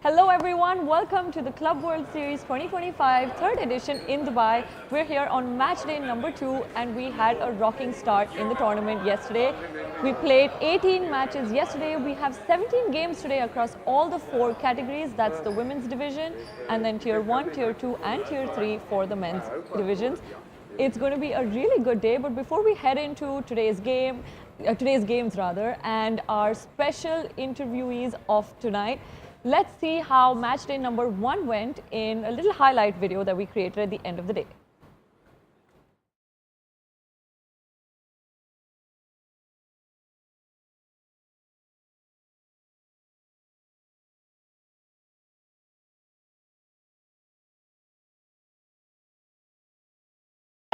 Hello everyone, welcome to the Club World Series 2025 third edition in Dubai. We're here on match day number 2 and we had a rocking start in the tournament yesterday. We played 18 matches yesterday. We have 17 games today across all the 4 categories. That's the women's division and then tier 1, tier 2 and tier 3 for the men's divisions. It's going to be a really good day, but before we head into today's games and our special interviewees of tonight, let's see how match day number 1 went in a little highlight video that we created at the end of the day.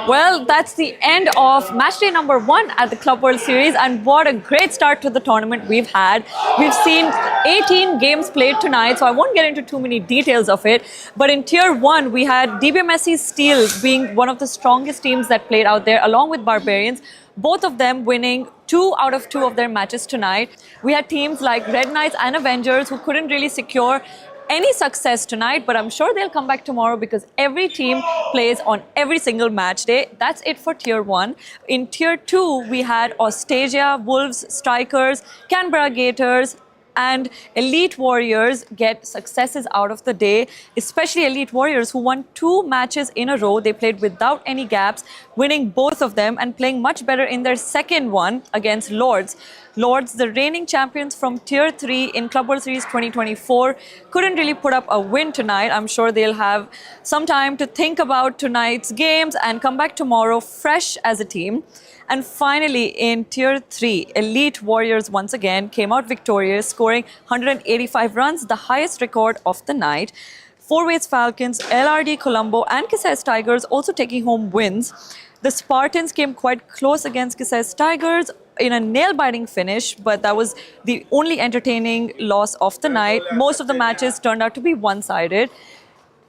Well, that's the end of match day number 1 at the Club World Series, and what a great start to the tournament we've had. We've seen 18 games played tonight, so I won't get into too many details of it. But in tier 1, we had DBMSC Steel being one of the strongest teams that played out there, along with Barbarians, both of them winning 2 out of 2 of their matches tonight. We had teams like Red Knights and Avengers who couldn't really secure any success tonight, but I'm sure they'll come back tomorrow because every team plays on every single match day. That's it for tier 1. In tier 2, we had Austrasia, Wolves, Strikers, Canberra Gators, and Elite Warriors get successes out of the day, especially Elite Warriors who won 2 matches in a row. They played without any gaps, winning both of them and playing much better in their second one against Lords. Lords, the reigning champions from Tier 3 in Club World Series 2024, couldn't really put up a win tonight. I'm sure they'll have some time to think about tonight's games and come back tomorrow fresh as a team. And finally, in Tier 3, Elite Warriors once again came out victorious, scoring 185 runs, the highest record of the night. Fourways Falcons, LRD Colombo and Kisses Tigers also taking home wins. The Spartans came quite close against Kisses Tigers in a nail-biting finish, but that was the only entertaining loss of the night. Most of the matches turned out to be one-sided.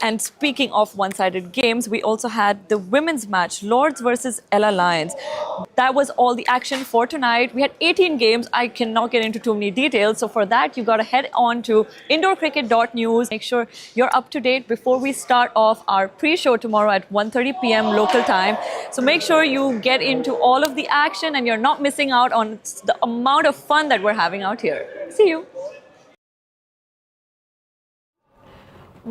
And speaking of one-sided games, we also had the women's match, Lords versus Ella Lions. That was all the action for tonight. We had 18 games. I cannot get into too many details. So for that, you got to head on to indoorcricket.news. Make sure you're up to date before we start off our pre-show tomorrow at 1:30 p.m. local time. So make sure you get into all of the action and you're not missing out on the amount of fun that we're having out here. See you.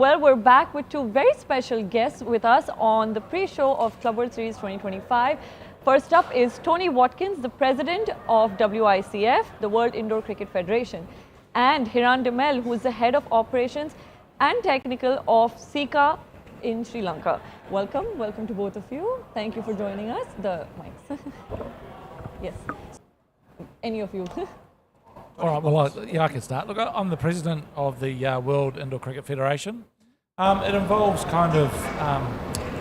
Well, we're back with 2 very special guests with us on the pre-show of Club World Series 2025. First up is Tony Watkins, the president of WICF, the World Indoor Cricket Federation, and Hiran Demel, who is the head of operations and technical of SICA in Sri Lanka. Welcome to both of you. Thank you for joining us. The mics. Yes. Any of you. All right, well, I can start. Look, I'm the president of the World Indoor Cricket Federation. It involves kind of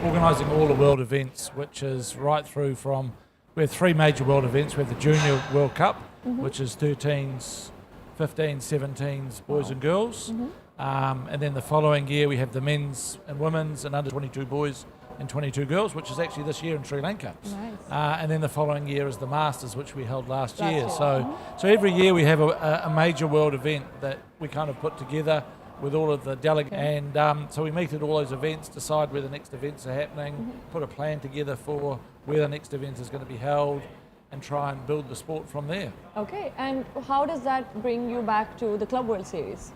organising all the world events, which is right through from, we have 3 major world events. We have the Junior World Cup, which is 13s, 15s, 17s, boys and girls. And then the following year we have the men's and women's and under 22 boys and 22 girls, which is actually this year in Sri Lanka. Nice. And then the following year is the Masters, which we held last year. So every year we have a major world event that we kind of put together with all of the delegates. And so we meet at all those events, decide where the next events are happening, put a plan together for where the next event is going to be held, and try and build the sport from there. Okay, and how does that bring you back to the Club World Series?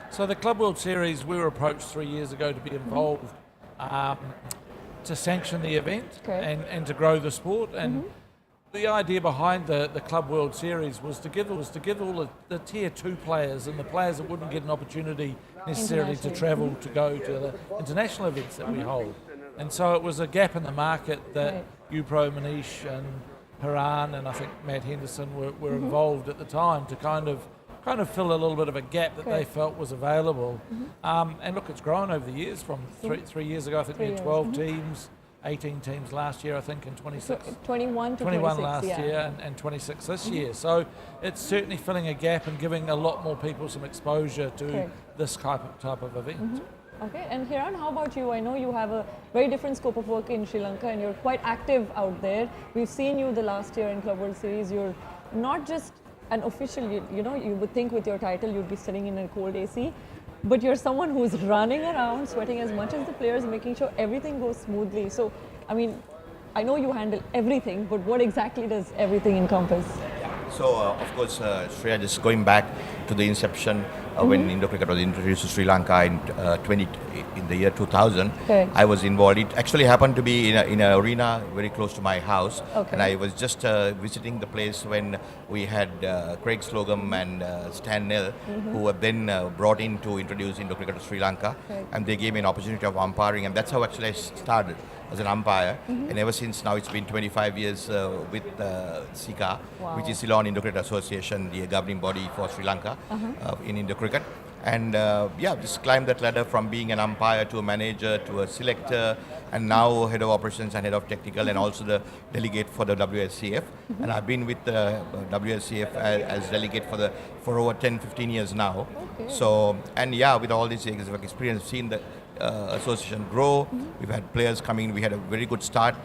So the Club World Series, we were approached 3 years ago to be involved to sanction the event and to grow the sport. And the idea behind the Club World Series was to give all the tier 2 players and the players that wouldn't get an opportunity necessarily to travel to go to the international events that we hold. And so it was a gap in the market that Upro, Manish and Haran and I think Matt Henderson were involved at the time to kind of fill a little bit of a gap that they felt was available. And look, it's grown over the years from 3 years ago, I think we had 12 teams, 18 teams last year, I think, and 26. 21 to 21 26, last year and 26 this year. So it's certainly filling a gap and giving a lot more people some exposure to this type of event. Okay, and Hiran, how about you? I know you have a very different scope of work in Sri Lanka and you're quite active out there. We've seen you the last year in Club World Series. You're not just an official, you know, you would think with your title you'd be sitting in a cold AC. but you're someone who's running around, sweating as much as the players, making sure everything goes smoothly. So, I mean, I know you handle everything, but what exactly does everything encompass? So, of course, Shreya, just going back to the inception when Indo cricket was introduced to Sri Lanka in the year 2000, Correct. I was involved. It actually happened to be in an arena very close to my house, Okay. and I was just visiting the place when we had Craig Slocum and Stan Nell, who were then brought in to introduce Indo cricket to Sri Lanka, Correct. and they gave me an opportunity of umpiring, and that's how actually I started as an umpire. And ever since now, it's been 25 years with SICA, Wow. which is Ceylon Indo Cricket Association, the governing body for Sri Lanka in Indo cricket. And just climbed that ladder from being an umpire to a manager to a selector, and now head of operations and head of technical, and also the delegate for the WSCF. And I've been with the WSCF as delegate for over 10-15 years now. Okay. So, and with all these years of experience, seen the association grow. We've had players coming. We had a very good start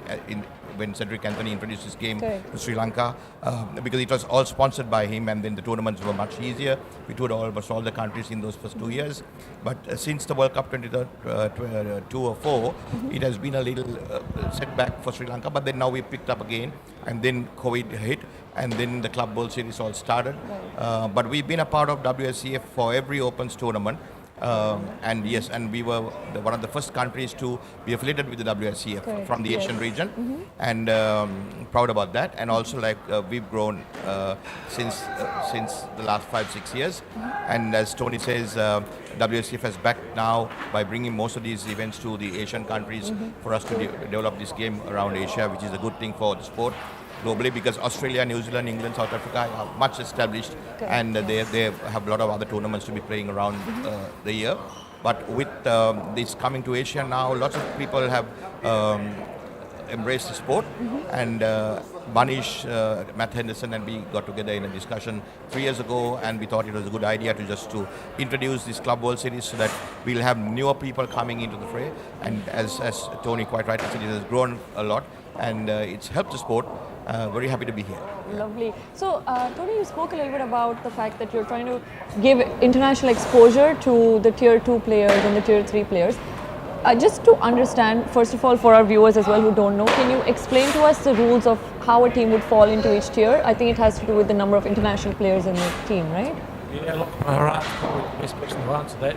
when Cedric Anthony introduced his game Correct. to Sri Lanka, because it was all sponsored by him, and then the tournaments were much easier. We toured almost all the countries in those first 2 years. But since the World Cup 2002 or 4, it has been a little setback for Sri Lanka. But then now we picked up again, and then COVID hit, and then the Club World Series all started. Right. But we've been a part of WSCF for every Opens tournament. And yes, and we were one of the first countries to be affiliated with the WSCF Correct. from the Yes. Asian region, and proud about that. And also, we've grown since the last 5-6 years. And as Tony says, WSCF has backed now by bringing most of these events to the Asian countries for us to develop this game around Asia, which is a good thing for the sport globally, because Australia, New Zealand, England, South Africa are much established, Correct. and they have a lot of other tournaments to be playing around the year. But with this coming to Asia now, lots of people have embraced the sport, and Manish, Matt Henderson and we got together in a discussion 3 years ago, and we thought it was a good idea to introduce this Club World Series so that we'll have newer people coming into the fray. And as Tony quite rightly said, it has grown a lot, and it's helped the sport. Very happy to be here. Lovely. So, Tony, you spoke a little bit about the fact that you're trying to give international exposure to the Tier 2 players and the Tier 3 players. Just to understand, first of all, for our viewers as well who don't know, can you explain to us the rules of how a team would fall into each tier? I think it has to do with the number of international players in the team, right? Yeah, look, Maharaj is probably the best person to answer that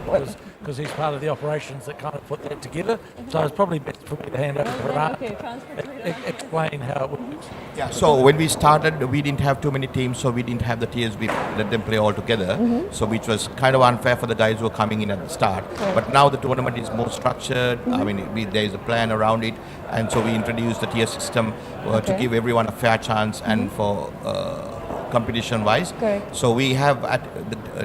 because he's part of the operations that kind of put that together. So it's probably best for me to hand over to Maharaj. Okay, transfer to Explain how it works. Yeah, so when we started, we didn't have too many teams, so we didn't have the tiers. We let them play all together, so which was kind of unfair for the guys who were coming in at the start. But now the tournament is more structured. I mean, there is a plan around it, and so we introduced the tier system to give everyone a fair chance and for competition-wise. Correct. So we have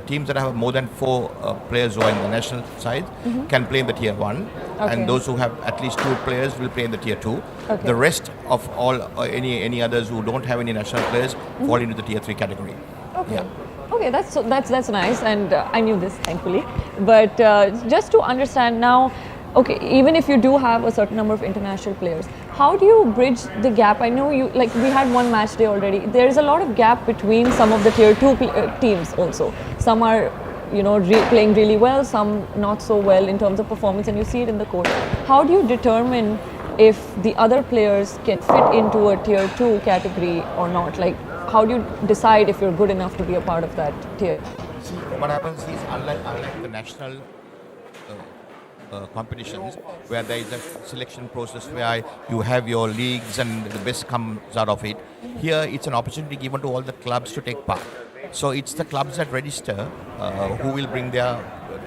teams that have more than 4 players who are in the national side can play in the tier 1, and those who have at least 2 players will play in the tier 2. Okay. The rest of all any others who don't have any national players fall into the tier 3 category. Okay. Yeah. Okay, that's nice, and I knew this, thankfully. But just to understand now, okay, even if you do have a certain number of international players, how do you bridge the gap? I know we had one match day already. There is a lot of gap between some of the tier 2 teams also. Some are, playing really well, some not so well in terms of performance, and you see it in the court. How do you determine if the other players can fit into a tier 2 category or not? Like, how do you decide if you're good enough to be a part of that tier? See, what happens is, unlike the national competitions, where there is a selection process where you have your leagues and the best comes out of it, here it's an opportunity given to all the clubs to take part. So it's the clubs that register who will bring their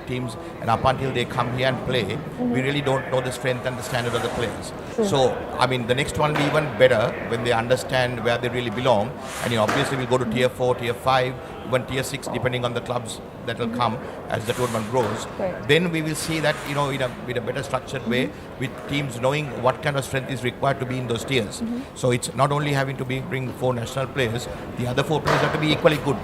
teams, and up until they come here and play, we really don't know the strength and the standard of the players. So, I mean, the next one will be even better when they understand where they really belong, and obviously we'll go to tier 4, tier 5, even tier 6, depending on the clubs that will come as the tournament grows. Right. Then we will see that, in a better structured way, with teams knowing what kind of strength is required to be in those tiers. So it's not only having to bring 4 national players, the other 4 players have to be equally good,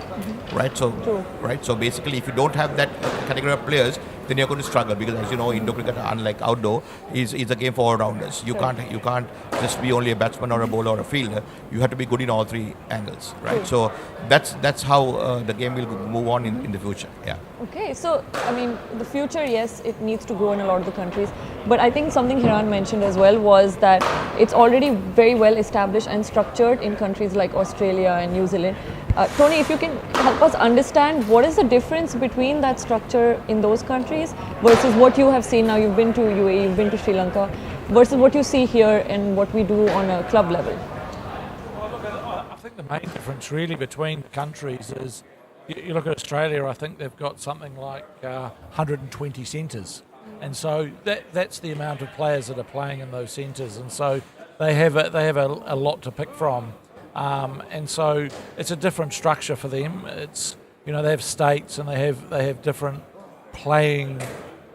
right? So, True. right. So basically, if you don't have that category of players, then you're going to struggle because, as you know, indoor cricket, unlike outdoor, is a game for all-rounders. You can't just be only a batsman or a bowler or a fielder. You have to be good in all three angles, right? So that's how the game will move on in the future. Yeah. Okay, so I mean, the future, yes, it needs to grow in a lot of the countries, but I think something Hiran mentioned as well was that it's already very well established and structured in countries like Australia and New Zealand. Tony, if you can help us understand what is the difference between that structure in those countries versus what you have seen now. You've been to UAE, you've been to Sri Lanka, versus what you see here and what we do on a club level. Well, look, I think the main difference really between countries is you look at Australia. I think they've got something like 120 centres, and so that's the amount of players that are playing in those centres, and so they have a lot to pick from. And so it's a different structure for them. It's, you know, they have states and they have different playing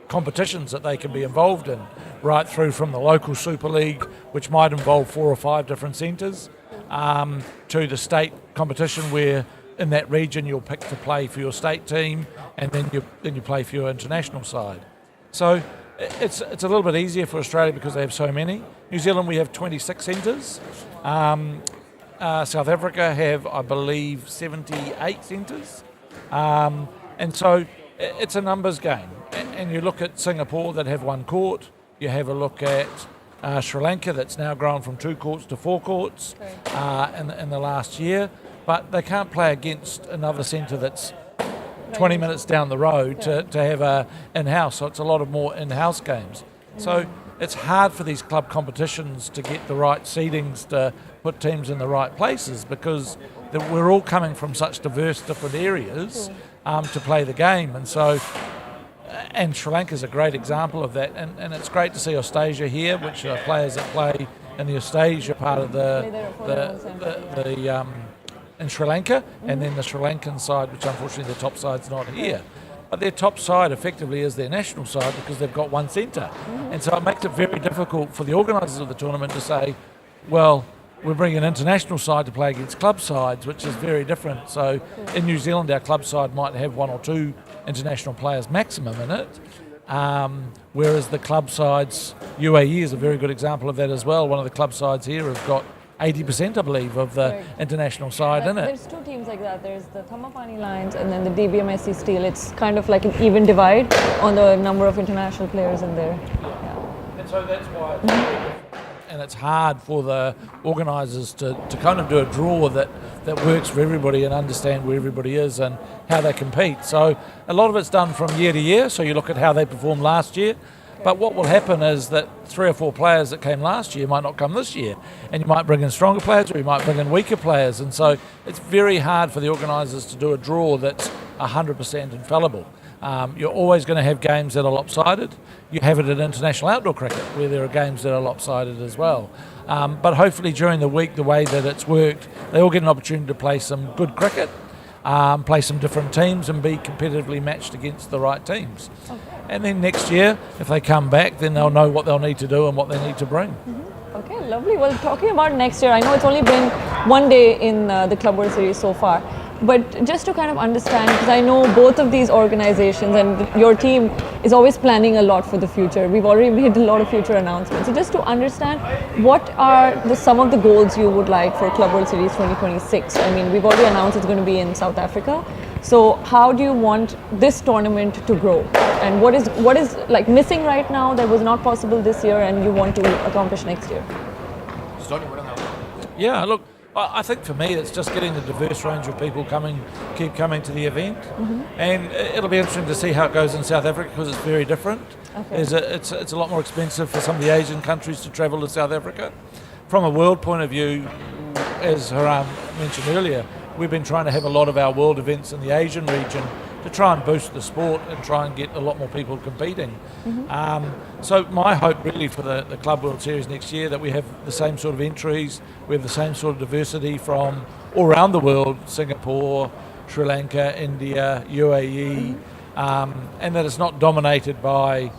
competitions that they can be involved in, right through from the local Super League, which might involve 4 or 5 different centres, to the state competition where in that region you'll pick to play for your state team, and then you play for your international side. So it's a little bit easier for Australia because they have so many. New Zealand, we have 26 centres. South Africa have, I believe, 78 centres. And so it's a numbers game. And you look at Singapore that have 1 court. You have a look at Sri Lanka that's now grown from 2 courts to 4 courts in the last year. But they can't play against another centre that's 20 minutes down the road to have a in-house. So it's a lot of more in-house games. So it's hard for these club competitions to get the right seedings to put teams in the right places because we're all coming from such diverse different areas to play the game. And so, and Sri Lanka is a great example of that. And it's great to see Austasia here, which are players that play in the Austasia part of in Sri Lanka, and then the Sri Lankan side, which unfortunately the top side's not here. But their top side effectively is their national side because they've got 1 centre. And so it makes it very difficult for the organisers of the tournament to say, well, we're bringing an international side to play against club sides, which is very different. So in New Zealand, our club side might have 1 or 2 international players maximum in it, whereas the club sides, UAE is a very good example of that as well. One of the club sides here have got 80%, I believe, of the international side in it. There's 2 teams like that. There's the Thambapanni Lions and then the DBMSC Steel. It's kind of like an even divide on the number of international players in there. Yeah. And so that's why it's very different. And it's hard for the organisers to kind of do a draw that works for everybody and understand where everybody is and how they compete. So a lot of it's done from year to year. So you look at how they performed last year. But what will happen is that 3 or 4 players that came last year might not come this year. And you might bring in stronger players or you might bring in weaker players. And so it's very hard for the organisers to do a draw that's 100% infallible. You're always going to have games that are lopsided. You have it in international outdoor cricket where there are games that are lopsided as well. But hopefully during the week, the way that it's worked, they all get an opportunity to play some good cricket, play some different teams and be competitively matched against the right teams. Okay. And then next year, if they come back, then they'll know what they'll need to do and what they need to bring. Mm-hmm. Okay, lovely. Well, talking about next year, I know it's only been 1 day in the Club World Series so far. But just to kind of understand, because I know both of these organizations and your team is always planning a lot for the future. We've already made a lot of future announcements. So just to understand, what are some of the goals you would like for Club World Series 2026? I mean, we've already announced it's going to be in South Africa. So how do you want this tournament to grow? And what is like missing right now that was not possible this year and you want to accomplish next year? Yeah, look, I think for me it's just getting the diverse range of people keep coming to the event, and it'll be interesting to see how it goes in South Africa because it's very different. Okay. It's a lot more expensive for some of the Asian countries to travel to South Africa. From a world point of view, as Haram mentioned earlier, we've been trying to have a lot of our world events in the Asian region to try and boost the sport and try and get a lot more people competing. So my hope really for the Club World Series next year that we have the same sort of entries, we have the same sort of diversity from all around the world, Singapore, Sri Lanka, India, UAE, and that it's not dominated by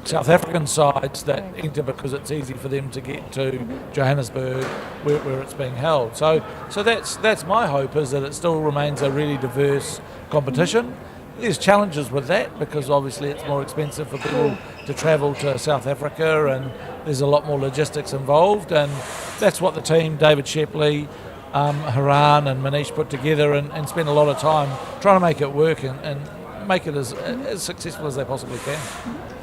South African sides that enter because it's easy for them to get to Johannesburg where it's being held. So that's my hope, is that it still remains a really diverse competition, there's challenges with that because obviously it's more expensive for people to travel to South Africa and there's a lot more logistics involved, and that's what the team, David Shepley, Haran and Manish put together and spent a lot of time trying to make it work and make it as successful as they possibly can.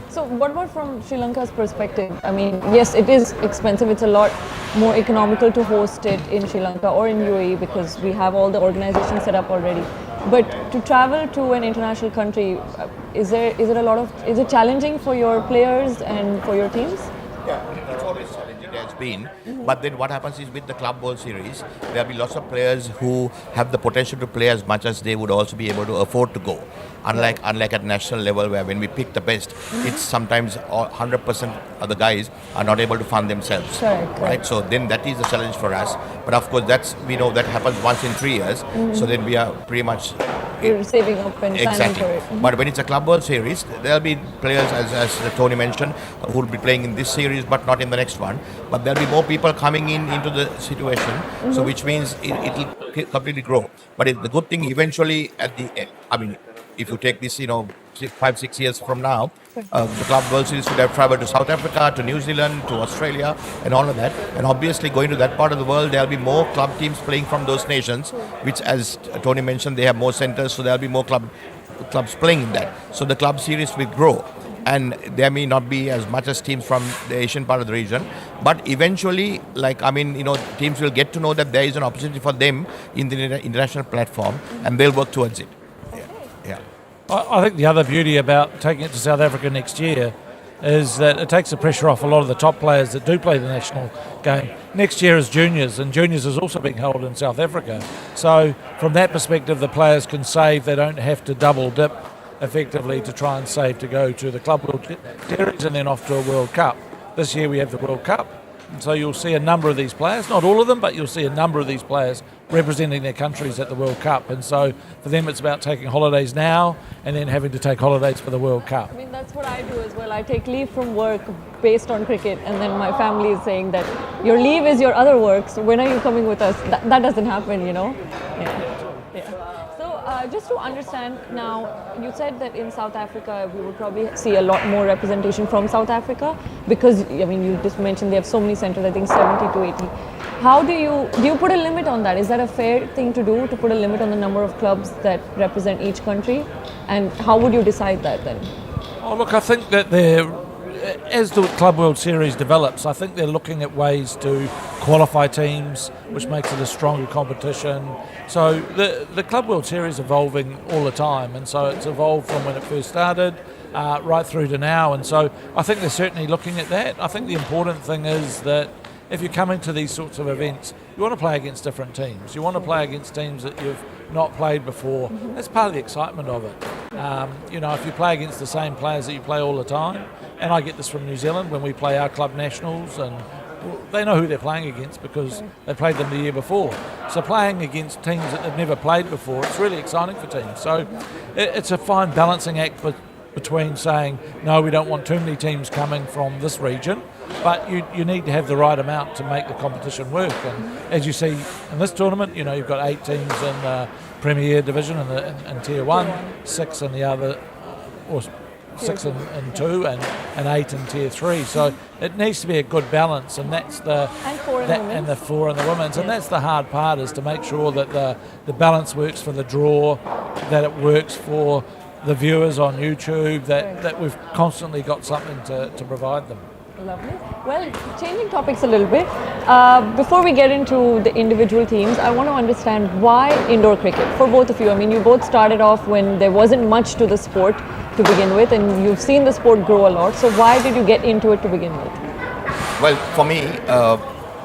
So what about from Sri Lanka's perspective? I mean, yes, it is expensive. It's a lot more economical to host it in Sri Lanka or in UAE because we have all the organization set up already. But to travel to an international country, is it challenging for your players and for your teams? Yeah, it's always challenging, it has been. But then what happens is with the Club World Series, there'll be lots of players who have the potential to play as much as they would also be able to afford to go. Unlike at national level where when we pick the best, it's sometimes 100% of the guys are not able to fund themselves. Correct. Right? So then that is a challenge for us. But of course we know that happens once in 3 years. So then we are pretty much you're saving up and planning for it. But when it's a Club World Series, there'll be players, as Tony mentioned, who will be playing in this series but not in the next one. But there'll be more people coming into the situation, so which means it'll completely grow. But the good thing eventually at the end, I mean, if you take this, 5-6 years from now, the Club World Series would have traveled to South Africa, to New Zealand, to Australia, and all of that. And obviously, going to that part of the world, there'll be more club teams playing from those nations, which, as Tony mentioned, they have more centers, so there'll be more clubs playing in that. So the Club Series will grow. And there may not be as much as teams from the Asian part of the region, but eventually, teams will get to know that there is an opportunity for them in the international platform, and they'll work towards it. Yeah. I think the other beauty about taking it to South Africa next year is that it takes the pressure off a lot of the top players that do play the national game. Next year is juniors, and juniors is also being held in South Africa. So from that perspective, the players can save. They don't have to double dip effectively to try and save to go to the Club World Series and then off to a World Cup. This year we have the World Cup, and so you'll see a number of these players, not all of them, but you'll see a number of these players representing their countries at the World Cup. And so for them it's about taking holidays now and then having to take holidays for the World Cup. I mean, that's what I do as well. I take leave from work based on cricket, and then my family is saying that your leave is your other work, so when are you coming with us? That doesn't happen, Yeah. Just to understand now, you said that in South Africa we would probably see a lot more representation from South Africa because, you just mentioned they have so many centers, I think 70 to 80. How do you put a limit on that? Is that a fair thing to do, to put a limit on the number of clubs that represent each country? And how would you decide that then? Oh, look, I think that as the Club World Series develops, I think they're looking at ways to qualify teams, which makes it a stronger competition. So the Club World Series is evolving all the time, and so it's evolved from when it first started right through to now. And so I think they're certainly looking at that. I think the important thing is that if you're coming to these sorts of events, you want to play against different teams. You want to play against teams that you've not played before. That's part of the excitement of it. If you play against the same players that you play all the time, and I get this from New Zealand when we play our club nationals, and they know who they're playing against because they played them the year before. So playing against teams that they've never played before, it's really exciting for teams. So it's a fine balancing act between saying, no, we don't want too many teams coming from this region, but you need to have the right amount to make the competition work. And as you see in this tournament, you've got 8 teams in the Premier Division in Tier 1, 6 in the other, or 6 in 2, and 8 in Tier 3. So it needs to be a good balance, and that's the and the 4 in the women's, and that's the hard part, is to make sure that the balance works for the draw, that it works for the viewers on YouTube, that we've constantly got something to provide them. Lovely. Well, changing topics a little bit, before we get into the individual teams, I want to understand why indoor cricket for both of you. You both started off when there wasn't much to the sport to begin with, and you've seen the sport grow a lot. So why did you get into it to begin with? Well, for me,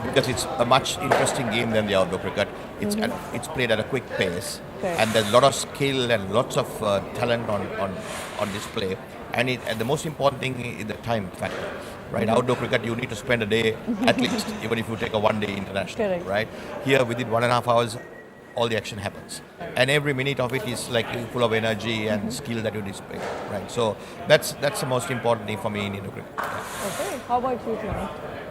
because it's a much interesting game than the outdoor cricket. It's played at a quick pace, and there's a lot of skill and lots of talent on display. And the most important thing is the time factor, right? Outdoor cricket, you need to spend a day at least, even if you take a one-day international. Correct. Right? Here, within 1.5 hours, all the action happens, and every minute of it is like full of energy and skill that you display, right? So that's the most important thing for me in indoor cricket. Okay. How about you, Tony?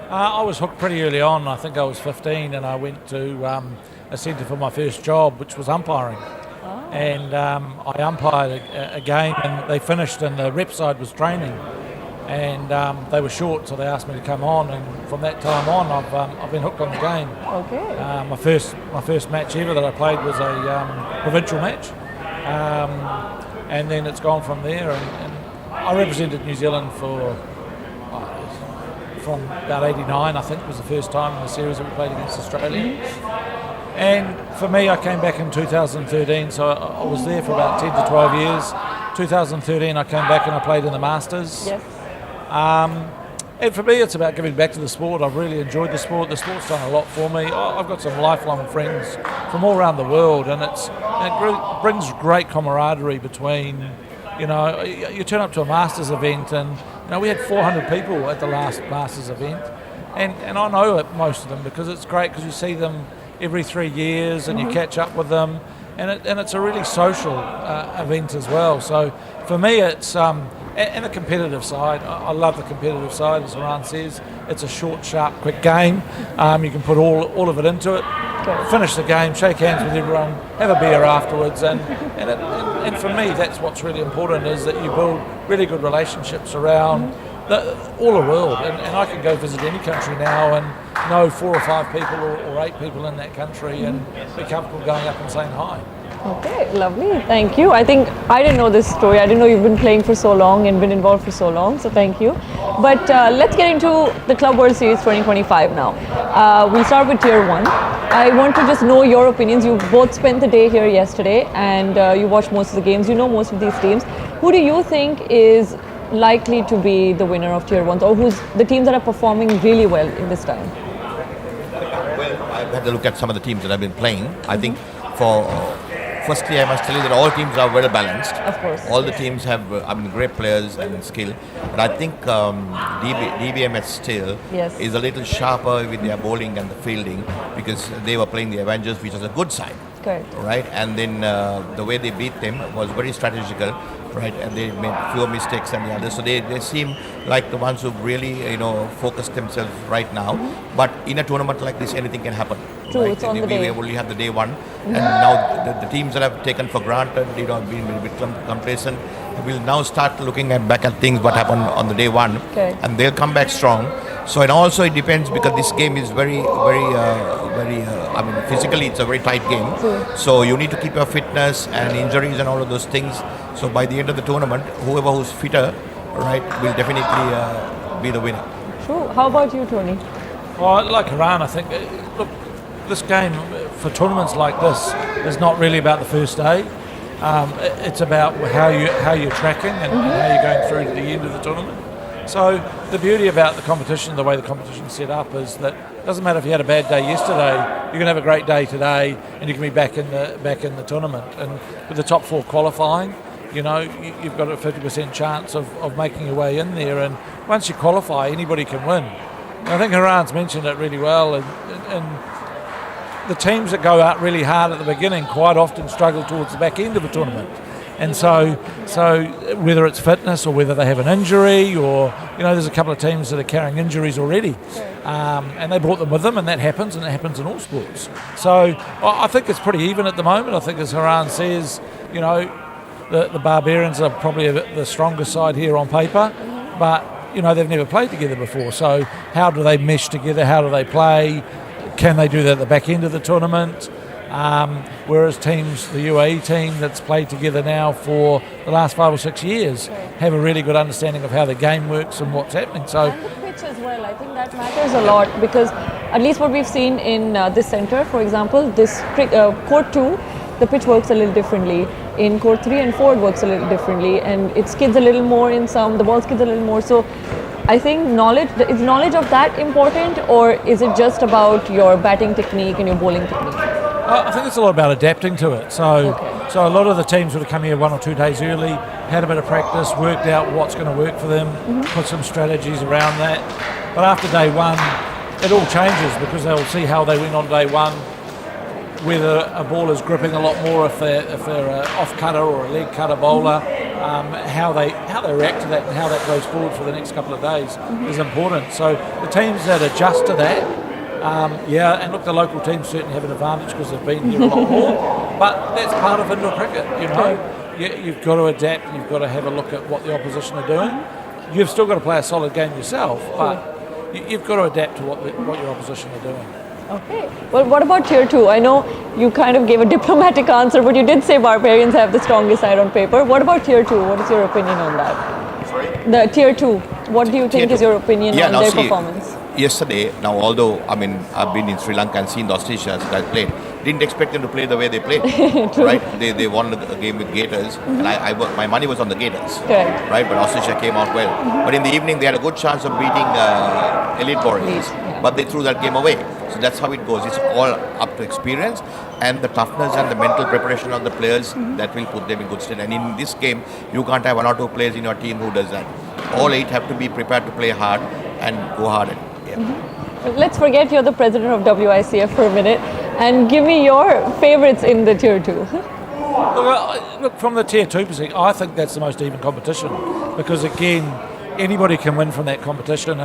I was hooked pretty early on. I think I was 15, and I went to a centre for my first job, which was umpiring. and I umpired a game, and they finished, and the rep side was training, and they were short, so they asked me to come on, and from that time on, I've been hooked on the game. Okay. My first match ever that I played was a provincial match, and then it's gone from there, and I represented New Zealand from about 89, I think, was the first time in the series that we played against Australia. And for me, I came back in 2013, so I was there for about 10 to 12 years. 2013, I came back and I played in the Masters. Yes. And for me, it's about giving back to the sport. I've really enjoyed the sport. The sport's done a lot for me. I've got some lifelong friends from all around the world, and it brings great camaraderie between, you turn up to a Masters event, and we had 400 people at the last Masters event, and I know most of them because it's great because you see them every 3 years and you catch up with them, and it's a really social event as well. So for me, it's and the competitive side. I love the competitive side, as Haran says. It's a short, sharp, quick game. You can put all of it into it. Finish the game, shake hands with everyone, have a beer afterwards, and for me, that's what's really important, is that you build really good relationships around all the world, and I can go visit any country now and know 4 or 5 people or 8 people in that country and be comfortable going up and saying hi. Okay, lovely. Thank you. I think I didn't know this story. I didn't know you've been playing for so long and been involved for so long, so thank you. But let's get into the Club World Series 2025 now. We'll start with Tier 1. I want to just know your opinions. You both spent the day here yesterday, and you watched most of the games. You know most of these teams. Who do you think is likely to be the winner of Tier 1, or who's the teams that are performing really well in this time? Well, I've had to look at some of the teams that I've been playing. I think firstly, I must tell you that all teams are well balanced. Of course. All the teams have, great players and skill. But I think DBMSC still is a little sharper with their bowling and the fielding, because they were playing the Avengers, which is a good side. Correct. Right, and then the way they beat them was very strategical, right, and they made fewer mistakes than the others. So they seem like the ones who really focused themselves right now. But in a tournament like this, anything can happen. True, right? it's on the day. We only have the day one, and now the teams that have taken for granted, been a bit complacent, will now start looking back at things what happened on the day one, and they'll come back strong. So, and also it depends, because this game is very, physically it's a very tight game. True. So you need to keep your fitness and injuries and all of those things. So by the end of the tournament, who's fitter, right, will definitely be the winner. True. How about you, Tony? Well, like Haran, I think, look, this game for tournaments like this is not really about the first day. It's about how you're tracking and how you're going through to the end of the tournament. So the beauty about the competition, the way the competition's set up, is that it doesn't matter if you had a bad day yesterday, you can have a great day today, and you can be back in the tournament. And with the top 4 qualifying, you've got a 50% chance of making your way in there. And once you qualify, anybody can win. And I think Haran's mentioned it really well, and the teams that go out really hard at the beginning quite often struggle towards the back end of the tournament. And so whether it's fitness or whether they have an injury, or there's a couple of teams that are carrying injuries already, and they brought them with them, and that happens, and it happens in all sports. So I think it's pretty even at the moment. I think, as Haran says, the Barbarians are probably the strongest side here on paper, but they've never played together before. So how do they mesh together? How do they play? Can they do that at the back end of the tournament? Whereas teams, the UAE team that's played together now for the last 5 or 6 years, have a really good understanding of how the game works and what's happening. So, and the pitch as well, I think that matters a lot, because at least what we've seen in this centre, for example, this court 2, the pitch works a little differently. In court 3 and 4 it works a little differently, and it skids a little more in some, the ball skids a little more. So I think is knowledge of that important, or is it just about your batting technique and your bowling technique? I think it's a lot about adapting to it. So a lot of the teams would have come here 1 or 2 days early, had a bit of practice, worked out what's going to work for them, put some strategies around that. But after day one, it all changes, because they'll see how they went on day one, whether a bowler's gripping a lot more if they're an off cutter or a leg cutter bowler, how they react to that and how that goes forward for the next couple of days is important. So the teams that adjust to that, and look, the local teams certainly have an advantage because they've been here a lot more. But that's part of indoor cricket, you know. You've got to adapt, you've got to have a look at what the opposition are doing. You've still got to play a solid game yourself, but you've got to adapt to what your opposition are doing. Okay. Well, what about Tier 2? I know you kind of gave a diplomatic answer, but you did say Barbarians have the strongest side on paper. What about Tier 2? What is your opinion on that? Sorry? The Tier 2. What do you think is your opinion on their performance? Yesterday, now although I've been in Sri Lanka and seen the Australians guys play, didn't expect them to play the way they played. Right? They won a game with Gators, and my money was on the Gators. Correct. Right? But Australia came out well. But in the evening, they had a good chance of beating Elite Warriors, but they threw that game away. So that's how it goes. It's all up to experience and the toughness and the mental preparation of the players that will put them in good stead. And in this game, you can't have 1 or 2 players in your team who does that. All 8 have to be prepared to play hard and go hard. Let's forget you're the president of WICF for a minute and give me your favorites in the Tier 2. Look, from the Tier 2 perspective, I think that's the most even competition because, again, anybody can win from that competition.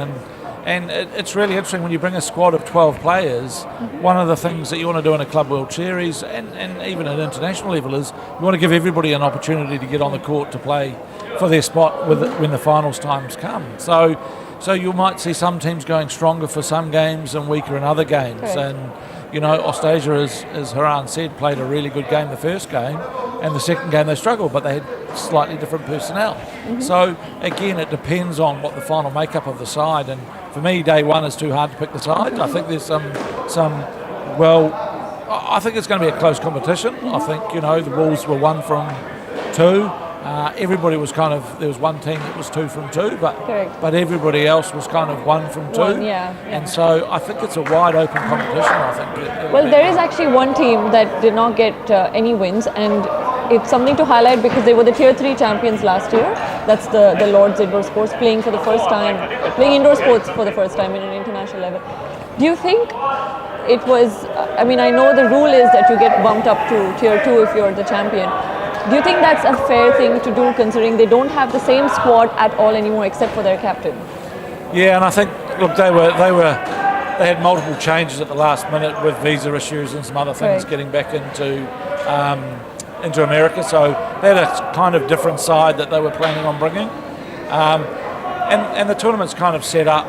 And it's really interesting when you bring a squad of 12 players, one of the things that you want to do in a Club World Series and even at international level is you want to give everybody an opportunity to get on the court to play for their spot when the finals times come. So you might see some teams going stronger for some games and weaker in other games. Okay. And, you know, Australia, as Haran said, played a really good game the first game, and the second game they struggled, but they had slightly different personnel. So, again, it depends on what the final makeup of the side. And for me, day one is too hard to pick the side. I think there's I think it's going to be a close competition. I think, you know, the Wolves were 1 from 2. Everybody was there was one team that was 2 from 2, but everybody else was kind of 1 from 2. And so I think it's a wide open competition, I think. Well, there is actually one team that did not get any wins, and it's something to highlight because they were the Tier 3 champions last year. That's the Lords Indoor Sports, playing indoor sports for the first time in an international level. Do you think it was, I know the rule is that you get bumped up to Tier 2 if you're the champion. Do you think that's a fair thing to do considering they don't have the same squad at all anymore except for their captain? Yeah, and I think, look, they had multiple changes at the last minute with visa issues and some other things getting back into America. So they had a kind of different side that they were planning on bringing. And the tournament's kind of set up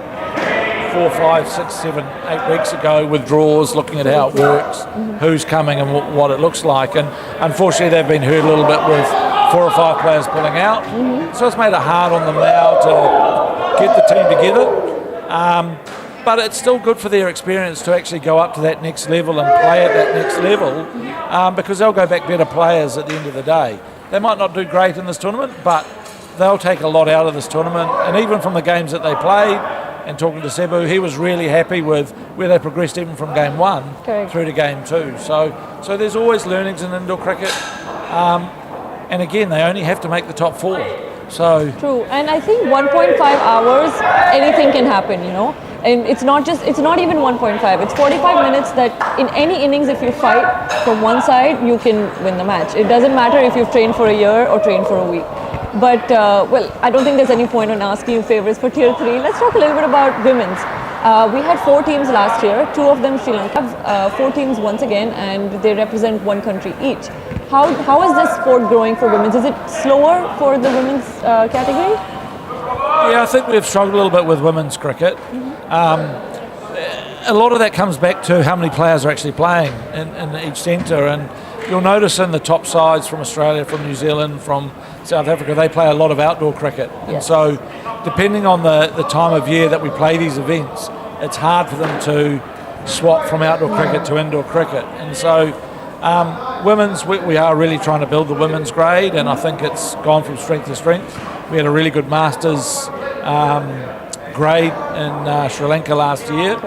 4, 5, 6, 7, 8 weeks ago with draws, looking at how it works, who's coming and what it looks like. And unfortunately, they've been hurt a little bit with 4 or 5 players pulling out. So it's made it hard on them now to get the team together. But it's still good for their experience to actually go up to that next level and play at that next level because they'll go back better players at the end of the day. They might not do great in this tournament, but they'll take a lot out of this tournament. And even from the games that they played, and talking to Cebu, he was really happy with where they progressed even from game 1 through to game 2. So there's always learnings in indoor cricket. And again, they only have to make the top 4. So true, and I think 1.5 hours, anything can happen, you know. And it's not even 1.5, it's 45 minutes that in any innings, if you fight from one side, you can win the match. It doesn't matter if you've trained for a year or trained for a week. But, I don't think there's any point on asking you favorites for Tier 3. Let's talk a little bit about women's. We had 4 teams last year, 2 of them Sri Lanka, 4 teams once again, and they represent 1 country each. How is this sport growing for women's? Is it slower for the women's category? Yeah, I think we've struggled a little bit with women's cricket. A lot of that comes back to how many players are actually playing in each centre, and you'll notice in the top sides from Australia, from New Zealand, from South Africa, they play a lot of outdoor cricket. And so depending on the time of year that we play these events, it's hard for them to swap from outdoor cricket to indoor cricket. And so women's, we are really trying to build the women's grade, and I think it's gone from strength to strength. We had a really good Masters grade in Sri Lanka last year.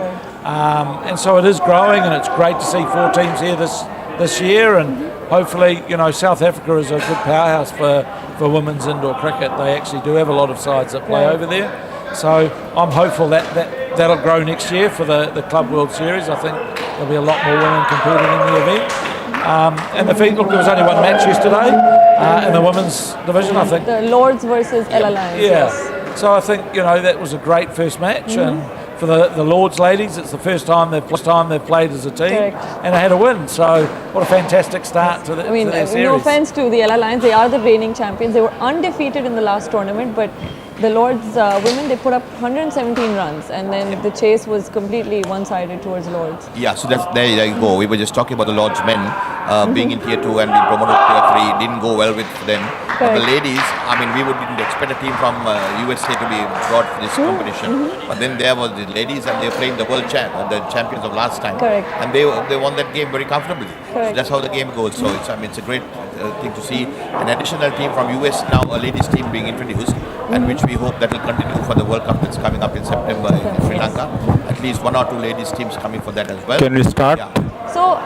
And so it is growing, and it's great to see 4 teams here this year, and hopefully, you know, South Africa is a good powerhouse for women's indoor cricket. They actually do have a lot of sides that play over there. So I'm hopeful that'll grow next year for the Club World Series. I think there'll be a lot more women competing in the event. And look, there was only 1 match yesterday in the women's division, I think. The Lords versus LA Lions. Yeah. So I think, you know, that was a great first match, and for the Lords ladies. It's the first time they've played as a team, Correct. and they had a win. So what a fantastic start to, to their series. No offense to the LA Lions, they are the reigning champions. They were undefeated in the last tournament, but the Lords women, they put up 117 runs, and then the chase was completely one-sided towards Lords. Yeah, so there you go. We were just talking about the Lords men being in Tier 2 and being promoted to Tier 3. Didn't go well with them. But the ladies, I mean, didn't expect a team from USA to be brought for this competition. But then there was the ladies, and they were playing the the champions of last time. Correct. And they won that game very comfortably. Correct. So that's how the game goes. So it's a great thing to see an additional team from US now, a ladies team being introduced, and which we hope that will continue for the World Cup that's coming up in September in Sri Lanka. At least 1 or 2 ladies teams coming for that as well. Can we start? Yeah. So,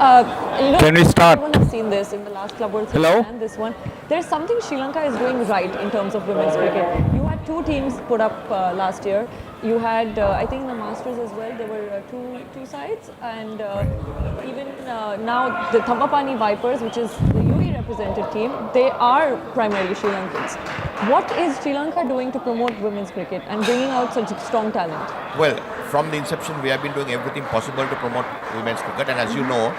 Can we start? Everyone has seen this in the last Club World Series and this one. There's something Sri Lanka is doing right in terms of women's cricket. You had 2 teams put up last year. You had, I think, the Masters as well. There were two sides, and even now the Thambapanni Vipers, which is the UAE represented team, they are primarily Sri Lankans. What is Sri Lanka doing to promote women's cricket and bringing out such strong talent? Well, from the inception, we have been doing everything possible to promote women's cricket, and as you know,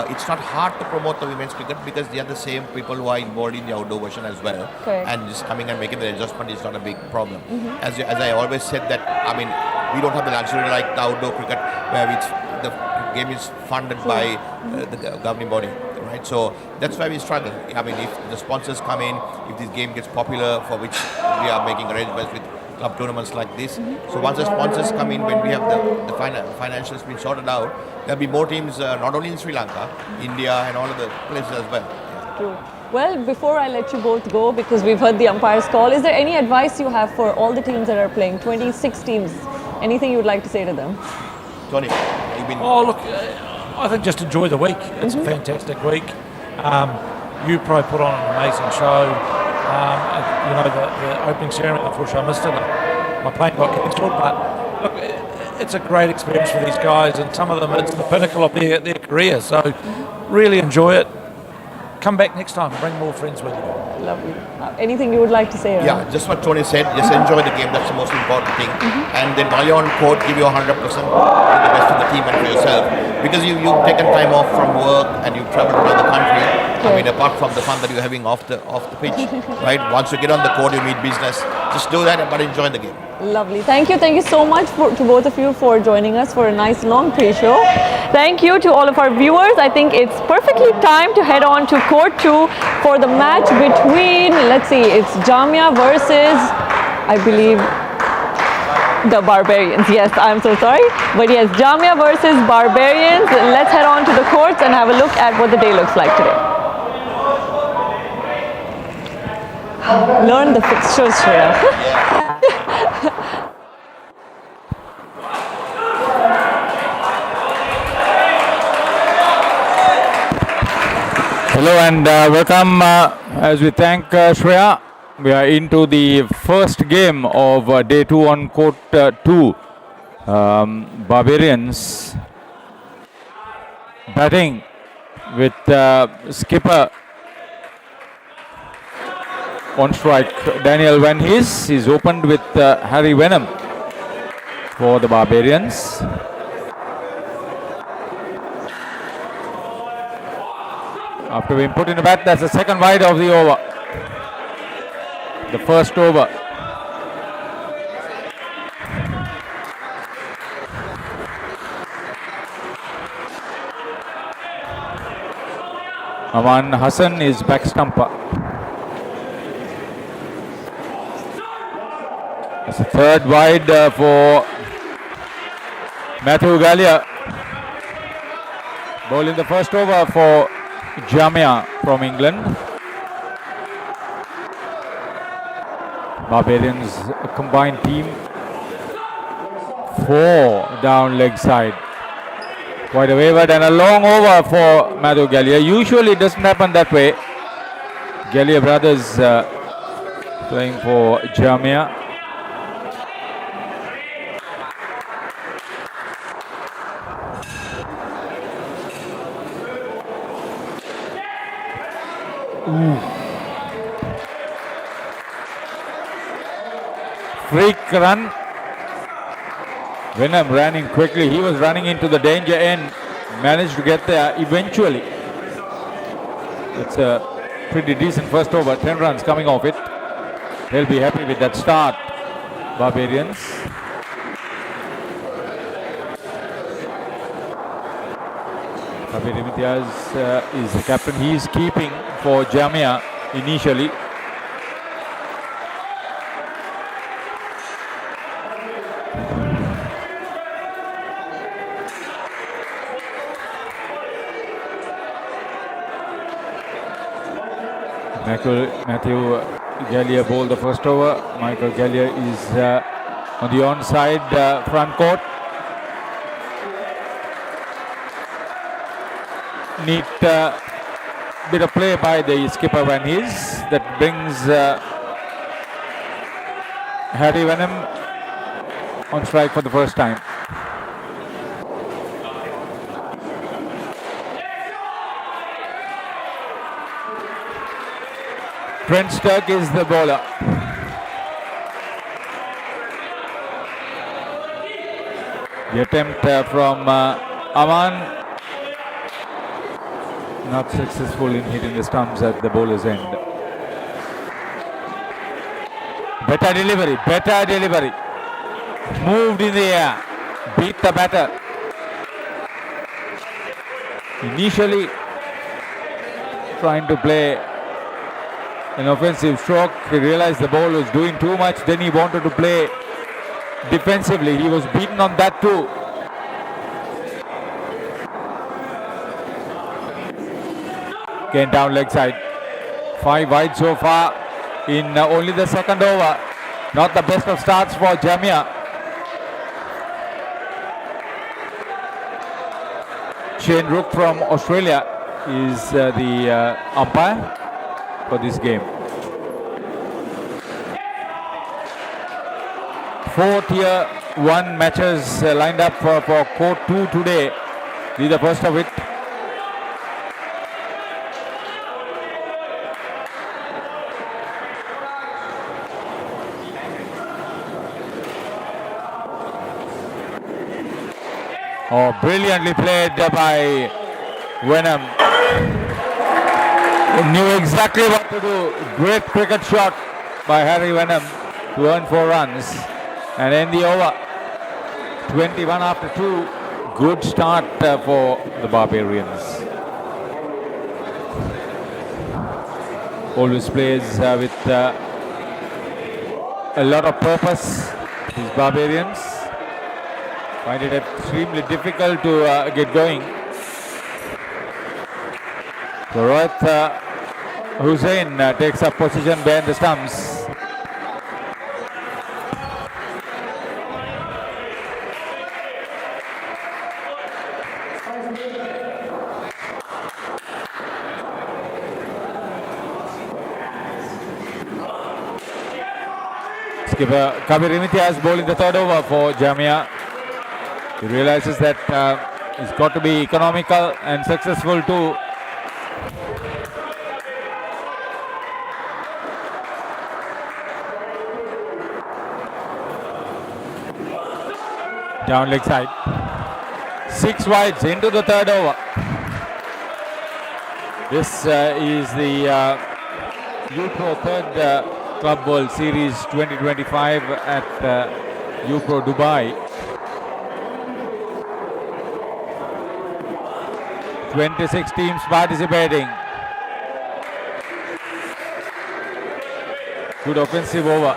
it's not hard to promote the women's cricket because they are the same people who are involved in the outdoor version as well. Correct. And just coming and making the adjustment is not a big problem. As I always said that, I mean, we don't have the luxury like the outdoor cricket where the game is funded by the governing body, right? So that's why we struggle. I mean, if the sponsors come in, if this game gets popular, for which we are making arrangements with club tournaments like this. So once the sponsors come in, when we have the financials been sorted out, there'll be more teams not only in Sri Lanka, India and all of the places as well. Yeah. True. Well, before I let you both go, because we've heard the umpire's call, is there any advice you have for all the teams that are playing, 26 teams? Anything you would like to say to them? Tony, you've been... Oh, look, I think just enjoy the week. It's a fantastic week. You probably put on an amazing show. You know, the opening ceremony, unfortunately I missed it. My plane got cancelled, but look, it's a great experience for these guys, and some of them, it's the pinnacle of their career. So really enjoy it. Come back next time, bring more friends with you. Lovely. Anything you would like to say? Yeah, just what Tony said, just enjoy the game, that's the most important thing. And then while you're on court, give your 100% to the best of the team and for yourself. Because you've taken time off from work and you've traveled around the country. I mean, apart from the fun that you're having off the pitch, right? Once you get on the court, you meet business. Just do that, but enjoy the game. Lovely. Thank you so much to both of you for joining us for a nice long pre-show. Thank you to all of our viewers. I think it's perfectly time to head on to Court 2 for the match between, let's see, it's Jamia versus, I believe, the Barbarians. Yes, I'm so sorry. But yes, Jamia versus Barbarians. Let's head on to the courts and have a look at what the day looks like today. Learn the fixtures, Shreya. Hello and welcome. As we thank Shreya, we are into the first game of day 2 on court 2. Barbarians batting with skipper on strike Daniel Van Hees. He's opened with Harry Venom for the Barbarians. After being put in the bat, that's the second wide of the over. The first over. Aman Hassan is back stumper. That's the third wide for Matthew Gallia. Ball in the first over for Jamia from England. Barbarians combined team. 4 down leg side. Quite a wayward and a long over for Matthew Gallia. Usually it doesn't happen that way. Gallia brothers playing for Jamia. Freak run. Venom ran in quickly. He was running into the danger end. Managed to get there eventually. It's a pretty decent first over. 10 runs coming off it. They'll be happy with that start, Barbarians. Barbarians is the captain. He is keeping for Jamia initially. Matthew Gallia bowled the first over. Michael Gallia is on the onside front court. Neat bit of play by the skipper Van Hees that brings Harry Venom on strike for the first time. Trent Sturck is the bowler. The attempt from Aman, not successful in hitting the stumps at the bowler's end. Better delivery. Moved in the air, beat the batter. Initially trying to play an offensive stroke. He realized the ball was doing too much. Then he wanted to play defensively. He was beaten on that too. Again down leg side. 5 wide so far in only the second over. Not the best of starts for Jamia. Shane Rook from Australia is the umpire for this game. 4 tier 1 matches lined up for Court 2 today. This is the first of it. Oh, brilliantly played by Venom. He knew exactly what to do. Great cricket shot by Harry Venom to earn 4 runs and end the over. 21 after 2. Good start for the Barbarians. Always plays with a lot of purpose. These Barbarians find it extremely difficult to get going. So Rohit Hussain takes up position behind the stumps. Skipper Kabir Imtiaz bowling the third over for Jamia. He realizes that he's got to be economical and successful too. Down leg side. 6 wides into the third over. This is the UPro third Club World Series 2025 at UPro Dubai. 26 teams participating. Good offensive over.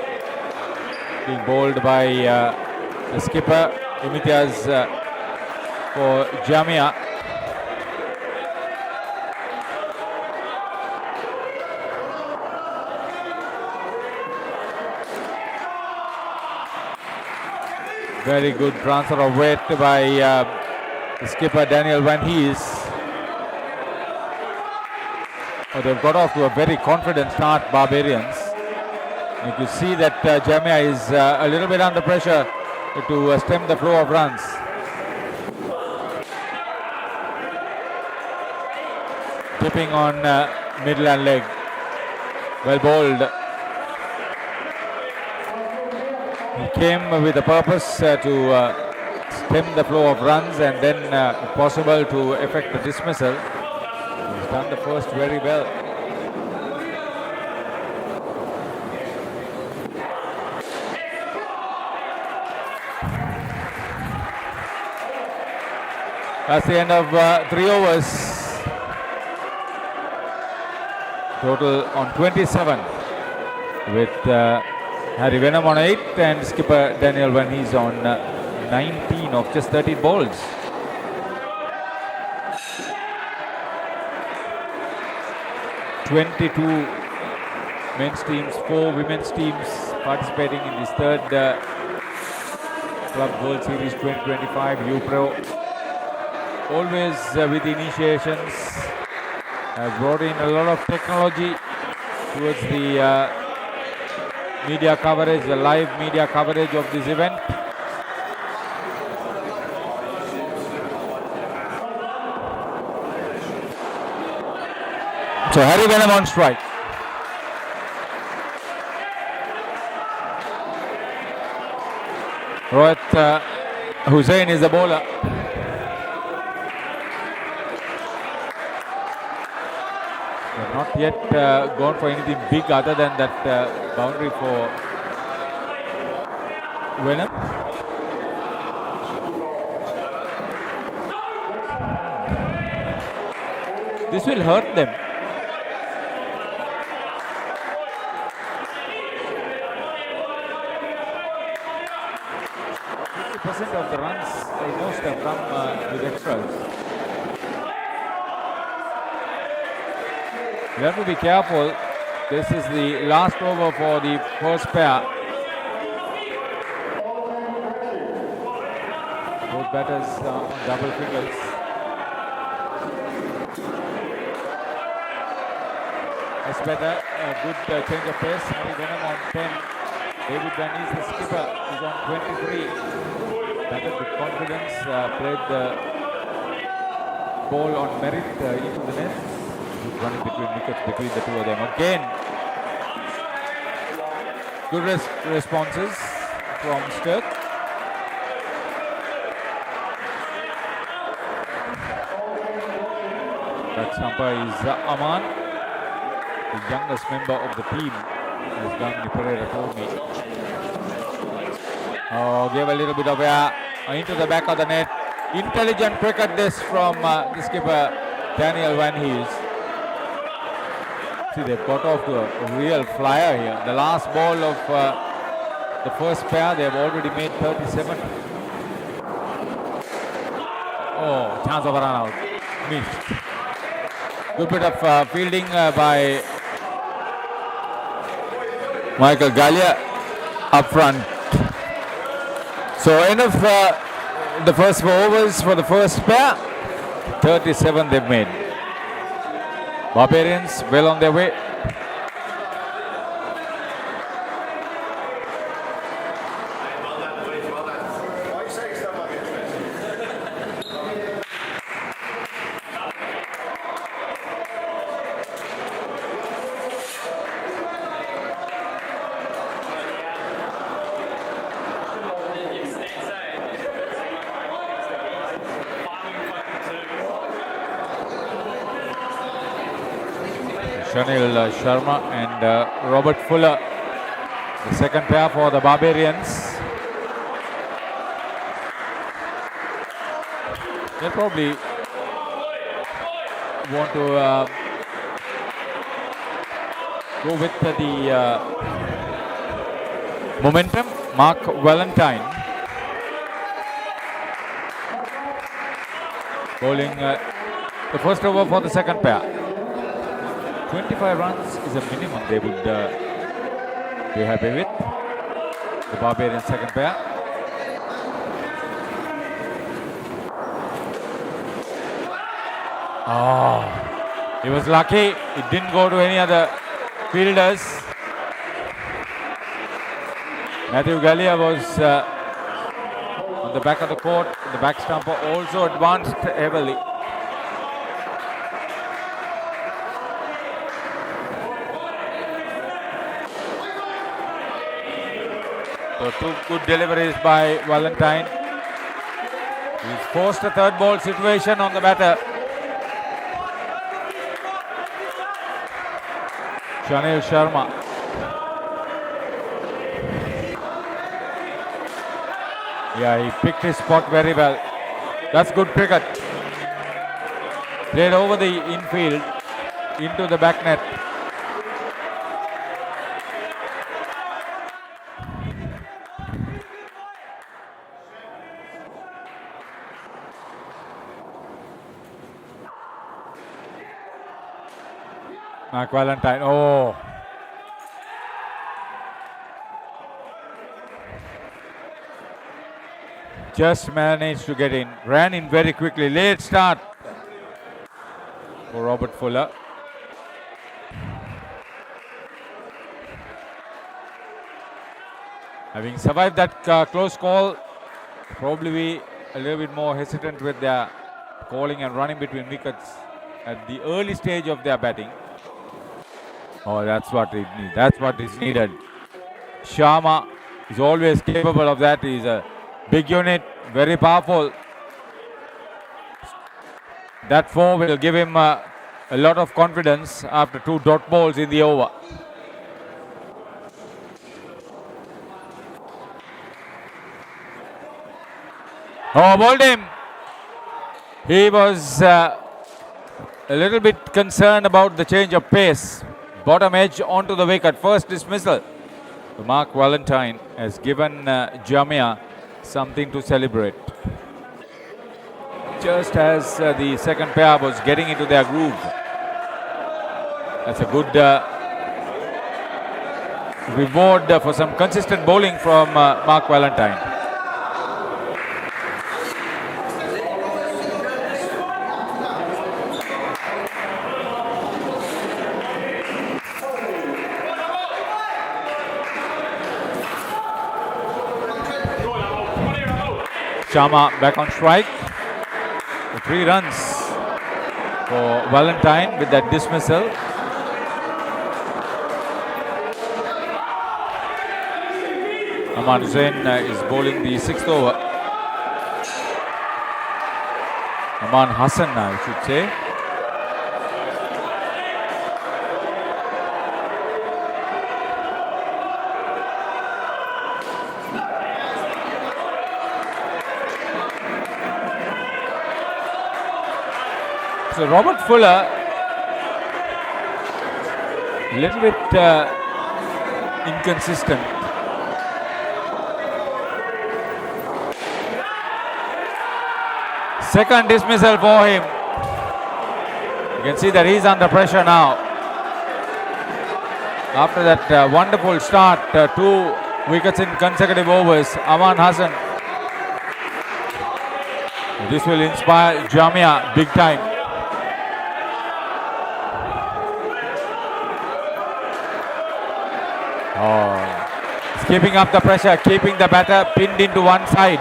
Being bowled by the skipper, Imtiaz for Jamia. Very good transfer of weight by the skipper Daniel Van Hees. Oh, they've got off to a very confident start, Barbarians. You can see that Jamia is a little bit under pressure to stem the flow of runs. Tipping on middle and leg. Well bowled. He came with a purpose to stem the flow of runs and then, if possible, to effect the dismissal. He's done the first very well. That's the end of 3 overs. Total on 27 with Harry Venom on 8 and skipper Daniel Van Hees on 19 of just 13 balls. "22 men's teams, 4 women's teams participating in this third Club World Series 2025 UPro. Always with initiations, have brought in a lot of technology towards the media coverage, the live media coverage of this event. So Harry Venom on strike. Rohit Hussain is the bowler. Not yet gone for anything big other than that boundary for Venom. This will hurt them. Of the runs, almost have come with extras. You have to be careful. This is the last over for the first pair. Both batters on double fingers. That's better. A good change of pace. Harry Venom on 10. David Van Hees, the skipper, is on 23. Batted with confidence, played the ball on merit into the net. Good running between wickets between the two of them. Again, good responses from Sturk. That stumper is Aman, the youngest member of the team, as Gandhi Pereira told me. Oh, gave a little bit of air into the back of the net. Intelligent cricket this from the skipper Daniel Van Hees. See, they've got off to a real flyer here. The last ball of the first pair, they've already made 37. Oh, chance of a run out. Missed. Good bit of fielding by Michael Gallia up front. So end of the first 4 overs for the first pair. 37 they've made. Barbarians well on their way. Shanil Sharma and Robert Fuller, the second pair for the Barbarians. They probably want to go with the momentum. Mark Valentine bowling the first over for the second pair. 25 runs is a minimum they would be happy with. The Barbarian second pair. Oh, he was lucky. It didn't go to any other fielders. Matthew Gallia was on the back of the court. The back stumper also advanced heavily. So 2 good deliveries by Valentine. He's forced a third ball situation on the batter. Shanil Sharma. Yeah, he picked his spot very well. That's good cricket. Played over the infield into the back net. Mark Valentine. Oh. Just managed to get in. Ran in very quickly. Late start for Robert Fuller. Having survived that close call, probably be a little bit more hesitant with their calling and running between wickets at the early stage of their batting. Oh, that's what it needs. That's what is needed. Sharma is always capable of that. He's a big unit, very powerful. That 4 will give him a lot of confidence after 2 dot balls in the over. Oh, bowled him. He was a little bit concerned about the change of pace. Bottom edge onto the wicket. First dismissal. Mark Valentine has given Jamia something to celebrate. Just as the second pair was getting into their groove. That's a good reward for some consistent bowling from Mark Valentine. Sharma back on strike. 3 runs for Valentine with that dismissal. Aman Hussain is bowling the 6th over. Aman Hassan, I should say. So Robert Fuller, a little bit inconsistent. Second dismissal for him. You can see that he's under pressure now. After that wonderful start, 2 wickets in consecutive overs, Aman Hassan. This will inspire Jamia big time. Oh, he's keeping up the pressure, keeping the batter pinned into one side.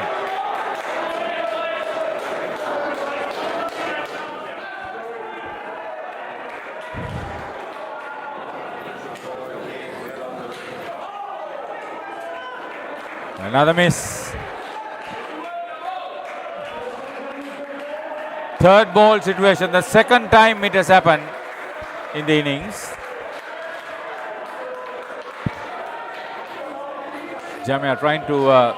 Another miss. Third ball situation, the second time it has happened in the innings. Jamia trying to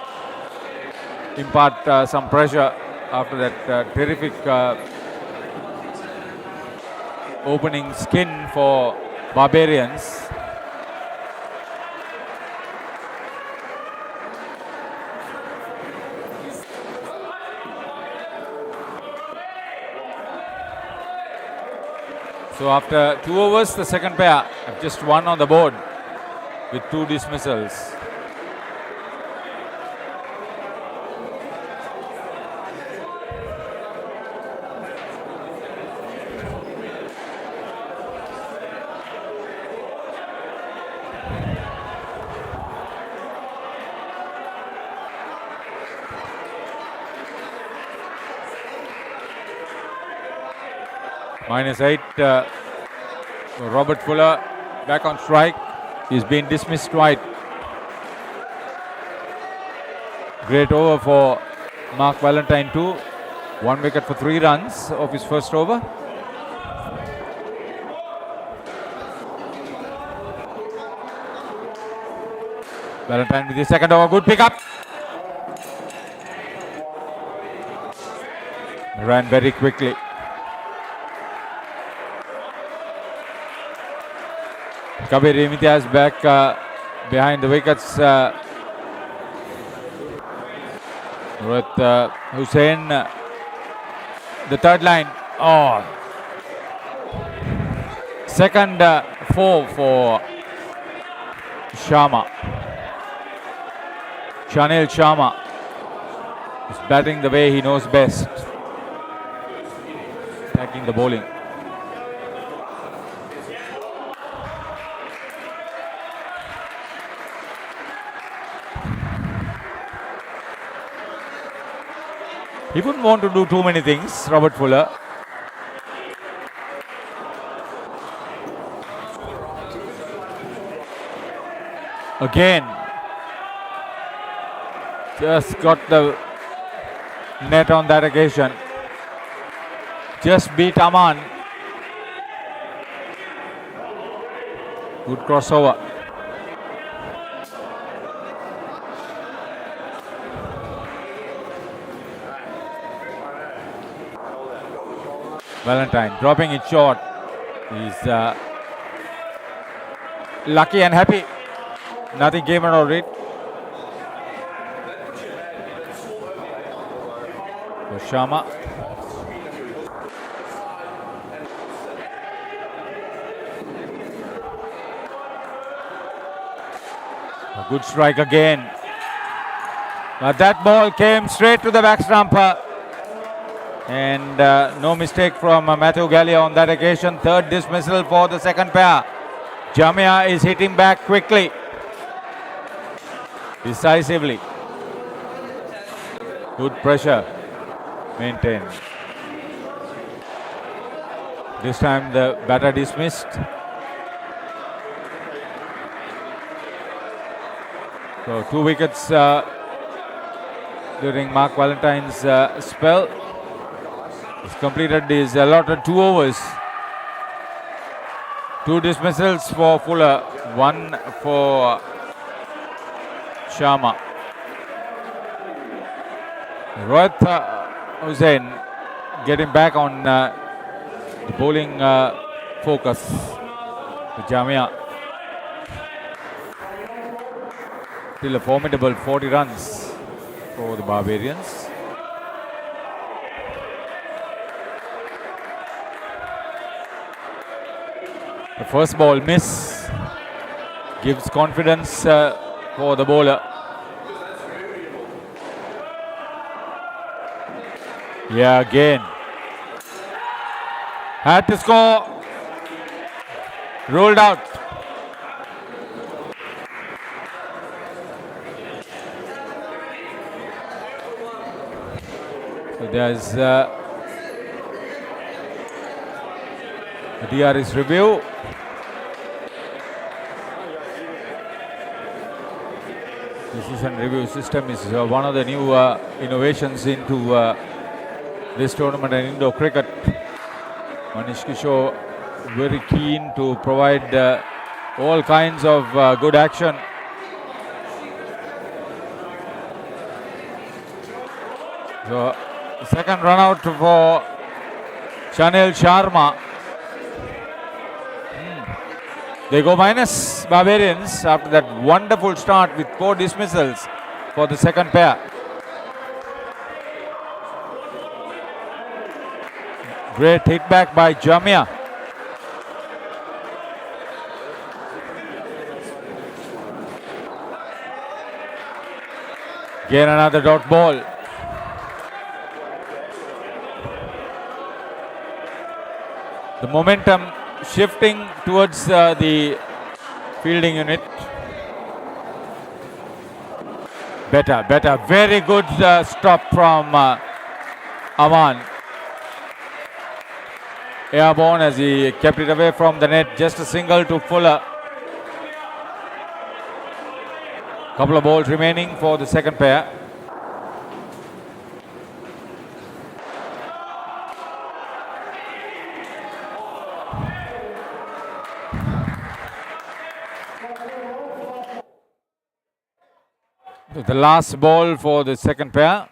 impart some pressure after that terrific opening skin for Barbarians. So after 2 overs, the second pair have just 1 on the board with 2 dismissals. -8, Robert Fuller back on strike. He's been dismissed twice. Great over for Mark Valentine too. 1 wicket for 3 runs of his first over. Valentine with the second over, good pick up. Ran very quickly. Kabir Imtiaz back behind the wickets with Hussain. The third line. Oh, second 4 for Sharma. Shanil Sharma is batting the way he knows best. Attacking the bowling. He wouldn't want to do too many things, Robert Fuller. Again, just got the net on that occasion. Just beat Aman. Good crossover. Valentine dropping it short. He's lucky and happy. Nothing came out of it. For Sharma. A good strike again. But that ball came straight to the back stumper. And no mistake from Matthew Gallia on that occasion. Third dismissal for the second pair. Jamia is hitting back quickly. Decisively. Good pressure maintained. This time the batter dismissed. So 2 wickets during Mark Valentine's spell. He's completed his allotted 2 overs. 2 dismissals for Fuller, 1 for Sharma. Rohit Hussain getting back on the bowling focus with Jamia. Still a formidable 40 runs for the Barbarians. The first ball miss gives confidence for the bowler. Yeah, again. Had to score. Rolled out. So there's a DRS review. Decision review system is one of the new innovations into this tournament and Indo cricket. Manish Kishore very keen to provide all kinds of good action. So second run out for Shanil Sharma. They go minus Barbarians after that wonderful start with 4 dismissals for the second pair. Great hit back by Jamia. Again another dot ball. The momentum shifting towards the fielding unit. Better. Very good stop from Aman. Airborne as he kept it away from the net. Just a single to Fuller. Couple of balls remaining for the second pair. The last ball for the second pair.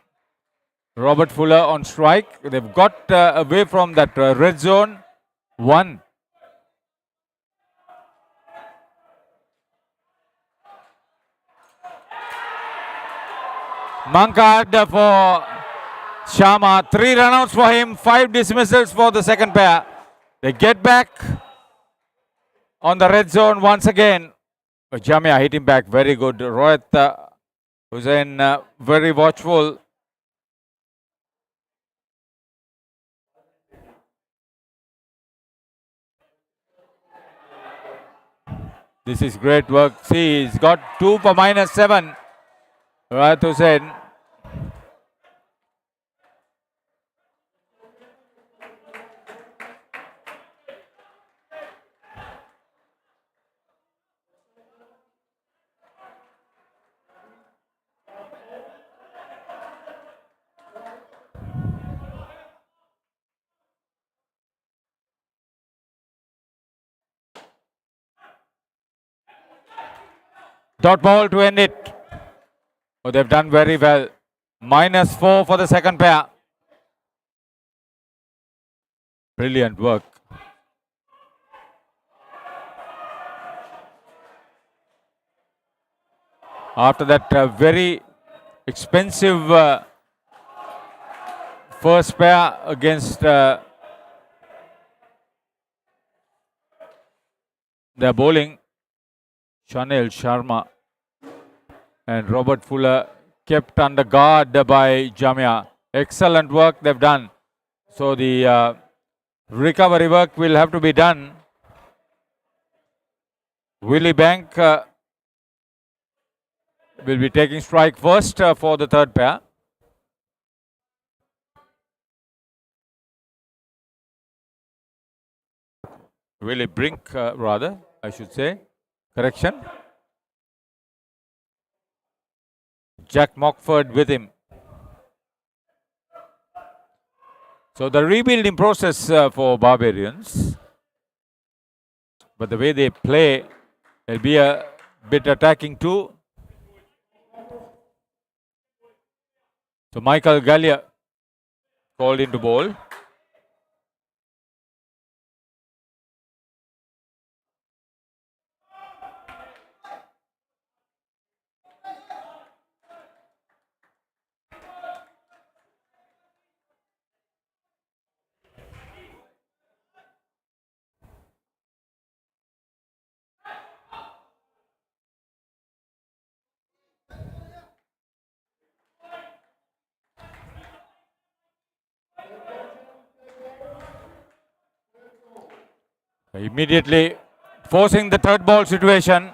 Robert Fuller on strike. They've got away from that red zone. 1. Mankad for Sharma. 3 runouts for him. 5 dismissals for the second pair. They get back on the red zone once again. Jamia hitting back very good. Rohit Hussain very watchful. This is great work. See, he's got 2 for -7. Rohit Hussain. Dot ball to end it. Oh, they've done very well. -4 for the second pair. Brilliant work. After that very expensive first pair against their bowling, Chanel Sharma and Robert Fuller kept under guard by Jamia. Excellent work they've done. So the recovery work will have to be done. Willie Bank will be taking strike first for the third pair. Willie Brink rather, I should say. Correction. Jack Mockford with him. So the rebuilding process for Barbarians. But the way they play, they'll be a bit attacking too. So Michael Gallia called into ball. Immediately forcing the third ball situation.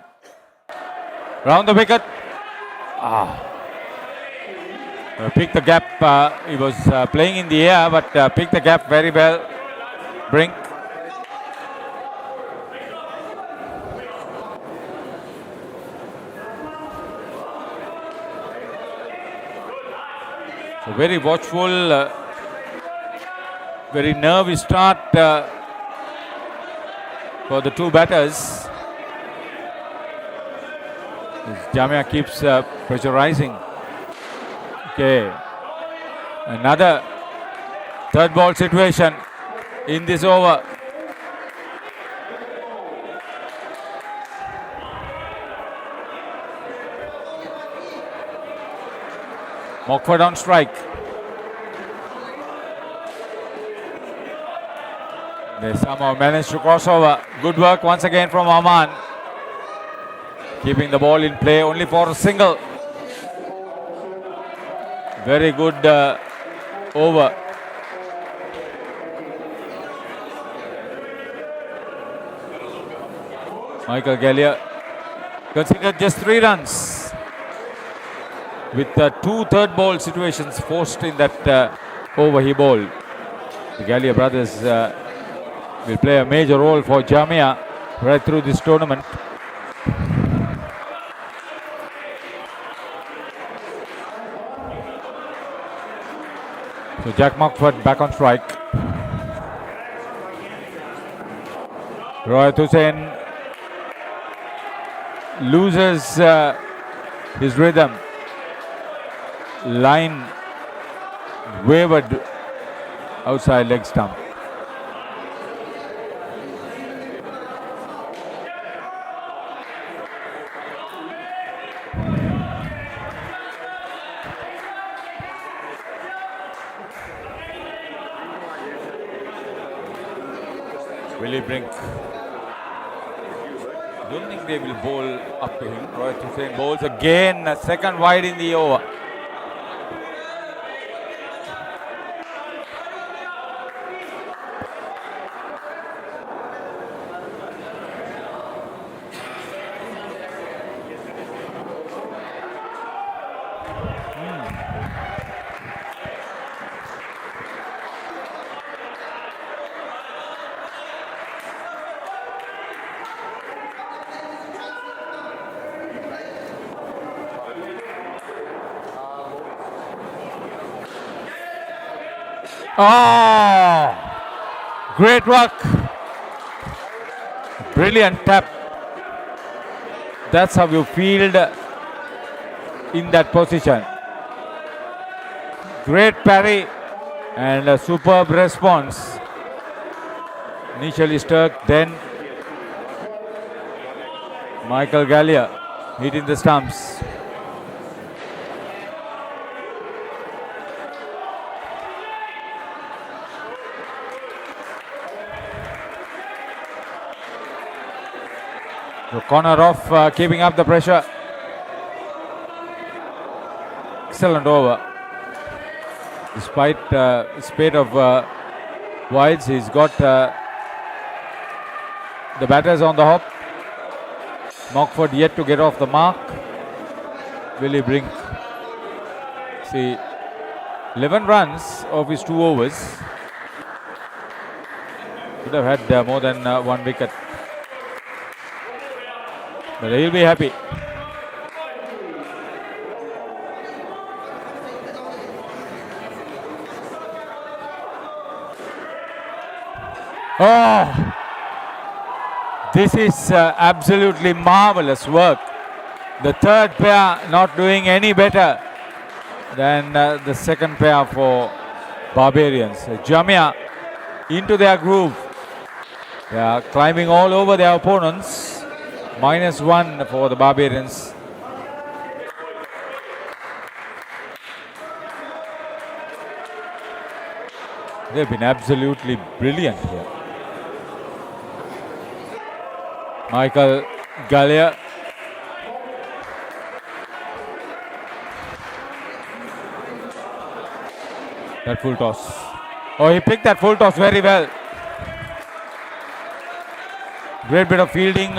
Round the wicket. Picked the gap. He was playing in the air, but picked the gap very well. Brink. So very watchful, very nervy start for the two batters. Jamia keeps pressurizing. Okay. Another third ball situation in this over. Mockford on strike. They somehow managed to cross over. Good work once again from Aman. Keeping the ball in play only for a single. Very good over. Michael Gallia considered just 3 runs. With 2 third ball situations forced in that over he bowled. The Gallia brothers will play a major role for Jamia right through this tournament. So Jack Mockford back on strike. Rohit Hussain loses his rhythm. line wavered outside leg stump. Willie Brink. Don't think they will bowl up to him. Rohit Hussain bowls again, second wide in the over. Oh, great work. Brilliant tap. That's how you field in that position. Great parry and a superb response. Initially Sturk, then Michael Gallia hitting the stumps. The corner off, keeping up the pressure. Excellent over. Despite spate of wides, he's got the batters on the hop. Mockford yet to get off the mark. Willie Brink. See, 11 runs of his 2 overs. Could have had more than 1 wicket. But he'll be happy. Oh, this is absolutely marvelous work. The third pair not doing any better than the second pair for Barbarians. Jamia into their groove. They are climbing all over their opponents. -1 for the Barbarians. They've been absolutely brilliant here. Michael Gallia. That full toss. Oh, he picked that full toss very well. Great bit of fielding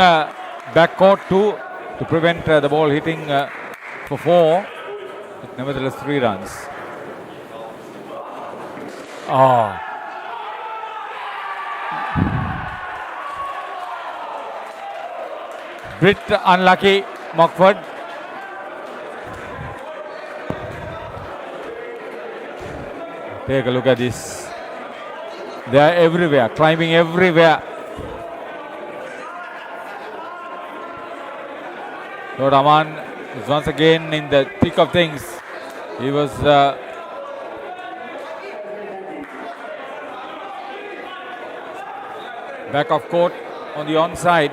back court too to prevent the ball hitting for 4. But nevertheless 3 runs. Oh. Bit unlucky, Mockford. Take a look at this. They are everywhere, climbing everywhere. Lord Aman is once again in the thick of things. He was back of court on the onside.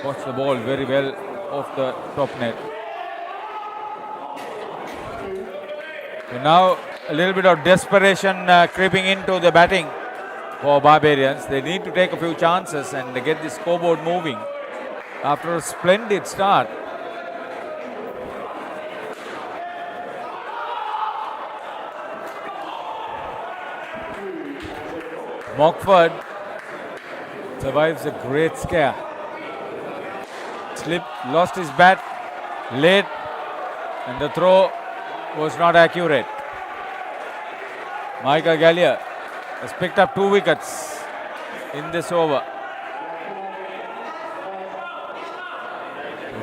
Watch the ball very well off the top net. And now a little bit of desperation creeping into the batting for Barbarians. They need to take a few chances and get the scoreboard moving after a splendid start. Mockford survives a great scare. Slipped, lost his bat late, and the throw was not accurate. Michael Gallia has picked up 2 wickets in this over.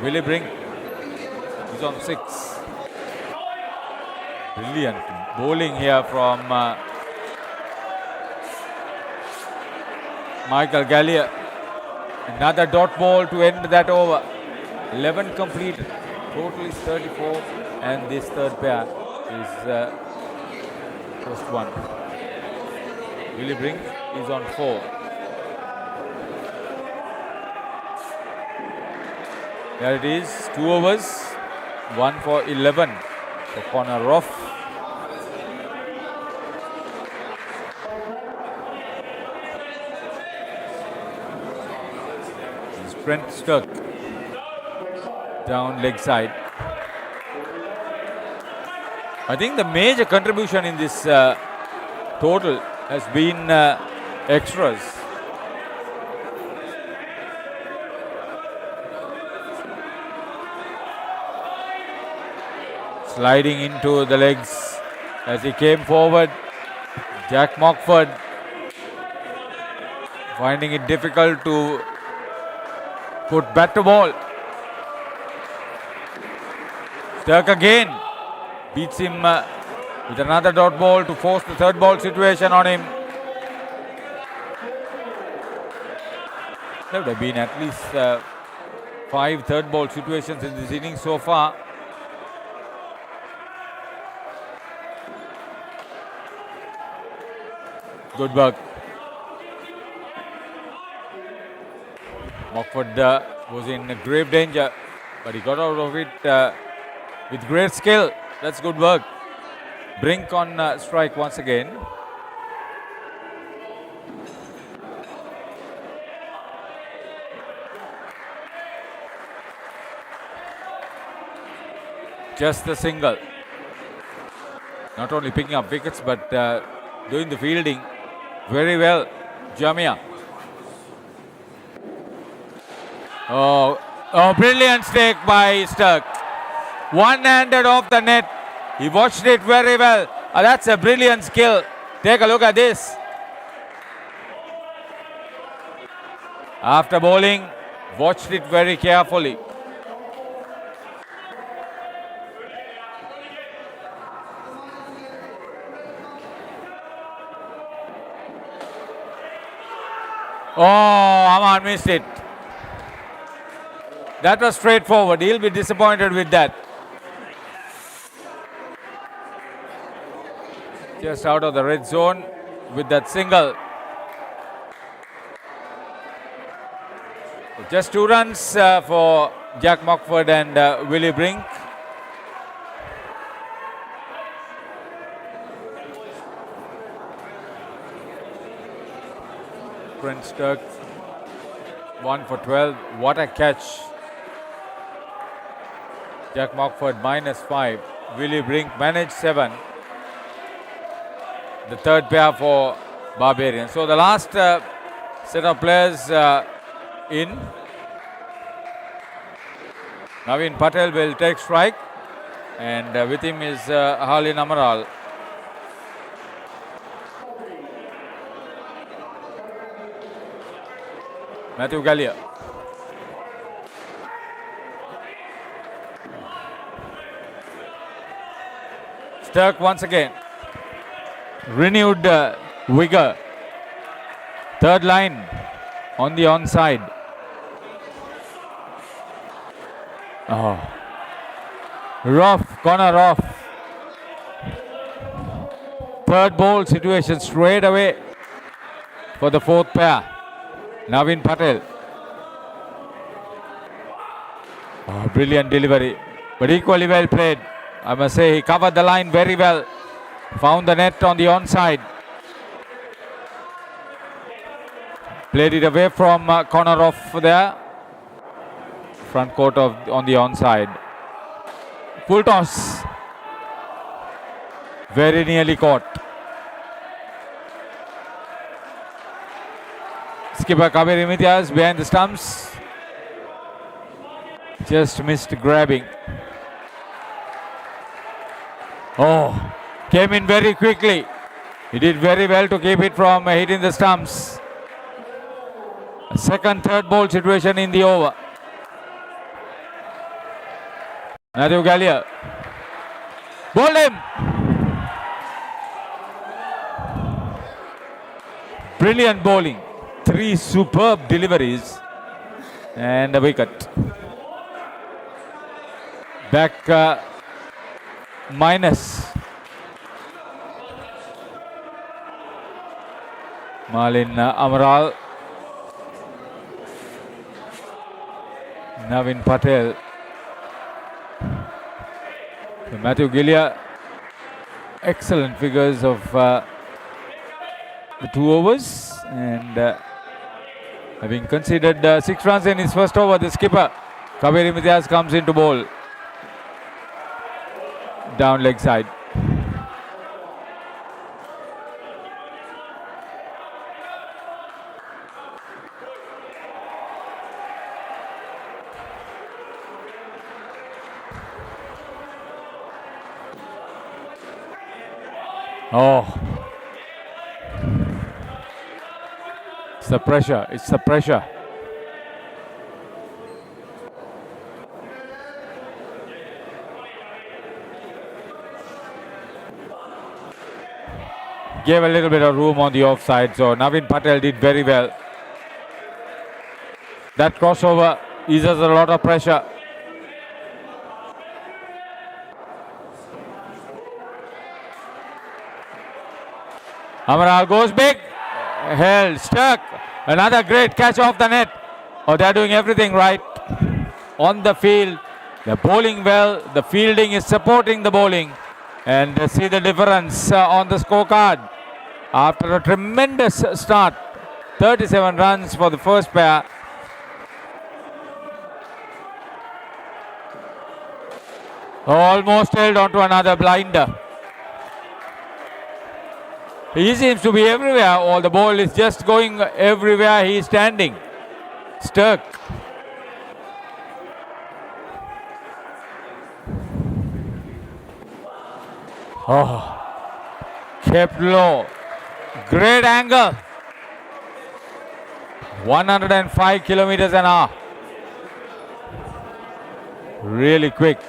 Willie Brink is on 6. Brilliant bowling here from Michael Gallia. Another dot ball to end that over. 11 completed. Total is 34, and this third pair is first one. Willie Brink is on 4. There it is, 2 overs, 1 for 11 for corner off. This is Brent Sturck down leg side. I think the major contribution in this total has been extras. Sliding into the legs as he came forward. Jack Mockford finding it difficult to put bat to ball. Sturck again beats him with another dot ball to force the third ball situation on him. There would have been at least 5 third ball situations in this inning so far. Good work. Mockford was in grave danger, but he got out of it with great skill. That's good work. Brink on strike once again. Just the single. Not only picking up wickets, but doing the fielding very well. Jamia. Oh, brilliant stake by Sturck. One-handed off the net. He watched it very well. That's a brilliant skill. Take a look at this. After bowling, watched it very carefully. Oh, Aman missed it. That was straightforward. He'll be disappointed with that. Just out of the red zone with that single. Just 2 runs for Jack Mockford and Willie Brink. Brent Sturck, 1 for 12. What a catch. Jack Mockford -5. Willie Brink managed 7. The third pair for Barbarians. So the last set of players in. Naveen Patel will take strike, and with him is Harlin Amaral. Matthew Gallia. Sturck once again. Renewed vigor. Third line on the onside. Oh. Rough, corner off. Third ball situation straight away for the fourth pair. Naveen Patel. Oh, brilliant delivery, but equally well played. I must say he covered the line very well. Found the net on the onside. Played it away from corner off there. Front court on the onside. Full toss. Very nearly caught. Skipper Kaveri Mithias behind the stumps. Just missed grabbing. Oh, came in very quickly. He did very well to keep it from hitting the stumps. A second, third ball situation in the over. Matthew Gallia. Bowled him. Brilliant bowling. 3 superb deliveries and a wicket. Back minus. Malin Amaral. Navin Patel. So Matthew Gillia, excellent figures of the 2 overs, and having conceded 6 runs in his first over, the skipper Kaveri Mithias comes into bowl. Down leg side. Oh, it's the pressure, it's the pressure. Gave a little bit of room on the offside, so Navin Patel did very well. That crossover eases a lot of pressure. Amaral goes big, held, stuck. Another great catch off the net. Oh, they're doing everything right on the field. They're bowling well. The fielding is supporting the bowling. And see the difference on the scorecard. After a tremendous start, 37 runs for the first pair. Almost held onto another blinder. He seems to be everywhere. All the ball is just going everywhere he is standing. Stuck. Oh, kept low. Great angle. 105 kilometers an hour. Really quick.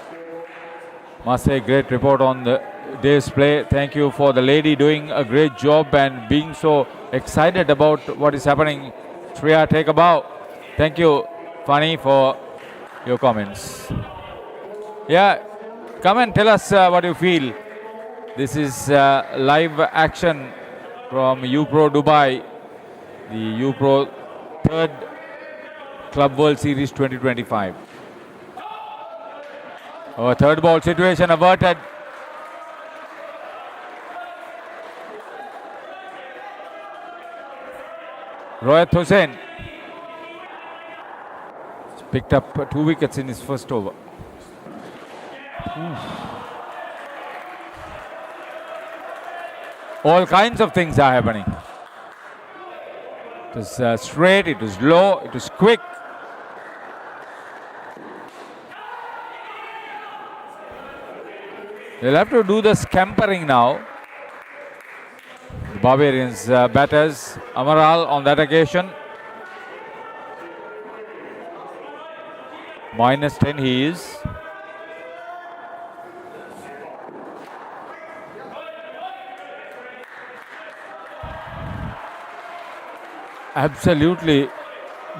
Must say, great report on the day's play. Thank you for the lady doing a great job and being so excited about what is happening. Shreya, take a bow. Thank you, Fanny, for your comments. Yeah, come and tell us what you feel. This is live action from UPro Dubai, the UPro 3rd Club World Series 2025. Oh, third ball situation averted. Rohit Hussain picked up 2 wickets in his first over. All kinds of things are happening. It was straight, it was low, it was quick. They'll have to do the scampering now. The Barbarians batters. Amaral on that occasion. -10 he is. Absolutely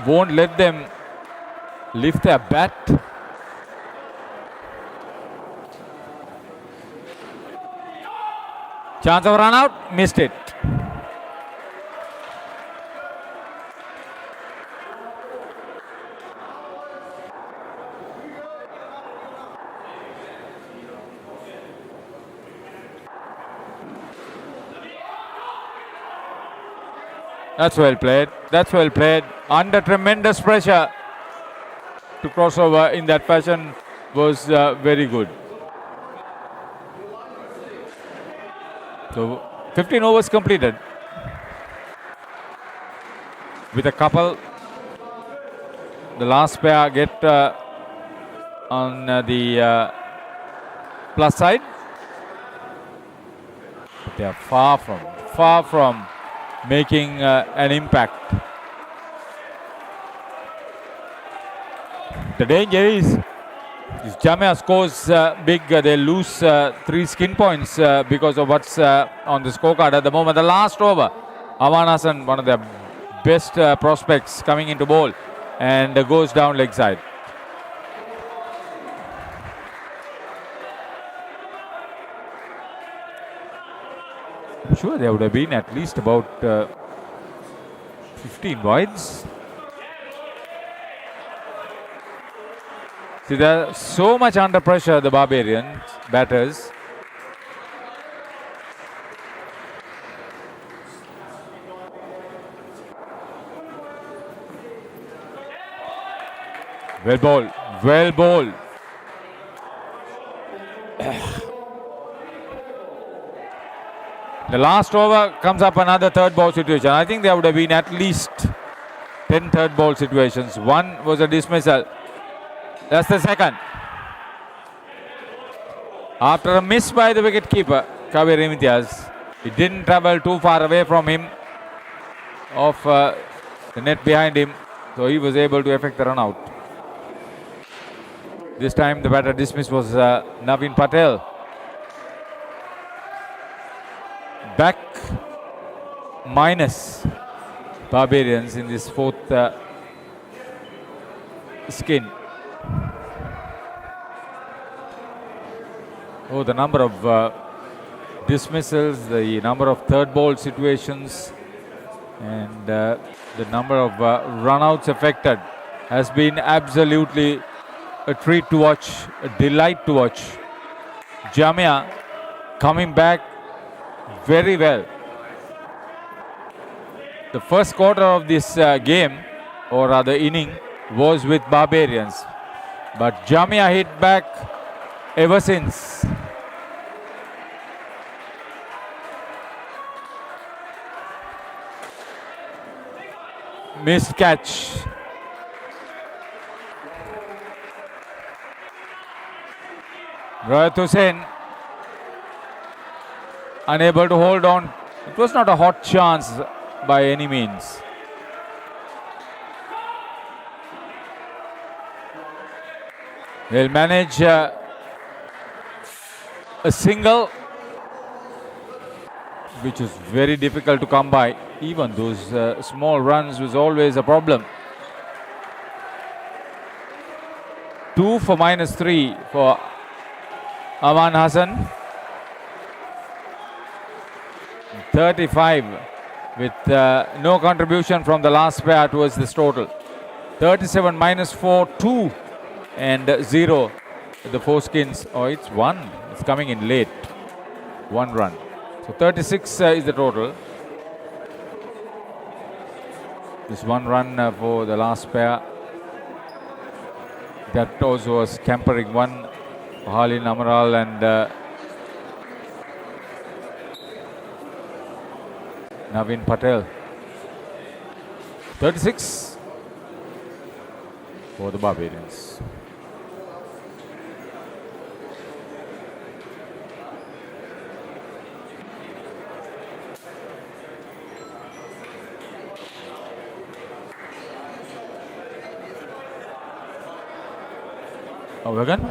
won't let them lift their bat. Chance of run out, missed it. That's well played. That's well played. Under tremendous pressure to cross over in that fashion was very good. So 15 overs completed with a couple. The last pair get on the plus side. They are far from making an impact. The danger is if Jamia scores big, they lose 3 skin points because of what's on the scorecard at the moment. The last over, Aman Hassan, one of their best prospects, coming into bowl and goes down leg side. sure there would have been at least about 15 wides. See, they're so much under pressure, the Barbarians batters. Well bowled, well bowled. The last over comes up another third ball situation. I think there would have been at least 10 third ball situations. One was a dismissal. That's the second. After a miss by the wicketkeeper, Kabir Imtiaz, it didn't travel too far away from him, off the net behind him, so he was able to effect the run out. This time the batter dismissed was Naveen Patel. Back minus Barbarians in this fourth skin. Oh, the number of dismissals, the number of third ball situations, and the number of run-outs affected has been absolutely a treat to watch, a delight to watch. Jamia coming back very well. The first quarter of this game, or rather inning, was with Barbarians, but Jamia hit back ever since. Missed catch. Rohit Hussain unable to hold on. It was not a hot chance by any means. They'll manage a single, which is very difficult to come by. Even those small runs was always a problem. 2 for -3 for Aman Hassan. 35 with no contribution from the last pair towards this total. 37 -4, 2 and 0. The four skins. Oh, it's 1. It's coming in late. 1 run. So 36 is the total. This 1 run for the last pair. That also was scampering 1. Halin Amaral and Naveen Patel. 36 for the Barbarians. Oh, we're gone?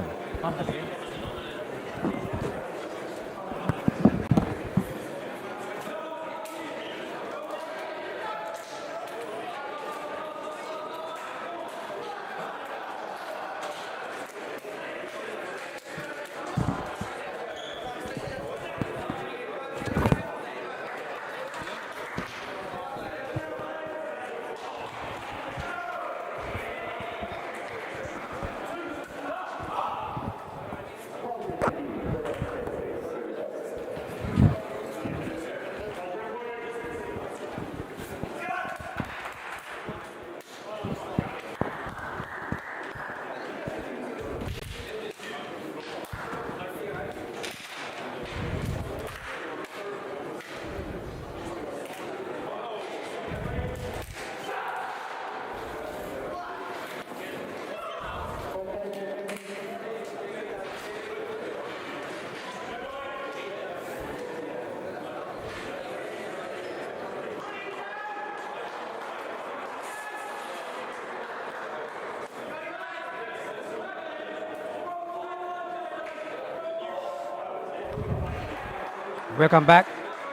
Welcome back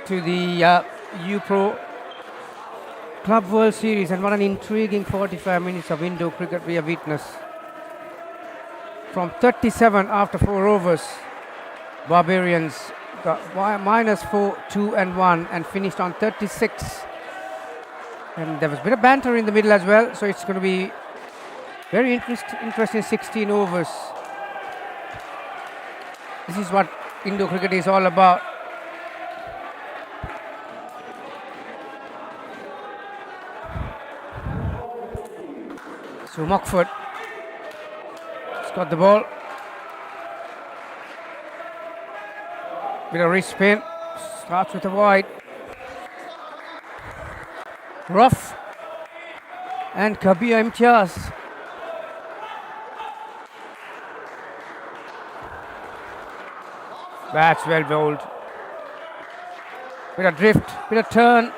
to the U-Pro Club World Series, and what an intriguing 45 minutes of indoor cricket we have witnessed. From 37 after 4 overs, Barbarians got -4, 2 and 1 and finished on 36. And there was a bit of banter in the middle as well, so it's going to be very interesting 16 overs. This is what Indo cricket is all about. So Mockford has got the ball. Bit of wrist spin. Starts with a wide. Rough. And Kabir Imtiaz. That's well bowled. Bit of drift, bit of turn.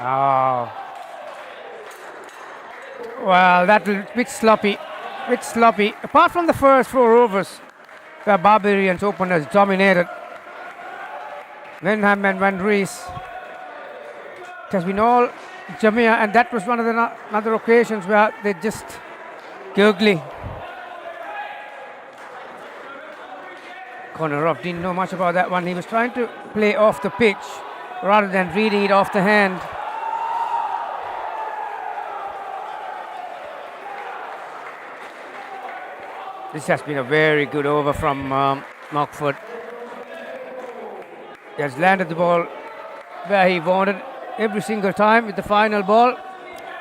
Oh. Well, that was a bit sloppy. Bit sloppy. Apart from the first 4 overs, where Barbarians openers dominated. Wenham and Van Rees. It has been all Jamia, and that was one of the other occasions where they just gurgly. Konarov didn't know much about that one. He was trying to play off the pitch rather than reading it off the hand. This has been a very good over from Mockford. He has landed the ball where he wanted every single time with the final ball,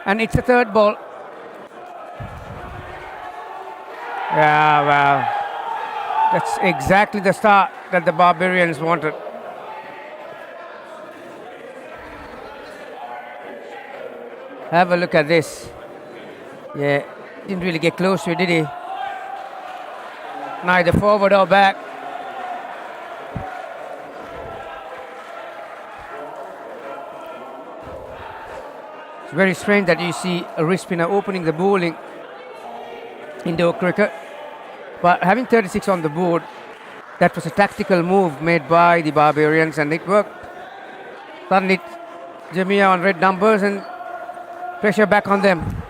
and it's the third ball. Yeah, well, that's exactly the start that the Barbarians wanted. Have a look at this. Yeah, didn't really get close to it, did he? Neither forward or back. It's very strange that you see a wrist spinner opening the bowling indoor cricket. But having 36 on the board, that was a tactical move made by the Barbarians, and it worked. Suddenly, Jamia on red numbers and pressure back on them.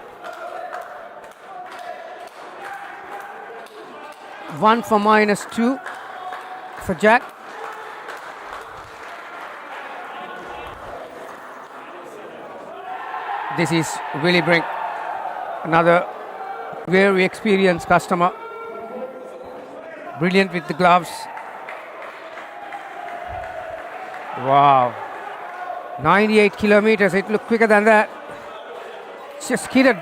1 for -2 for Jack. This is Willie Brink, another very experienced customer. Brilliant with the gloves. Wow. 98 kilometers. It looked quicker than that. It's just skidded.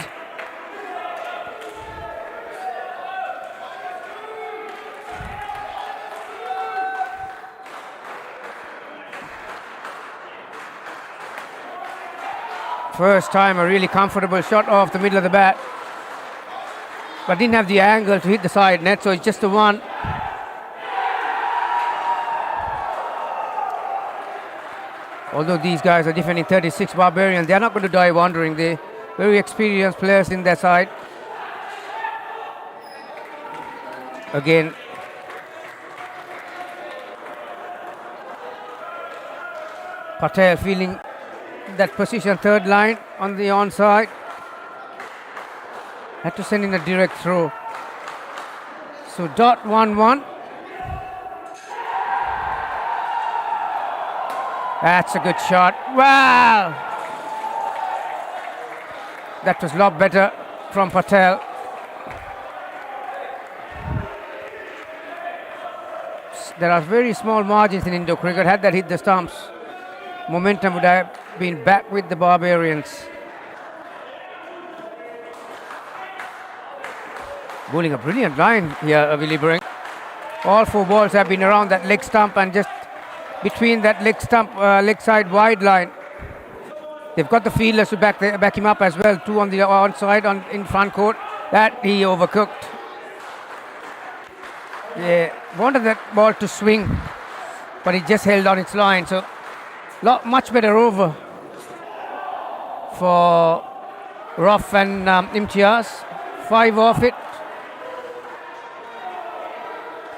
First time a really comfortable shot off the middle of the bat, but didn't have the angle to hit the side net, so it's just a 1. Although these guys are defending 36 Barbarians, they are not going to die wandering. They're very experienced players in their side. Again, Patel feeling that position, third line on the onside. Had to send in a direct throw. So dot 1-1. That's a good shot. Wow! That was a lot better from Patel. There are very small margins in Indo cricket. Had that hit the stumps, momentum would have been back with the Barbarians. Bowling a brilliant line here, Willie Brink. All 4 balls have been around that leg stump and just between that leg stump, leg side wide line. They've got the fielders to back him up as well. 2 on the onside in front court. That he overcooked. They wanted that ball to swing, but it just held on its line. So much better over for Ruff and Imtiaz. 5 off it.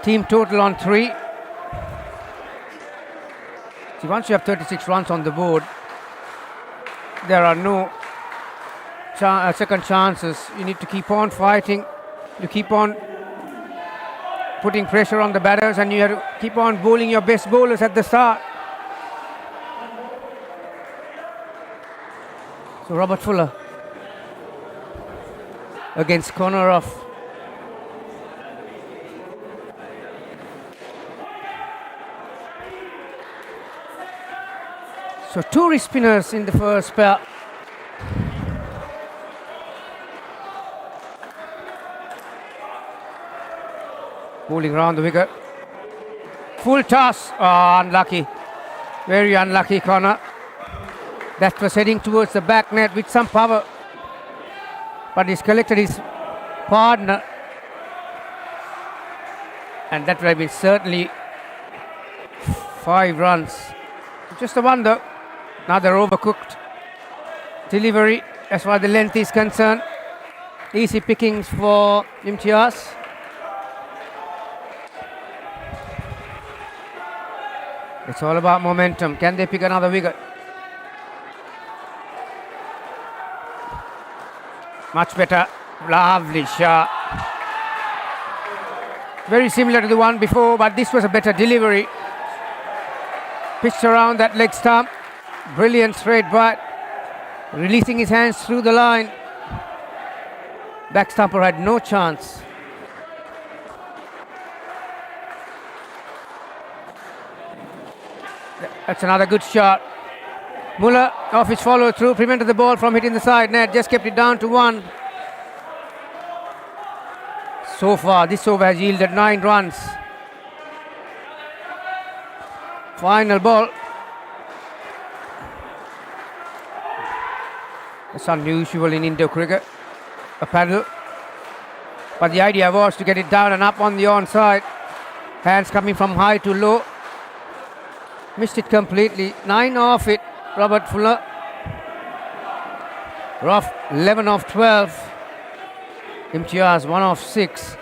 Team total on 3. See, once you have 36 runs on the board, there are no second chances. You need to keep on fighting, you keep on putting pressure on the batters, and you have to keep on bowling your best bowlers at the start. So Robert Fuller against Konarov. So 2 wrist spinners in the first spell. Bowling round the wicket. Full toss. Oh, unlucky. Very unlucky corner. That was heading towards the back net with some power. But he's collected his partner. And that would have been certainly 5 runs. Just a wonder. Another overcooked delivery as far as the length is concerned. Easy pickings for Imtiaz. It's all about momentum. Can they pick another wicket? Much better. Lovely shot. Very similar to the one before, but this was a better delivery. Pitched around that leg stump. Brilliant straight bite. Releasing his hands through the line. Back stumper had no chance. That's another good shot. Muller off his follow through, prevented the ball from hitting the side net, just kept it down to 1. So far, this over has yielded 9 runs. Final ball. It's unusual in Indo cricket, a paddle. But the idea was to get it down and up on the onside. Hands coming from high to low. Missed it completely. 9 off it, Robert Fuller. Rough 11 off 12. Imtiaz 1 off 6.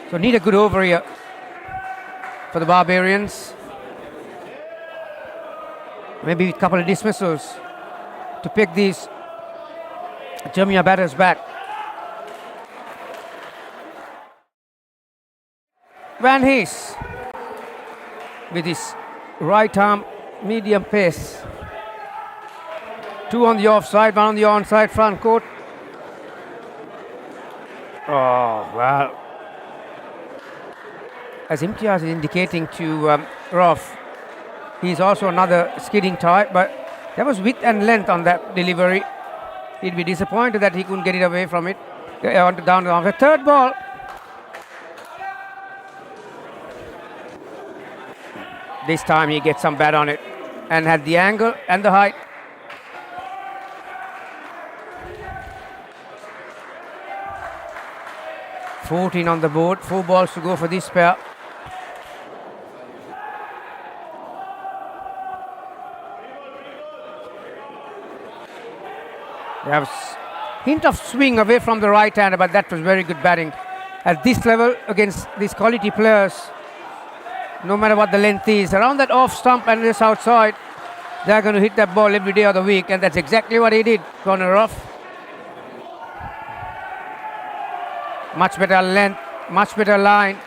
So need a good over here for the Barbarians. Maybe a couple of dismissals to pick these Jamia batters back. Van Hees with his right arm medium pace. 2 on the offside, 1 on the onside front court. Oh, well. As Imtiaz is indicating to Roth, he's also another skidding type, but there was width and length on that delivery. He'd be disappointed that he couldn't get it away from it. Down to the third ball. This time he gets some bat on it and had the angle and the height. $14 on the board, 4 balls to go for this pair. They have a hint of swing away from the right hander, but that was very good batting. At this level, against these quality players, no matter what the length is, around that off stump and this outside, they're going to hit that ball every day of the week, and that's exactly what he did. Corner off. Much better length, much better line.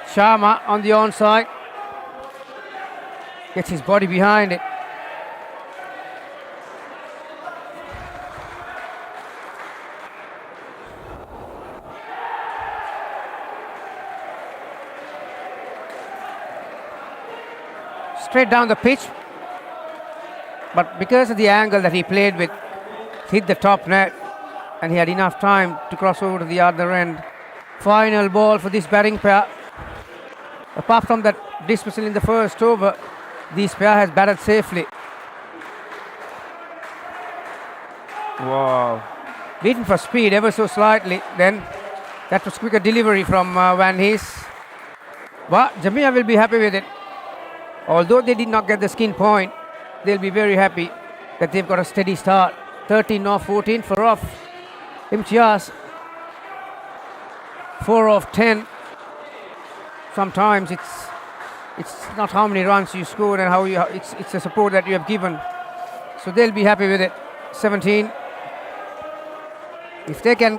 Sharma on the onside. Gets his body behind it. Straight down the pitch, but because of the angle that he played with, hit the top net, and he had enough time to cross over to the other end. Final ball for this batting pair. Apart from that dismissal in the first over, this pair has batted safely. Wow. Beaten for speed ever so slightly, then that was quicker delivery from Van Hees. But Jamia will be happy with it. Although they did not get the skin point, they'll be very happy that they've got a steady start. 13 off 14 for off. Imtiaz 4 off 10. sometimes it's not how many runs you scored and it's the support that you have given. So they'll be happy with it. 17. If they can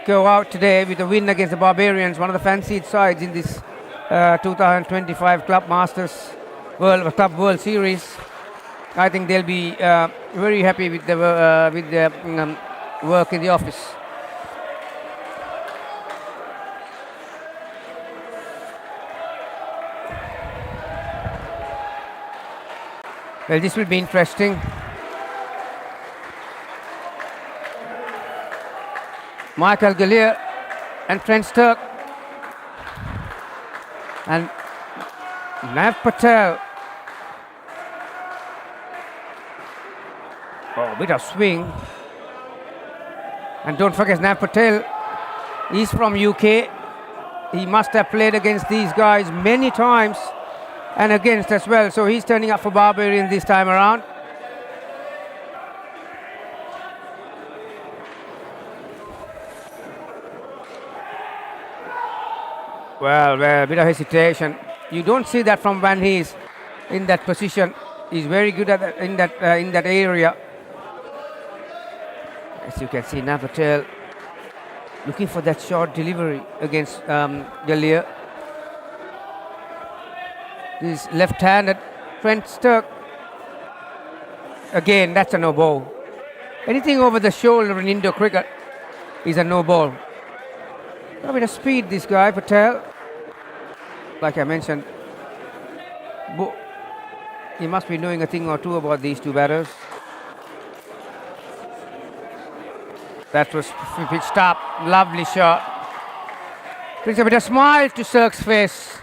go out today with a win against the Barbarians, one of the fancied sides in this 2025 Club Masters Club World Series, I think they'll be very happy with the work in the office. Well, this will be interesting. Michael Gallier and Trent Sturck and Nav Patel. Oh, bit of swing. And don't forget, Nav Patel is from UK. He must have played against these guys many times and against as well. So he's turning up for Barbarians this time around. Well, a bit of hesitation. You don't see that from when he's in that position. He's very good at in that area. As you can see, Nav Patel looking for that short delivery against Gallier. This left-handed Trent Sturck. Again, that's a no ball. Anything over the shoulder in Indo cricket is a no ball. A bit of speed, this guy, Patel. Like I mentioned, he must be knowing a thing or two about these two batters. That was pitched up. Lovely shot. Brings a bit of smile to Sturck's face.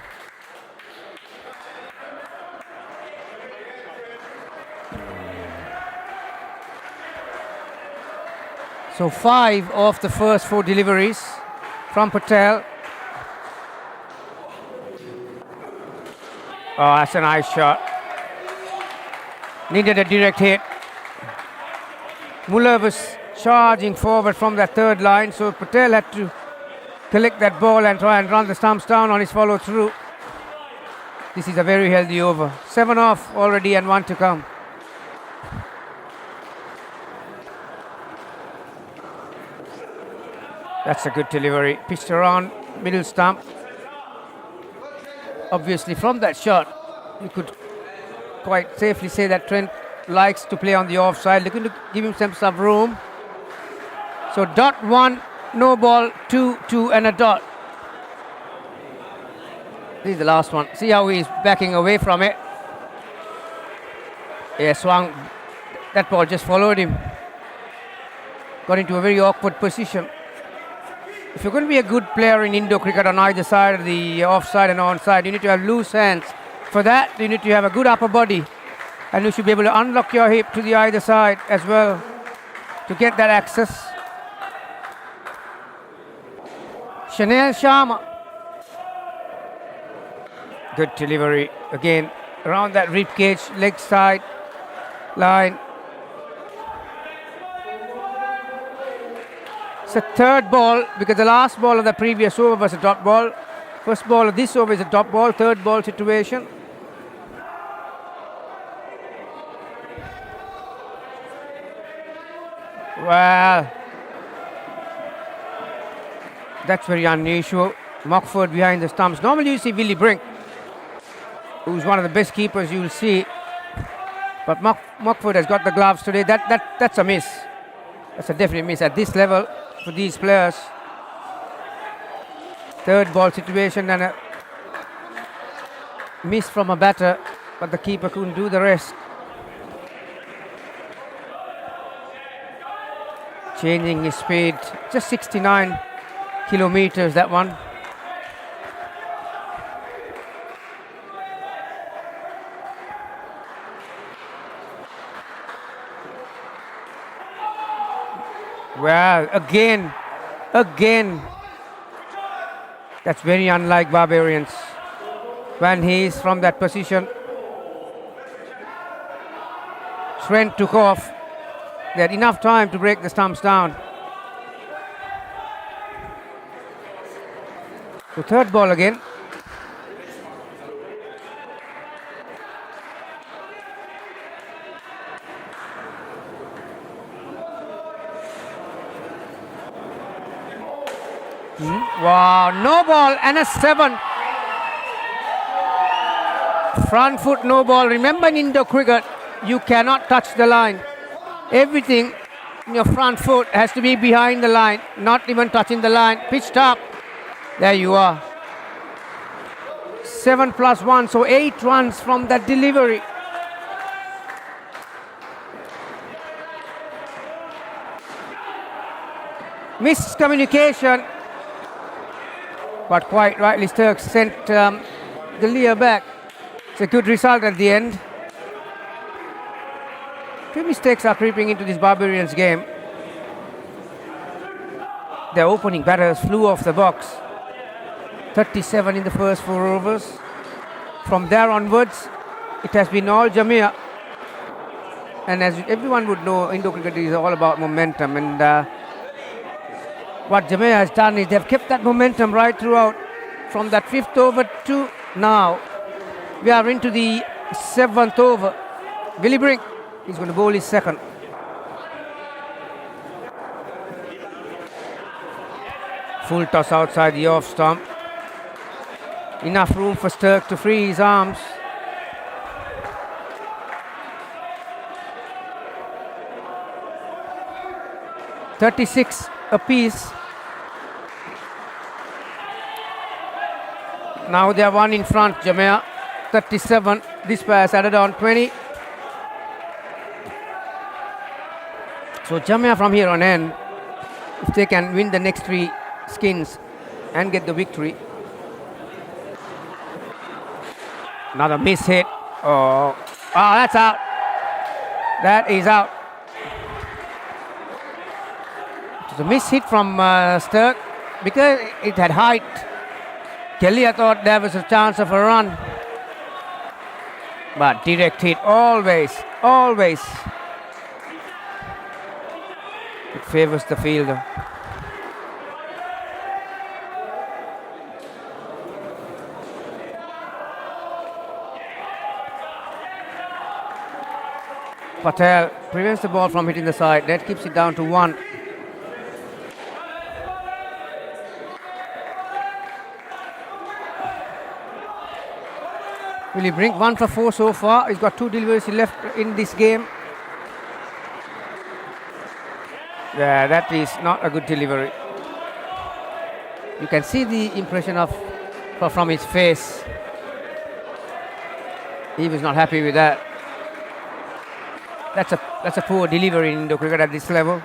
So 5 of the first 4 deliveries from Patel. Oh, that's a nice shot. Needed a direct hit. Muller was charging forward from that third line, so Patel had to collect that ball and try and run the stumps down on his follow through. This is a very healthy over. 7 off already and 1 to come. That's a good delivery. Pitched around middle stump. Obviously, from that shot, you could quite safely say that Trent likes to play on the offside, looking to give himself some room. So dot 1, no ball, 2, 2 and a dot. This is the last one. See how he's backing away from it. Yeah, swung. That ball just followed him. Got into a very awkward position. If you're going to be a good player in Indo cricket on either side of the offside and onside, you need to have loose hands. For that, you need to have a good upper body. And you should be able to unlock your hip to the either side as well to get that access. Chanel Sharma. Good delivery. Again, around that rib cage, leg side line. It's a third ball because the last ball of the previous over was a dot ball. First ball of this over is a dot ball, third ball situation. Well, that's very unusual. Mockford behind the stumps. Normally you see Willie Brink, who's one of the best keepers you'll see. But Mockford has got the gloves today. That's a miss. That's a definite miss at this level for these players. Third ball situation and a miss from a batter, but the keeper couldn't do the rest. Changing his speed, just 69 kilometers that one. Well, again, that's very unlike Barbarians. When he's from that position, Trent took off. They had enough time to break the stumps down. So third ball again. Wow, no ball and a 7. Front foot, no ball. Remember in indoor cricket, you cannot touch the line. Everything in your front foot has to be behind the line, not even touching the line. Pitched up. There you are. 7+1, so 8 runs from that delivery. Miscommunication, but quite rightly Sturk sent Gallia back. It's a good result at the end. Few mistakes are creeping into this Barbarians game. Their opening batters flew off the box. 37 in the first 4 overs. From there onwards, it has been all Jamia. And as everyone would know, Indo cricket is all about momentum. And what Jamia has done is they've kept that momentum right throughout. From that 5th over to now, we are into the 7th over. Willie Brink is going to bowl his second. Full toss outside the off stump. Enough room for Sturk to free his arms. .36 apiece. Now they are 1 in front, Jamia. 37. This pair has added on 20. So Jamia from here on in, if they can win the next 3 skins and get the victory. Another miss hit. Oh, that's out. That is out. It was a miss hit from Sturk because it had height. Kelly, I thought there was a chance of a run. But direct hit, always. It favors the fielder. Patel prevents the ball from hitting the side. That keeps it down to 1. Will he bring 1 for 4 so far? He's got 2 deliveries left in this game. Yeah, that is not a good delivery. You can see the impression from his face. He was not happy with that. That's a poor delivery in Indo cricket at this level.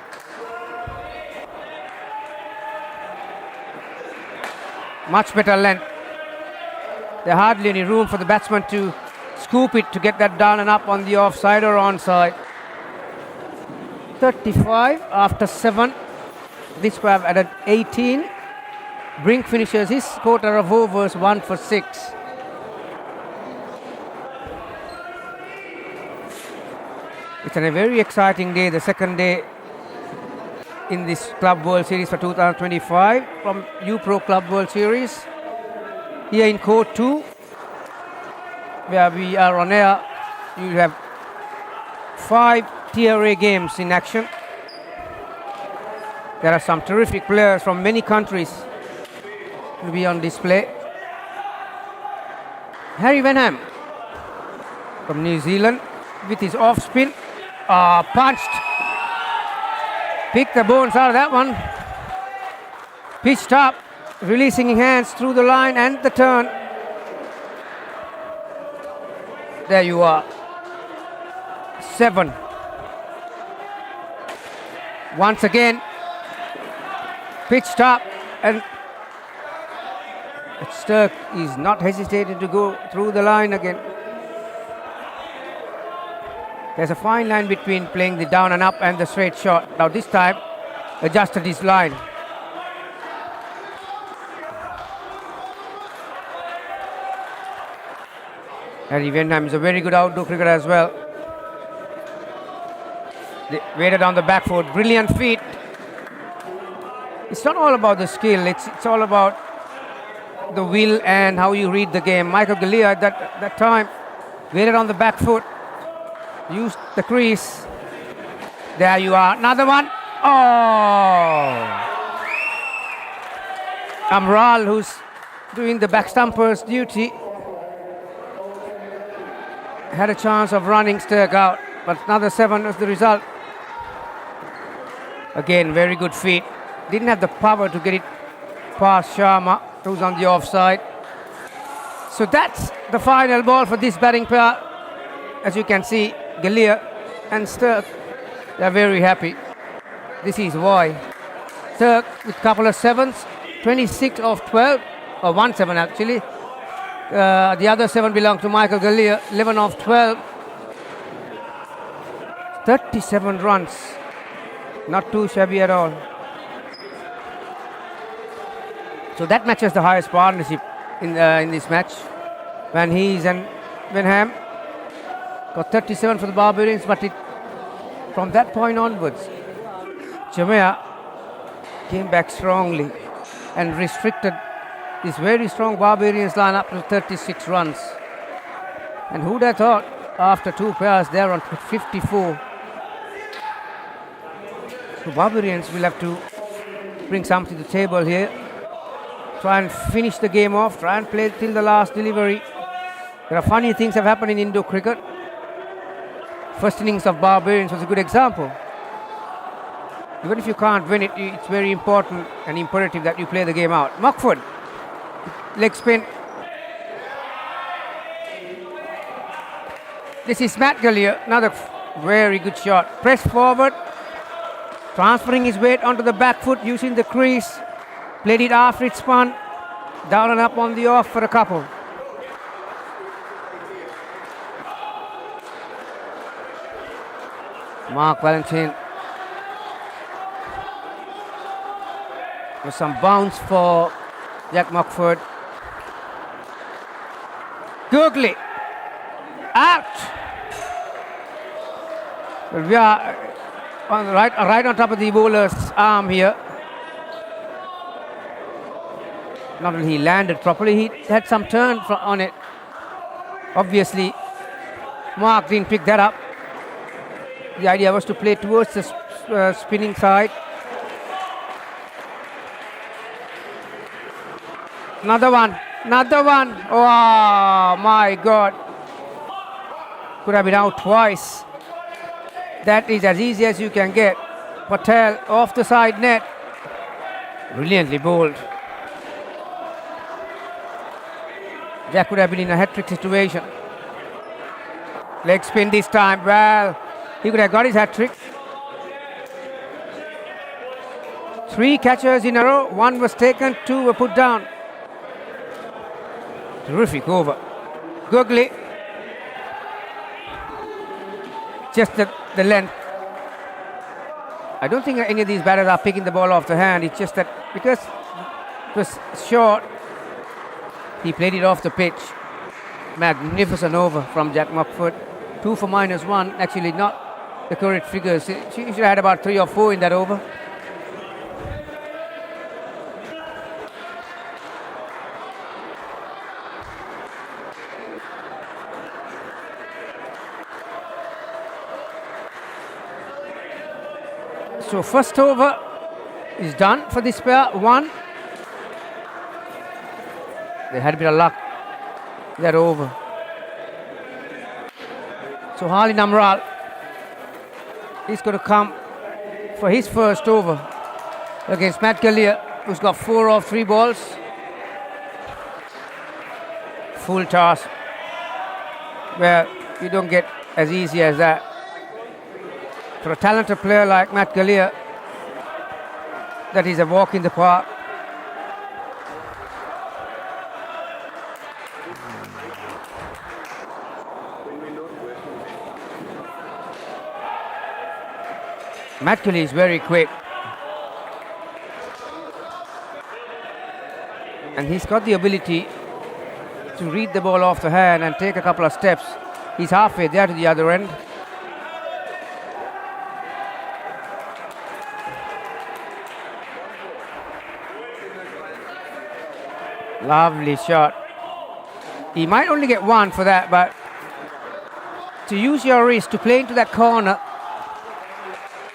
Much better length. There's hardly any room for the batsman to scoop it to get that down and up on the offside or onside. 35 after 7. This will have added 18. Brink finishes his quarter of overs 1 for 6. It's a very exciting day, the second day in this Club World Series for 2025 from U-Pro Club World Series. Here in Court 2, where we are on air, you have 5 Tier A games in action. There are some terrific players from many countries to be on display. Harry Wenham from New Zealand with his off spin. Punched. Picked the bones out of that one. Pitched up, releasing hands through the line and the turn. There you are. 7. Once again, pitched up, and Sturk is not hesitating to go through the line again. There's a fine line between playing the down and up and the straight shot. Now this time, adjusted his line. Harry Wenham is a very good outdoor cricketer as well. They waited on the back foot, brilliant feet. It's not all about the skill, it's all about the will and how you read the game. Michael Galea at that time waited on the back foot, used the crease. There you are, another one. Oh! Amral, who's doing the back stumper's duty, had a chance of running Sturk out, but another 7 was the result. Again, very good feet. Didn't have the power to get it past Sharma, who's on the offside. So that's the final ball for this batting pair. As you can see, Galea and Sturk, they're very happy. This is why. Sturk with a couple of 7s, 26 of 12, or 1 7 actually. The other 7 belong to Michael Galea, 11 of 12. 37 runs. Not too shabby at all. So that matches the highest partnership in this match. Van Hees and Wenham got 37 for the Barbarians, but from that point onwards, Jamia came back strongly and restricted this very strong Barbarians lineup to 36 runs. And who'd have thought after 2 pairs they're on 54. So Barbarians will have to bring something to the table here. Try and finish the game off, try and play till the last delivery. There are funny things have happened in Indo cricket. First innings of Barbarians was a good example. Even if you can't win it, it's very important and imperative that you play the game out. Mockford, leg spin. This is Matt Galea, another very good shot. Press forward, transferring his weight onto the back foot, using the crease. Played it after it spun, down and up on the off for a couple. Mark Valentin. There's some bounce for Jack Mockford. Googly. Out. Well, we are on the right on top of the bowler's arm here. Not only he landed properly, he had some turn on it. Obviously, Mark didn't pick that up. The idea was to play towards the spinning side. Another one. Oh my God. Could have been out twice. That is as easy as you can get. Patel off the side net. Brilliantly bowled. Jack could have been in a hat-trick situation. Leg spin this time. Well, he could have got his hat-trick. 3 catches in a row. 1 was taken, 2 were put down. Terrific over. Googly. Just the length. I don't think any of these batters are picking the ball off the hand. It's just that because it was short, he played it off the pitch. Magnificent over from Jack Mockford. 2 for -1. Actually, not the correct figures. She should have had about 3 or 4 in that over. So first over is done for this pair. 1. They had a bit of luck. That over. So Harlin Amral is going to come for his first over against Matt Galea, who's got 4 off 3 balls. Full toss. Well, you don't get as easy as that. For a talented player like Matt Galea, that is a walk in the park. Matt Galea is very quick. And he's got the ability to read the ball off the hand and take a couple of steps. He's halfway there to the other end. Lovely shot. He might only get one for that, but to use your wrist to play into that corner,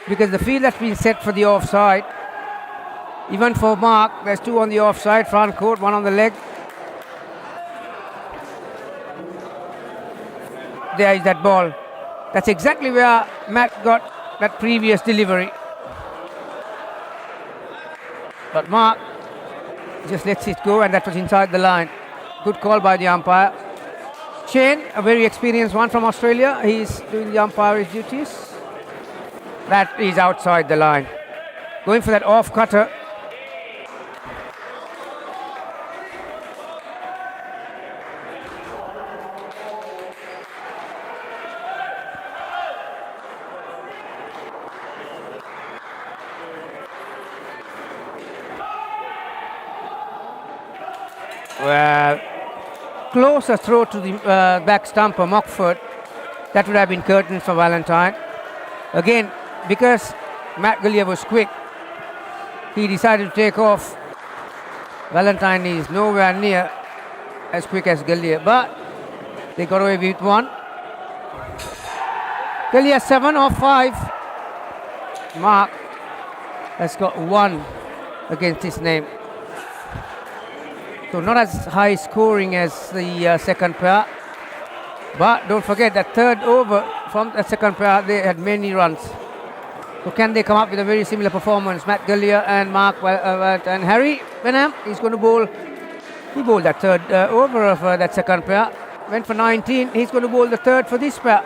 because the field has been set for the offside. Even for Mark, there's two on the offside, front court, one on the leg. There is that ball. That's exactly where Matt got that previous delivery. But Mark just lets it go, and that was inside the line. Good call by the umpire. Shane, a very experienced one from Australia, he's doing the umpire's duties. That is outside the line. Going for that off cutter. Well, closer throw to the back stumper, Mockford. That would have been curtains for Valentine. Again, because Matt Gallia was quick, he decided to take off. Valentine is nowhere near as quick as Gallia, but they got away with one. Gallia 7 off 5. Mark has got 1 against his name. So not as high scoring as the second pair. But don't forget that third over from the second pair, they had many runs. So can they come up with a very similar performance? Matt Gallia and Mark and Harry Benham is going to bowl. He bowled that third over of that second pair. Went for 19. He's going to bowl the third for this pair.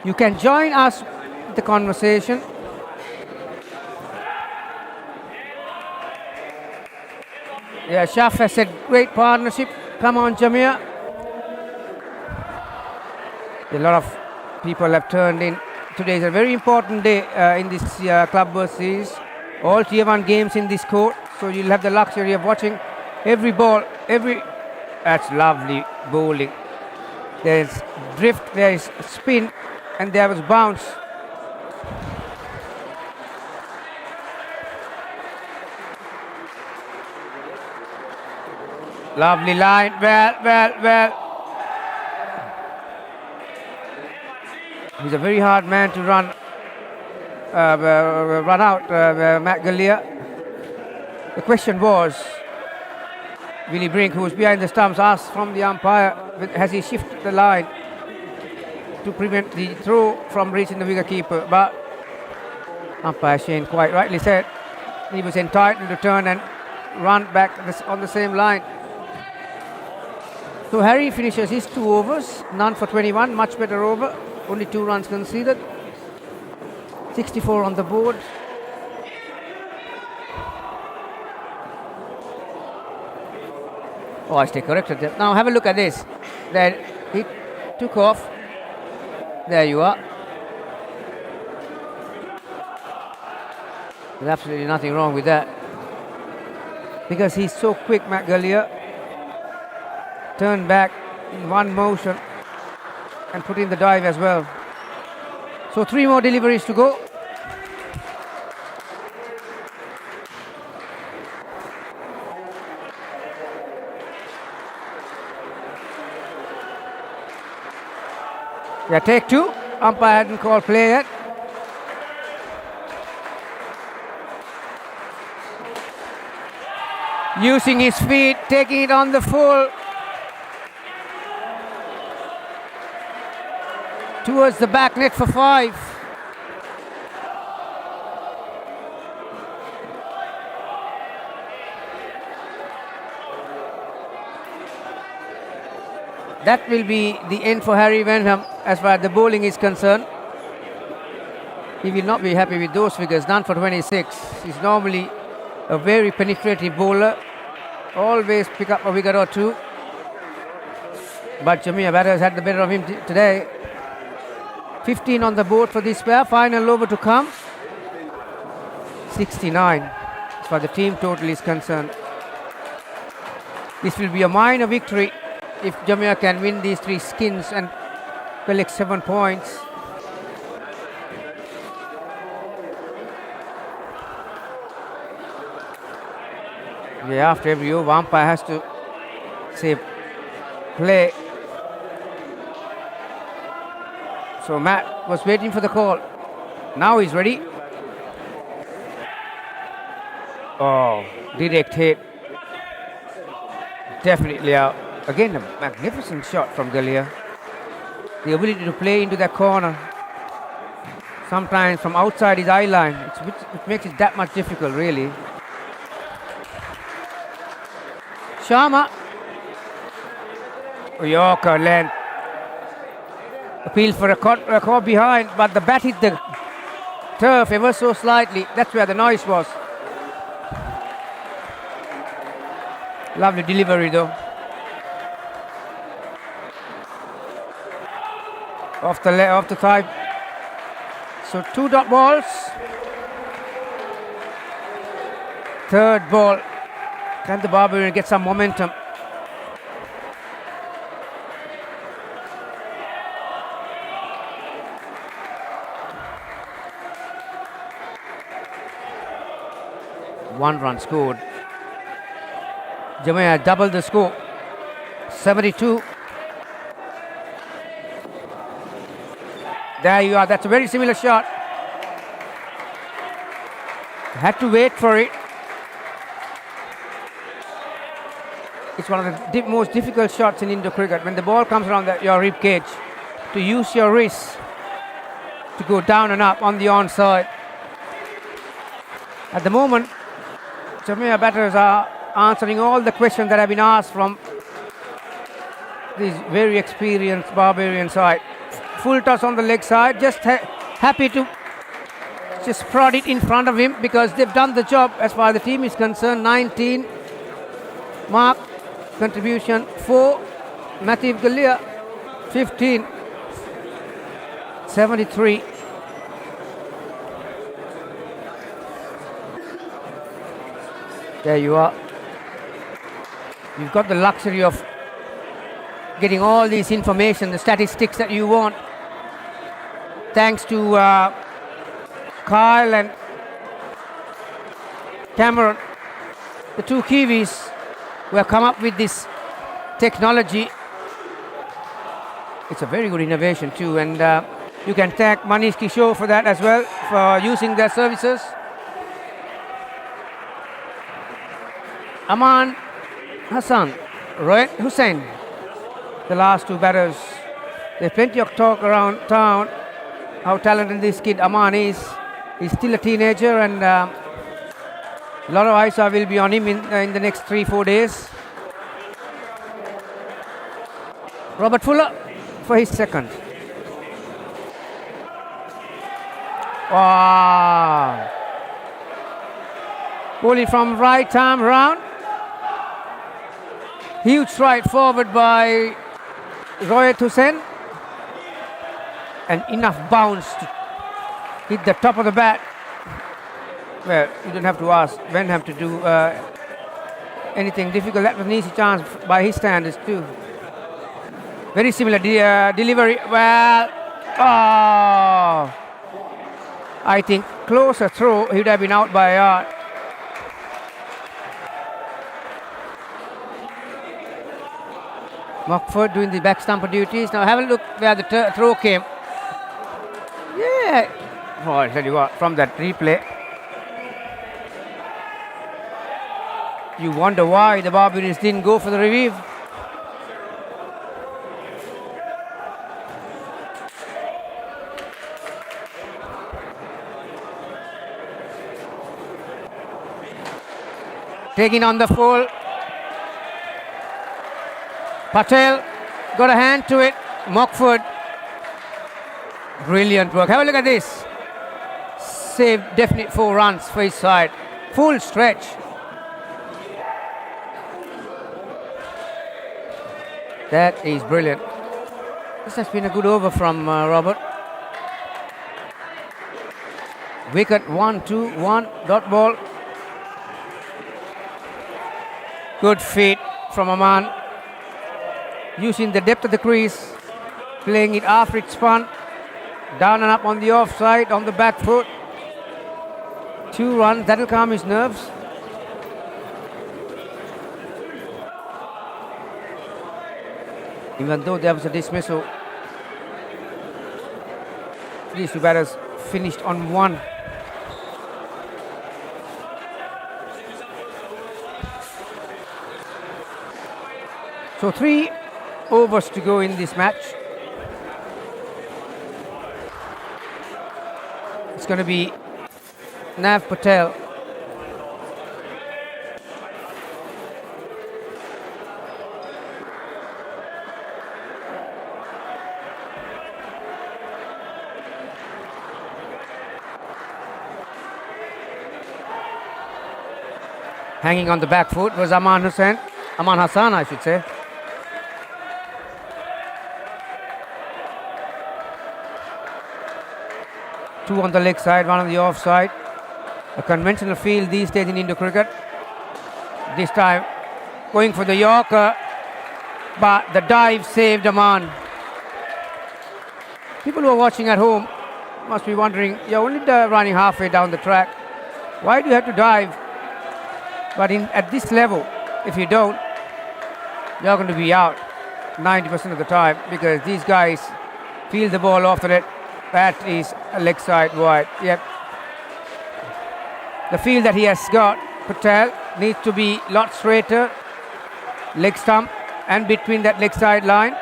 You can join us in the conversation. Yeah, Shaf has said great partnership. Come on, Jamia. A lot of people have turned in. Today is a very important day in this Club World Series. All Tier 1 games in this court. So you'll have the luxury of watching every ball, That's lovely bowling. There's drift, there is spin, and there was bounce. Lovely line, well. He's a very hard man to run out, Matt Gallia. The question was, Willie Brink, who was behind the stumps, asked from the umpire, has he shifted the line to prevent the throw from reaching the wicketkeeper? But umpire Shane quite rightly said he was entitled to turn and run back on the same line. So Harry finishes his 2 overs, none for 21, much better over, only 2 runs conceded, 64 on the board. Oh, I stay corrected there. Now have a look at this. Then he took off. There you are. There's absolutely nothing wrong with that. Because he's so quick, Matt Gallia. Turn back in one motion and put in the dive as well. So 3 more deliveries to go. Yeah, take 2. Umpire hadn't called play yet. Using his feet, taking it on the full. Towards the back net for 5. That will be the end for Harry Benham as far as the bowling is concerned. He will not be happy with those figures. None for 26. He's normally a very penetrative bowler. Always pick up a wicket or 2. But Jamia batters had the better of him today. 15 on the board for this pair. Final over to come. 69 as far as the team total is concerned. This will be a minor victory if Jamia can win these 3 skins and collect 7 points. Yeah, after every over, umpire has to say play. So Matt was waiting for the call. Now he's ready. Oh, direct hit. Definitely out. Again, a magnificent shot from Gallia. The ability to play into that corner. Sometimes from outside his eye line. It makes it that much difficult, really. Sharma. Yorker length. Appeal for a caught behind, but the bat hit the turf ever so slightly. That's where the noise was. Lovely delivery though. Off the thigh. So 2 dot balls. Third ball. Can the Barbarians get some momentum? One run scored. Jamia doubled the score. 72. There you are. That's a very similar shot. Had to wait for it. It's one of the most difficult shots in Indo cricket. When the ball comes around your rib cage, to use your wrist to go down and up on the onside. At the moment, Jamia batters are answering all the questions that have been asked from this very experienced Barbarian side. Full toss on the leg side, just happy to just prod it in front of him because they've done the job as far as the team is concerned. 19 mark contribution for Matthew Gallia, 15, 73. There you are. You've got the luxury of getting all this information, the statistics that you want. Thanks to Kyle and Cameron, the 2 Kiwis who have come up with this technology. It's a very good innovation too, and you can thank Manish Kishore for that as well, for using their services. Aman Hassan, Rohit Hussain, the last 2 batters. There's plenty of talk around town how talented this kid Aman is. He's still a teenager, and a lot of eyes will be on him in the next 3-4 days. Robert Fuller for his second. Wow. Bowling from right arm round. Huge stride forward by Rohit Hussain. And enough bounce to hit the top of the bat. Well, you don't have to ask Wenham to do anything difficult. That was an easy chance by his standards too. Very similar delivery. Well, I think closer throw, he would have been out by a yard. Mockford doing the back stumper duties. Now have a look where the throw came. Yeah. Oh, I tell you what, from that replay, you wonder why the Barbarians didn't go for the review. Taking on the full. Patel got a hand to it. Mockford. Brilliant work. Have a look at this. Saved definite 4 runs for his side. Full stretch. That is brilliant. This has been a good over from Robert. Wicket 1-2-1 dot ball. Good feet from Aman. Using the depth of the crease. Playing it after it spun. Down and up on the offside, on the back foot. 2 runs, that'll calm his nerves. Even though there was a dismissal, these two batters finished on 1. So 3 overs to go in this match. It's going to be Nav Patel. Hanging on the back foot was Aman Hassan, I should say. Two on the leg side, 1 on the off side. A conventional field these days in Indo cricket. This time going for the Yorker, but the dive saved Aman. People who are watching at home must be wondering, you're only running halfway down the track. Why do you have to dive? But at this level, if you don't, you're going to be out 90% of the time, because these guys field the ball off the net. That is a leg side wide. Yep. The field that he has got, Patel, needs to be a lot straighter. Leg stump and between that leg side line.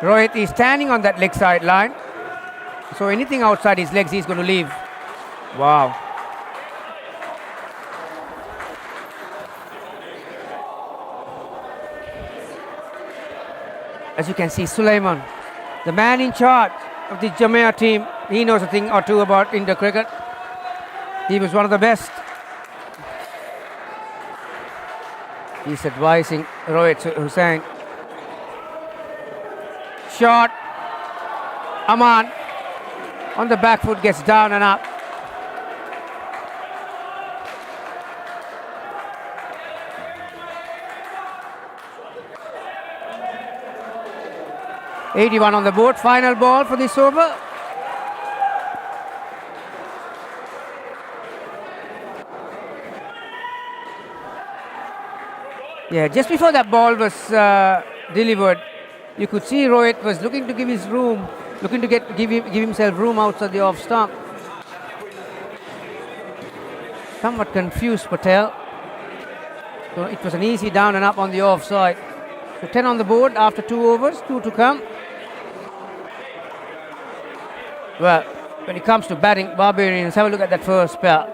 Rohit is standing on that leg side line. So anything outside his legs, he's going to leave. Wow. As you can see, Sulaiman, the man in charge of the Jamia team, he knows a thing or two about Indo cricket. He was one of the best. He's advising Rohit Hussain. Shot. Aman on the back foot gets down and up. .81 on the board. Final ball for this over. Yeah, just before that ball was delivered, you could see Rohit was looking to give his room, looking to give himself room outside the off stump. Somewhat confused Patel. So it was an easy down and up on the offside. So 10 on the board after 2 overs, 2 to come. Well, when it comes to batting, Barbarians, have a look at that first pair.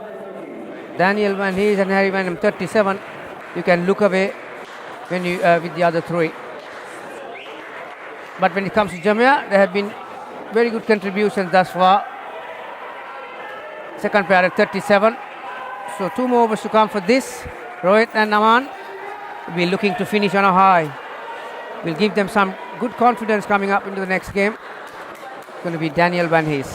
Daniel Van Hees and Harry Van 37. You can look away when you with the other 3. But when it comes to Jamia, there have been very good contributions thus far. Second pair at 37. So 2 more overs to come for this. Rohit and Aman will be looking to finish on a high. Will give them some good confidence coming up into the next game. It's going to be Daniel Van Hees.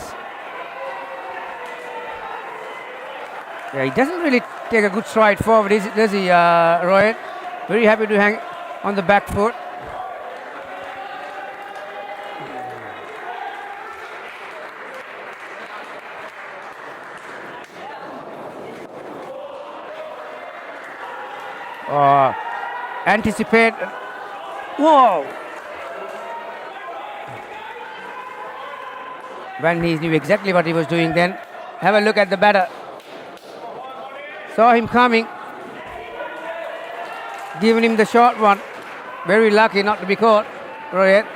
Yeah, he doesn't really take a good stride forward, does he, Rohit? Very happy to hang on the back foot. Anticipate. Whoa! Van Hees knew exactly what he was doing then. Have a look at the batter. Saw him coming. Giving him the short one. Very lucky not to be caught. Rohit.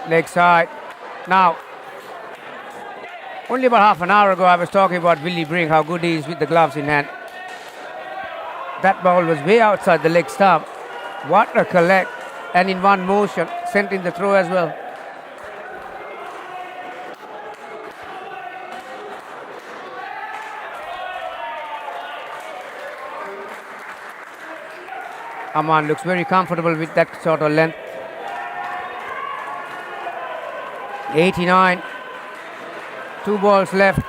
Leg side. Now, only about half an hour ago I was talking about Willie Brink, how good he is with the gloves in hand. That ball was way outside the leg stump. What a collect. And in one motion, sent in the throw as well. Aman looks very comfortable with that sort of length. 89. 2 balls left.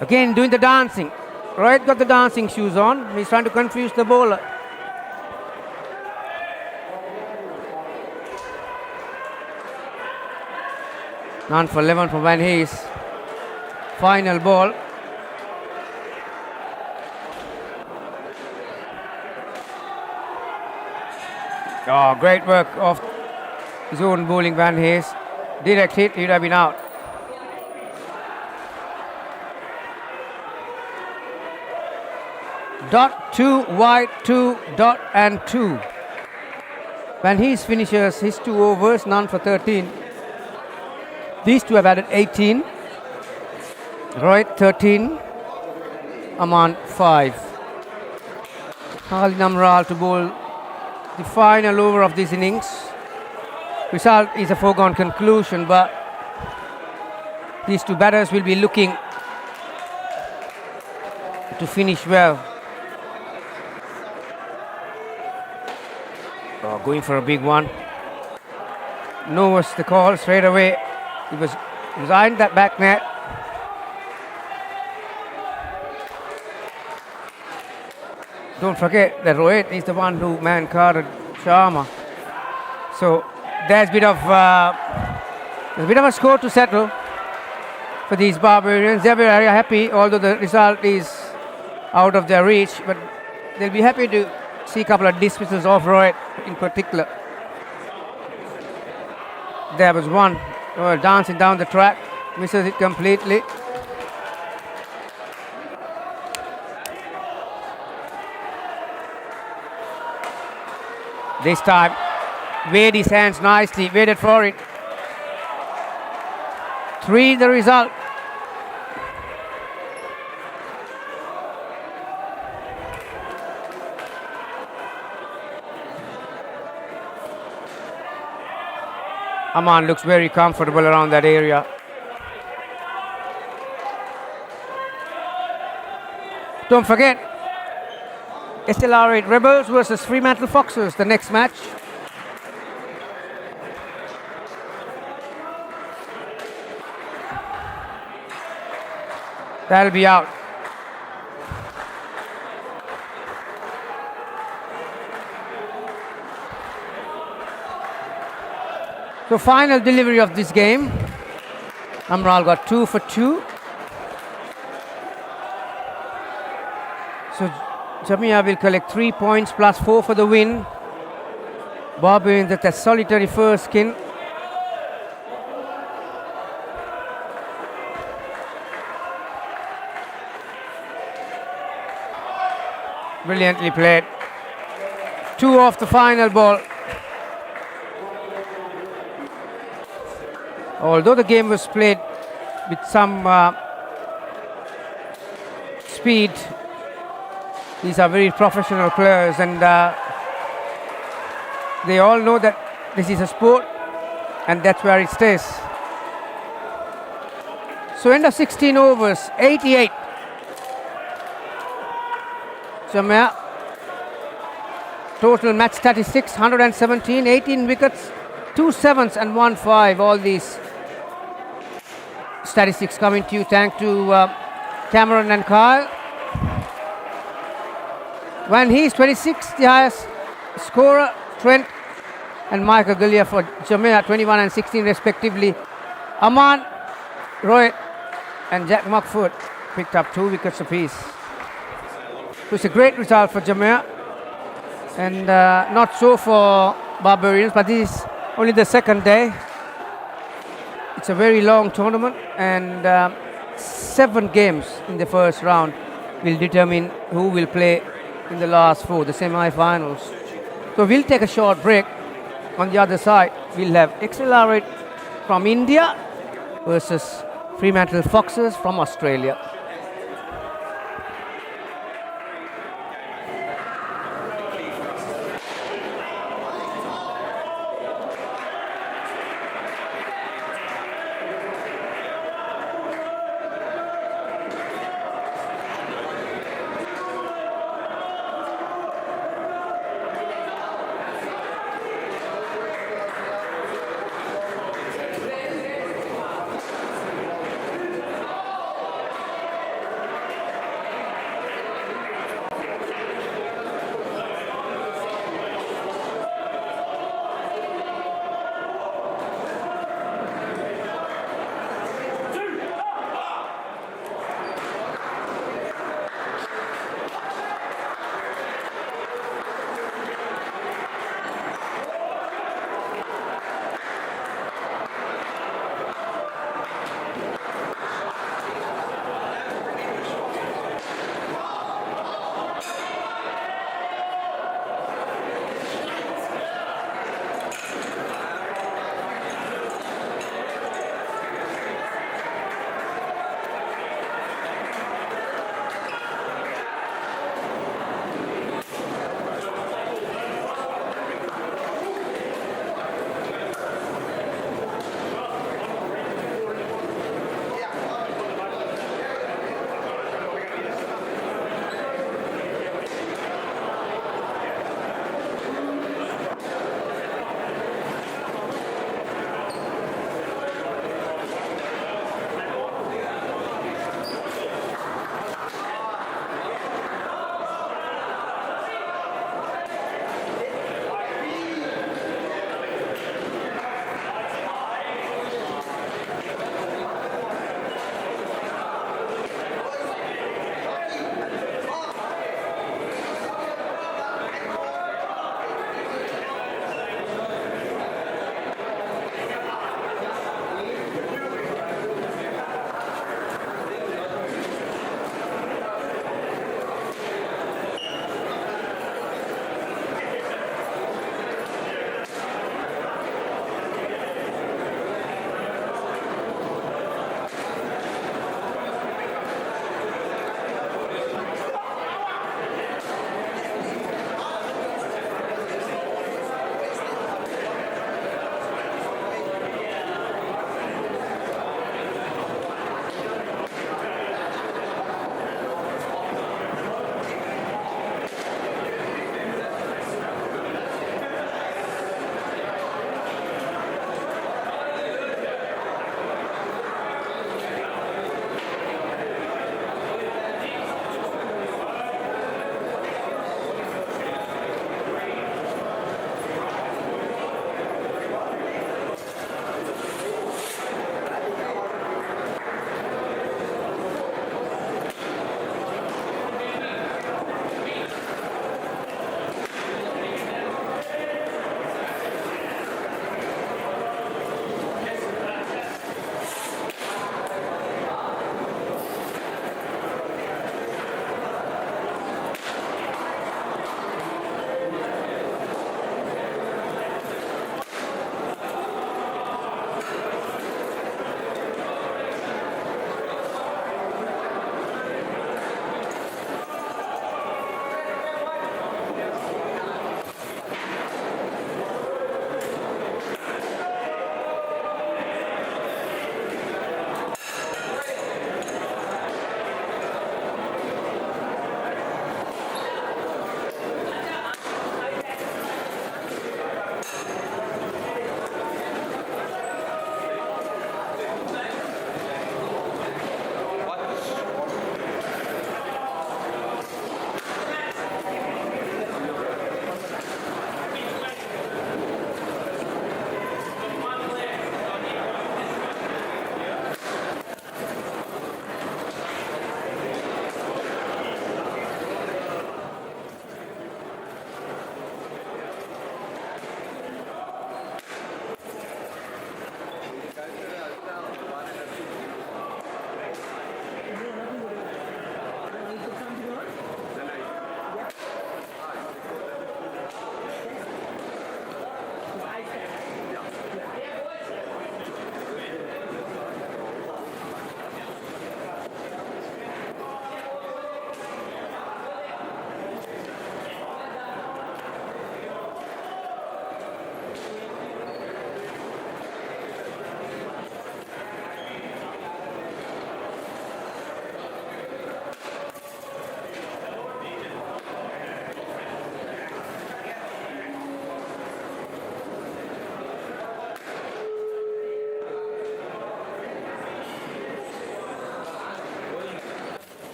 Again doing the dancing. Rohit got the dancing shoes on. He's trying to confuse the bowler. None for 11 for Van Hees. Final ball. Oh, great work of his own bowling, Van Hayes. Direct hit, he'd have been out. Dot, 2, wide, 2, dot and 2. Van Hayes finishes his 2 overs, none for 13. These two have added 18. Rohit 13. Aman 5. Khalid Amral to bowl the final over of this innings. Result is a foregone conclusion, but these two batters will be looking to finish well. Oh, going for a big one. No was the call straight away. He was behind that back net. Don't forget that Rohit is the one who man-carded Sharma. So there's a bit of a score to settle for these Barbarians. They're very happy, although the result is out of their reach, but they'll be happy to see a couple of dismissals of Rohit in particular. There was one dancing down the track, misses it completely. This time, weighed his hands nicely, waited for it. 3 the result. Aman looks very comfortable around that area. Don't forget, SLR8 Rebels versus Fremantle Foxes, the next match. That'll be out. So final delivery of this game. Amral got 2 for 2. So Jamia will collect 3 points plus 4 for the win. Barbarians at a solitary first skin. Brilliantly played. 2 off the final ball. Although the game was played with some speed, these are very professional players, and they all know that this is a sport, and that's where it stays. So end of 16 overs, 88. Jamia, total match statistics, 117, 18 wickets, 2 sevens and 1 5. All these statistics coming to you thanks to Cameron and Kyle. When he's 26, the highest scorer, Trent and Michael Gillia for Jamia, 21 and 16 respectively. Aman, Rohit and Jack Muckford picked up 2 wickets apiece. So it's a great result for Jamia, and not so for Barbarians, but this is only the second day. It's a very long tournament, and 7 games in the first round will determine who will play in the last 4, the semi-finals. So we'll take a short break. On the other side, we'll have XLR8 from India versus Fremantle Foxes from Australia.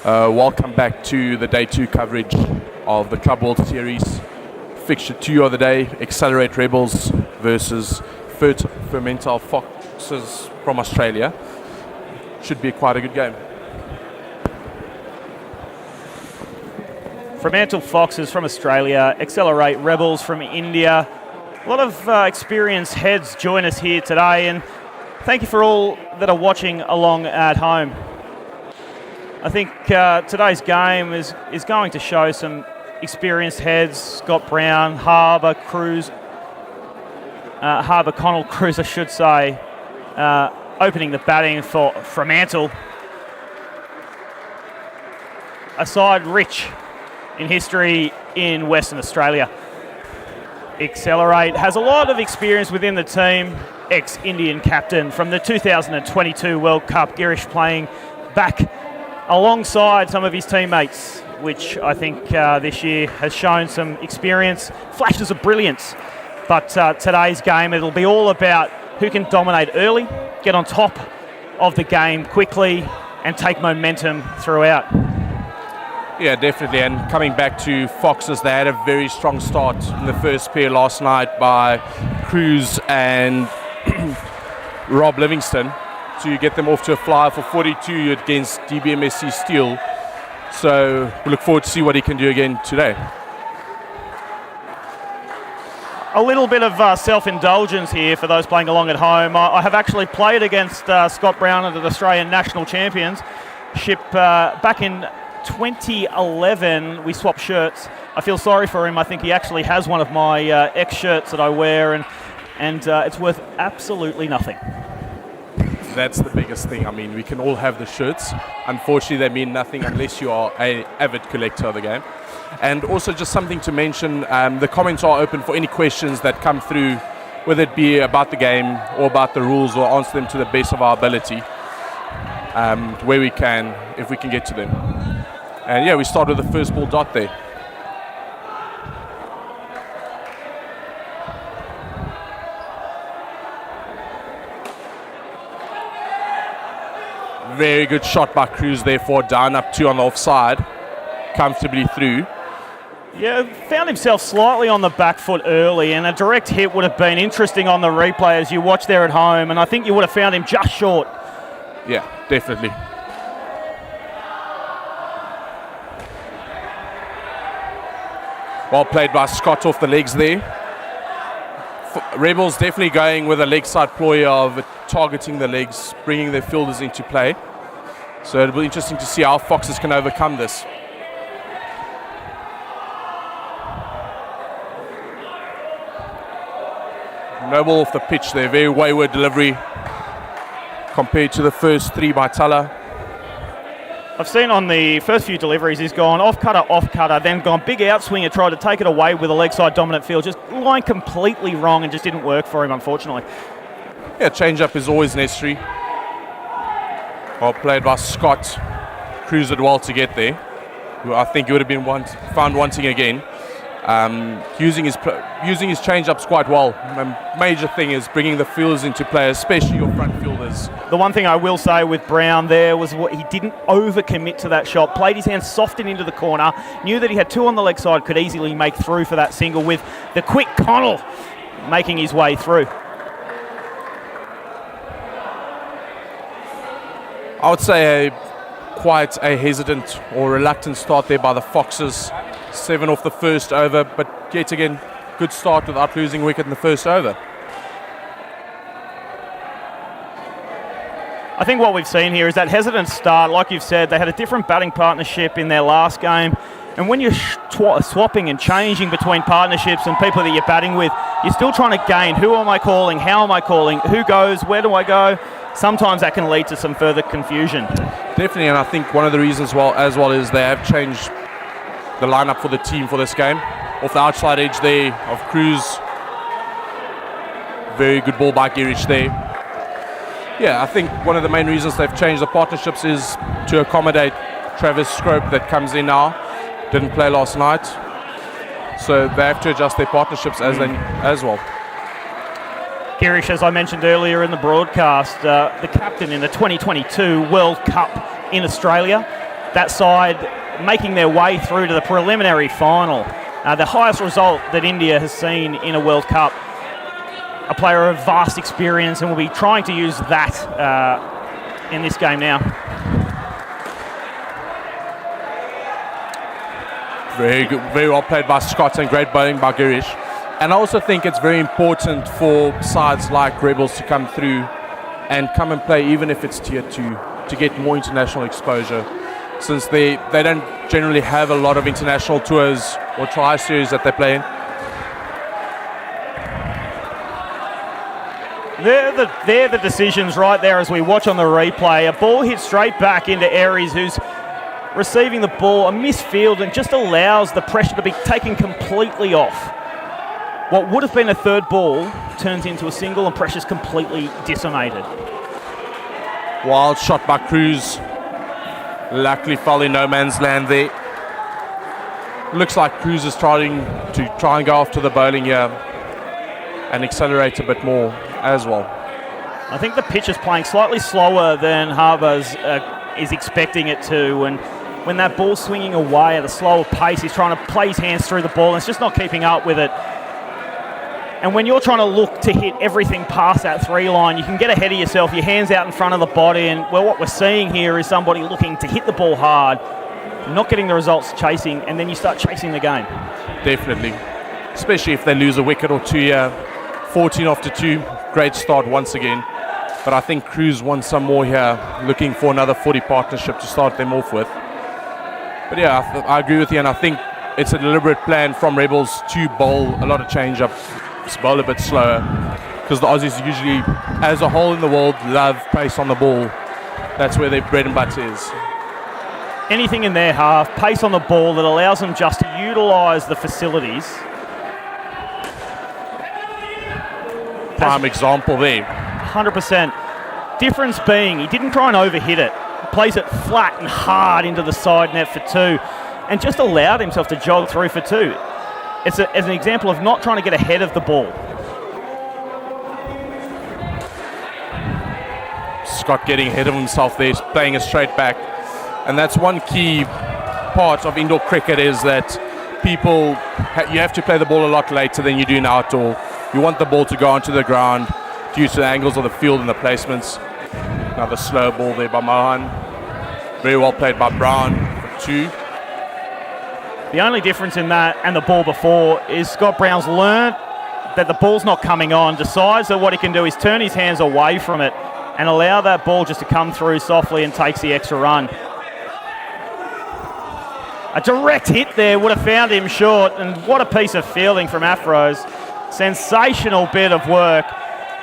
Welcome back to the Day 2 coverage of the Club World Series. Fixture 2 of the day, Accelerate Rebels versus Fremantle Foxes from Australia. Should be quite a good game. Fremantle Foxes from Australia, Accelerate Rebels from India. A lot of experienced heads join us here today, and thank you for all that are watching along at home. I think today's game is going to show some experienced heads. Scott Brown, Harbour, Connell, Cruz, I should say, opening the batting for Fremantle. A side rich in history in Western Australia. Accelerate has a lot of experience within the team. Ex-Indian captain from the 2022 World Cup, Girish playing back alongside some of his teammates, which I think this year has shown some experience, flashes of brilliance. But today's game, it'll be all about who can dominate early, get on top of the game quickly, and take momentum throughout. Yeah, definitely. And coming back to Foxes, they had a very strong start in the first pair last night by Cruz and Rob Livingston to get them off to a flyer for 42 against DBMSC Steel. So we look forward to see what he can do again today. A little bit of self-indulgence here for those playing along at home. I have actually played against Scott Brown and the Australian National Championship back in 2011. We swapped shirts. I feel sorry for him. I think he actually has one of my ex-shirts that I wear, and it's worth absolutely nothing. That's the biggest thing. I mean, we can all have the shirts. Unfortunately, they mean nothing unless you are an avid collector of the game. And also just something to mention, the comments are open for any questions that come through, whether it be about the game or about the rules. We'll answer them to the best of our ability, where we can, if we can get to them. And yeah, we start with the first ball dot there. Very good shot by Cruz there for down, up 2 on the offside, comfortably through. Yeah, found himself slightly on the back foot early, and a direct hit would have been interesting on the replay as you watch there at home, and I think you would have found him just short. Yeah, definitely. Well played by Scott off the legs there. Rebels definitely going with a leg side ploy of targeting the legs, bringing their fielders into play. So it'll be interesting to see how Foxes can overcome this. No ball off the pitch there, very wayward delivery compared to the first 3 by Tala. I've seen on the first few deliveries he's gone off cutter, then gone big outswinger, tried to take it away with a leg side dominant field, just lined completely wrong and just didn't work for him, unfortunately. Yeah, change up is always necessary. Well played by Scott. Cruz did well to get there. I think he would have been found wanting again. Using his change-ups quite well. The major thing is bringing the fielders into play, especially your front fielders. The one thing I will say with Brown there was what he didn't overcommit to that shot. Played his hands soft and into the corner. Knew that he had 2 on the leg side, could easily make through for that single with the quick Connell making his way through. I would say quite a hesitant or reluctant start there by the Foxes. 7 off the first over, but yet again, good start without losing wicket in the first over. I think what we've seen here is that hesitant start. Like you've said, they had a different batting partnership in their last game. And when you're swapping and changing between partnerships and people that you're batting with, you're still trying to gain who am I calling, how am I calling, who goes, where do I go? Sometimes that can lead to some further confusion. Definitely, and I think one of the reasons as well is they have changed the lineup for the team for this game. Off the outside edge there of Cruz. Very good ball by Girish there. Yeah, I think one of the main reasons they've changed the partnerships is to accommodate Travis Scrope that comes in now. Didn't play last night. So they have to adjust their partnerships as well. Girish, as I mentioned earlier in the broadcast, the captain in the 2022 World Cup in Australia. that side making their way through to the preliminary final. The highest result that India has seen in a World Cup. A player of vast experience, and will be trying to use that in this game now. Very good, very well played by Scott, and great bowling by Girish. And I also think it's very important for sides like Rebels to come through and come and play, even if it's tier 2, to get more international exposure, since they don't generally have a lot of international tours or tri-series that they play in. They're the decisions right there as we watch on the replay. A ball hit straight back into Aries, who's receiving the ball, a misfield, and just allows the pressure to be taken completely off. What would have been a third ball turns into a single, and pressure's completely decimated. Wild shot by Cruz. Luckily fell in no man's land there. Looks like Cruz is trying and go after the bowling here and accelerate a bit more as well. I think the pitch is playing slightly slower than Harbour's is expecting it to, and when that ball's swinging away at a slower pace, he's trying to play his hands through the ball, and it's just not keeping up with it. And when you're trying to look to hit everything past that 3 line, you can get ahead of yourself, your hands out in front of the body, and well, what we're seeing here is somebody looking to hit the ball hard, not getting the results chasing, and then you start chasing the game. Definitely, especially if they lose a wicket or two here. 14 after 2, great start once again. But I think Cruz wants some more here, looking for another 40 partnership to start them off with. But yeah, I agree with you, and I think it's a deliberate plan from Rebels to bowl a lot of change-up, bowl a bit slower, because the Aussies usually, as a whole in the world, love pace on the ball. That's where their bread and butter is. Anything in their half, pace on the ball that allows them just to utilise the facilities. Prime example there. 100%. Difference being, he didn't try and overhit it. He plays it flat and hard into the side net for 2, and just allowed himself to jog through for 2. It's as an example of not trying to get ahead of the ball. Scott getting ahead of himself there, playing it straight back. And that's one key part of indoor cricket, is that you have to play the ball a lot later than you do in outdoor. You want the ball to go onto the ground due to the angles of the field and the placements. Another slow ball there by Mohan. Very well played by Brown for 2. The only difference in that and the ball before is Scott Brown's learned that the ball's not coming on, decides that what he can do is turn his hands away from it and allow that ball just to come through softly, and takes the extra run. A direct hit there would have found him short, and what a piece of fielding from Afros. Sensational bit of work.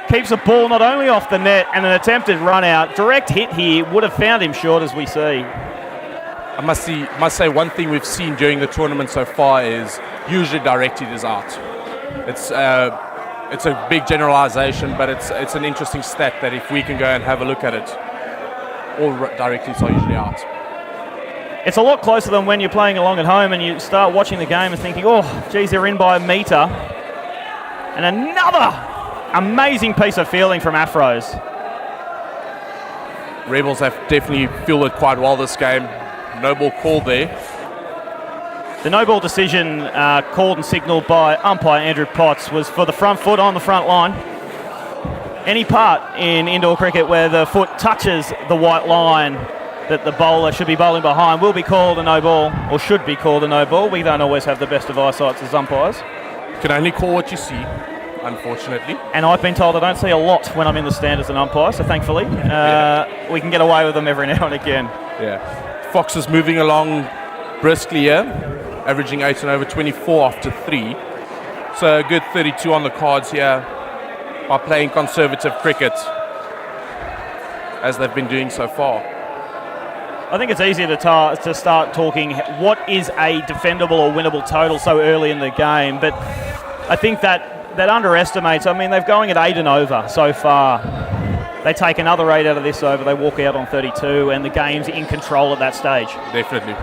Keeps the ball not only off the net and an attempted run out. Direct hit here would have found him short, as we see. I must say one thing we've seen during the tournament so far is usually direct hit is out. It's a big generalization, but it's an interesting stat that if we can go and have a look at it, all direct hits are usually out. It's a lot closer than when you're playing along at home and you start watching the game and thinking, oh, geez, they're in by a metre. And another amazing piece of fielding from Afros. Rebels have definitely fielded quite well this game. No ball called there. The no ball decision called and signalled by umpire Andrew Potts was for the front foot on the front line. Any part in indoor cricket where the foot touches the white line that the bowler should be bowling behind will be called a no ball, or should be called a no ball. We don't always have the best of eyesight as umpires. You can only call what you see, unfortunately. And I've been told I don't see a lot when I'm in the stand as an umpire, so thankfully we can get away with them every now and again. Yeah. Fox is moving along briskly here, averaging 8 and over 24 after 3. So a good 32 on the cards here by playing conservative cricket, as they've been doing so far. I think it's easier to start talking what is a defendable or winnable total so early in the game, but I think that underestimates. I mean, they're going at 8 and over so far. They take another 8 out of this over, they walk out on 32, and the game's in control at that stage. Definitely.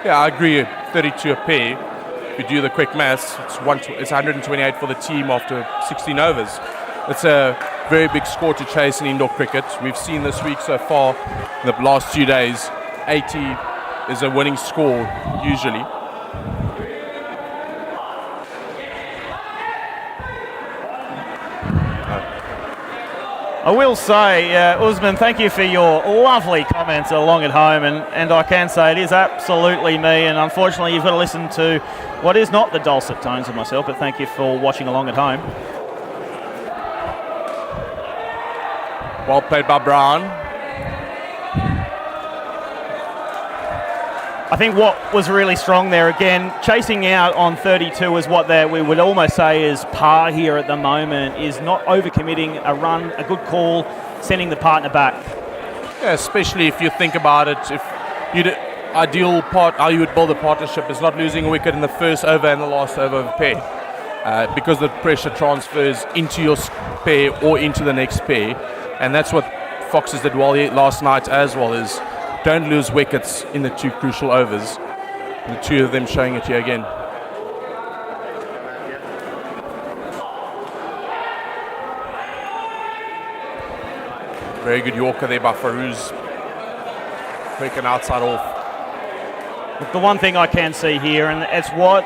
Yeah, I agree. 32 a pair. If you do the quick maths, it's 128 for the team after 16 overs. It's a very big score to chase in indoor cricket. We've seen this week so far, in the last 2 days, 80, is a winning score usually. I will say, Usman, thank you for your lovely comments along at home, and I can say it is absolutely me, and unfortunately you've got to listen to what is not the dulcet tones of myself, but thank you for watching along at home. Well played by Brown. I think what was really strong there, again, chasing out on 32 is what we would almost say is par here at the moment, is not overcommitting a run, a good call, sending the partner back. Yeah, especially if you think about it, if you'd ideal part how you would build a partnership is not losing a wicket in the first over and the last over of a pair, because the pressure transfers into your pair or into the next pair, and that's what Foxes did well last night as well, is don't lose wickets in the two crucial overs. The two of them showing it here again. Very good Yorker there by Farouz. Quick and outside off. Look, the one thing I can see here, and it's what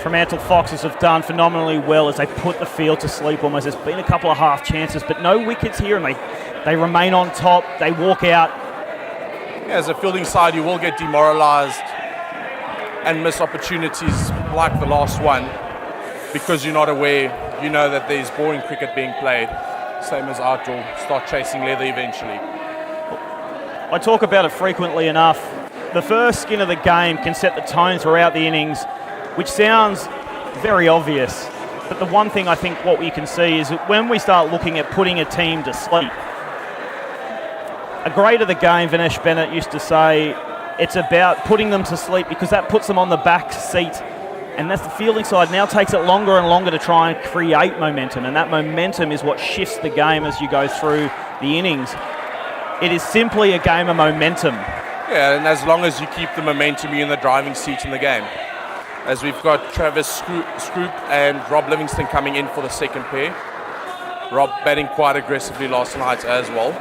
Fremantle Foxes have done phenomenally well, is they put the field to sleep almost. There's been a couple of half chances, but no wickets here, and they remain on top. They walk out. As a fielding side, you will get demoralised and miss opportunities like the last one because you're not aware. You know that there's boring cricket being played. Same as outdoor. Start chasing leather eventually. I talk about it frequently enough. The first skin of the game can set the tone throughout the innings, which sounds very obvious. But the one thing I think what we can see is that when we start looking at putting a team to sleep, a great of the game, Vinesh Bennett used to say, it's about putting them to sleep because that puts them on the back seat. And that's the fielding side now takes it longer and longer to try and create momentum. And that momentum is what shifts the game as you go through the innings. It is simply a game of momentum. Yeah, and as long as you keep the momentum, you're in the driving seat in the game. As we've got Travis Scroop and Rob Livingston coming in for the second pair. Rob batting quite aggressively last night as well.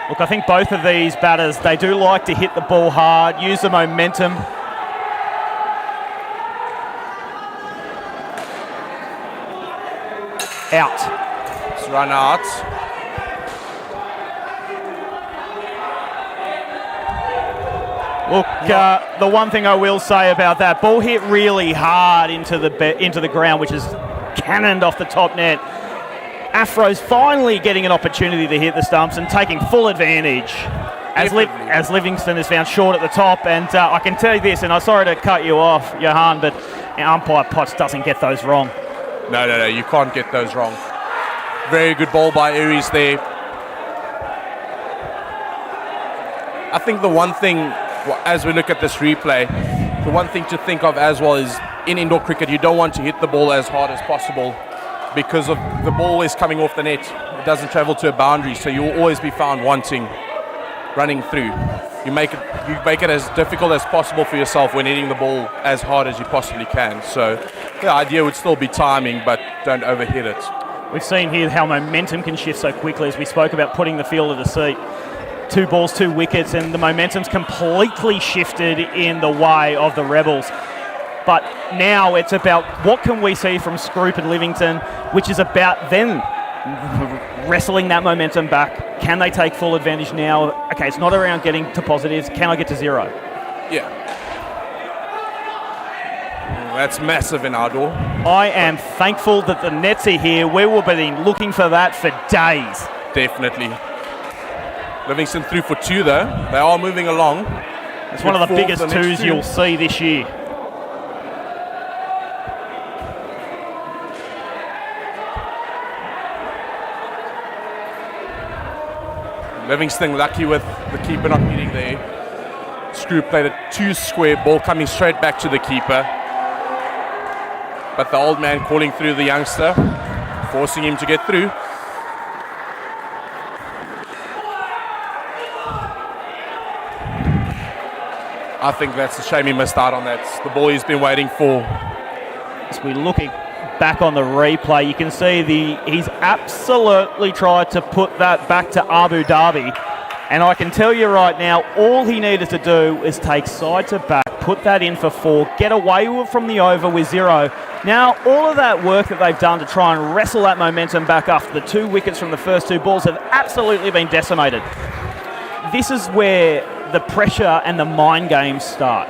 Look, I think both of these batters, they do like to hit the ball hard, use the momentum. Out. It's run out. Look, the one thing I will say about that, ball hit really hard into the ground, which is cannoned off the top net. Afro's finally getting an opportunity to hit the stumps and taking full advantage. As Livingston is found short at the top, and I can tell you this, and I'm sorry to cut you off, Johan, but umpire Potts doesn't get those wrong. No, you can't get those wrong. Very good ball by Aries there. I think the one thing, as we look at this replay, the one thing to think of as well is in indoor cricket, you don't want to hit the ball as hard as possible because of the ball is coming off the net. It doesn't travel to a boundary, so you'll always be found running through. You make it as difficult as possible for yourself when hitting the ball as hard as you possibly can. So the idea would still be timing, but don't overhit it. We've seen here how momentum can shift so quickly, as we spoke about putting the fielder to seat. 2 balls, 2 wickets, and the momentum's completely shifted in the way of the Rebels. But now it's about what can we see from Scroop and Livingston, which is about them wrestling that momentum back. Can they take full advantage now? Okay, it's not around getting to positives. Can I get to 0? Yeah. That's massive in our door. I am thankful that the nets are here. We will be looking for that for days. Definitely. Livingston through for 2 though. They are moving along. It's one of the biggest 2s you'll see this year. Livingston lucky with the keeper not hitting there. Scroop played a 2 square ball coming straight back to the keeper. But the old man calling through the youngster, forcing him to get through. I think that's a shame he missed out on that. The ball he's been waiting for. As we're looking back on the replay, you can see he's absolutely tried to put that back to Abu Dhabi. And I can tell you right now, all he needed to do is take side to back, put that in for 4, get away from the over with 0. Now, all of that work that they've done to try and wrestle that momentum back after the 2 wickets from the first 2 balls have absolutely been decimated. This is where the pressure and the mind games start.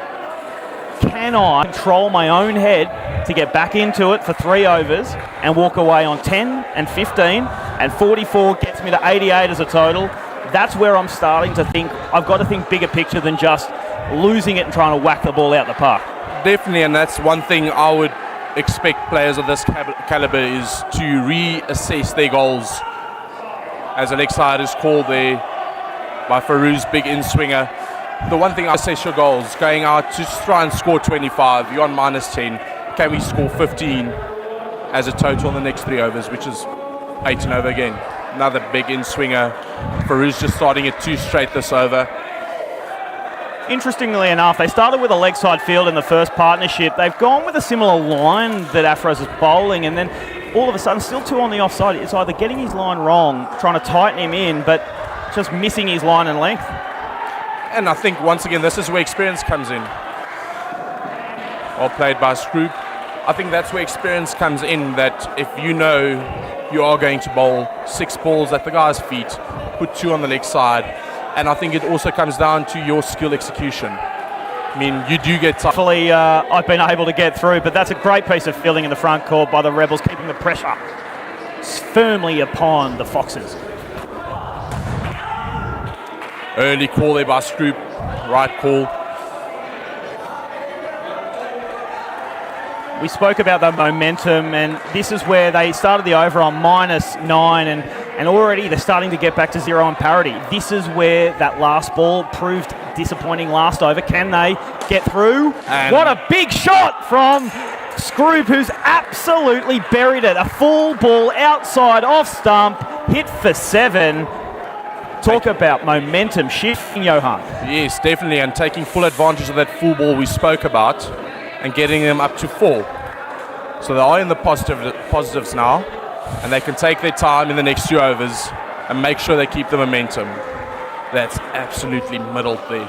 Can I control my own head to get back into it for 3 overs and walk away on 10 and 15 and 44 gets me to 88 as a total? That's where I'm starting to think I've got to think bigger picture than just losing it and trying to whack the ball out the park. Definitely, and that's one thing I would expect players of this caliber is to reassess their goals. As an leg-side is called there by Farouz's big in-swinger. The one thing I assess your goals, going out to try and score 25, you're on minus 10. Can we score 15 as a total in the next 3 overs, which is 8 and over again. Another big in-swinger. Farouz just starting it 2 straight this over. Interestingly enough, they started with a leg side field in the first partnership. They've gone with a similar line that Afros is bowling, and then all of a sudden, still 2 on the offside. It's either getting his line wrong, trying to tighten him in, but just missing his line and length. And I think, once again, this is where experience comes in. Well played by Scroop. I think that's where experience comes in, that if you know you are going to bowl 6 balls at the guy's feet, put 2 on the leg side. And I think it also comes down to your skill execution. I mean, you do get... Hopefully, I've been able to get through, but that's a great piece of fielding in the front court by the Rebels, keeping the pressure firmly upon the Foxes. Early call there by Scroop. Right call. We spoke about the momentum, and this is where they started the over on minus 9, and already they're starting to get back to 0 on parity. This is where that last ball proved disappointing last over. Can they get through? And what a big shot from Scroop, who's absolutely buried it. A full ball outside off stump, hit for 7. Talk about momentum shifting, Johan. Yes, definitely, and taking full advantage of that full ball we spoke about and getting them up to 4. So they are in the positives now, and they can take their time in the next 2 overs and make sure they keep the momentum. That's absolutely middled there.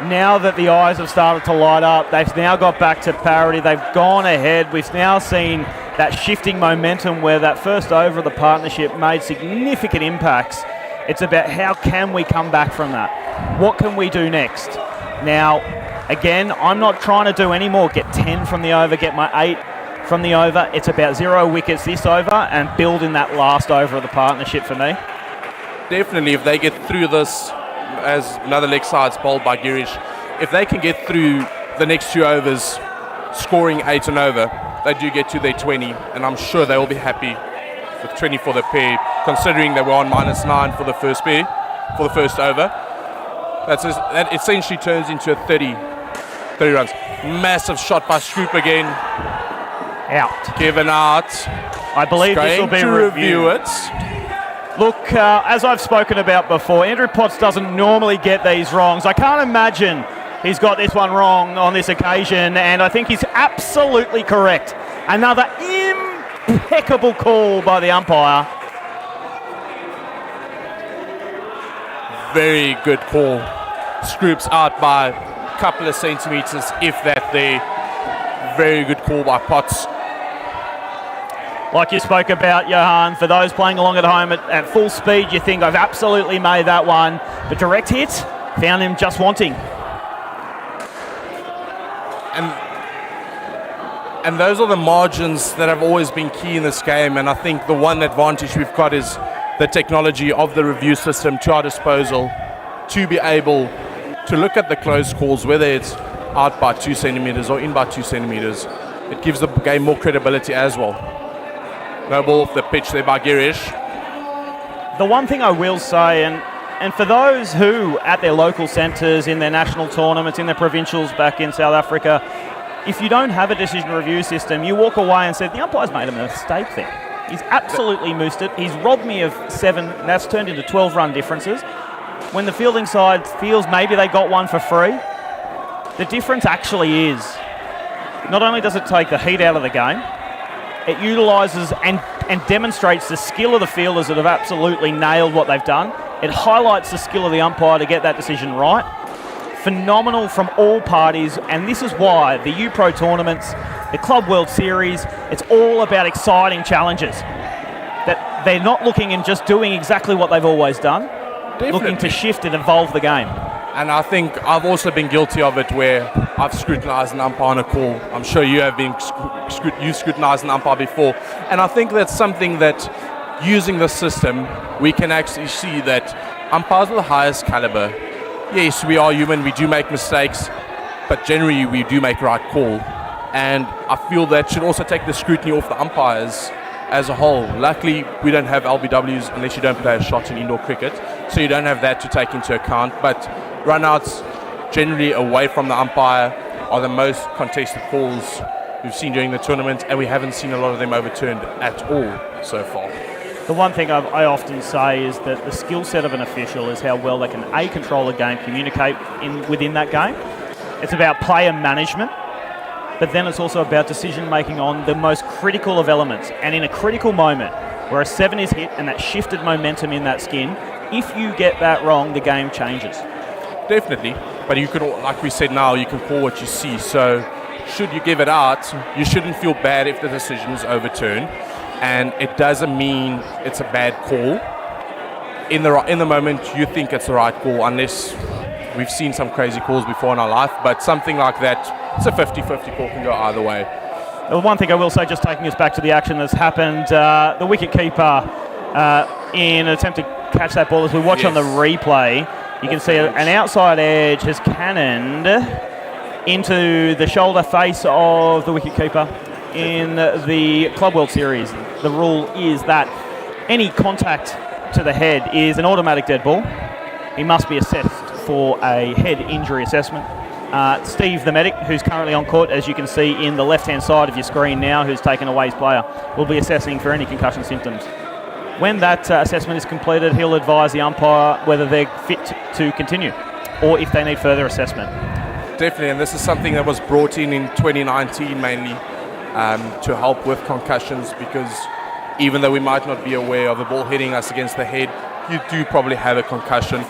Now that the eyes have started to light up, they've now got back to parity. They've gone ahead. We've now seen that shifting momentum where that first over of the partnership made significant impacts. It's about how can we come back from that? What can we do next? Now, again, I'm not trying to do any more. Get 10 from the over, get my 8 from the over. It's about 0 wickets this over and building that last over of the partnership for me. Definitely, if they get through this, as another leg side's bowled by Girish, if they can get through the next 2 overs scoring 8 and over, they do get to their 20, and I'm sure they will be happy with 20 for the pair, considering they were on minus 9 for the first pair, for the first over. That essentially turns into a 30 runs. Massive shot by Scroop again. Out. Given out. I believe this will be to review it. Look, as I've spoken about before, Andrew Potts doesn't normally get these wrongs. I can't imagine he's got this one wrong on this occasion, and I think he's absolutely correct. Another impeccable call by the umpire. Very good call. Scroop's out by a couple of centimetres, if that there. Very good call by Potts. Like you spoke about, Johan, for those playing along at home at full speed, you think I've absolutely made that one. But direct hit, found him just wanting. And those are the margins that have always been key in this game, and I think the one advantage we've got is the technology of the review system to our disposal to be able to look at the close calls, whether it's out by 2 centimetres or in by 2 centimetres. It gives the game more credibility as well. No ball off the pitch there by Girish. The one thing I will say, and for those who, at their local centres, in their national tournaments, in their provincials back in South Africa, if you don't have a decision review system, you walk away and say, the umpire's made a mistake there. He's absolutely moosed it. He's robbed me of 7. That's turned into 12 run differences. when the fielding side feels maybe they got one for free, the difference actually is not only does it take the heat out of the game, it utilises and demonstrates the skill of the fielders that have absolutely nailed what they've done. It highlights the skill of the umpire to get that decision right. Phenomenal from all parties, and this is why the U-Pro tournaments, the Club World Series, it's all about exciting challenges. That they're not looking and just doing exactly what they've always done, looking to shift and evolve the game. And I think I've also been guilty of it where I've scrutinised an umpire on a call. I'm sure you have been you scrutinised an umpire before. And I think that's something that using the system, we can actually see that umpires of the highest caliber, yes, we are human, we do make mistakes, but generally we do make the right call. And I feel that should also take the scrutiny off the umpires as a whole. Luckily, we don't have LBWs unless you don't play a shot in indoor cricket, so you don't have that to take into account. But run-outs generally away from the umpire are the most contested calls we've seen during the tournament, and we haven't seen a lot of them overturned at all so far. The one thing I often say is that the skill set of an official is how well they can A, control a game, communicate within that game. It's about player management, but then it's also about decision making on the most critical of elements. And in a critical moment where a 7 is hit and that shifted momentum in that skin, if you get that wrong, the game changes. Definitely, but you could, like we said now, you can call what you see. So should you give it out, you shouldn't feel bad if the decision is overturned, and it doesn't mean it's a bad call. In the moment, you think it's the right call, unless we've seen some crazy calls before in our life, but something like that, it's a 50-50 call, can go either way. The one thing I will say, just taking us back to the action that's happened, the wicket-keeper, in an attempt to catch that ball, as we watch on the replay, you can see an outside edge has cannoned into the shoulder face of the wicketkeeper in the Club World Series. The rule is that any contact to the head is an automatic dead ball. He must be assessed for a head injury assessment. Steve, the medic, who's currently on court, as you can see in the left-hand side of your screen now, who's taken away his player, will be assessing for any concussion symptoms. When that assessment is completed, he'll advise the umpire whether they're fit to continue or if they need further assessment. Definitely, and this is something that was brought in 2019 mainly to help with concussions, because even though we might not be aware of the ball hitting us against the head, you do probably have a concussion.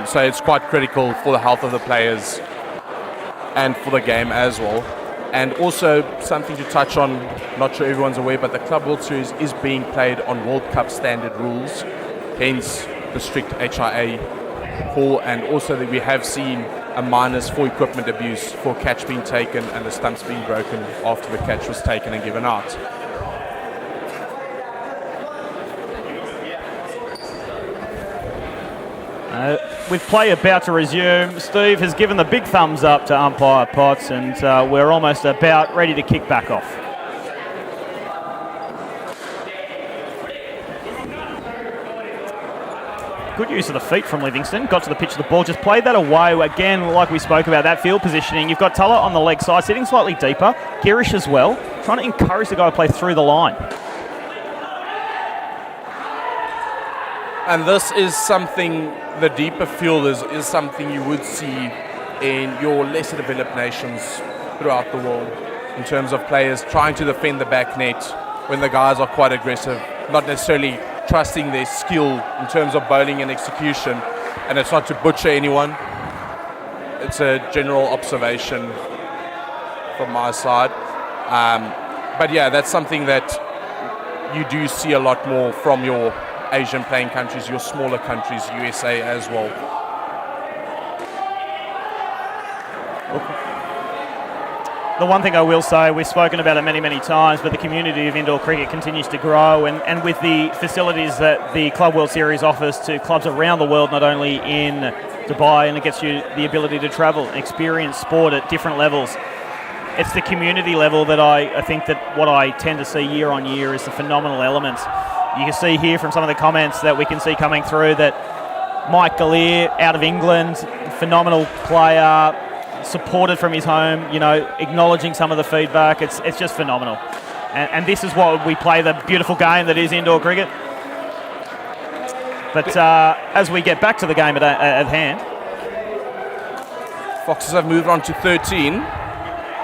So it's quite critical for the health of the players and for the game as well. And also something to touch on, not sure everyone's aware, but the Club World Series is being played on World Cup standard rules, hence the strict HIA call, and also that we have seen a minus for equipment abuse, for catch being taken and the stumps being broken after the catch was taken and given out. With play about to resume, Steve has given the big thumbs up to umpire Potts, and we're almost about ready to kick back off. Good use of the feet from Livingston. Got to the pitch of the ball, just played that away. Again, like we spoke about, that field positioning. You've got Tulla on the leg side, sitting slightly deeper. Girish as well, trying to encourage the guy to play through the line. And this is something, the deeper fielders is something you would see in your lesser developed nations throughout the world, in terms of players trying to defend the back net when the guys are quite aggressive, not necessarily trusting their skill in terms of bowling and execution. And it's not to butcher anyone, it's a general observation from my side. But yeah, that's something that you do see a lot more from your Asian playing countries, your smaller countries, USA as well. The one thing I will say, we've spoken about it many, many times, but the community of indoor cricket continues to grow, and with the facilities that the Club World Series offers to clubs around the world, not only in Dubai, and it gets you the ability to travel and experience sport at different levels. It's the community level that I think that what I tend to see year on year is the phenomenal elements. You can see here from some of the comments that we can see coming through that Mike Gallier out of England, phenomenal player, supported from his home, you know, acknowledging some of the feedback. It's just phenomenal. And this is what we play, the beautiful game that is indoor cricket. But as we get back to the game at hand, Foxes have moved on to 13.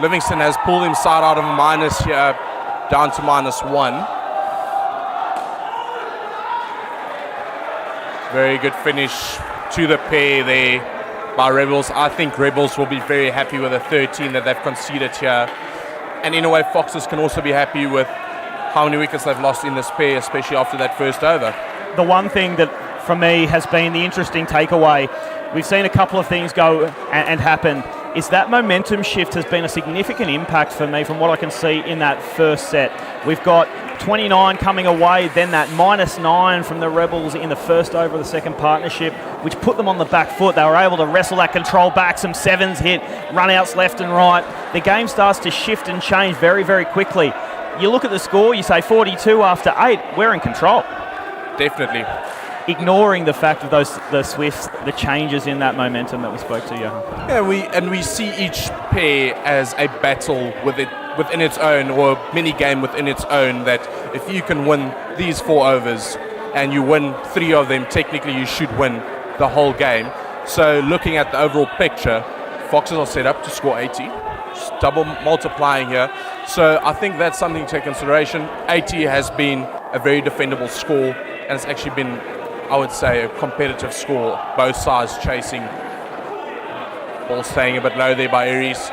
Livingston has pulled him side out of a minus here, down to -1. Very good finish to the pair there by Rebels. I think Rebels will be very happy with the 13 that they've conceded here. And in a way, Foxes can also be happy with how many wickets they've lost in this pair, especially after that first over. the one thing that for me has been the interesting takeaway, we've seen a couple of things go and happen, is that momentum shift has been a significant impact for me from what I can see in that first set. We've got 29 coming away, then that -9 from the Rebels in the first over of the second partnership, which put them on the back foot. They were able to wrestle that control back, some sevens hit, run-outs left and right. The game starts to shift and change very, very quickly. You look at the score, you say 42 after 8, we're in control. Definitely. Ignoring the fact of the swifts, the changes in that momentum that we spoke to, Johan. Yeah, we see each pair as a battle within its own, or a mini game within its own, that if you can win these 4 overs and you win 3 of them, technically you should win the whole game. So looking at the overall picture, Foxes are set up to score 80, just double multiplying here. So I think that's something to take consideration. 80 has been a very defendable score, and it's actually been, I would say, a competitive score. Both sides chasing. Ball staying a bit low there by Aries.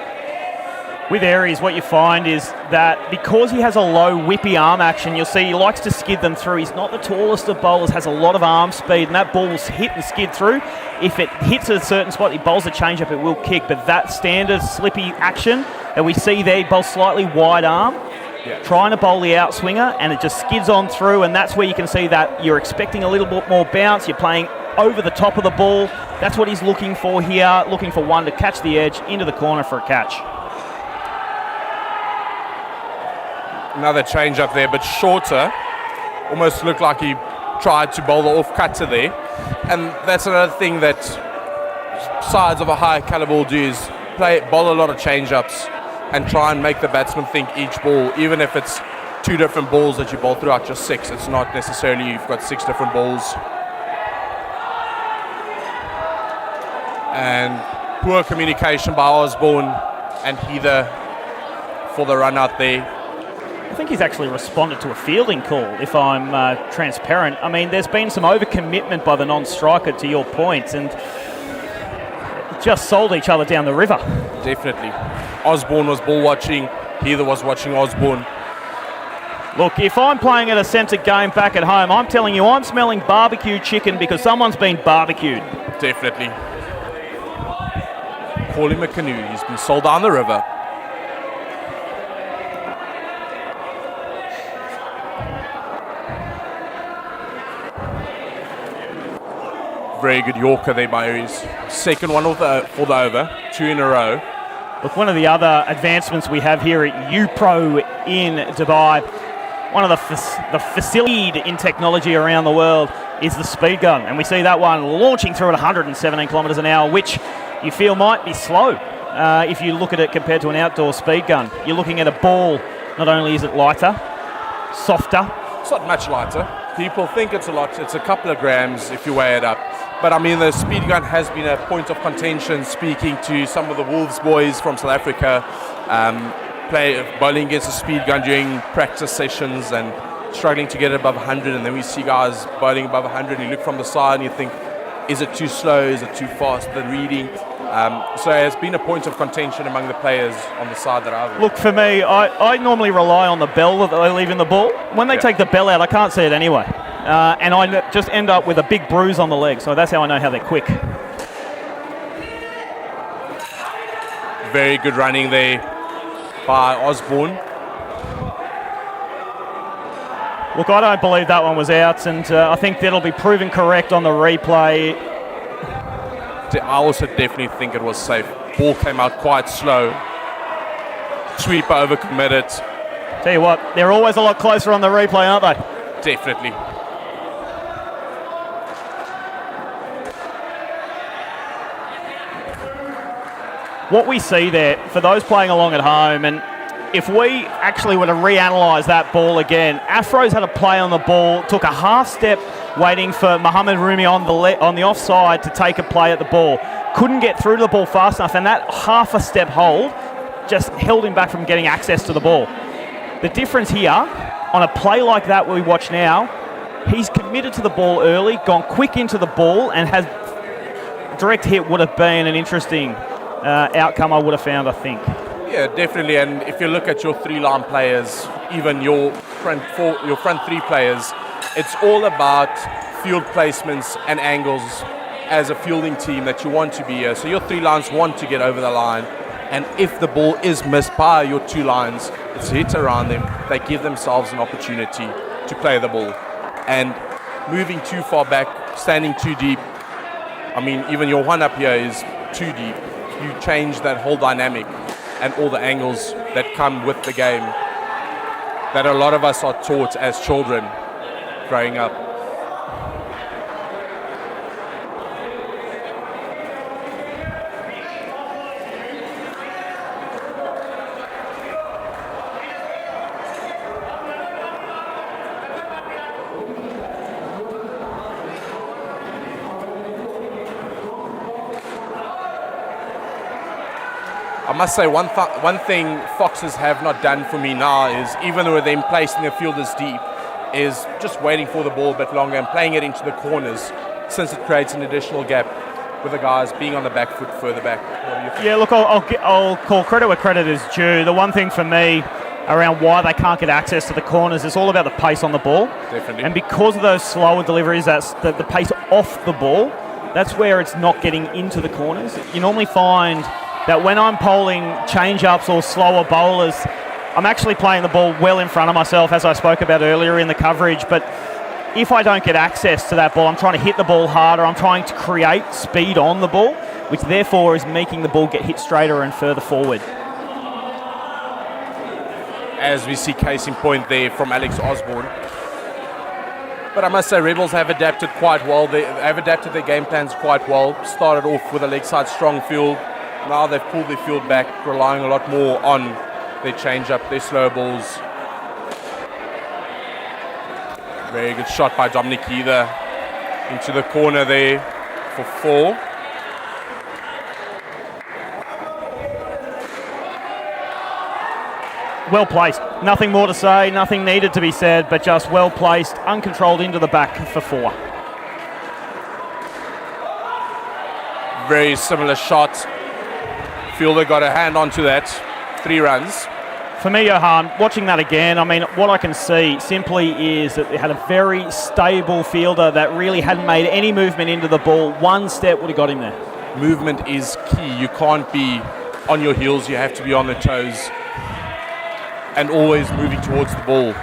With Aries, what you find is that because he has a low whippy arm action, you'll see he likes to skid them through. He's not the tallest of bowlers, has a lot of arm speed, and that ball will hit and skid through. If it hits at a certain spot, he bowls a change-up, it will kick. But that standard slippy action that we see there, he bowls slightly wide arm, trying to bowl the outswinger, and it just skids on through, and that's where you can see that you're expecting a little bit more bounce. You're playing over the top of the ball. That's what he's looking for here, looking for one to catch the edge into the corner for a catch. Another change up there, but shorter. Almost looked like he tried to bowl the off-cutter there. And that's another thing that sides of a higher caliber will do, is bowl a lot of change-ups and try and make the batsman think each ball, even if it's 2 different balls that you bowl throughout just 6, it's not necessarily you've got 6 different balls. And poor communication by Osborne and Heather for the run out there. I think he's actually responded to a fielding call, if I'm transparent. I mean, there's been some overcommitment by the non-striker, to your point, and just sold each other down the river. Definitely. Osborne was ball watching, Heather was watching Osborne. Look, if I'm playing at a centre game back at home, I'm telling you I'm smelling barbecue chicken because someone's been barbecued. Definitely. Call him a canoe, he's been sold down the river. Very good Yorker there by Aries. Second one for the over, 2 in a row. Look, one of the other advancements we have here at UPro in Dubai, one of the facility in technology around the world is the speed gun. And we see that one launching through at 117 kilometres an hour, which you feel might be slow if you look at it compared to an outdoor speed gun. You're looking at a ball, not only is it lighter, softer. It's not much lighter. People think it's a lot. It's a couple of grams if you weigh it up. But I mean, the speed gun has been a point of contention, speaking to some of the Wolves boys from South Africa, bowling against a speed gun during practice sessions and struggling to get it above 100. And then we see guys bowling above 100. You look from the side and you think, is it too slow? Is it too fast? The reading. So it's been a point of contention among the players on the side that I've... Look, for me, I normally rely on the bell that they leave in the ball. When they take the bell out, I can't see it anyway. And I just end up with a big bruise on the leg. So that's how I know how they're quick. Very good running there by Osborne. Look, I don't believe that one was out, and I think that'll be proven correct on the replay. I also definitely think it was safe. Ball came out quite slow. Sweeper overcommitted. Tell you what, they're always a lot closer on the replay, aren't they? Definitely. What we see there, for those playing along at home, and if we actually were to reanalyse that ball again, Afro's had a play on the ball, took a half step waiting for Mohamed Rumi on the offside to take a play at the ball. Couldn't get through to the ball fast enough, and that half a step hold just held him back from getting access to the ball. The difference here, on a play like that we watch now, he's committed to the ball early, gone quick into the ball, and has direct hit would have been an interesting outcome, I would have found, I think. Yeah, definitely. And if you look at your three-line players, even your front three players, it's all about field placements and angles as a fielding team that you want to be here. So your three lines want to get over the line, and if the ball is missed by your two lines, it's hit around them, they give themselves an opportunity to play the ball. And moving too far back, standing too deep, I mean, even your one up here is too deep. You change that whole dynamic and all the angles that come with the game that a lot of us are taught as children growing up. I must say one thing Foxes have not done for me now is, even with them placing the fielders deep, is just waiting for the ball a bit longer and playing it into the corners, since it creates an additional gap with the guys being on the back foot further back. What do you think? Yeah, look, I'll call credit where credit is due. The one thing for me around why they can't get access to the corners is all about the pace on the ball. Definitely. And because of those slower deliveries, that's the pace off the ball, that's where it's not getting into the corners. You normally find that when I'm polling change-ups or slower bowlers, I'm actually playing the ball well in front of myself, as I spoke about earlier in the coverage. But if I don't get access to that ball, I'm trying to hit the ball harder, I'm trying to create speed on the ball, which therefore is making the ball get hit straighter and further forward. As we see case in point there from Alex Osborne. But I must say, Rebels have adapted quite well. They have adapted their game plans quite well. Started off with a leg side strong field. Now they've pulled their field back, relying a lot more on their change-up, their slow balls. Very good shot by Dominic Either into the corner there for 4. Well placed. Nothing more to say, nothing needed to be said, but just well placed, uncontrolled into the back for 4. Very similar shot. Fielder got a hand onto that. 3 runs. For me, Johan, watching that again, I mean, what I can see simply is that they had a very stable fielder that really hadn't made any movement into the ball. One step would have got him there. Movement is key. You can't be on your heels. You have to be on the toes and always moving towards the ball.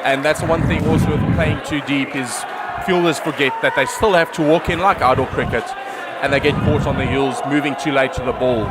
And that's the one thing also with playing too deep is fielders forget that they still have to walk in like outdoor cricket, and they get caught on the heels, moving too late to the ball.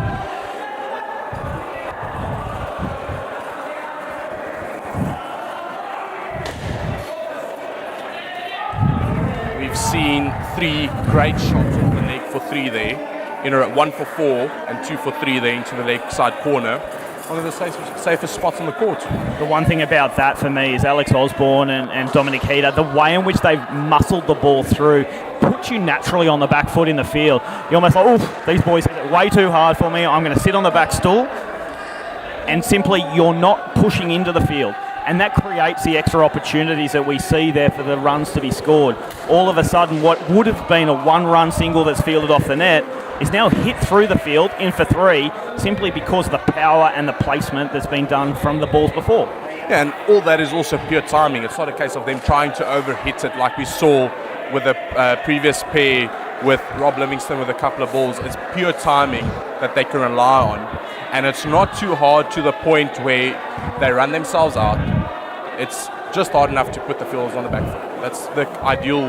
We've seen 3 great shots off the leg for 3 there. You know, 1 for 4 and 2 for 3 there into the leg side corner. One of the safest spots on the court. The one thing about that for me is Alex Osborne and Dominic Heater, the way in which they've muscled the ball through puts you naturally on the back foot in the field. You're almost like, oh, these boys hit it way too hard for me. I'm going to sit on the back stool. And simply, you're not pushing into the field. And that creates the extra opportunities that we see there for the runs to be scored. All of a sudden, what would have been a 1-run single that's fielded off the net is now hit through the field in for 3, simply because of the power and the placement that's been done from the balls before. Yeah, and all that is also pure timing. It's not a case of them trying to overhit it like we saw with the previous pair with Rob Livingston with a couple of balls. It's pure timing that they can rely on. And it's not too hard to the point where they run themselves out. It's just hard enough to put the fielders on the back foot. That's the ideal,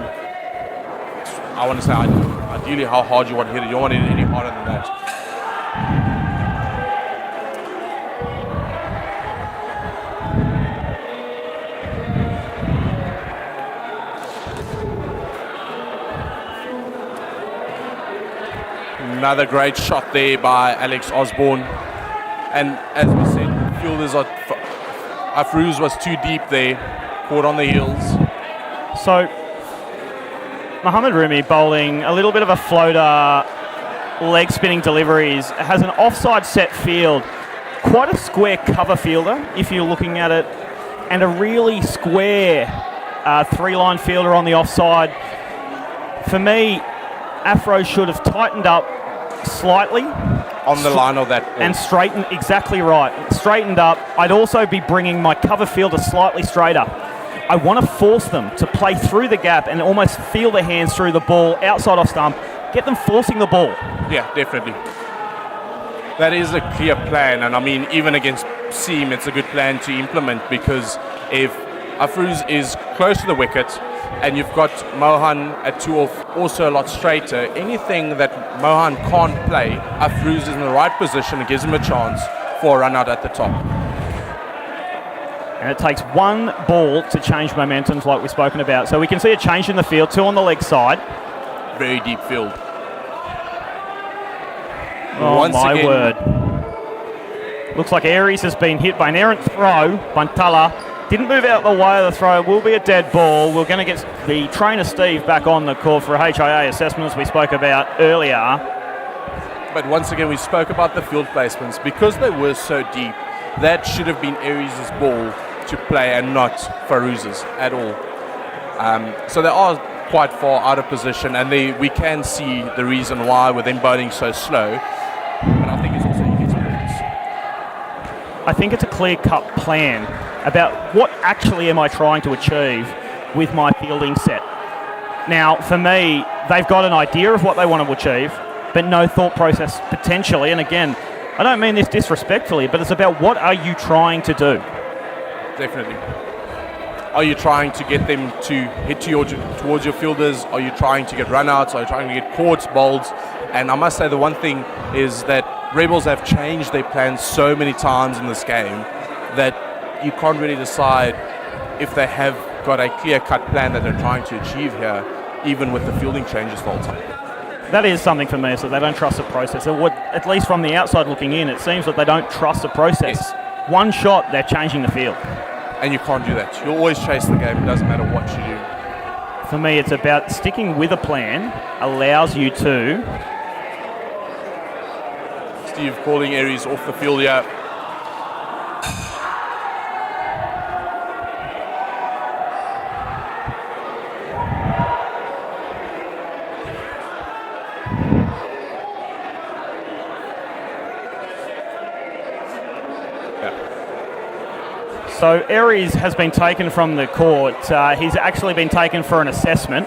I want to say ideally how hard you want to hit it. You don't want to hit it any harder than that. Another great shot there by Alex Osborne. And as we said, fielders are. Afrouz was too deep there, caught on the heels. So, Mohamed Rumi bowling a little bit of a floater, leg spinning deliveries, has an offside set field, quite a square cover fielder if you're looking at it, and a really square three-line fielder on the offside. For me, Afro should have tightened up slightly. On the line of that ball. And straightened, exactly right, straightened up. I'd also be bringing my cover fielder slightly straighter. I want to force them to play through the gap and almost feel their hands through the ball, outside off stump, get them forcing the ball. Yeah, definitely. That is a clear plan, and I mean, even against seam, it's a good plan to implement, because if Afrouz is close to the wicket and you've got Mohan at 2 off, also a lot straighter, anything that Mohan can't play, Afrouz is in the right position, it gives him a chance for a run out at the top. And it takes one ball to change momentums like we've spoken about. So we can see a change in the field, 2 on the leg side. Very deep field. Oh, Once my again, word. Looks like Aries has been hit by an errant throw. Bantala didn't move out the way of the throw. It will be a dead ball. We're going to get the trainer Steve back on the court for a HIA assessment, as we spoke about earlier. But once again, we spoke about the field placements. Because they were so deep, that should have been Aries' ball to play and not Farouz's at all. So they are quite far out of position, and we can see the reason why with them bowling so slow. But I think it's also inexperience. I think it's a clear-cut plan about what actually am I trying to achieve with my fielding set. Now, for me, they've got an idea of what they want to achieve, but no thought process potentially. And again, I don't mean this disrespectfully, but it's about what are you trying to do? Definitely. Are you trying to get them to hit towards your fielders? Are you trying to get run-outs? Are you trying to get courts, bowls? And I must say the one thing is that Rebels have changed their plans so many times in this game that you can't really decide if they have got a clear-cut plan that they're trying to achieve here, even with the fielding changes the whole time. That is something for me, so they don't trust the process. At least from the outside looking in, it seems that they don't trust the process. Yes. One shot, they're changing the field. And you can't do that. You'll always chase the game. It doesn't matter what you do. For me, it's about sticking with a plan allows you to... Steve calling Aries off the field here. So Aries has been taken from the court. He's actually been taken for an assessment.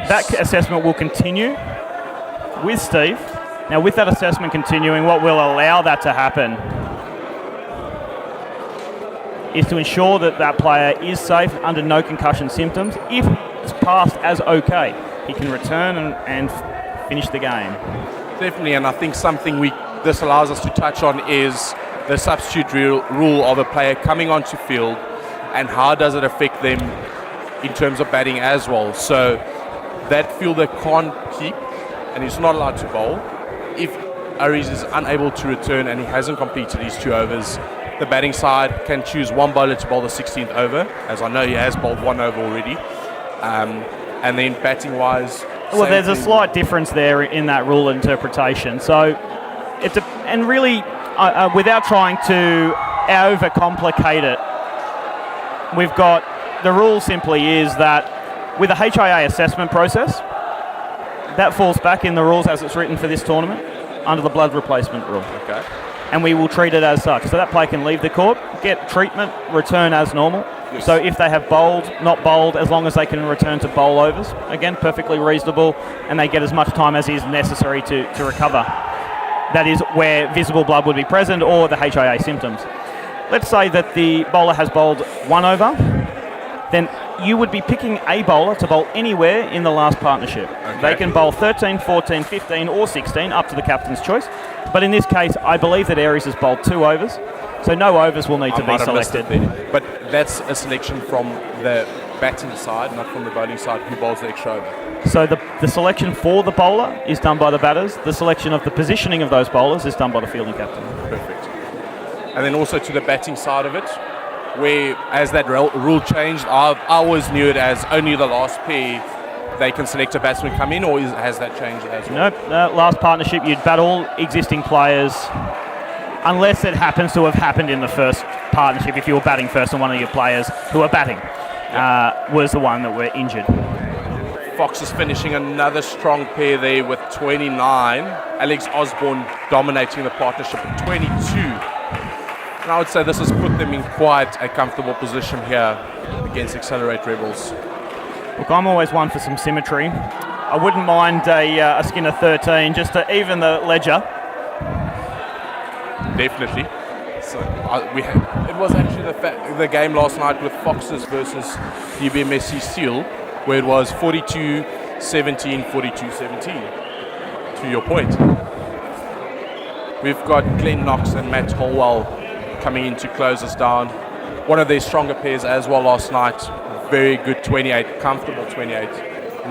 That assessment will continue with Steve. Now, with that assessment continuing, what will allow that to happen is to ensure that that player is safe under no concussion symptoms. If it's passed as okay, he can return and finish the game. Definitely, and I think something this allows us to touch on is the substitute rule of a player coming onto field, and how does it affect them in terms of batting as well. So that fielder can't keep, and he's not allowed to bowl. If Aries is unable to return and he hasn't completed his 2 overs, the batting side can choose one bowler to bowl the 16th over, as I know he has bowled 1 over already. And then batting-wise... Well, there's a slight difference there in that rule interpretation. So, and really... without trying to overcomplicate it, we've got the rule simply is that with a HIA assessment process, that falls back in the rules as it's written for this tournament under the blood replacement rule. Okay. And we will treat it as such. So that player can leave the court, get treatment, return as normal. Yes. So if they have bowled, not bowled, as long as they can return to bowl overs, again, perfectly reasonable, and they get as much time as is necessary to recover. That is where visible blood would be present or the HIA symptoms. Let's say that the bowler has bowled 1 over, then you would be picking a bowler to bowl anywhere in the last partnership. Okay. They can bowl 13, 14, 15 or 16, up to the captain's choice. But in this case, I believe that Aries has bowled 2 overs, so no overs will need to be selected. But that's a selection from the batting side, not from the bowling side, who bowls the extra over. So the selection for the bowler is done by the batters. The selection of the positioning of those bowlers is done by the fielding captain. Perfect. and then also to the batting side of it, where as that rule changed, I always knew it as only the last pair they can select a batsman come in, or has that changed as well? Nope, last partnership you'd bat all existing players unless it happens to have happened in the first partnership. If you were batting first and one of your players who were batting was the one that were injured. Fox is finishing another strong pair there with 29. Alex Osborne dominating the partnership at 22. And I would say this has put them in quite a comfortable position here against Accelerate Rebels. Look, I'm always one for some symmetry. I wouldn't mind a Skinner 13 just to even the ledger. Definitely. So it was actually the game last night with Foxes versus DBMSC Steel, where it was 42-17, 42-17. To your point. We've got Glenn Knox and Matt Holwell coming in to close us down. One of their stronger pairs as well last night. Very good 28, comfortable 28.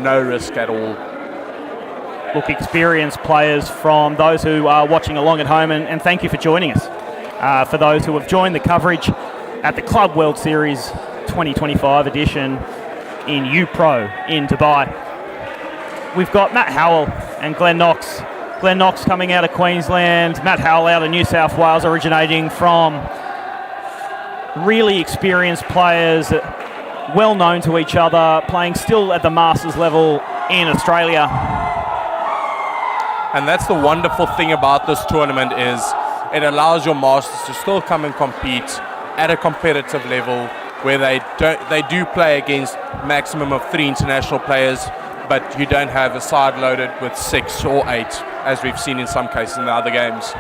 No risk at all. Look, experienced players from those who are watching along at home, and thank you for joining us. For those who have joined the coverage at the Club World Series 2025 edition in UPro in Dubai. We've got Matt Howell and Glenn Knox. Glenn Knox coming out of Queensland, Matt Howell out of New South Wales, originating from really experienced players, well known to each other, playing still at the Masters level in Australia. And that's the wonderful thing about this tournament is it allows your Masters to still come and compete at a competitive level where they do play against maximum of 3 international players, but you don't have a side loaded with 6 or 8, as we've seen in some cases in the other games.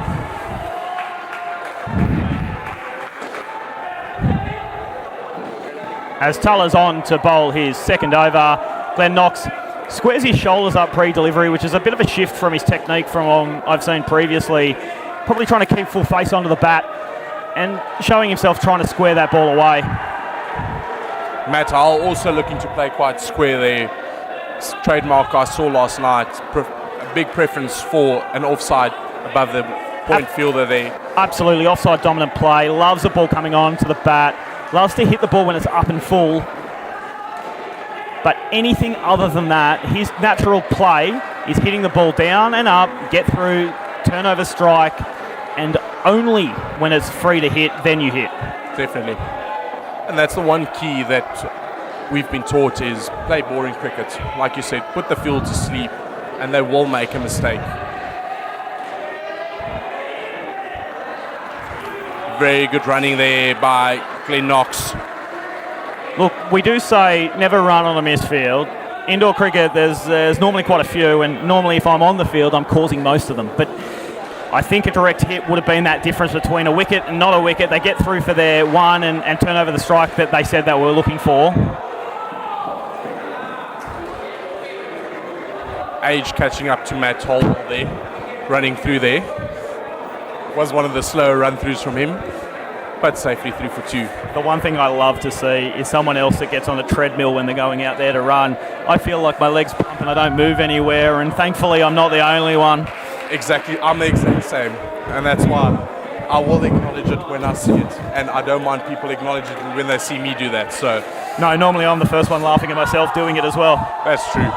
As Tuller's on to bowl his second over, Glenn Knox squares his shoulders up pre-delivery, which is a bit of a shift from his technique from I've seen previously. Probably trying to keep full face onto the bat and showing himself trying to square that ball away. Matt Howell also looking to play quite square there. Trademark I saw last night, a big preference for an offside above the point fielder there. Absolutely, offside dominant play, loves the ball coming on to the bat, loves to hit the ball when it's up and full. But anything other than that, his natural play is hitting the ball down and up, get through, turnover strike, and only when it's free to hit, then you hit. Definitely. And that's the one key that we've been taught is play boring cricket. Like you said, put the field to sleep and they will make a mistake. Very good running there by Glenn Knox. Look, we do say never run on a missed field. Indoor cricket, there's normally quite a few, and normally if I'm on the field, I'm causing most of them. But I think a direct hit would have been that difference between a wicket and not a wicket. They get through for their one and turn over the strike that they said they were looking for. Age catching up to Matt Holwell there, running through there. Was one of the slower run-throughs from him, but safely through for 2. The one thing I love to see is someone else that gets on a treadmill when they're going out there to run. I feel like my legs pump and I don't move anywhere, and thankfully I'm not the only one. Exactly, I'm the exact same, and that's why I will acknowledge it when I see it, and I don't mind people acknowledging it when they see me do that. So, no, normally I'm the first one laughing at myself doing it as well. That's true.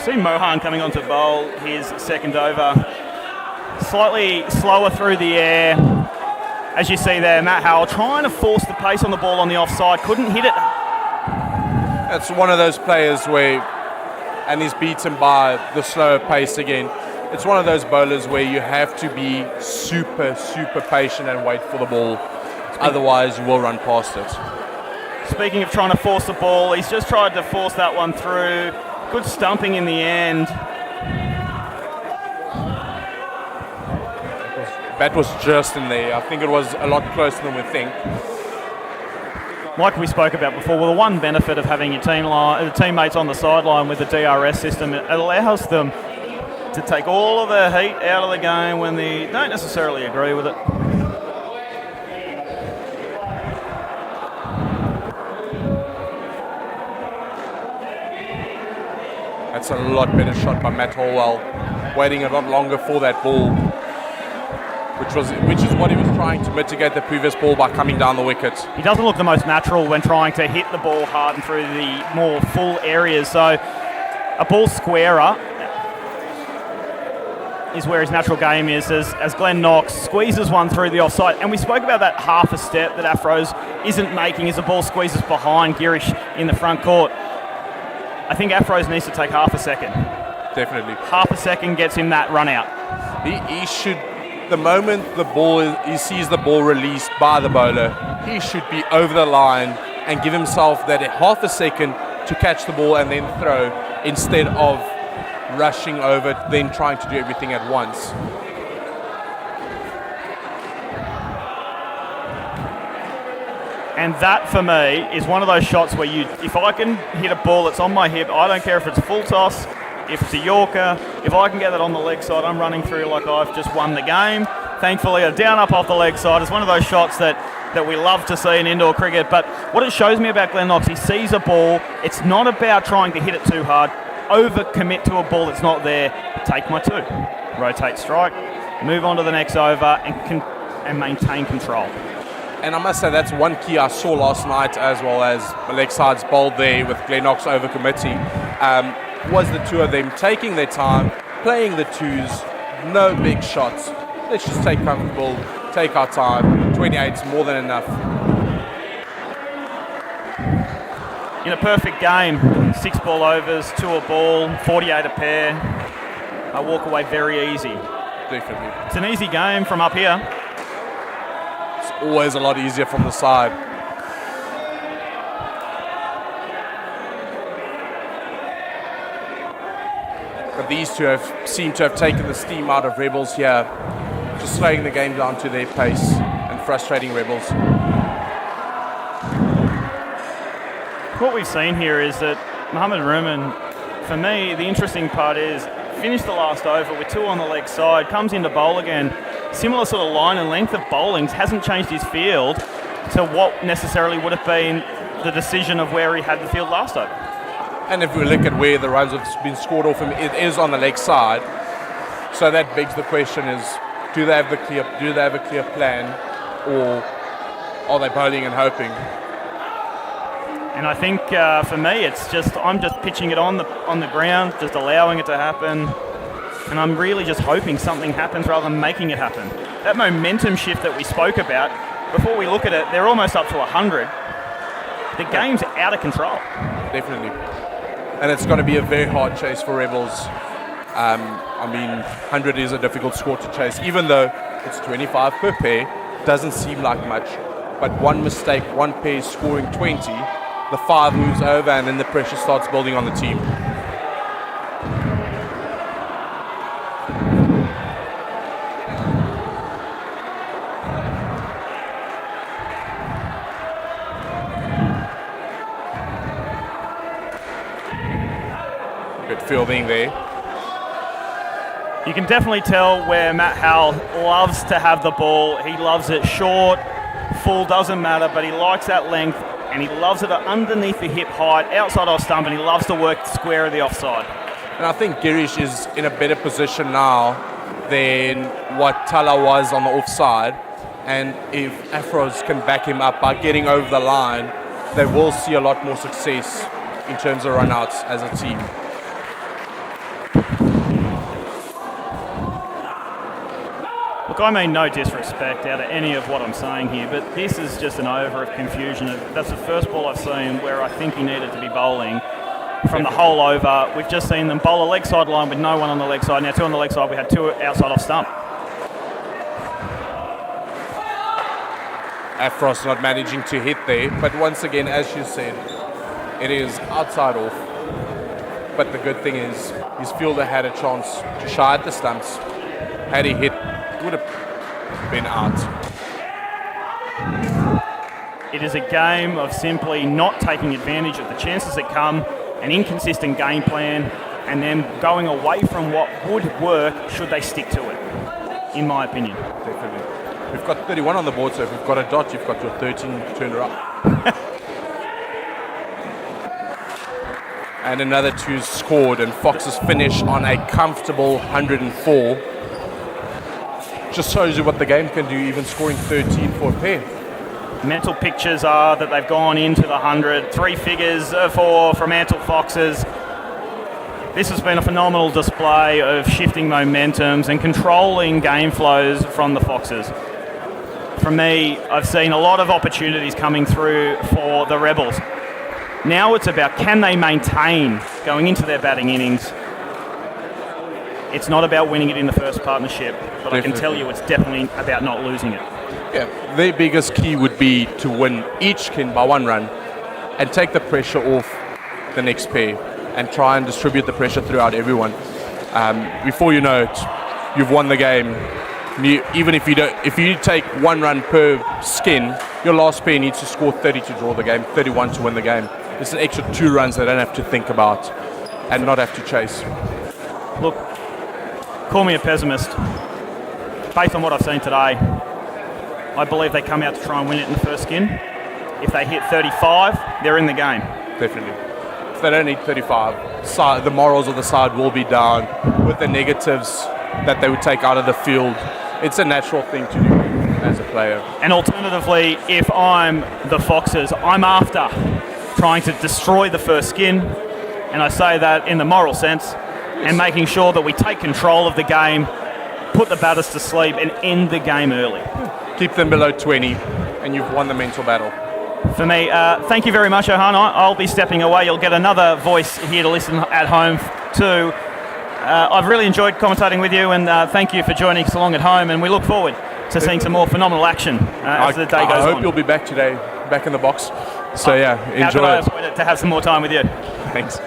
See Mohan coming on to bowl his second over. Slightly slower through the air. As you see there, Matt Howell trying to force the pace on the ball on the offside. Couldn't hit it. That's one of those players where, and he's beaten by the slower pace again. It's one of those bowlers where you have to be super, super patient and wait for the ball. Otherwise, you will run past it. Speaking of trying to force the ball, he's just tried to force that one through. Good stumping in the end. Bat was just in there. I think it was a lot closer than we think. Like we spoke about before, well, the one benefit of having your teammates on the sideline with the DRS system, it allows them to take all of the heat out of the game when they don't necessarily agree with it. That's a lot better shot by Matt Holwell, waiting a lot longer for that ball, which is what he was trying to mitigate the previous ball by coming down the wicket. He doesn't look the most natural when trying to hit the ball hard and through the more full areas. So a ball squarer is where his natural game is, as Glenn Knox squeezes one through the offside. And we spoke about that half a step that Afros isn't making as the ball squeezes behind Girish in the front court. I think Afros needs to take half a second. Definitely. Half a second gets him that run out. He should, the moment he sees the ball released by the bowler, he should be over the line and give himself that half a second to catch the ball and then throw, instead of rushing over, then trying to do everything at once. And that, for me, is one of those shots where if I can hit a ball that's on my hip, I don't care if it's full toss, if it's a Yorker, if I can get that on the leg side, I'm running through like I've just won the game. Thankfully, a down up off the leg side is one of those shots that we love to see in indoor cricket. But what it shows me about Glenn Knox, he sees a ball. It's not about trying to hit it too hard. Over-commit to a ball that's not there. Take my two. Rotate strike. Move on to the next over and maintain control. And I must say that's one key I saw last night, as well as leg sides bowled there with Glenn Knox over-committing, was the two of them taking their time, playing the twos, no big shots. Let's just take comfortable, take our time. 28 is more than enough. In a perfect game, 6 ball overs, 2 a ball, 48 a pair. I walk away very easy. Definitely. It's an easy game from up here. It's always a lot easier from the side. But these two seem to have taken the steam out of Rebels here, just slowing the game down to their pace and frustrating Rebels. What we've seen here is that Mohamed Ruman, for me, the interesting part is finished the last over with 2 on the leg side, comes into bowl again. Similar sort of line and length of bowlings, hasn't changed his field to what necessarily would have been the decision of where he had the field last over. And if we look at where the runs have been scored off him, it is on the leg side. So that begs the question: is do they have a clear plan, or are they bowling and hoping? And I think for me, I'm just pitching it on the ground, just allowing it to happen, and I'm really just hoping something happens rather than making it happen. That momentum shift that we spoke about, before we look at it, they're almost up to 100. The game's out of control. Definitely. And it's going to be a very hard chase for Rebels. 100 is a difficult score to chase, even though it's 25 per pair. Doesn't seem like much, but one mistake, one pair scoring 20, the 5 moves over, and then the pressure starts building on the team. Good fielding there. You can definitely tell where Matt Howell loves to have the ball. He loves it short, full, doesn't matter, but he likes that length, and he loves it underneath the hip height, outside off stump, and he loves to work square of the offside. And I think Girish is in a better position now than what Tala was on the offside. And if Afros can back him up by getting over the line, they will see a lot more success in terms of run-outs as a team. Look, I mean no disrespect out of any of what I'm saying here, but this is just an over of confusion. That's the first ball I've seen where I think he needed to be bowling from the whole over. We've just seen them bowl a leg side line with no one on the leg side. Now 2 on the leg side, we had 2 outside off stump. Afros not managing to hit there, but once again, as you said, it is outside off. But the good thing is, his fielder had a chance to shy at the stumps. Had he hit, it would have been out. It is a game of simply not taking advantage of the chances that come, an inconsistent game plan, and then going away from what would work should they stick to it, in my opinion. Definitely. We've got 31 on the board, so if we've got a dot, you've got your 13 turned up. and another 2 scored, and Foxes finish on a comfortable 104. Just shows you what the game can do, even scoring 13 for a pair. Mental pictures are that they've gone into the 100, 3 figures for Fremantle Foxes. This has been a phenomenal display of shifting momentums and controlling game flows from the Foxes. For me, I've seen a lot of opportunities coming through for the Rebels. Now it's about, can they maintain going into their batting innings? It's not about winning it in the first partnership, but I can tell you it's definitely about not losing it. Yeah, their biggest key would be to win each skin by 1 run and take the pressure off the next pair and try and distribute the pressure throughout everyone. Before you know it, you've won the game. Even if you take 1 run per skin, your last pair needs to score 30 to draw the game, 31 to win the game. It's an extra 2 runs they don't have to think about and not have to chase. Look, call me a pessimist. Based on what I've seen today, I believe they come out to try and win it in the first skin. If they hit 35, they're in the game. Definitely. If they don't need 35, the morals of the side will be down with the negatives that they would take out of the field. It's a natural thing to do as a player. And alternatively, if I'm the Foxes, I'm after trying to destroy the first skin, and I say that in the moral sense, and making sure that we take control of the game, put the batters to sleep, and end the game early. Keep them below 20, and you've won the mental battle. For me, thank you very much, Ohan. I'll be stepping away. You'll get another voice here to listen at home too. I've really enjoyed commentating with you, and thank you for joining us along at home, and we look forward to seeing some more phenomenal action as the day goes on. I hope you'll be back today, back in the box. So yeah, enjoy How could I avoid it to have some more time with you? Thanks.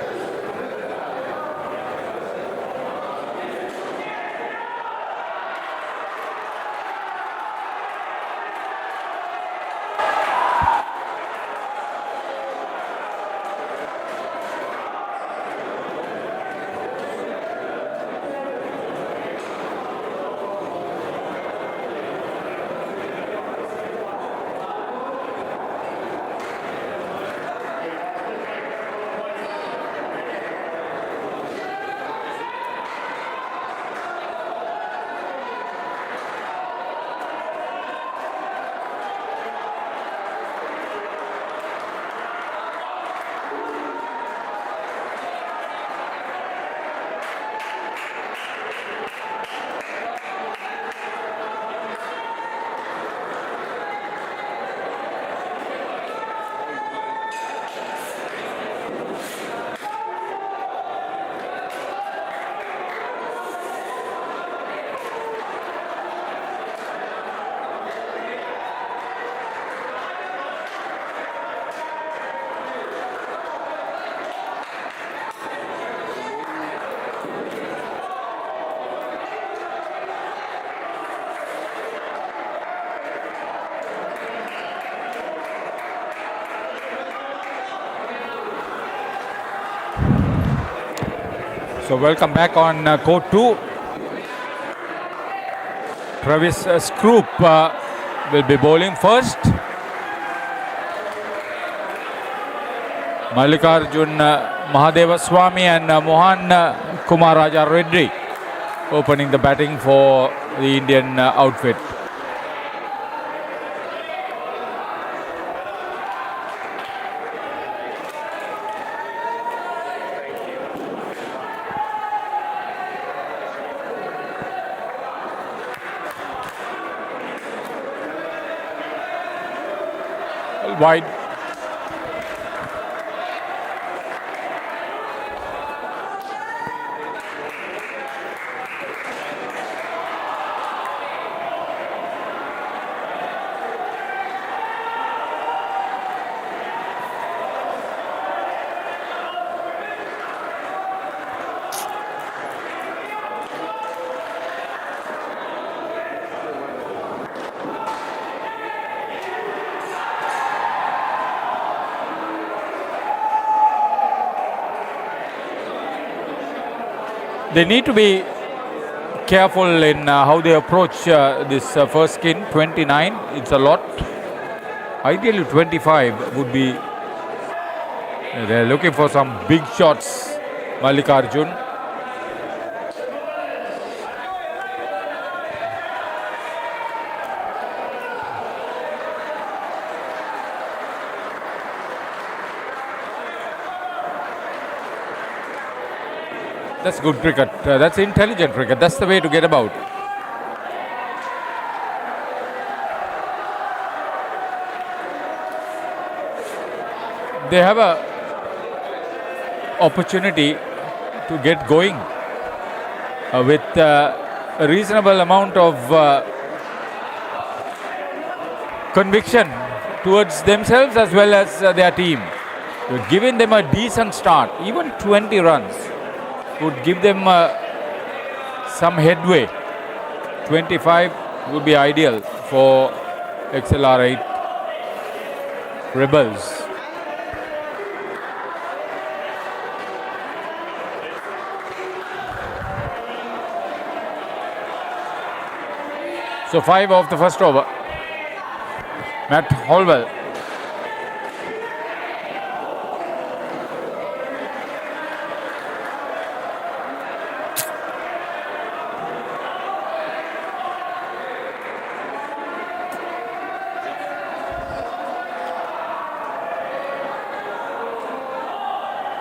So welcome back on court 2. Travis Scroop will be bowling first. Mallikarjun Mahadevaswamy and Mohan Kumar Raja Reddy opening the batting for the Indian outfit. Wide. They need to be careful in how they approach this first skin. 29, it's a lot. Ideally 25 would be They're looking for some big shots, Mallikarjun. That's good cricket. That's intelligent cricket. That's the way to get about. They have a opportunity to get going with a reasonable amount of conviction towards themselves as well as their team. You're giving them a decent start. Even 20 runs would give them some headway. 25 would be ideal for XLR8 Rebels. So 5 of the first over. Matt Holwell.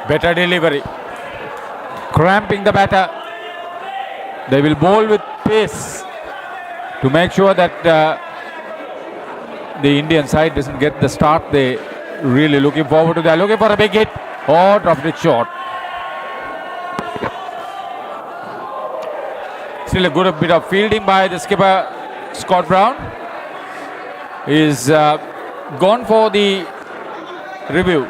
Better delivery. Cramping the batter. They will bowl with pace to make sure that the Indian side doesn't get the start they really looking forward to. They're looking for a big hit. Oh, dropped it short. Still a good bit of fielding by the skipper, Scott Brown. He's gone for the review.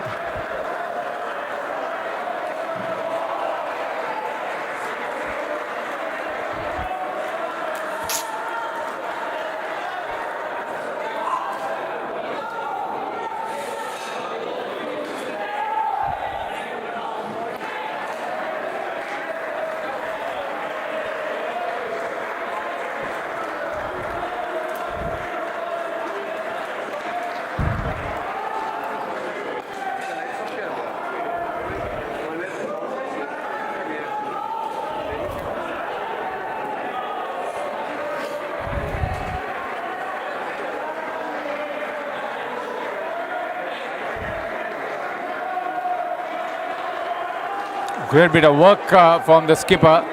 Great bit of work from the skipper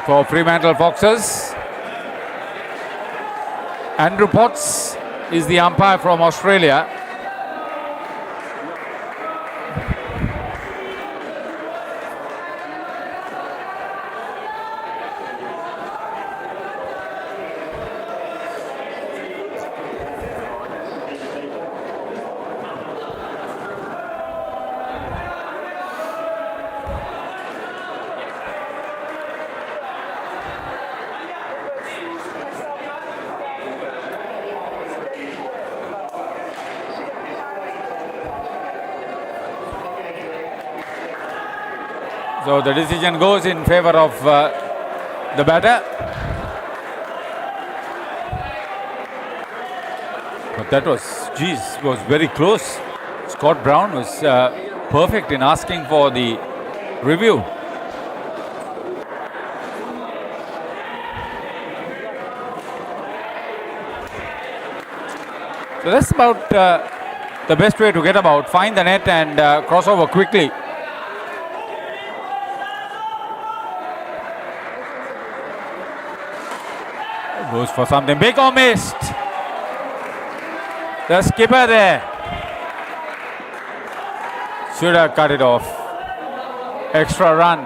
for Fremantle Foxes. Andrew Potts is the umpire from Australia. So the decision goes in favor of the batter. But that was very close. Scott Brown was perfect in asking for the review. So that's about the best way to get about. Find the net and cross over quickly. Goes for something big or missed. The skipper there should have cut it off. Extra run.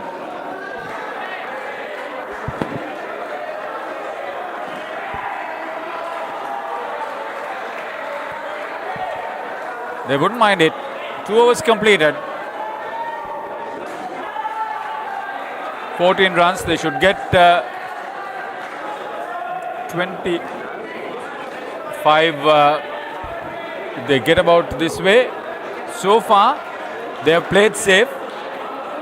They wouldn't mind it. 2 overs completed. 14 runs. They should get 25 if they get about this way. So far they have played safe,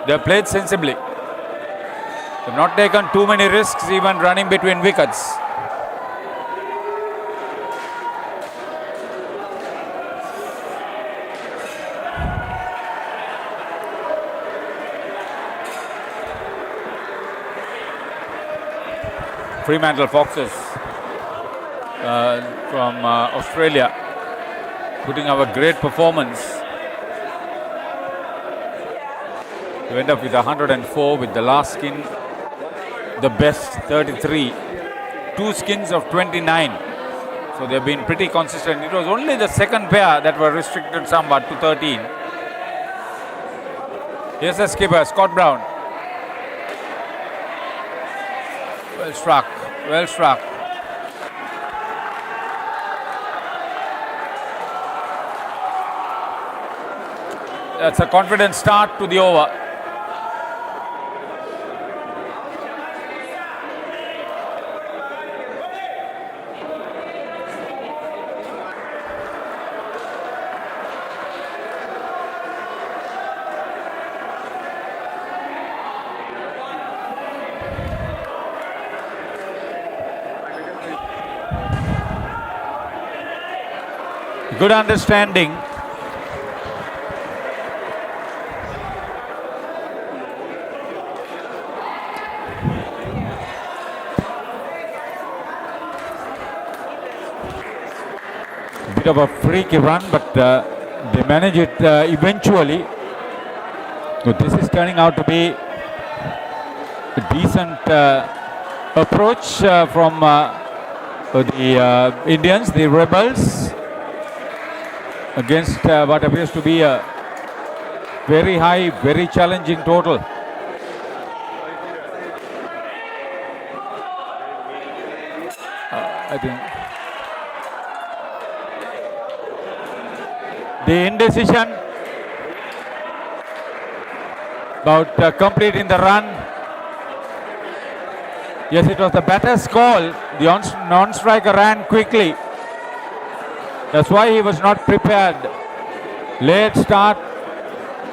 they have played sensibly, they have not taken too many risks even running between wickets. Fremantle Foxes from Australia, putting up a great performance. They went up with 104 with the last skin, the best 33, 2 skins of 29. So they've been pretty consistent. It was only the second pair that were restricted somewhat to 13. Here's the skipper, Scott Brown. Well struck, well struck. That's a confident start to the over. Good understanding. Bit of a freaky run, but they manage it eventually. So this is turning out to be a decent approach from the Indians, the Rebels, against what appears to be a very high, very challenging total. I think the indecision about completing the run. Yes, it was the batter's call. The non-striker ran quickly. That's why he was not prepared. Late start,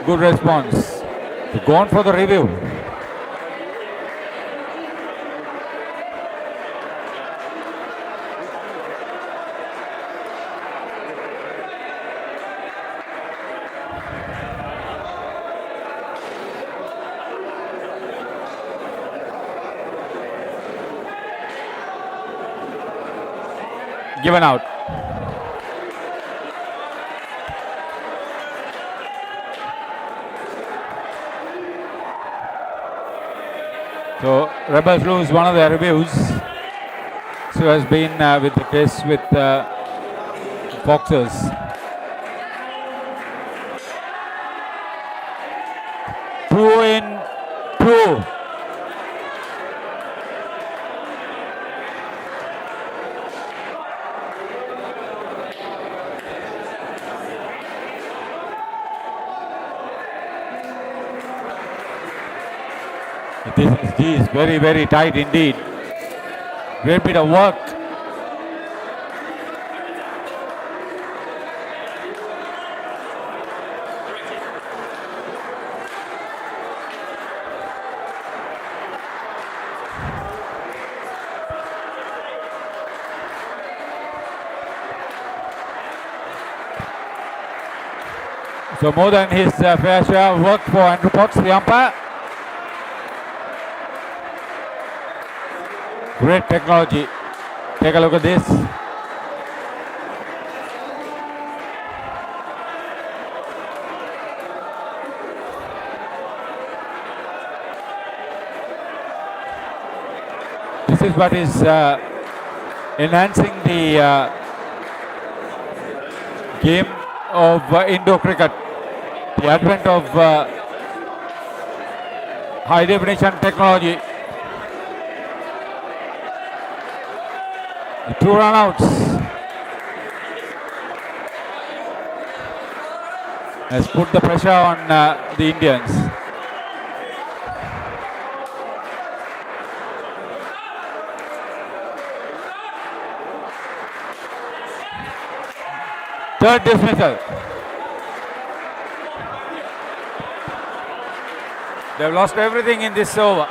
good response. They've gone for the review. Given out. So Rebels lose one of their reviews. So has been with the case with Foxes. Two in, two. This is very, very tight indeed. Great bit of work. So more than his fair share of work for Andrew Potts, the umpire. Great technology. Take a look at this. This is what is enhancing the game of indoor cricket. The advent of high definition technology. 2 run-outs. Has put the pressure on the Indians. Third dismissal. They've lost everything in this over.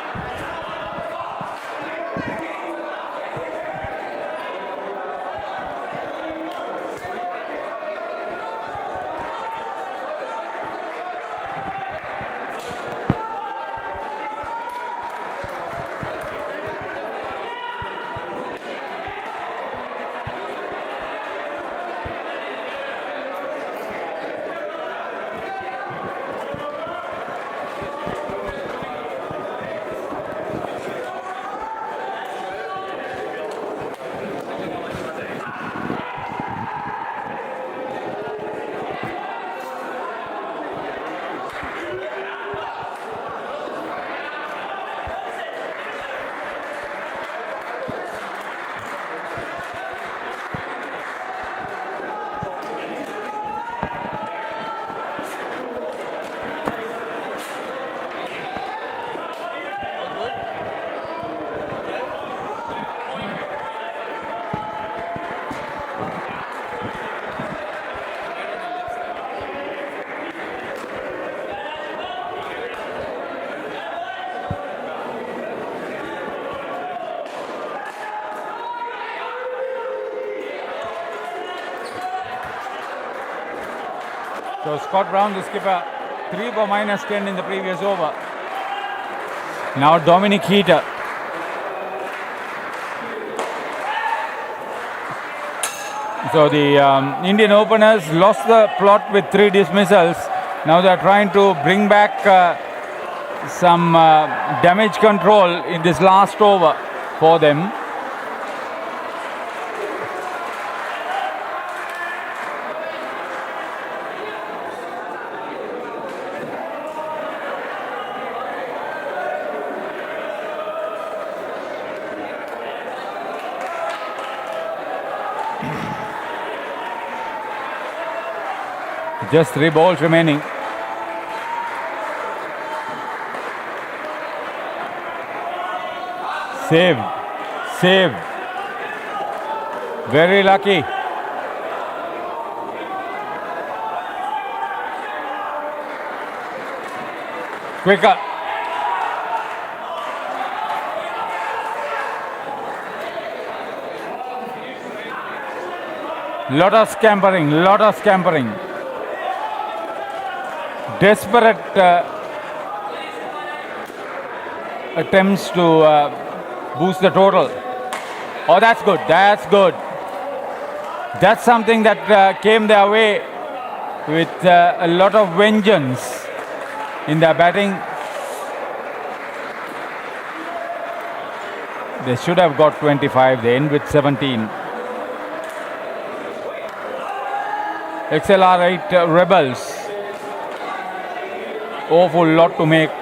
So Scott Brown, the skipper, 3 for -10 in the previous over. Now Dominic Heater. So the Indian openers lost the plot with 3 dismissals. Now they are trying to bring back some damage control in this last over for them. Just 3 balls remaining. Saved. Saved. Very lucky. Quicker. Lot of scampering. Desperate attempts to boost the total. Oh, that's good. That's something that came their way with a lot of vengeance in their batting. They should have got 25. They end with 17. XLR 8 Rebels. Awful lot to make.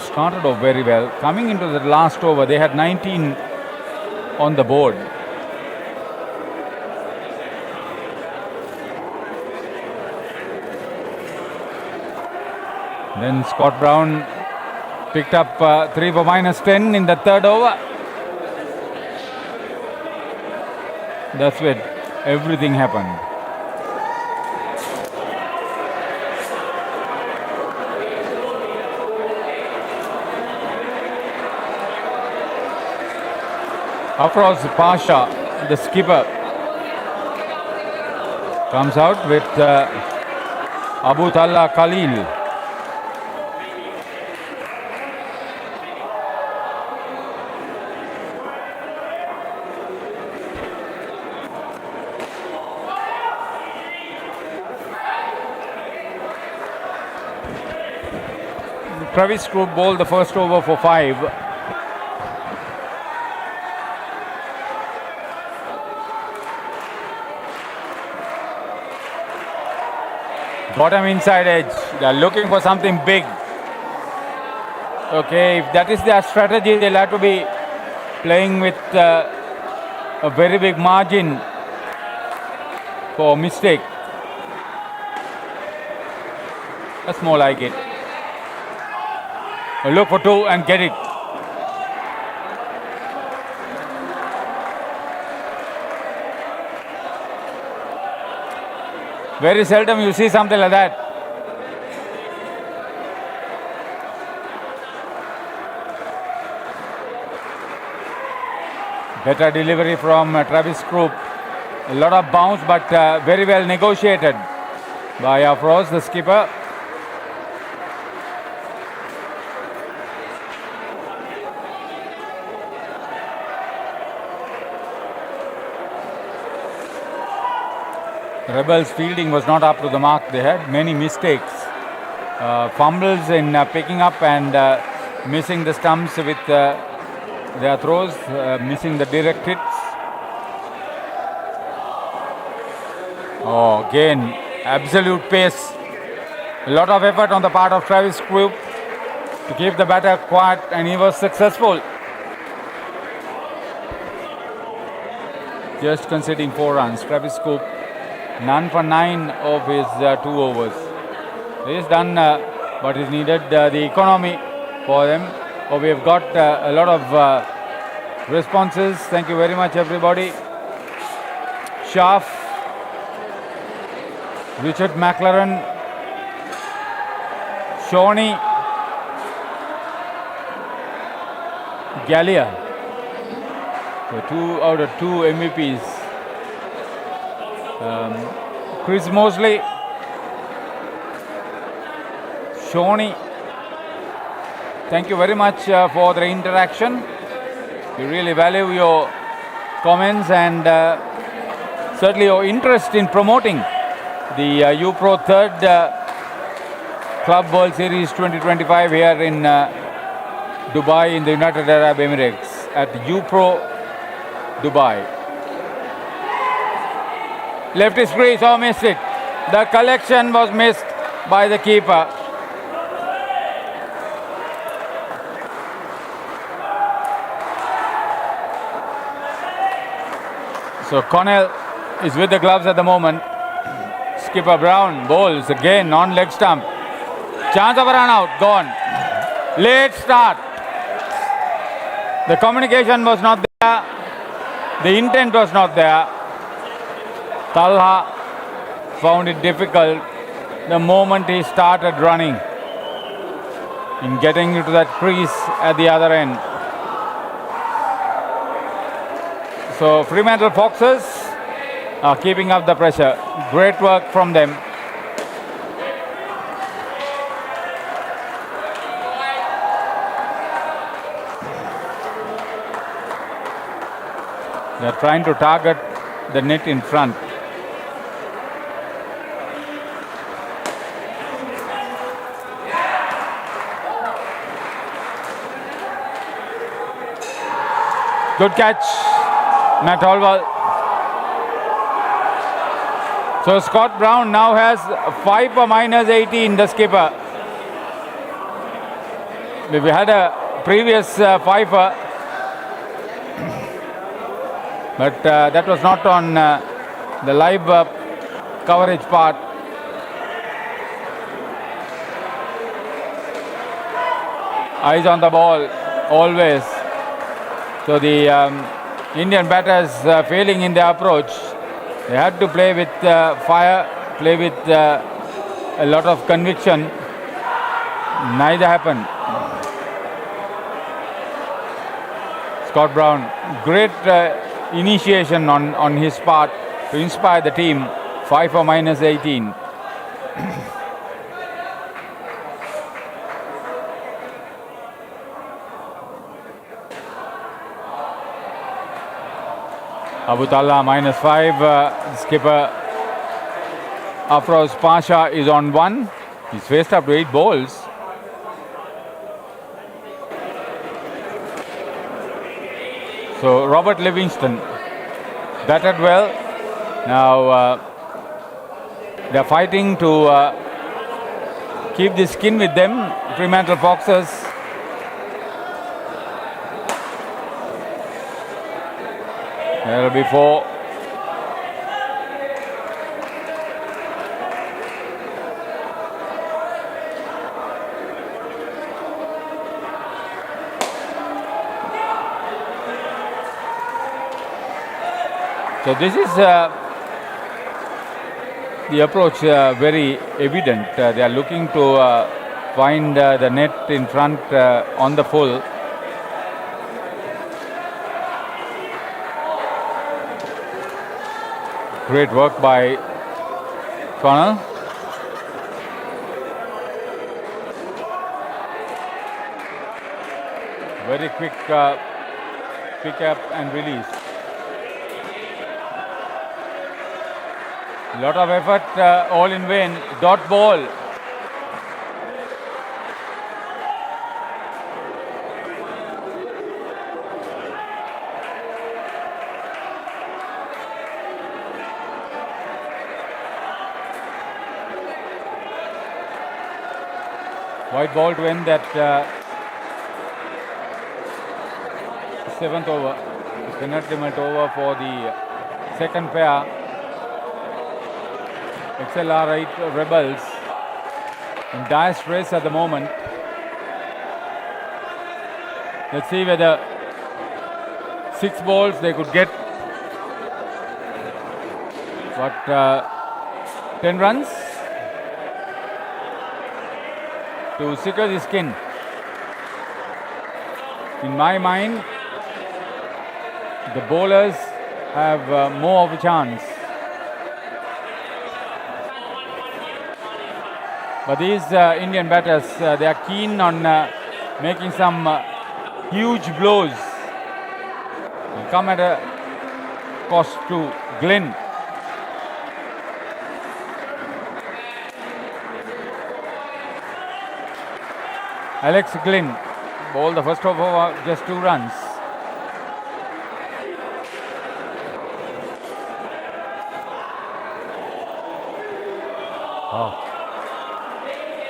Started off very well. Coming into the last over, they had 19 on the board. Then Scott Brown picked up 3 for -10 in the 3rd over. That's when everything happened. Across Pasha, the skipper, comes out with Abu Tallah Khalil. Travis Crook bowled the first over for 5. Bottom inside edge. They are looking for something big. Okay, if that is their strategy, they'll have to be playing with a very big margin for mistake. That's more like it. Look for 2 and get it. Very seldom you see something like that. Better delivery from Travis Crook. A lot of bounce, but very well negotiated by Afroz, the skipper. Rebels' fielding was not up to the mark. They had many mistakes. Fumbles in picking up and missing the stumps with their throws, missing the direct hits. Oh, again, absolute pace. A lot of effort on the part of Travis Crook to keep the batter quiet, and he was successful. Just conceding 4 runs. Travis Crook, none for 9 of his 2 overs. He's done what is needed. The economy for them. Oh, we have got a lot of responses. Thank you very much, everybody. Shaf, Richard McLaren, Shawnee, Gallia. So 2 out of 2 MVPs Chris Mosley, Shoni, thank you very much for the interaction. We really value your comments and certainly your interest in promoting the UPro 3rd Club World Series 2025 here in Dubai in the United Arab Emirates at UPro Dubai. Left is free, so missed it. The collection was missed by the keeper. So Connell is with the gloves at the moment. Skipper Brown bowls again on leg stump. Chance of a run out, gone. Late start. The communication was not there. The intent was not there. Talha found it difficult the moment he started running in getting into that crease at the other end. So Fremantle Foxes are keeping up the pressure. Great work from them. They are trying to target the net in front. Good catch, Matt Holwell. So Scott Brown now has 5 for -18, the skipper. We had a previous 5-er, but that was not on the live coverage part. Eyes on the ball, always. So the Indian batters failing in their approach. They had to play with fire, play with a lot of conviction. Neither happened. Scott Brown, great initiation on his part to inspire the team. 5 for -18. Abu Talha -5. Skipper Afroz Pasha is on 1. He's faced up to 8 balls. So Robert Livingston batted well. Now they're fighting to keep the skin with them, Fremantle Foxes. There will be 4. So this is the approach very evident. They are looking to find the net in front on the full. Great work by Connell. Very quick pick up and release. Lot of effort, all in vain. Dot ball. White ball to end that 7th over. Penultimate over for the second pair. XLR 8 Rebels in dire stress at the moment. Let's see whether 6 balls they could get. But 10 runs to secure the skin. In my mind, the bowlers have more of a chance. But these Indian batters, they are keen on making some huge blows. Will come at a cost to Glenn. Alex Glynn bowled the first over, just 2 runs.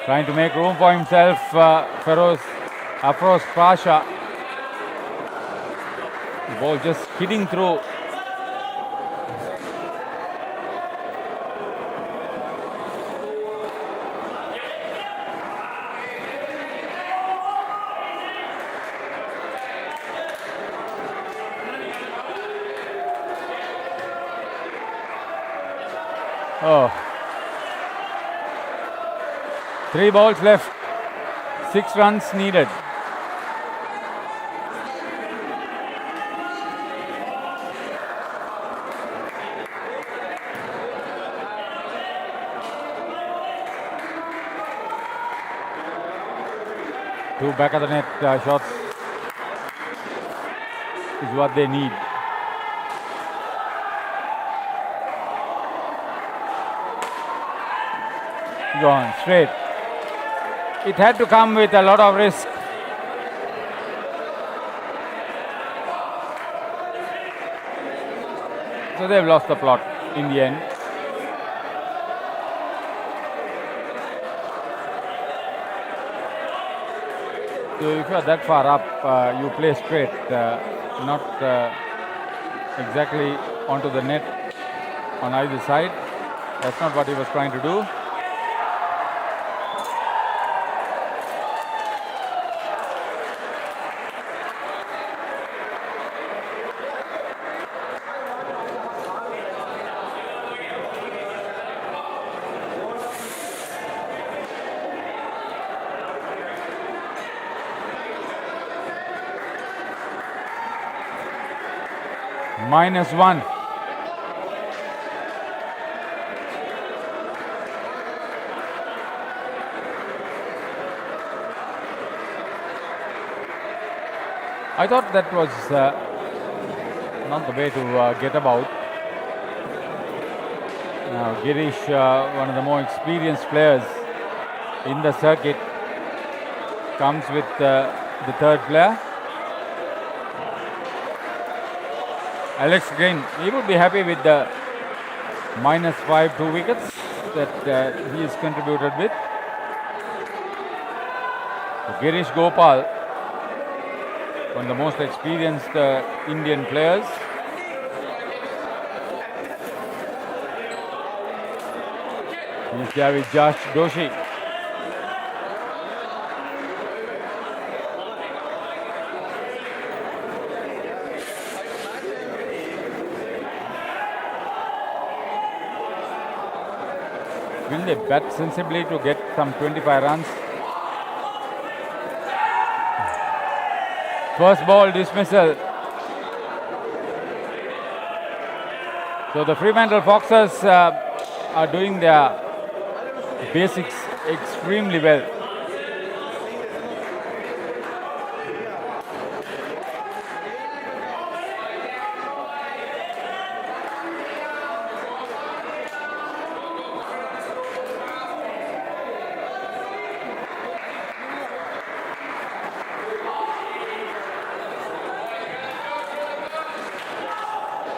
Trying to make room for himself, Afroz Pasha. The ball just hitting through. Oh. 3 balls left, 6 runs needed. Two back of the net shots is what they need. Gone straight. It had to come with a lot of risk. So they've lost the plot in the end. So if you are that far up, you play straight, not exactly onto the net on either side. That's not what he was trying to do. -1. I thought that was not the way to get about. Now Girish, one of the more experienced players in the circuit, comes with the third player. Alex Green, he would be happy with the -5 2 wickets that he has contributed with. Girish Gopal, one of the most experienced Indian players. He's there with Josh Doshi. Will they bat sensibly to get some 25 runs? First ball dismissal. So the Fremantle Foxes are doing their basics extremely well.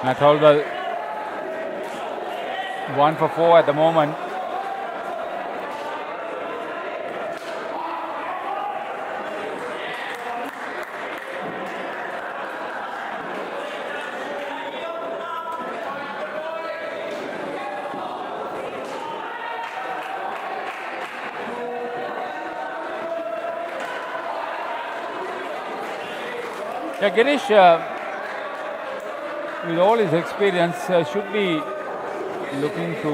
Natholwell 1 for 4 at the moment. Yeah, Girish, with all his experience, should be looking to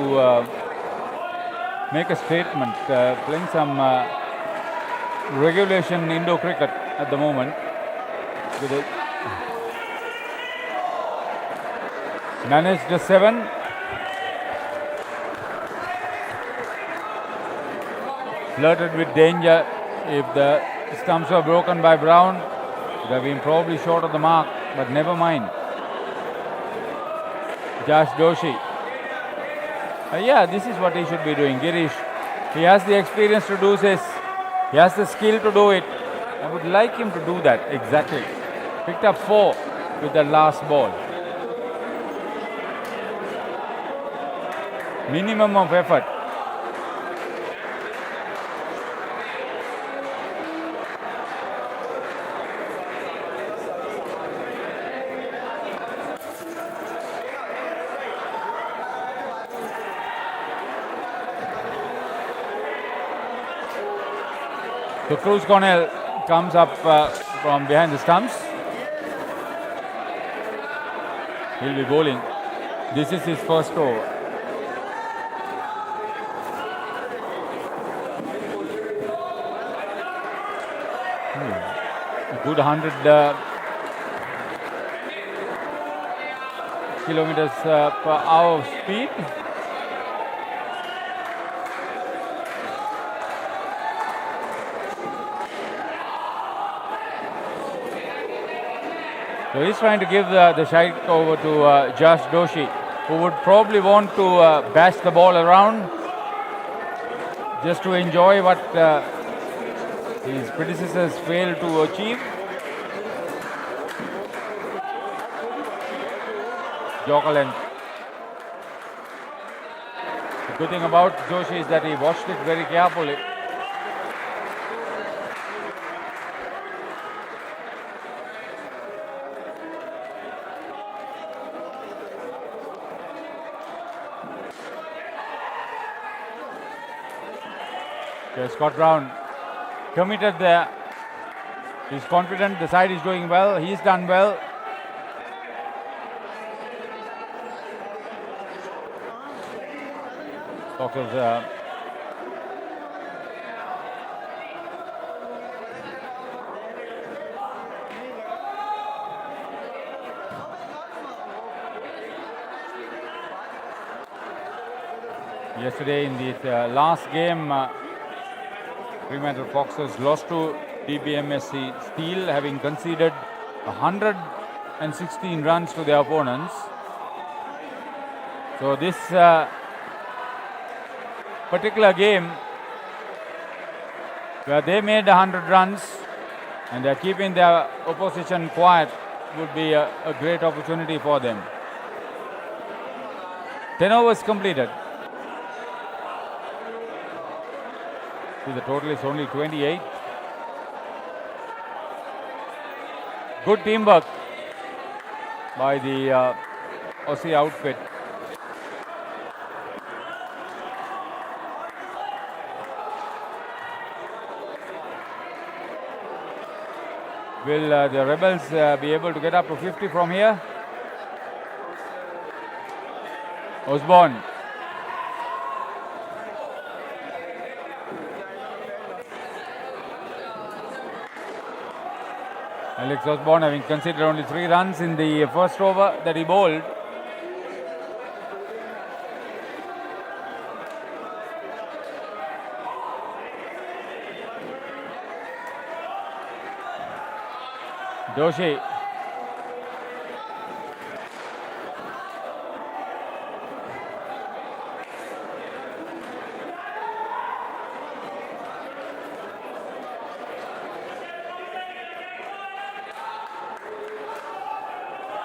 make a statement, playing some regulation Indo cricket at the moment. With it. Managed a 7. flirted with danger. If the stumps were broken by Brown, it would have been probably short of the mark, but never mind. Josh Doshi. Yeah, this is what he should be doing. Girish, he has the experience to do this. He has the skill to do it. I would like him to do that, exactly. Picked up 4 with the last ball. Minimum of effort. So Cruz Cornell comes up from behind the stumps. He'll be bowling. This is his first over. A good 100 kilometers per hour of speed. So he's trying to give the shite over to Josh Doshi, who would probably want to bash the ball around just to enjoy what his predecessors failed to achieve. Joker length. The good thing about Joshi is that he watched it very carefully. Okay, Scott Brown committed there. He's confident. The side is doing well. He's done well. Foxes yesterday in the last game, Fremantle Foxes lost to DBMSC Steel, having conceded 116 runs to their opponents. So this particular game, where they made 100 runs and they're keeping their opposition quiet, would be a great opportunity for them. 10 overs completed. See, the total is only 28. Good teamwork by the Aussie outfit. Will the Rebels be able to get up to 50 from here? Osborne. Alex Osborne having conceded only 3 runs in the first over that he bowled. Doshi.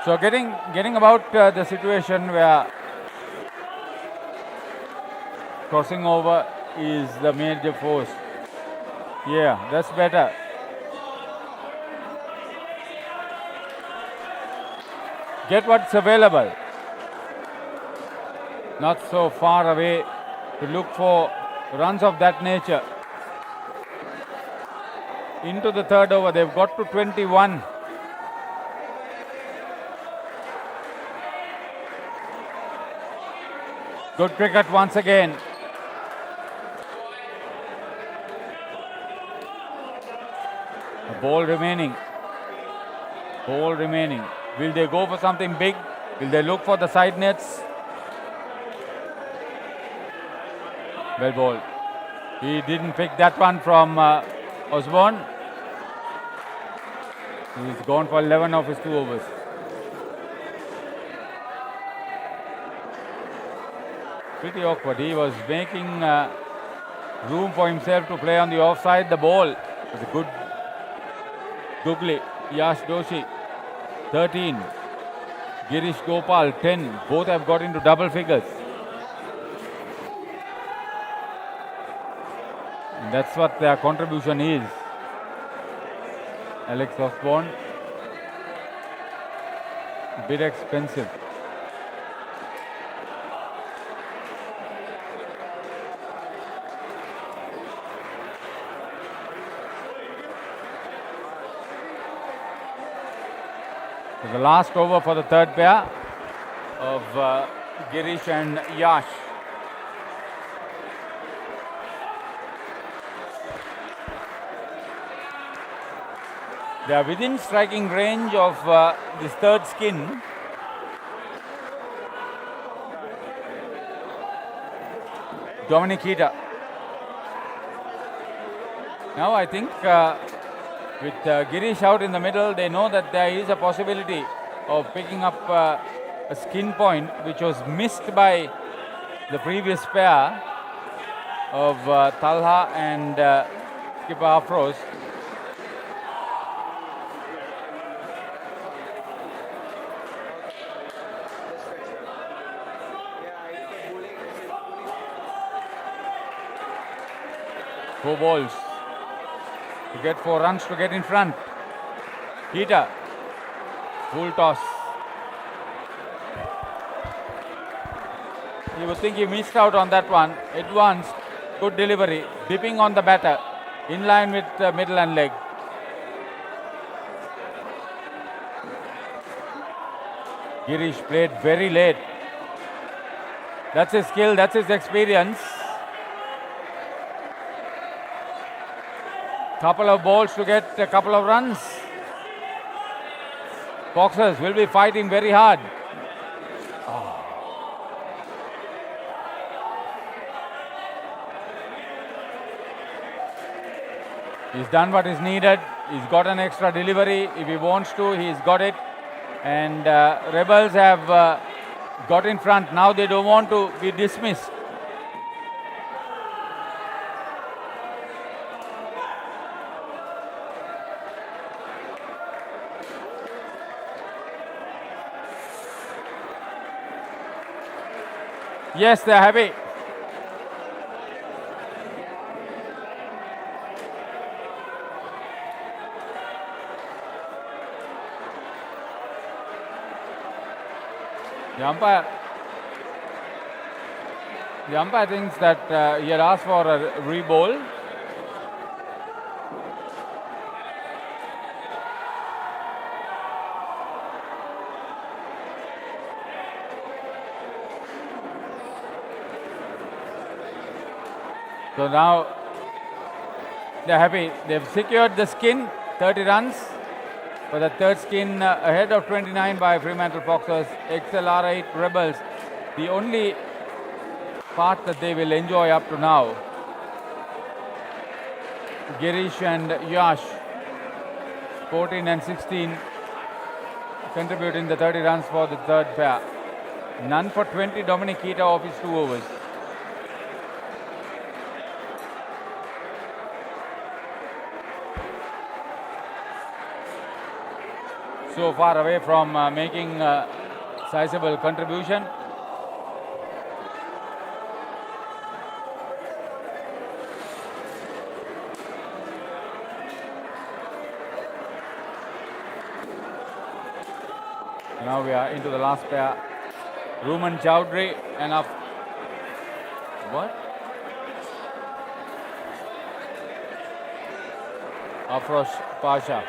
So getting about the situation where crossing over is the major force. Yeah, that's better. Get what's available. Not so far away to look for runs of that nature. Into the third over, they've got to 21. Good cricket once again. A ball remaining. Ball remaining. Will they go for something big? Will they look for the side nets? Well bowled. He didn't pick that one from Osborne. He's gone for 11 of his 2 overs. Pretty awkward. He was making room for himself to play on the offside. The ball was a good googly. Yash Doshi, 13. Girish Gopal, 10. Both have got into double figures. And that's what their contribution is. Alex Osborne, a bit expensive. So the last over for the third pair of Girish and Yash. They are within striking range of this third skin. Dominic Hita. Now I think with Girish out in the middle, they know that there is a possibility of picking up a skin point which was missed by the previous pair of Talha and skipper Afros. Four balls to get 4 runs to get in front. Hita, full toss. You would think he missed out on that one. Advanced, good delivery, dipping on the batter, in line with middle and leg. Girish played very late. That's his skill, that's his experience. Couple of balls to get a couple of runs. Boxers will be fighting very hard. He's done what is needed. He's got an extra delivery. If he wants to, he's got it. And Rebels have got in front. Now they don't want to be dismissed. Yes, they're happy. The umpire thinks that he had asked for a re-bowl. So now they're happy. They've secured the skin, 30 runs for the third skin, ahead of 29 by Fremantle Foxers, XLR8 Rebels. The only part that they will enjoy up to now. Girish and Yash, 14 and 16, contributing the 30 runs for the third pair. None for 20, Dominic Hita off his 2 overs. So far away from making a sizable contribution. Now we are into the last pair. Ruman Chowdhury and Afrosh Pasha.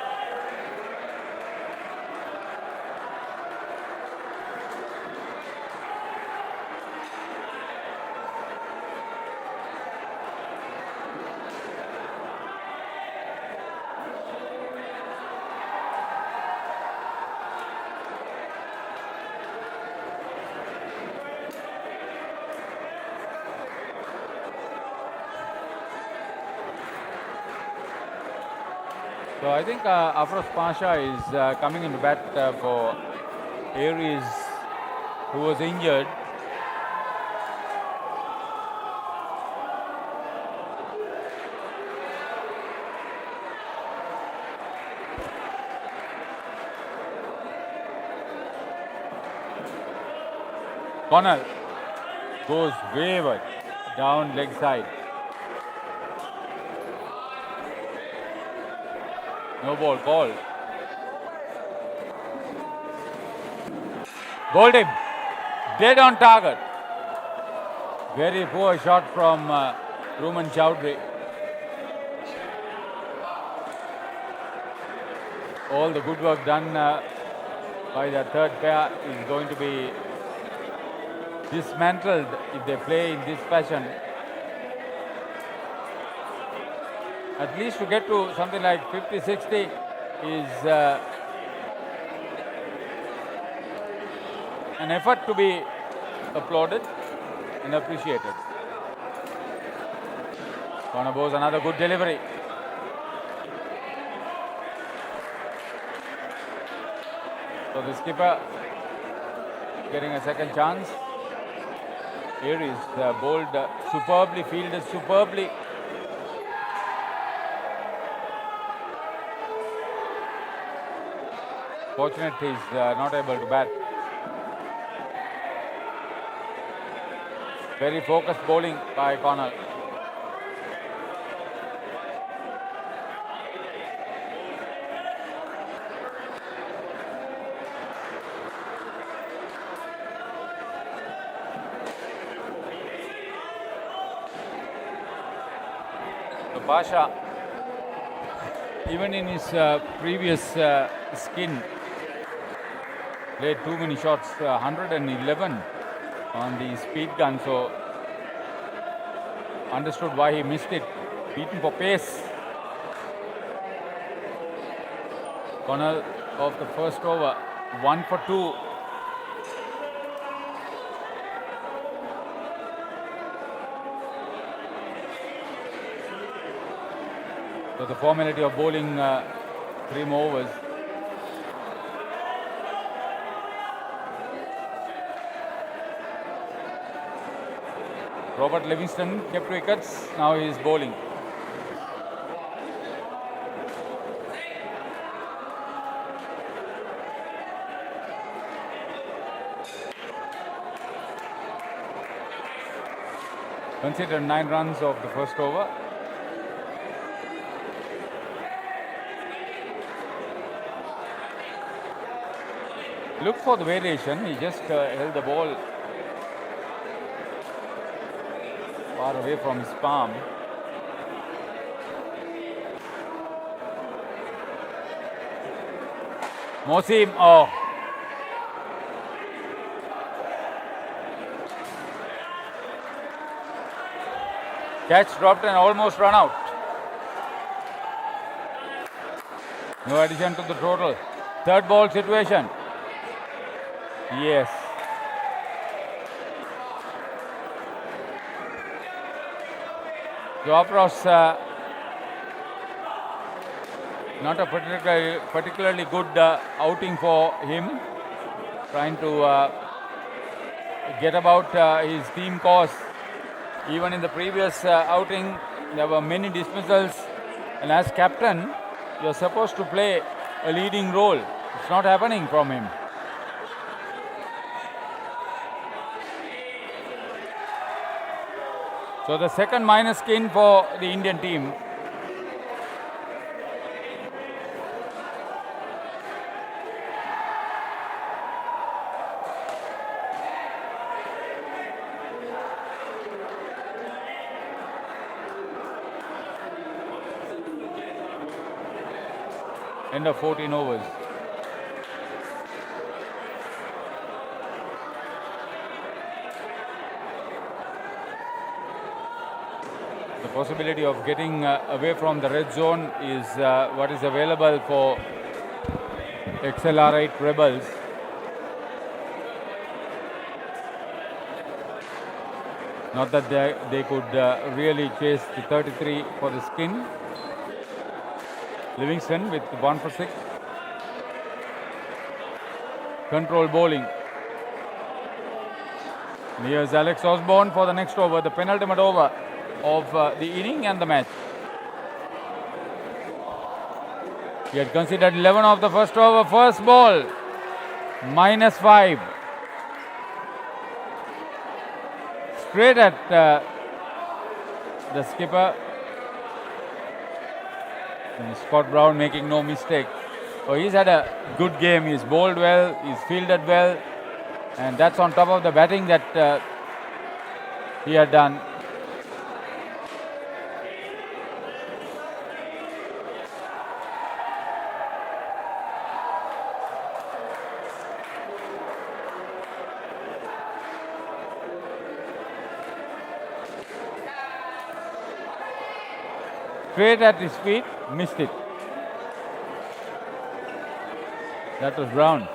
So I think Afroz Pasha is coming into bat for Aries, who was injured. Connell goes wayward down leg side. No ball called. Bowled him. Dead on target. Very poor shot from Ruman Chowdhury. All the good work done by the third pair is going to be dismantled if they play in this fashion. At least to get to something like 50-60 is an effort to be applauded and appreciated. Corner Bose, another good delivery. So the skipper getting a second chance. Aries bowled superbly, fielded superbly. Fortunate he's not able to bat. Very focused bowling by Connell. So Pasha, even in his previous skin, played too many shots, 111 on the speed gun, so understood why he missed it. Beaten for pace. Connell of the first over, 1 for 2. So the formality of bowling 3 more overs. Robert Livingston kept wickets, now he is bowling. Considered 9 runs of the first over. Looked for the variation, he just held the ball far away from his palm. Mosim, oh. Catch dropped and almost run out. No addition to the total. Third ball situation. Yes. So Afroz, not a particularly good outing for him. Trying to get about his team cause. Even in the previous outing, there were many dismissals. And as captain, you're supposed to play a leading role. It's not happening from him. So the second minus skin for the Indian team. End of 14 overs. The possibility of getting away from the red zone is what is available for XLR8 Rebels. Not that they could really chase the 33 for the skin. Livingston with 1 for 6. Control bowling. And here's Alex Osborne for the next over, the penultimate over of the inning and the match. He had considered 11 of the first over. First ball, -5. Straight at the skipper. And Scott Brown making no mistake. So he's had a good game. He's bowled well, he's fielded well, and that's on top of the batting that he had done. Straight at his feet, missed it. That was Brown.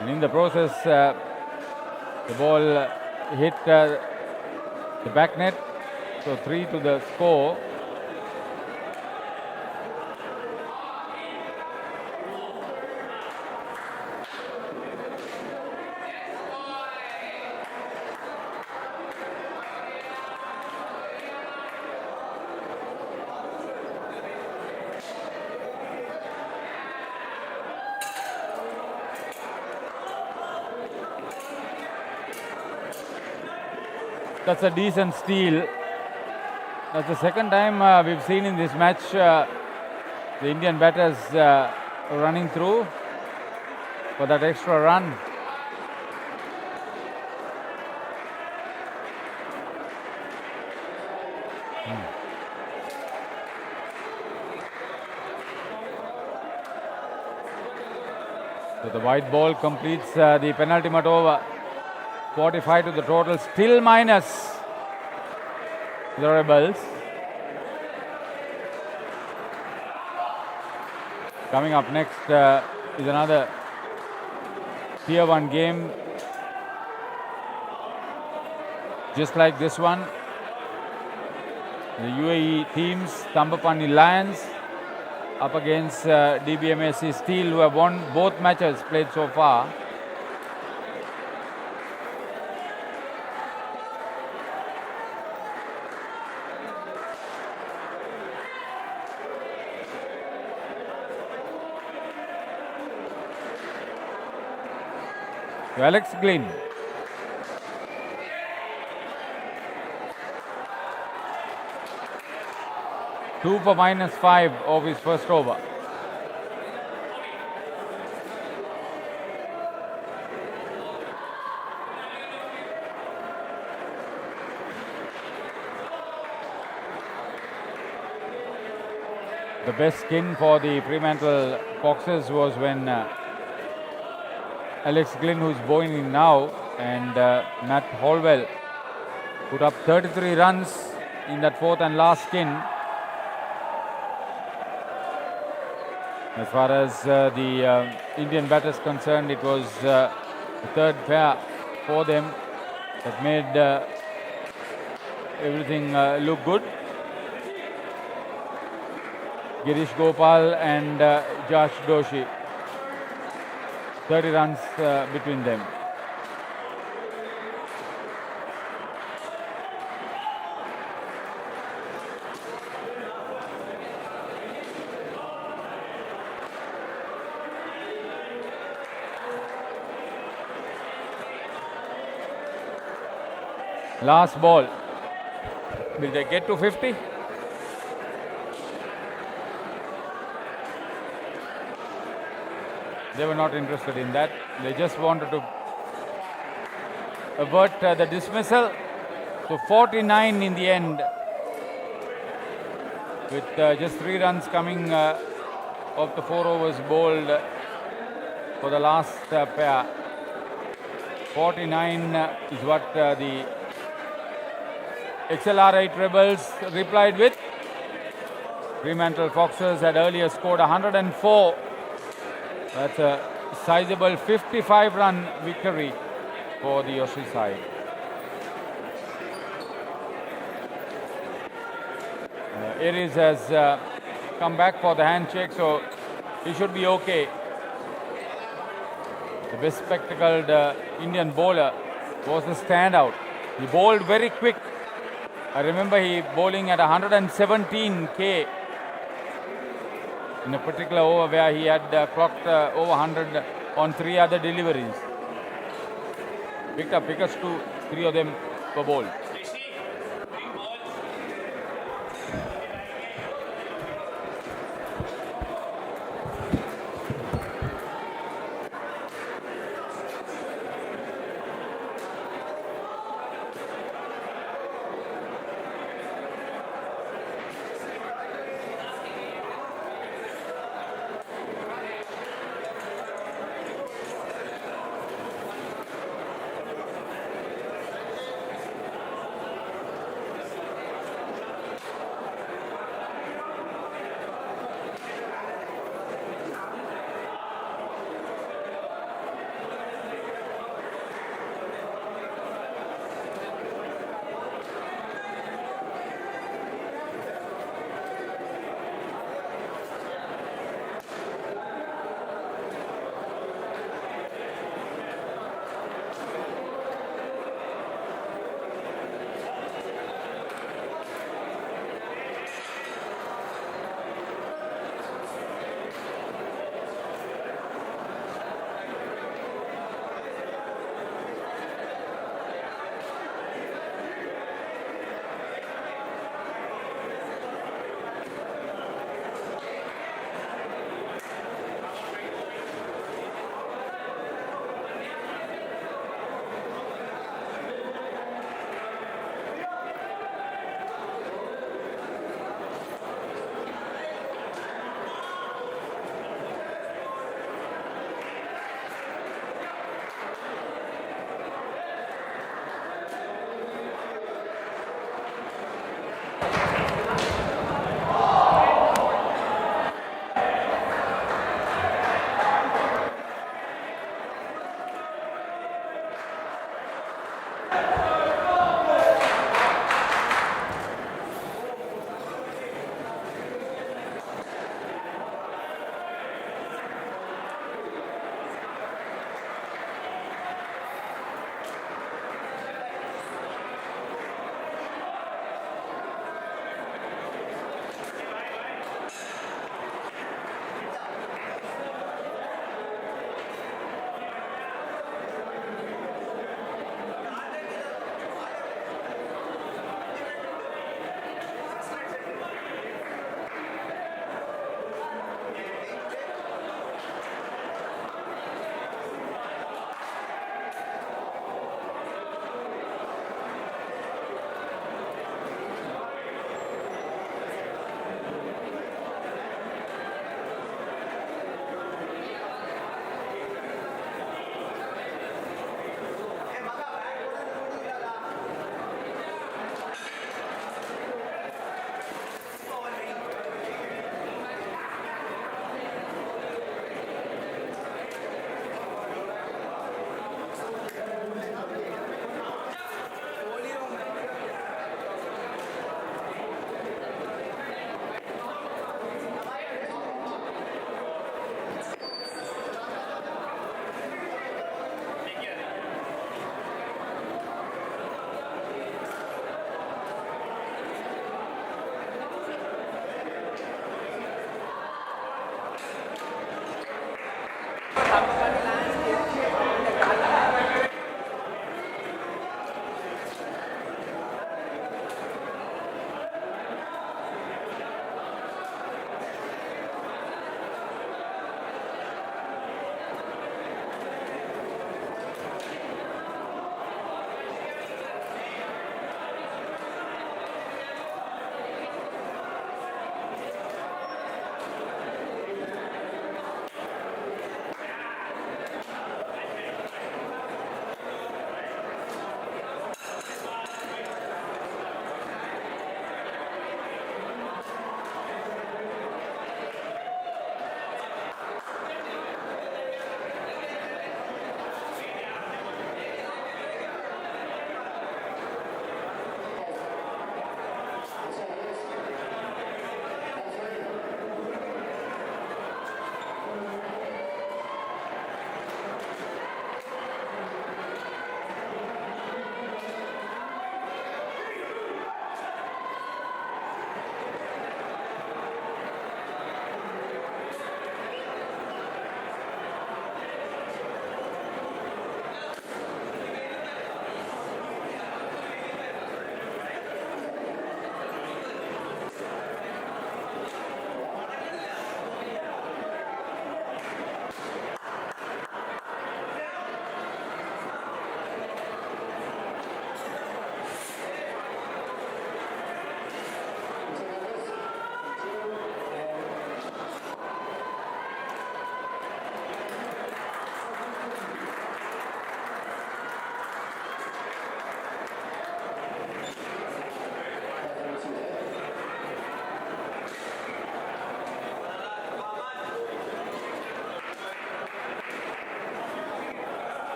And in the process, the ball hit the back net. So 3 to the score. That's a decent steal. That's the second time we've seen in this match the Indian batters running through for that extra run. So the white ball completes the penultimate over. 45 to the total, still minus the Rebels. Coming up next is another Tier 1 game, just like this one. The UAE teams, Thambapanni Lions up against DBMSC Steel, who have won both matches played so far. To Alex Glynn. Two for -5 of his first over. The best skin for the Fremantle Foxes was when Alex Glynn, who's bowling now, and Matt Holwell put up 33 runs in that fourth and last skin. As far as the Indian batters concerned, it was the third pair for them that made everything look good. Girish Gopal and Josh Doshi. 30 runs between them. Last ball. Will they get to 50? They were not interested in that. They just wanted to avert the dismissal. So 49 in the end, with just 3 runs coming of the 4 overs bowled for the last pair. 49 is what the XLR8 Rebels replied with. Fremantle Foxes had earlier scored 104. That's a sizable 55-run victory for the Aussie side. Aries has come back for the handshake, so he should be okay. The best spectacled Indian bowler was the standout. He bowled very quick. I remember he bowling at 117k in a particular over where he had clocked over 100 on 3 other deliveries. Picked up wickets to 3 of them per ball.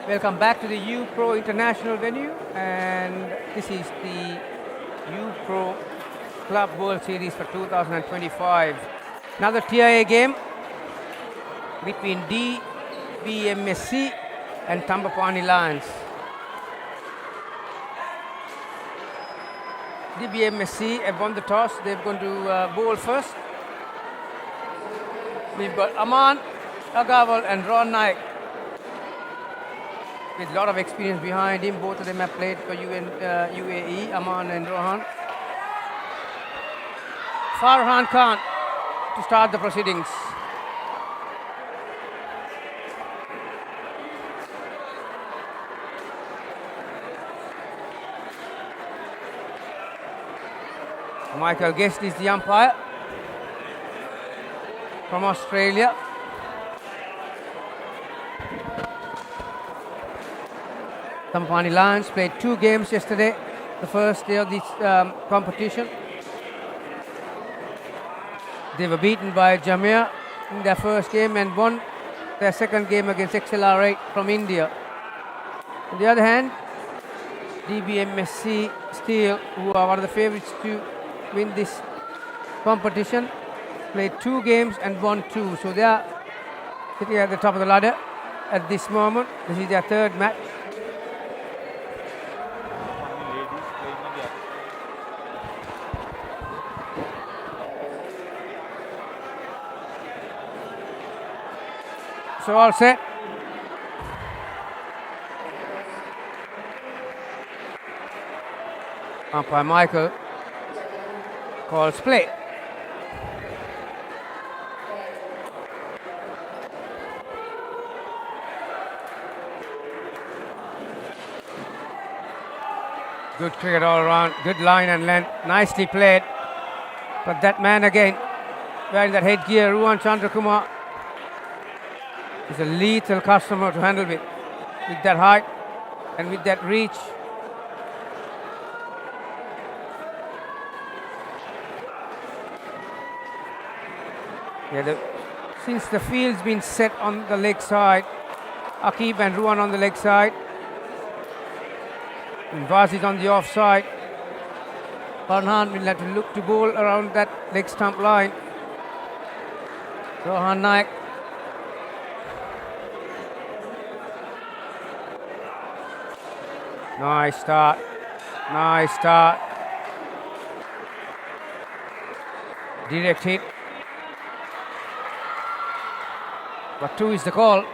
Welcome back to the U Pro International venue, and this is the U Pro Club World Series for 2025. Another TIA game between DBMSC and Thambapanni Lions. DBMSC have won the toss. They're going to bowl first. We've got Aman Agawal and Ron Naik with a lot of experience behind him. Both of them have played for UAE, Aman and Rohan. Farhan Khan to start the proceedings. Michael Guest is the umpire from Australia. Thambapanni Lions played 2 games yesterday, the first day of this competition. They were beaten by Jamia in their first game and won their second game against XLR8 from India. On the other hand, DBMSC Steel, who are one of the favorites to win this competition, played 2 games and won 2. So they are sitting at the top of the ladder at this moment. This is their third match. So all set. Umpire Michael calls play. Good cricket all around, good line and length, nicely played. But that man again, wearing that headgear, Ruan Chandrakumar, is a lethal customer to handle with that height and with that reach. Yeah, since the field's been set on the leg side, Akib and Ruan on the leg side, and Vaz is on the off side. Farhan will have to look to bowl around that leg stump line. Rohan Naik. Nice start. Nice start. Direct hit. But 2 is the call.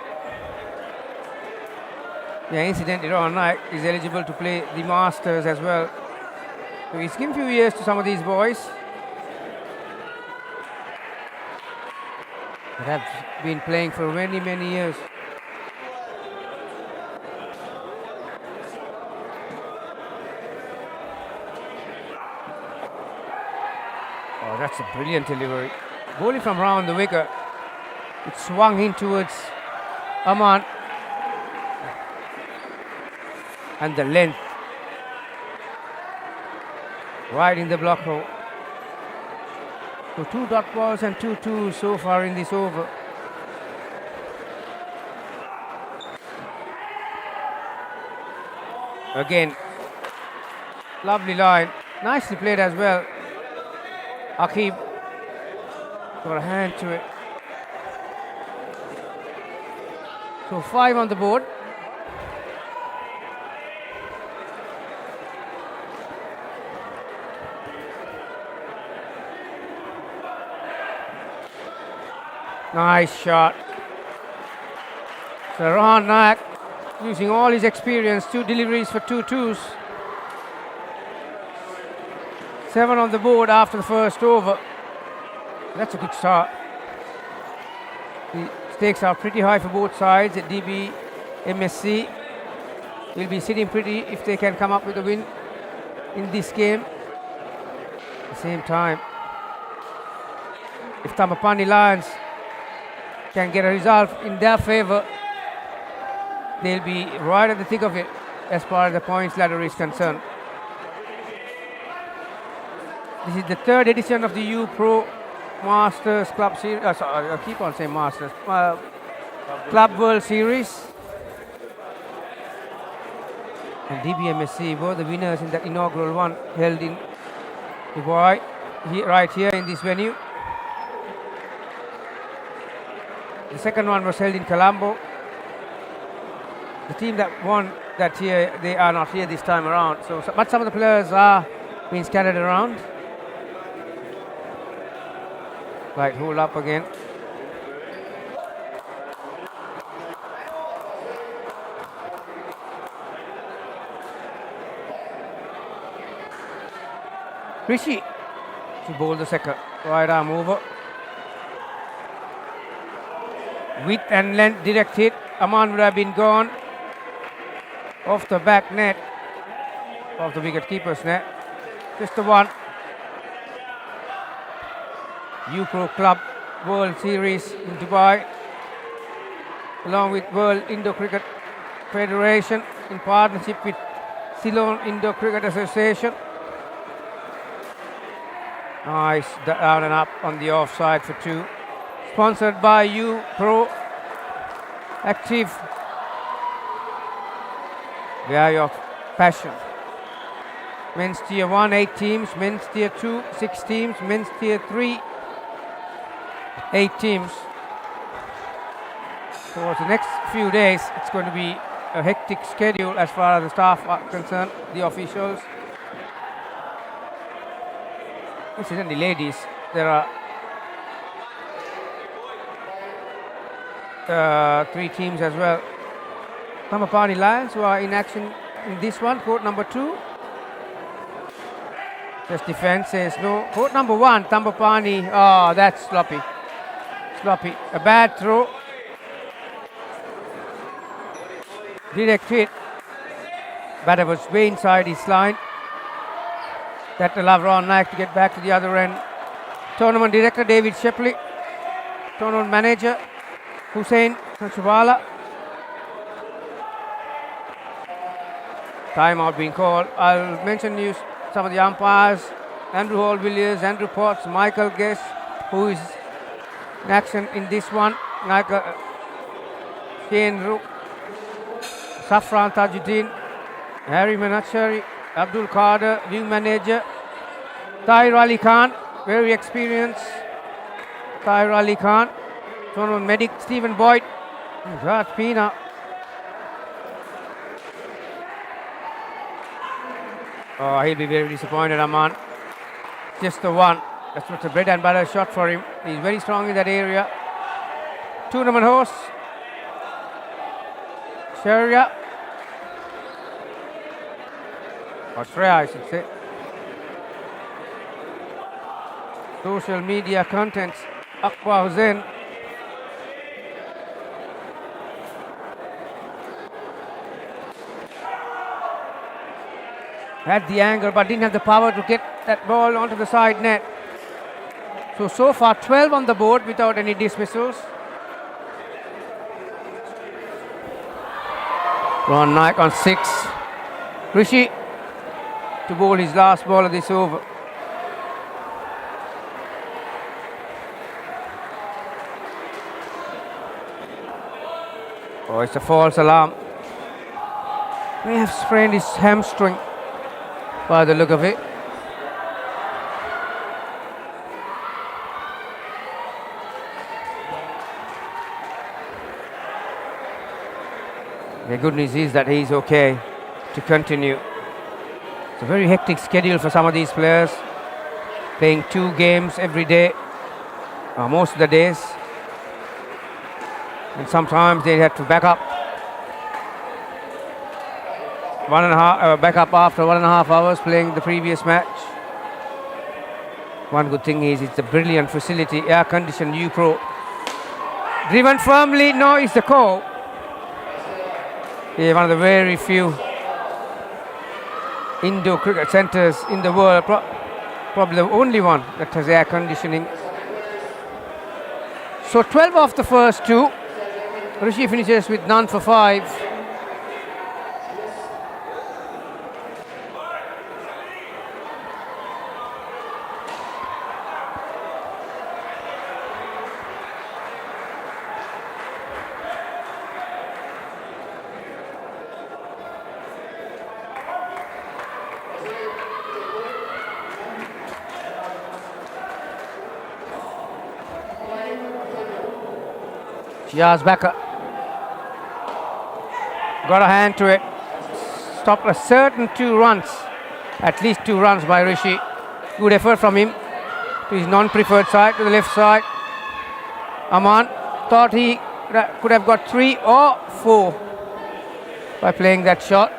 Yeah, incidentally, Rohan Naik is eligible to play the Masters as well. So he's given a few years to some of these boys that have been playing for many, many years. Oh, that's a brilliant delivery. Bowling from round the wicket. It swung in towards Aman. And the length. Right in the block hole. So 2 dot balls and 2 twos so far in this over. Again, lovely line. Nicely played as well. Akib got a hand to it. So 5 on the board. Nice shot. So Rohan Naik using all his experience, 2 deliveries for 2 twos. 7 on the board after the first over. That's a good start. The stakes are pretty high for both sides at DBMSC. Will be sitting pretty if they can come up with a win in this game. At the same time, if Thambapanni Lions can get a result in their favour, they'll be right at the thick of it as far as the points ladder is concerned. This is the 3rd edition of the U Pro Masters Club Series. I keep on saying Masters. Club World Series. and DBMSC were the winners in that inaugural one held in Dubai, right here in this venue. The second one was held in Colombo. The team that won that year, they are not here this time around. But some of the players are being scattered around. Right, hold up again. Rishi to bowl the second. Right arm over. Width and length direct hit. Aman would have been gone. Off the back net. Off the wicket keeper's net. Just the one. UPro Club World Series in Dubai, along with World Indo Cricket Federation in partnership with Ceylon Indo Cricket Association. Nice down and up on the offside for 2. Sponsored by UPro Active. Way of passion. Men's tier 1, 8 teams. Men's tier 2, 6 teams. Men's tier 3, 8 teams. For the next few days, it's going to be a hectic schedule as far as the staff are concerned, the officials. Incidentally, ladies, there are 3 teams as well. Thambapanni Lions, who are in action in this one, court number 2. Just defense says no. Court number 1, Thambapanni. Oh, that's sloppy. Sloppy. A bad throw. Direct hit. Batter was way inside his line. That allowed Ron Naik to get back to the other end. Tournament director David Shepley. Tournament manager Hussein Sanchivala. Timeout being called. I'll mention you some of the umpires. Andrew Hall-Villiers, Andrew Potts, Michael Guess, who is in action in this one. Shane Rook, Safran Tajuddin, Harry Manachari, Abdul Qadir, view manager, Tahir Ali Khan, very experienced. Tahir Ali Khan, tournament medic Stephen Boyd, Raj Pina. Oh, he'll be very disappointed, Aman. Just the one. That's what's a bread and butter shot for him. He's very strong in that area. Tournament host, Sharia. Or Shreya, I should say. Social media contents, Akbar Hussain. Had the angle but didn't have the power to get that ball onto the side net. So far 12 on the board without any dismissals. Ron Naik on 6. Rishi to bowl his last ball of this over. Oh, it's a false alarm. May have sprained his hamstring by the look of it. The good news is that he's okay to continue. It's a very hectic schedule for some of these players, playing 2 games every day, most of the days, and sometimes they have to back up. Back up after 1.5 hours playing the previous match. One good thing is it's a brilliant facility, air-conditioned UPro. Driven firmly, no, it's the call. Yeah, one of the very few indoor cricket centres in the world, probably the only one that has air conditioning. So 12 off the first 2. Rishi finishes with none for 5. Shia's backer. Got a hand to it. Stopped a certain 2 runs. At least 2 runs by Rishi. Good effort from him. To his non-preferred side, to the left side. Aman thought he could have got 3 or 4 by playing that shot.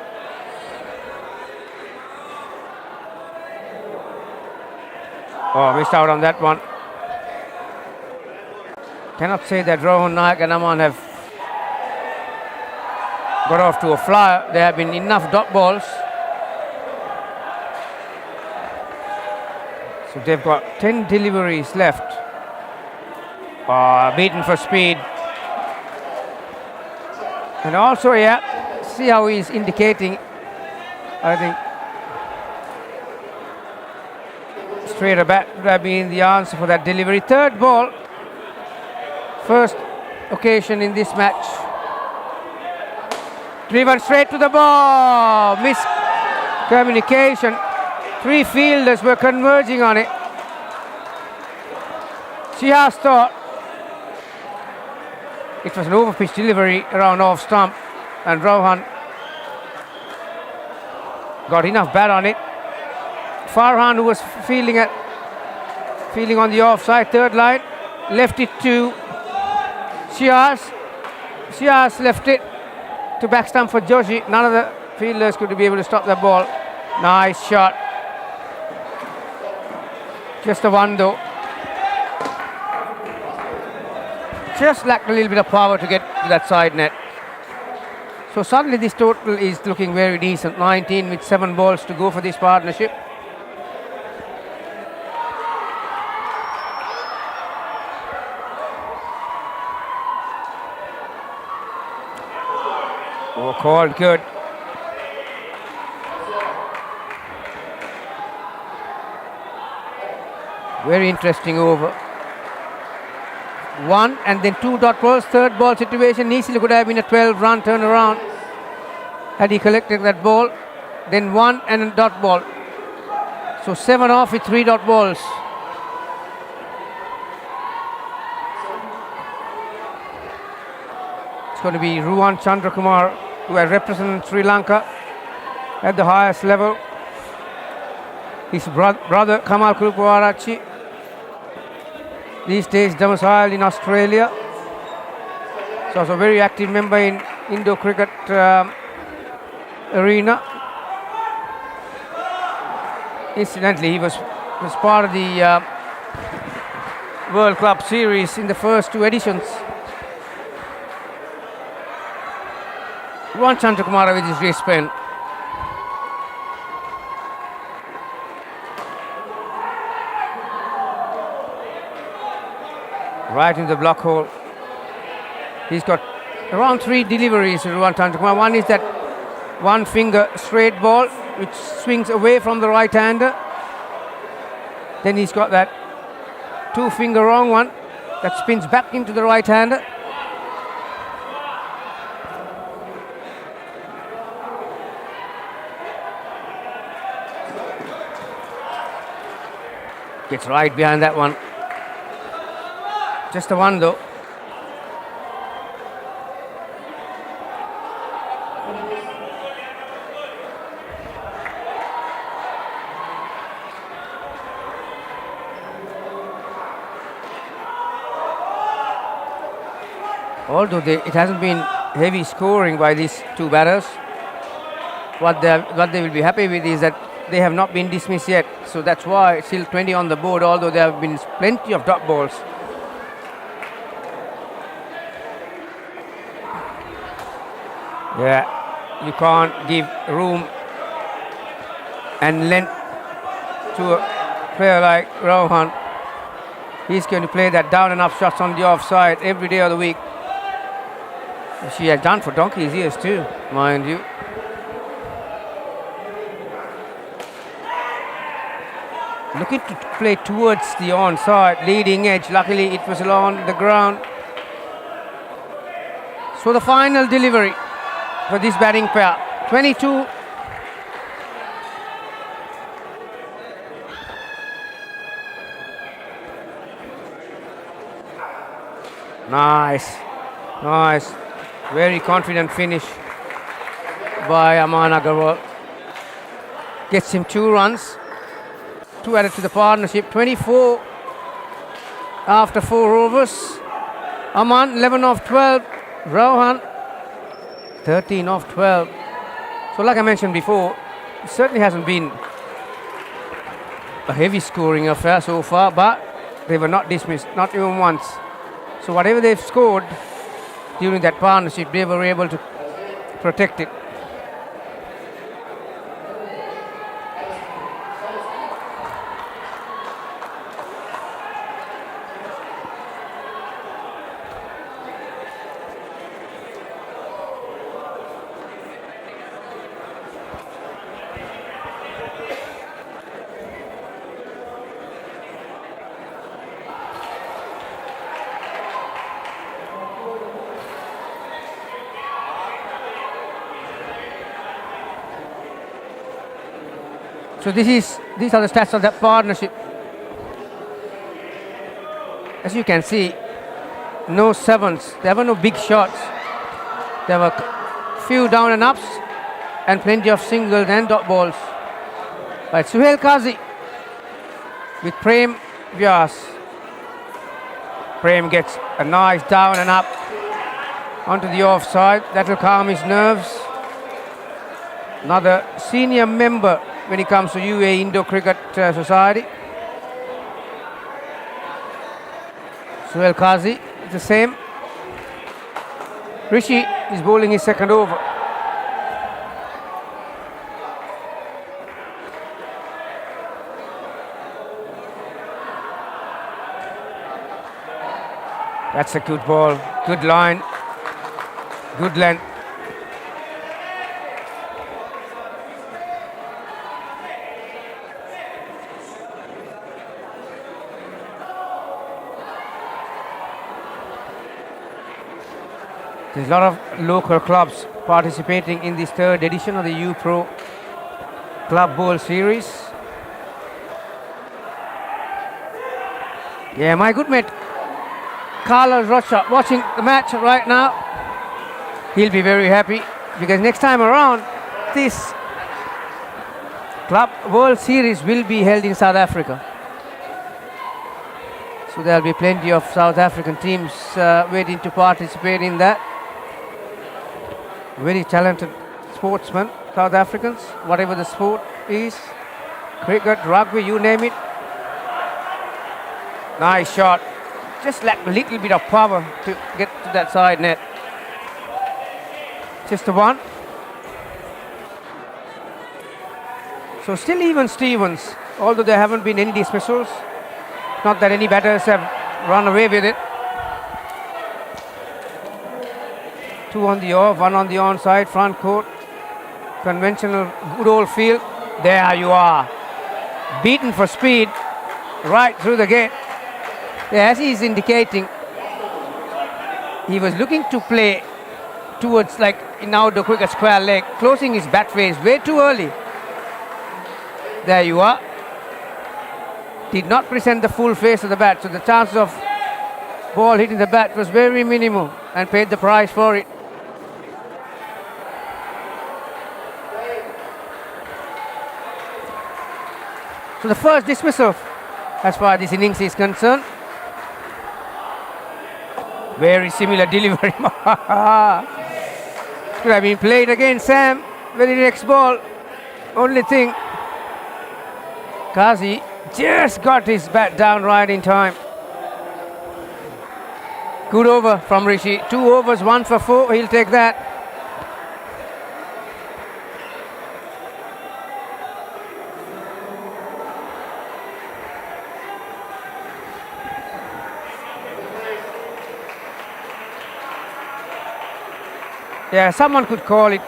Oh, missed out on that one. Cannot say that Rohan Nayak and Aman have got off to a flyer. There have been enough dot balls. So they've got 10 deliveries left. Beaten for speed. And also, yeah, see how he's indicating, I think, straight back would have been the answer for that delivery. 3rd ball, first occasion in this match. Driven straight to the ball. Miscommunication. 3 fielders were converging on it. Shihas thought it was an over-pitch delivery around off stump, and Rohan got enough bat on it. Farhan, who was fielding on the offside 3rd line, left it to Shihas. Shihas left it to back stump for Joshi. None of the fielders could be able to stop that ball. Nice shot. Just a one though. Just lacked a little bit of power to get to that side net. So suddenly this total is looking very decent. 19 with 7 balls to go for this partnership. Oh, called good. Very interesting over. 1 and then 2 dot balls. 3rd ball situation easily could have been a 12-run turnaround had he collected that ball. Then 1 and a dot ball. So 7 off with 3 dot balls. It's going to be Ruwan Chandrakumar, who has represented Sri Lanka at the highest level. His brother Kamal Kulupawarachi, these days domiciled in Australia. So also a very active member in Indo cricket arena. Incidentally, he was part of the World Club Series in the first 2 editions. Ruwan Chandrakumar with his wrist spin. Right in the block hole. He's got around 3 deliveries to Ruwan Chandrakumar. One is that 1 finger straight ball which swings away from the right hander. Then he's got that 2 finger wrong one that spins back into the right hander. Gets right behind that one. Just a one though. Although it hasn't been heavy scoring by these 2 batters, what they will be happy with is that they have not been dismissed yet. So that's why still 20 on the board, although there have been plenty of dot balls. Yeah, you can't give room and length to a player like Rohan. He's going to play that down and up shots on the offside every day of the week. She has done for donkey's years too, mind you. Looking to play towards the onside, leading edge. Luckily, it was along the ground. So the final delivery for this batting pair. 22. Nice. Nice. Very confident finish by Aman Agarwal. Gets him 2 runs. 2 added to the partnership. 24 after 4 overs. Aman 11 off 12. Rohan 13 off 12. So like I mentioned before, it certainly hasn't been a heavy scoring affair so far, but they were not dismissed, not even once. So whatever they've scored during that partnership, they were able to protect it. So these are the stats of that partnership. As you can see, no 7s. There were no big shots. There were few down and ups and plenty of singles and dot balls. But Suhail Qazi with Prem Vyas. Prem gets a nice down and up onto the offside. That will calm his nerves. Another senior member when it comes to UAE Indo Cricket Society. Suhail Qazi is the same. Rishi is bowling his second over. That's a good ball, good line, good length. There's a lot of local clubs participating in this 3rd edition of the U-Pro Club Bowl Series. Yeah, my good mate Carlos Rocha watching the match right now. He'll be very happy because next time around this Club World Series will be held in South Africa. So there'll be plenty of South African teams waiting to participate in that. Very talented sportsmen, South Africans, whatever the sport is. Cricket, rugby, you name it. Nice shot. Just lack a little bit of power to get to that side net. Just a 1. So still even Stevens, although there haven't been any dismissals. Not that any batters have run away with it. 2 on the off, 1 on the onside, front court. Conventional good old field. There you are. Beaten for speed right through the gate. Yeah, as he's indicating, he was looking to play towards like in outdoor cricket square leg, closing his bat face way too early. There you are. Did not present the full face of the bat, so the chances of ball hitting the bat was very minimal and paid the price for it. So the first dismissal as far as this innings is concerned. Very similar delivery. Could have been played again, Sam. Very next ball. Only thing, Qazi just got his bat down right in time. Good over from Rishi. 2 overs, 1 for 4. He'll take that. Yeah, someone could call it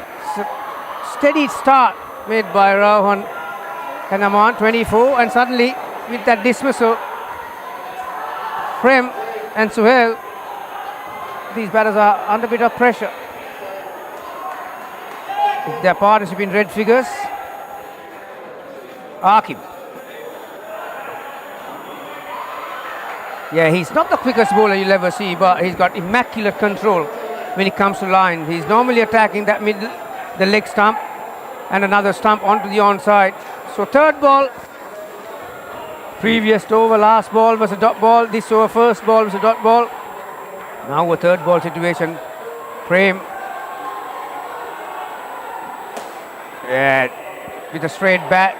steady start made by Rohan and Aman, 24, and suddenly with that dismissal, Prem and Suhail, these batters are under a bit of pressure. If their partnership in red figures, Akib. Yeah, he's not the quickest bowler you'll ever see, but he's got immaculate control when it comes to line. He's normally attacking that middle, the leg stump, and another stump onto the onside. So third ball, previous over, last ball was a dot ball. This over, first ball was a dot ball. Now a third ball situation. Prem. Yeah, with a straight bat.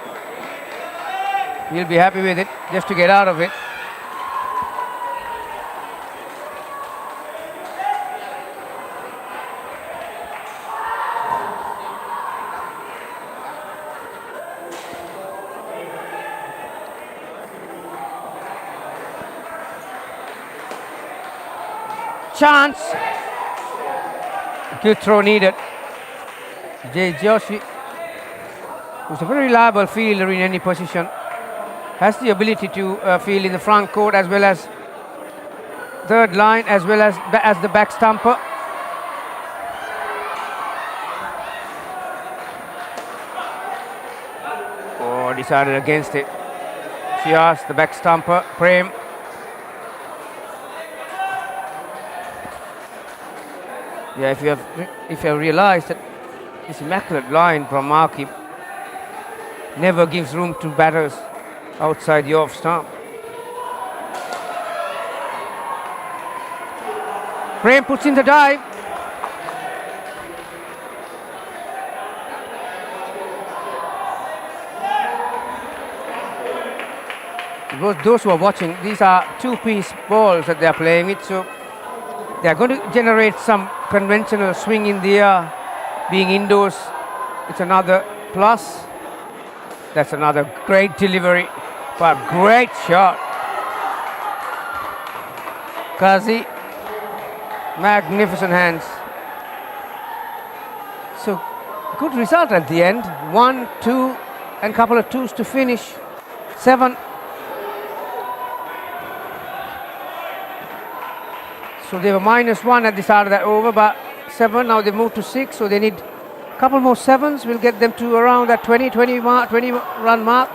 He'll be happy with it, just to get out of it. Chance. Good throw needed. Jay Joshi, who's a very reliable fielder in any position, has the ability to field in the front court as well as third line as well as the back stumper. Oh, decided against it. Shias, the back stumper. Prem. Yeah, if you have realized that this immaculate line from Markip never gives room to batters outside the off stump. Prem puts in the dive. Those who are watching, these are two-piece balls that they are playing with, so they are going to generate some conventional swing in the air. Being indoors, it's another plus. That's another great delivery, but great shot. Kazi, magnificent hands. So good result at the end. 1, 2, and a couple of twos to finish. 7. So they were -1 at the start of that over, but 7, now they moved to 6, so they need a couple more 7s. Will get them to around that 20 run mark.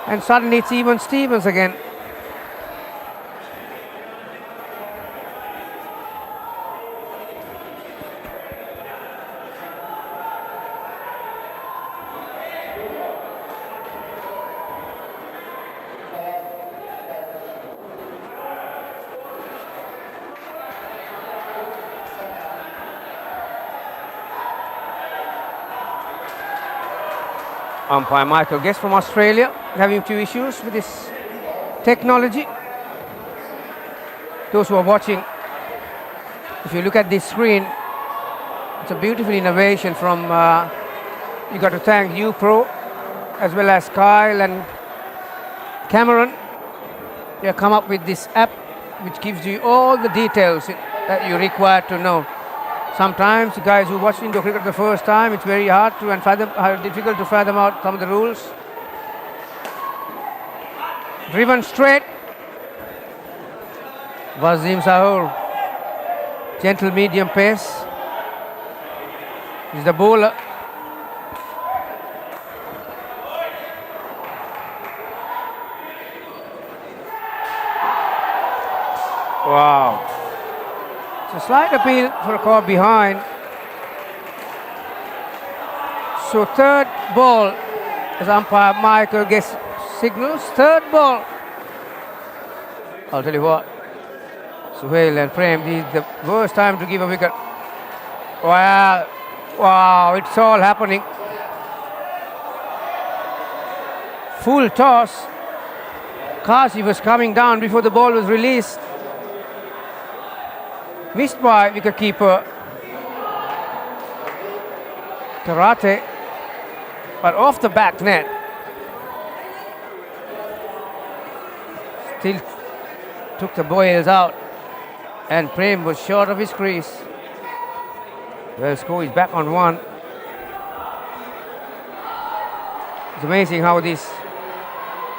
And suddenly it's even Stevens again. Umpire Michael Guest from Australia having a few issues with this technology. Those who are watching, if you look at this screen, it's a beautiful innovation from, you got to thank UPro as well as Kyle and Cameron. They have come up with this app which gives you all the details that you require to know. Sometimes the guys who watch indoor cricket the first time, it's very hard to difficult to fathom out some of the rules. Driven straight. Wasim Sahur. Gentle medium pace. Is the bowler. Wow. A slight appeal for a caught behind. So third ball, as umpire Michael gets signals, third ball. I'll tell you what, Suhail and Prem, this is the worst time to give a wicket. Wow, it's all happening. Full toss. Kasi was coming down before the ball was released. Missed by wicketkeeper Karate, but off the back net. Still took the boils out, and Prem was short of his crease. Well, score is back on 1. It's amazing how this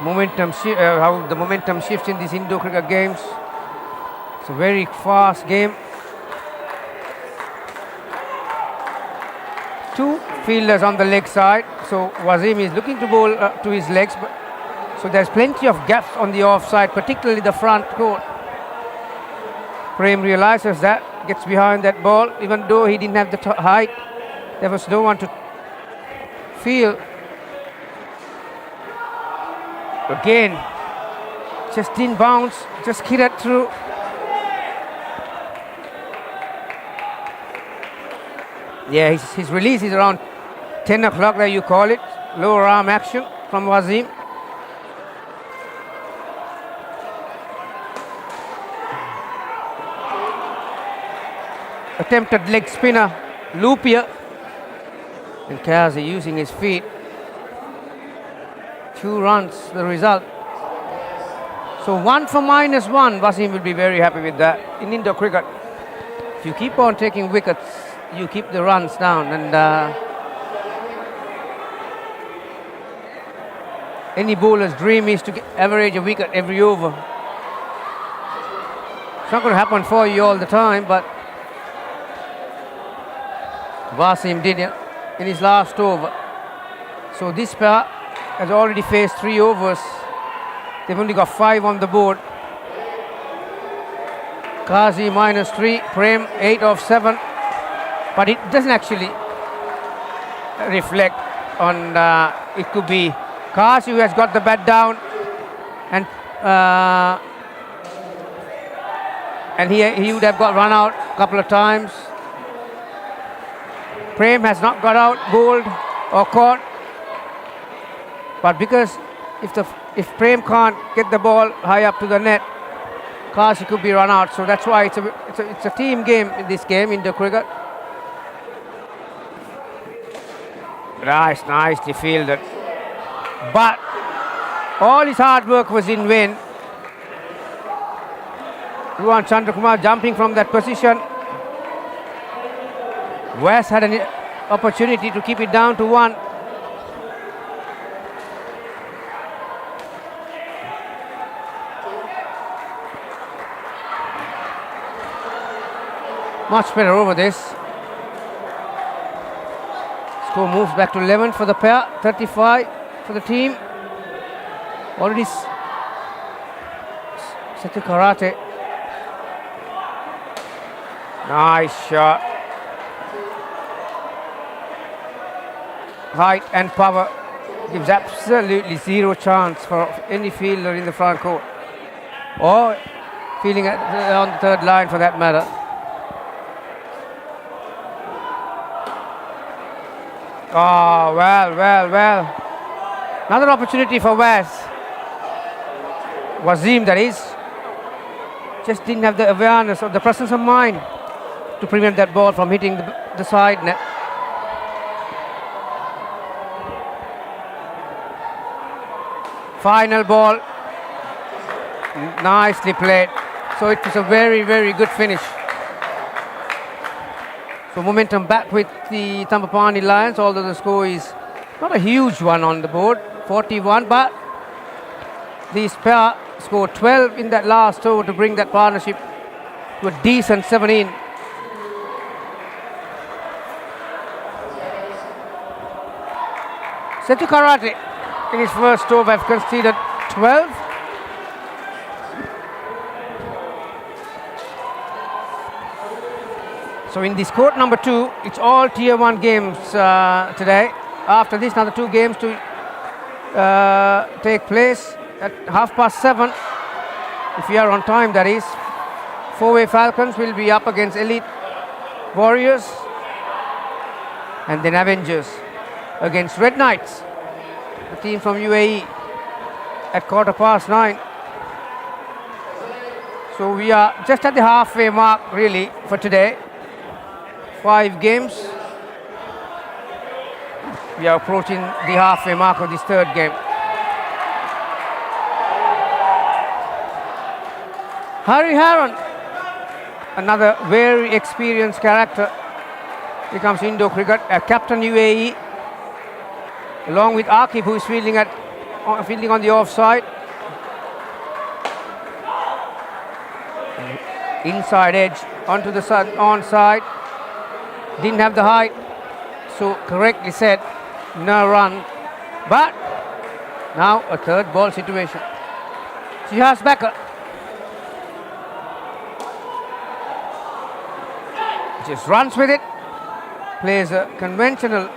momentum, how the momentum shifts in these indoor cricket games. It's a very fast game. 2 fielders on the leg side, so Wasim is looking to bowl to his legs, but so there's plenty of gaps on the offside, particularly the front court. Prem realizes that gets behind that ball, even though he didn't have the height. There was no one to feel. Again, just didn't bounce, just hit it through. Yeah, his release is around 10 o'clock, there you call it. Lower arm action from Wasim. Attempted leg spinner, Lupia. And Kazi using his feet. 2 runs, the result. So 1 for -1. Wasim will be very happy with that. In indoor cricket, if you keep on taking wickets, you keep the runs down, and any bowler's dream is to average a wicket every over. It's not going to happen for you all the time, but Wasim did it in his last over. So this pair has already faced 3 overs. They've only got 5 on the board. Kazi -3, Prem 8 of 7. But it doesn't actually reflect on, it could be Kazi who has got the bat down, and he would have got run out a couple of times. Prem has not got out, bowled or caught. But because if Prem can't get the ball high up to the net, Kazi could be run out. So that's why it's a team game in this game, in the cricket. Nicely fielded. But all his hard work was in vain. Ruwan Chandrakumar jumping from that position. West had an opportunity to keep it down to 1. Much better over this. Score moves back to 11 for the pair, 35 for the team. Already Setu Karate. Nice shot. Height and power gives absolutely zero chance for any fielder in the front court, or fielding on the third line for that matter. Oh, well. Another opportunity for Wasim, that is. Just didn't have the awareness or the presence of mind to prevent that ball from hitting the side net. Final ball. Nicely played. So it was a very, very good finish. So momentum back with the Thambapanni Lions, although the score is not a huge one on the board, 41, but these pair scored 12 in that last over to bring that partnership to a decent 17. Setu Karate in his first over have conceded 12. So in this court number 2, it's all tier 1 games today. After this, another 2 games to take place at 7:30. If we are on time, that is. Fourways Falcons will be up against Elite Warriors, and then Avengers against Red Knights, the team from UAE, at 9:15. So we are just at the halfway mark really for today. 5 games. We are approaching the halfway mark of this third game. Harry Haran, another very experienced character. Here comes Indo cricket, captain UAE, along with Akib, who is fielding on the offside. Inside edge onto the onside. Didn't have the height, so correctly said, no run. But now a third ball situation. Shihaz Becker. Just runs with it. Plays a conventional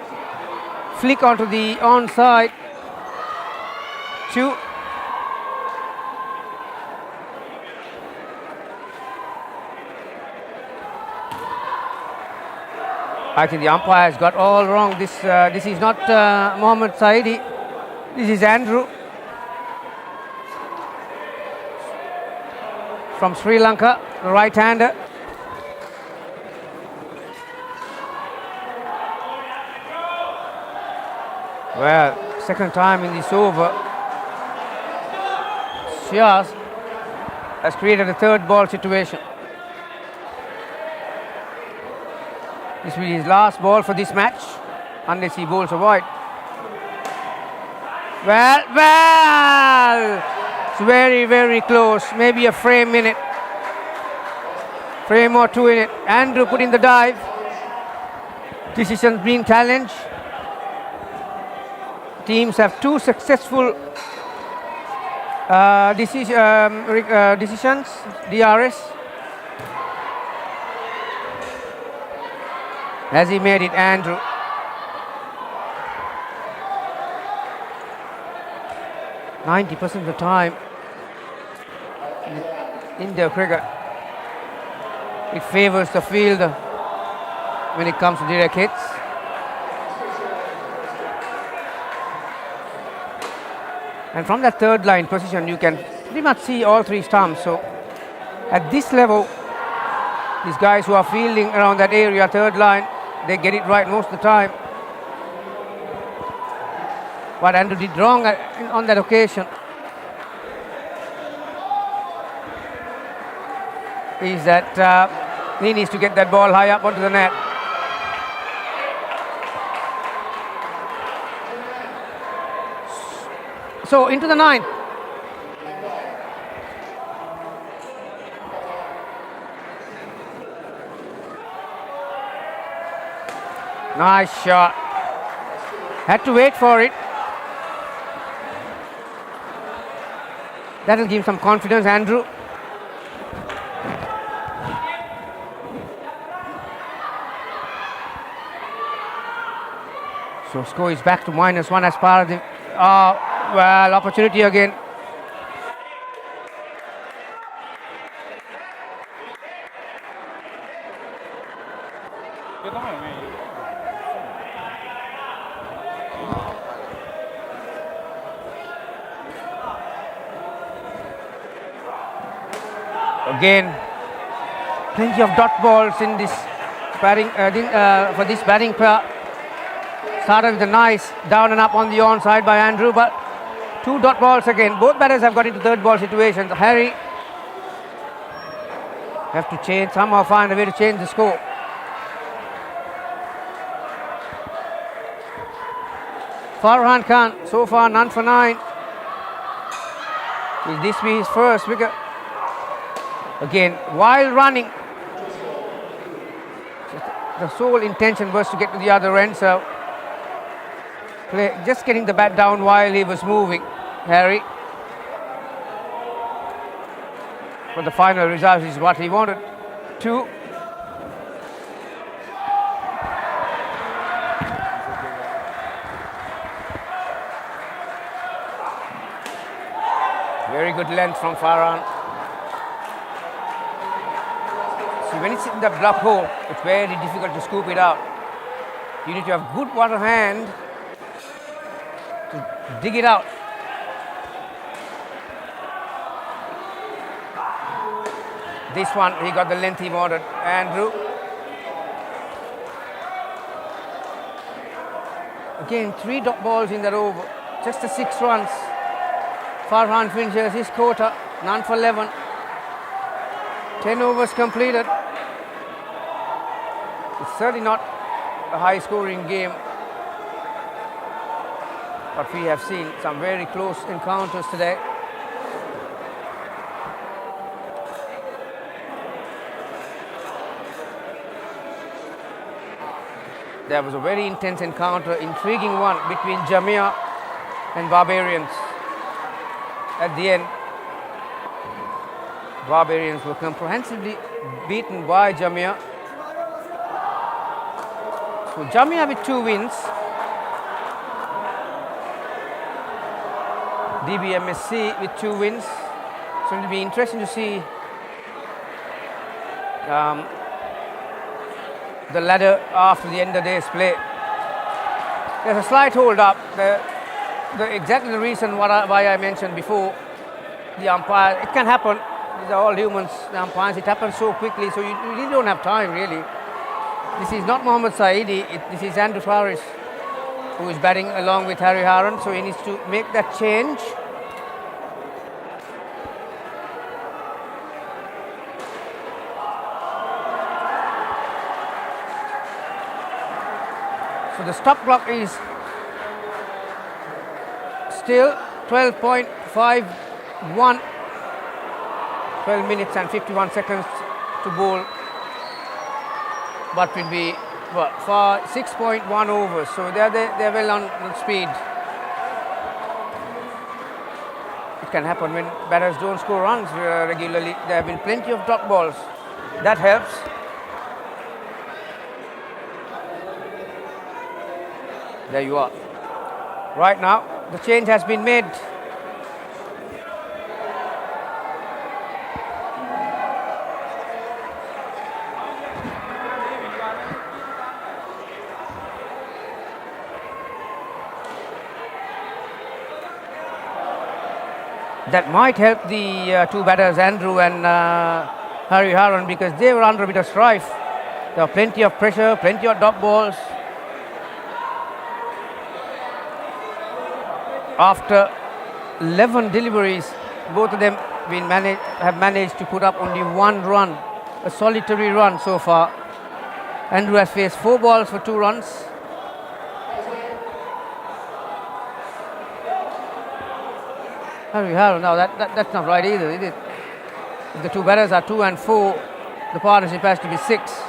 flick onto the onside. 2. I think the umpires got all wrong. This is not Mohammad Saidi. This is Andrew from Sri Lanka, the right-hander. Well, second time in this over. Shiaz has created a third ball situation. This will be his last ball for this match, unless he bowls a wide. Well, it's very, very close. Maybe a frame in it. Frame or two in it. Andrew put in the dive. Decisions being challenged. Teams have 2 successful decisions, DRS. As he made it, Andrew. %90 of the time in India cricket, it favors the fielder when it comes to direct hits. And from that third line position, you can pretty much see all 3 stumps. So at this level, these guys who are fielding around that area, third line, they get it right most of the time. What Andrew did wrong on that occasion is that he needs to get that ball high up onto the net. So into the 9th. Nice shot. Had to wait for it. That'll give some confidence, Andrew. So score is back to -1 as part of the well, opportunity again. Again, plenty of dot balls in this batting for this batting pair. Started with a nice down and up on the onside by Andrew, but 2 dot balls again. Both batters have got into third ball situations. Harry have to change, somehow find a way to change the score. Farhan Khan, so far none for 9. Will this be his first wicket? Again, while running, the sole intention was to get to the other end, so just getting the bat down while he was moving, Harry. But the final result is what he wanted. 2. Very good length from Farhan. See, when it's in the block hole, it's very difficult to scoop it out. You need to have good water hand to dig it out. This one, he got the length he wanted. Andrew. Again, 3 dot balls in that over. Just the 6 runs. Farhan finishes his quota, none for 11. 10 overs completed. It's certainly not a high-scoring game, but we have seen some very close encounters today. There was a very intense encounter, intriguing one between Jamia and Barbarians. At the end, Barbarians were comprehensively beaten by Jamia. So Jamia with 2 wins. DBMSC with 2 wins. So it will be interesting to see the ladder after the end of the day's play. There's a slight hold up. Exactly the reason why I mentioned before, the umpire, it can happen. These are all humans, the umpires, it happens so quickly, so you really don't have time really. This is not Mohammad Saidi, this is Andrew Faris, who is batting along with Harry Haran, so he needs to make that change. So the stop clock is still 12.51, 12 minutes and 51 seconds to bowl, but will be for 6.1 overs, so they're well on speed. It can happen when batters don't score runs regularly. There have been plenty of drop balls. That helps. There you are. Right now, the change has been made. That might help the 2 batters, Andrew and Harry Haran, because they were under a bit of strife. There were plenty of pressure, plenty of drop balls. After 11 deliveries, both of them have managed to put up only 1 run, a solitary run so far. Andrew has faced 4 balls for 2 runs. Harry Haran, no, that's not right either, is it? If the 2 batters are 2 and 4, the partnership has to be 6.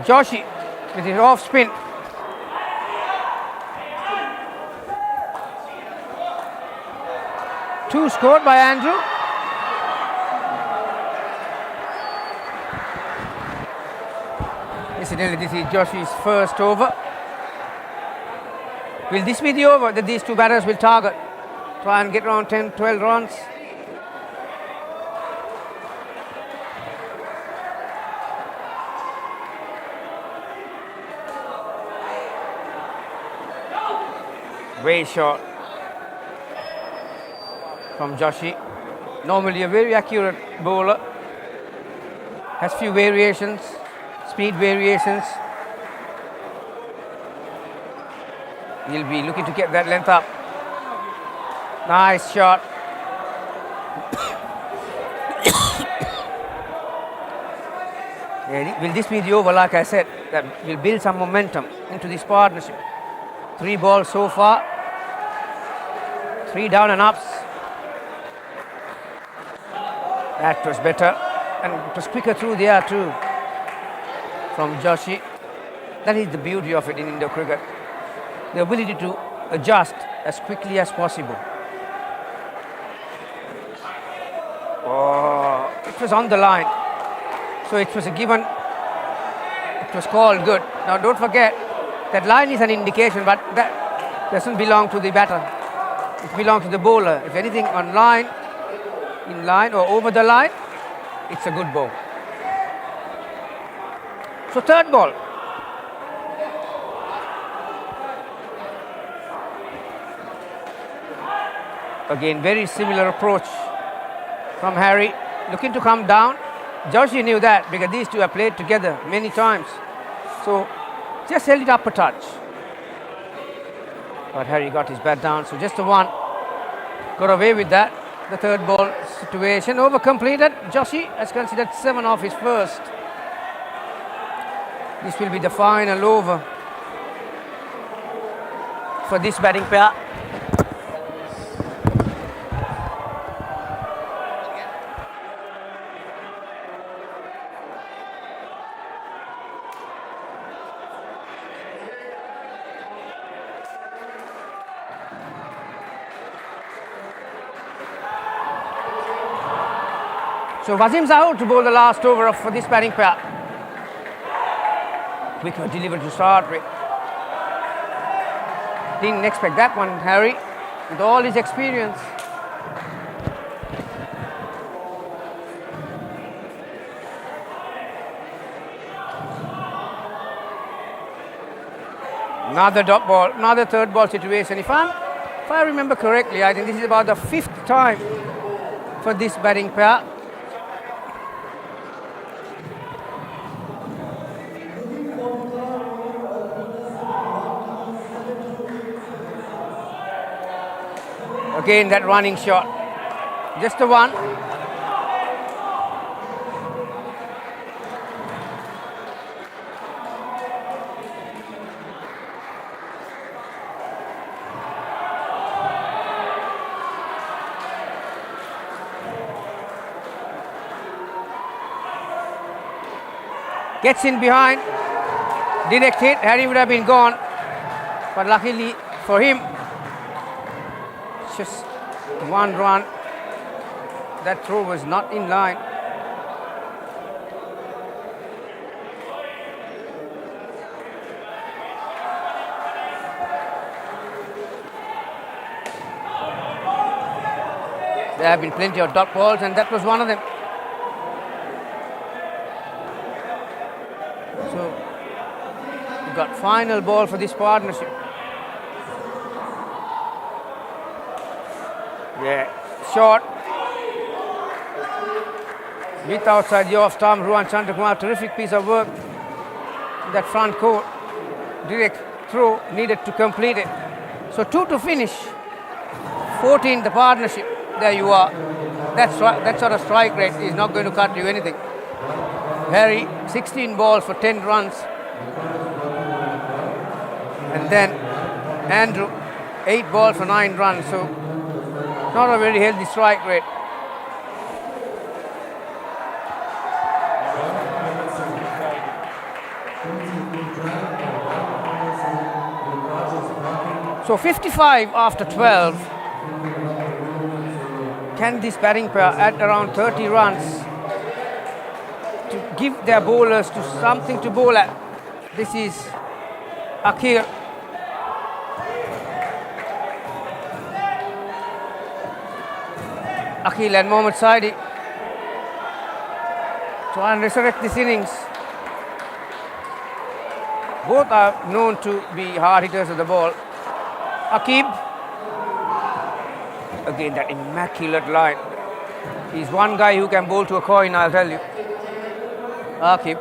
Joshi with his off spin. Two scored by Andrew. Incidentally, this is Joshi's first over. Will this be the over that these 2 batters will target? Try and get around 10, 12 runs. Great shot from Joshi. Normally a very accurate bowler. Has few variations, speed variations. He'll be looking to get that length up. Nice shot. Yeah, will this be the over, like I said, that will build some momentum into this partnership? 3 balls so far. 3 down and ups. That was better, and it was quicker through the air too from Joshi. That is the beauty of it in Indo cricket, the ability to adjust as quickly as possible. Oh, it was on the line, so it was a given. It was called good. Now don't forget that line is an indication, but that doesn't belong to the batter. It belongs to the bowler. If anything on line, in line or over the line, it's a good ball. So 3rd ball. Again, very similar approach from Harry, looking to come down. Joshi knew that because these 2 have played together many times. So just held it up a touch. But Harry got his bat down, so just the 1. Got away with that. The 3rd ball situation over completed. Joshi has considered 7 off his first. This will be the final over for this batting pair. So Wasim's out to bowl the last over for this batting pair. Quicker delivered to start with. Didn't expect that one, Harry, with all his experience. Another dot ball, another third ball situation. If I remember correctly, I think this is about the 5th time for this batting pair. Again, that running shot. Just the one. Gets in behind. Direct hit. Harry would have been gone. But luckily for him, just one run. That throw was not in line. There have been plenty of dot balls, and that was one of them. So, we got final ball for this partnership. Yeah, short. With outside the off stump, Ruan Chandrakumar, terrific piece of work. That front court, direct throw needed to complete it. So 2 to finish. 14 the partnership. There you are. That sort of strike rate is not going to cut you anything. Harry, 16 balls for 10 runs. And then Andrew, 8 balls for 9 runs. So not a very healthy strike rate. So 55 after 12. Can this batting pair add around 30 runs to give their bowlers to something to bowl at? This is Akhil. Akhil and Mohammad Saidi try and resurrect this innings. Both are known to be hard hitters of the ball. Akib, again that immaculate line. He's one guy who can bowl to a coin, I'll tell you. Akib.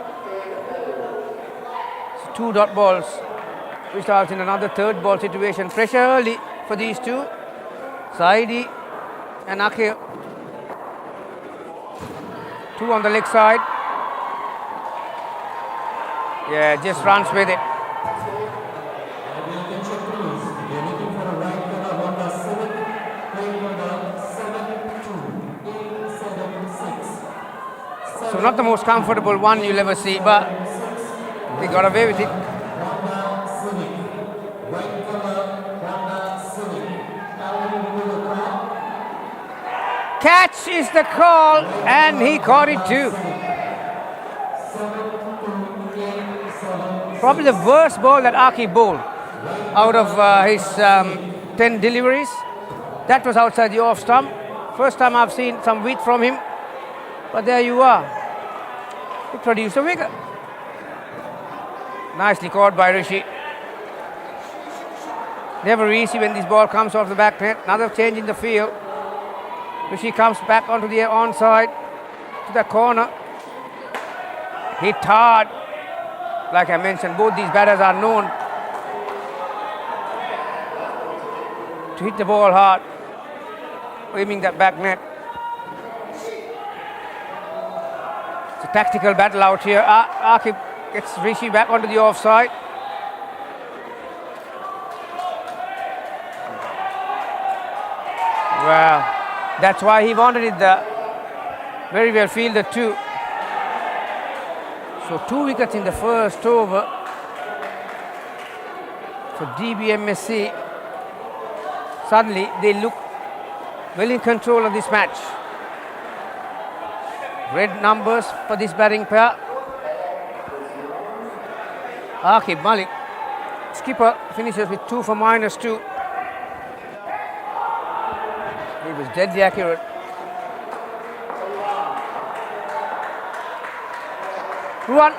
So 2 dot balls, which starts in another third ball situation. Pressure early for these two, Saidi and Akib. 2 on the leg side. Yeah, just runs with it. So not the most comfortable one you'll ever see, but they got away with it. Catch is the call, and he caught it too. Probably the worst ball that Aki bowled out of his 10 deliveries. That was outside the off stump. First time I've seen some width from him, but there you are. He produced a wicket. Nicely caught by Rishi. Never easy when this ball comes off the back net. Another change in the field. Rishi comes back onto the onside to the corner. Hit hard. Like I mentioned, both these batters are known to hit the ball hard, aiming that back net. It's a tactical battle out here. Akib gets Rishi back onto the offside. Well, that's why he wanted it very well fielded too. So 2 wickets in the first over for DBMSC. Suddenly they look well in control of this match. Red numbers for this batting pair. Akib Malik, skipper, finishes with 2 for -2. He was deadly accurate. Ruan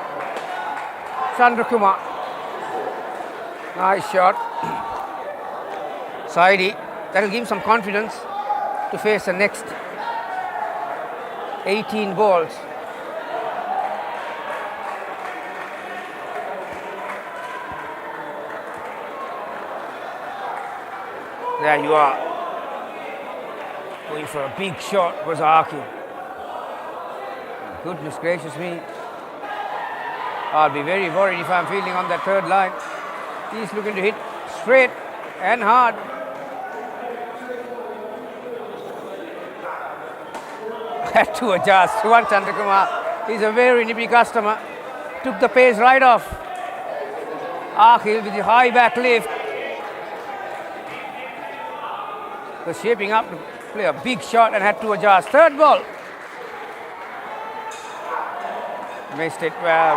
Chandrakumar. Nice shot. Saidi, that will give him some confidence to face the next 18 balls. There you are. Going for a big shot was Aki. Goodness gracious me. I'll be very worried if I'm fielding on that third line. He's looking to hit straight and hard. Had to adjust. Ruan Chandrakumar, he's a very nippy customer. Took the pace right off. Akhil with the high back lift. Was shaping up to play a big shot and had to adjust. Third ball. Missed it. Well.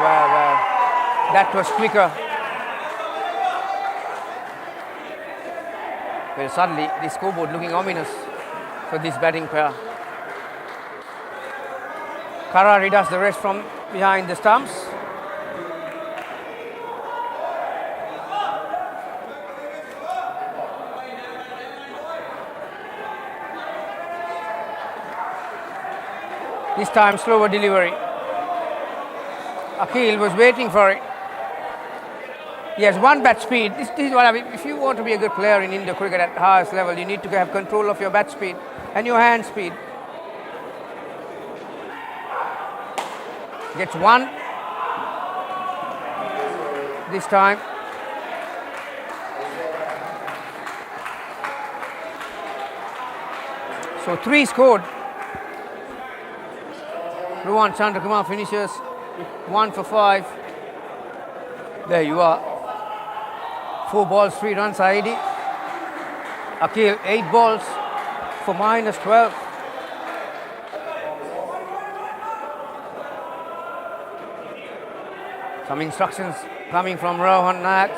That was quicker. Well, suddenly the scoreboard looking ominous for this batting pair. Karari does the rest from behind the stumps. This time slower delivery. Akhil was waiting for it. He has one bat speed. This is what I mean. If you want to be a good player in Indo cricket at the highest level, you need to have control of your bat speed and your hand speed. Gets one this time. So 3 scored. Ruan Chandrakumar finishes with 1 for 5. There you are. 4 balls, 3 runs, Saidi. Akhil, 8 balls for -12. Some instructions coming from Rohan Nayak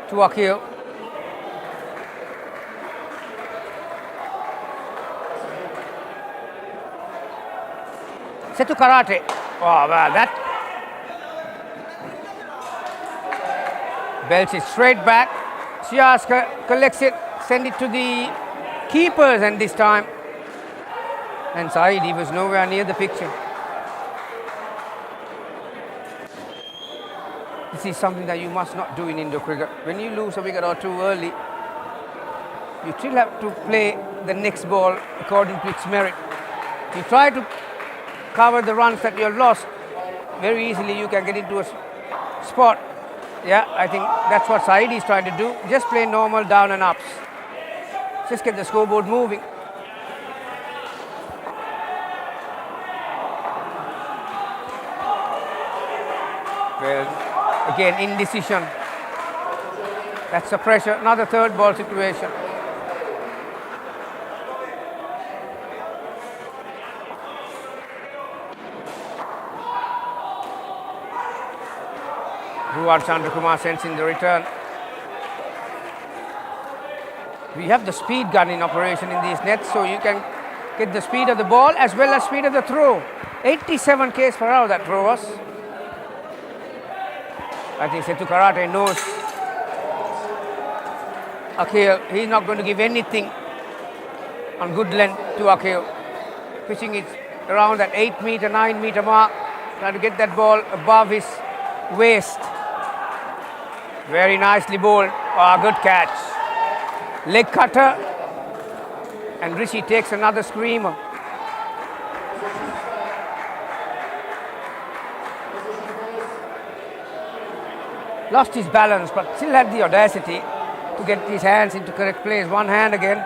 to Akhil. Setu Karate. Oh, well, that belts it straight back. Siaska collects it, send it to the keepers, and this time. And Saidi was nowhere near the picture. This is something that you must not do in Indo cricket. When you lose a wicket or two early, you still have to play the next ball according to its merit. You try to cover the runs that you have lost, very easily you can get into a spot. Yeah, I think that's what Saidi is trying to do. Just play normal down and ups. Just get the scoreboard moving. Well, again, indecision. That's the pressure. Another third ball situation. Ruan Chandrakumar sends in the return. We have the speed gun in operation in these nets, so you can get the speed of the ball as well as speed of the throw. 87 km per hour that throw was. I think Setu Karate knows Akhil, he's not going to give anything on good length to Akhil. Pitching it around that 8 meter, 9 meter mark, trying to get that ball above his waist. Very nicely bowled. Oh, good catch. Leg cutter. And Rishi takes another screamer. Lost his balance, but still had the audacity to get his hands into correct place. One hand again.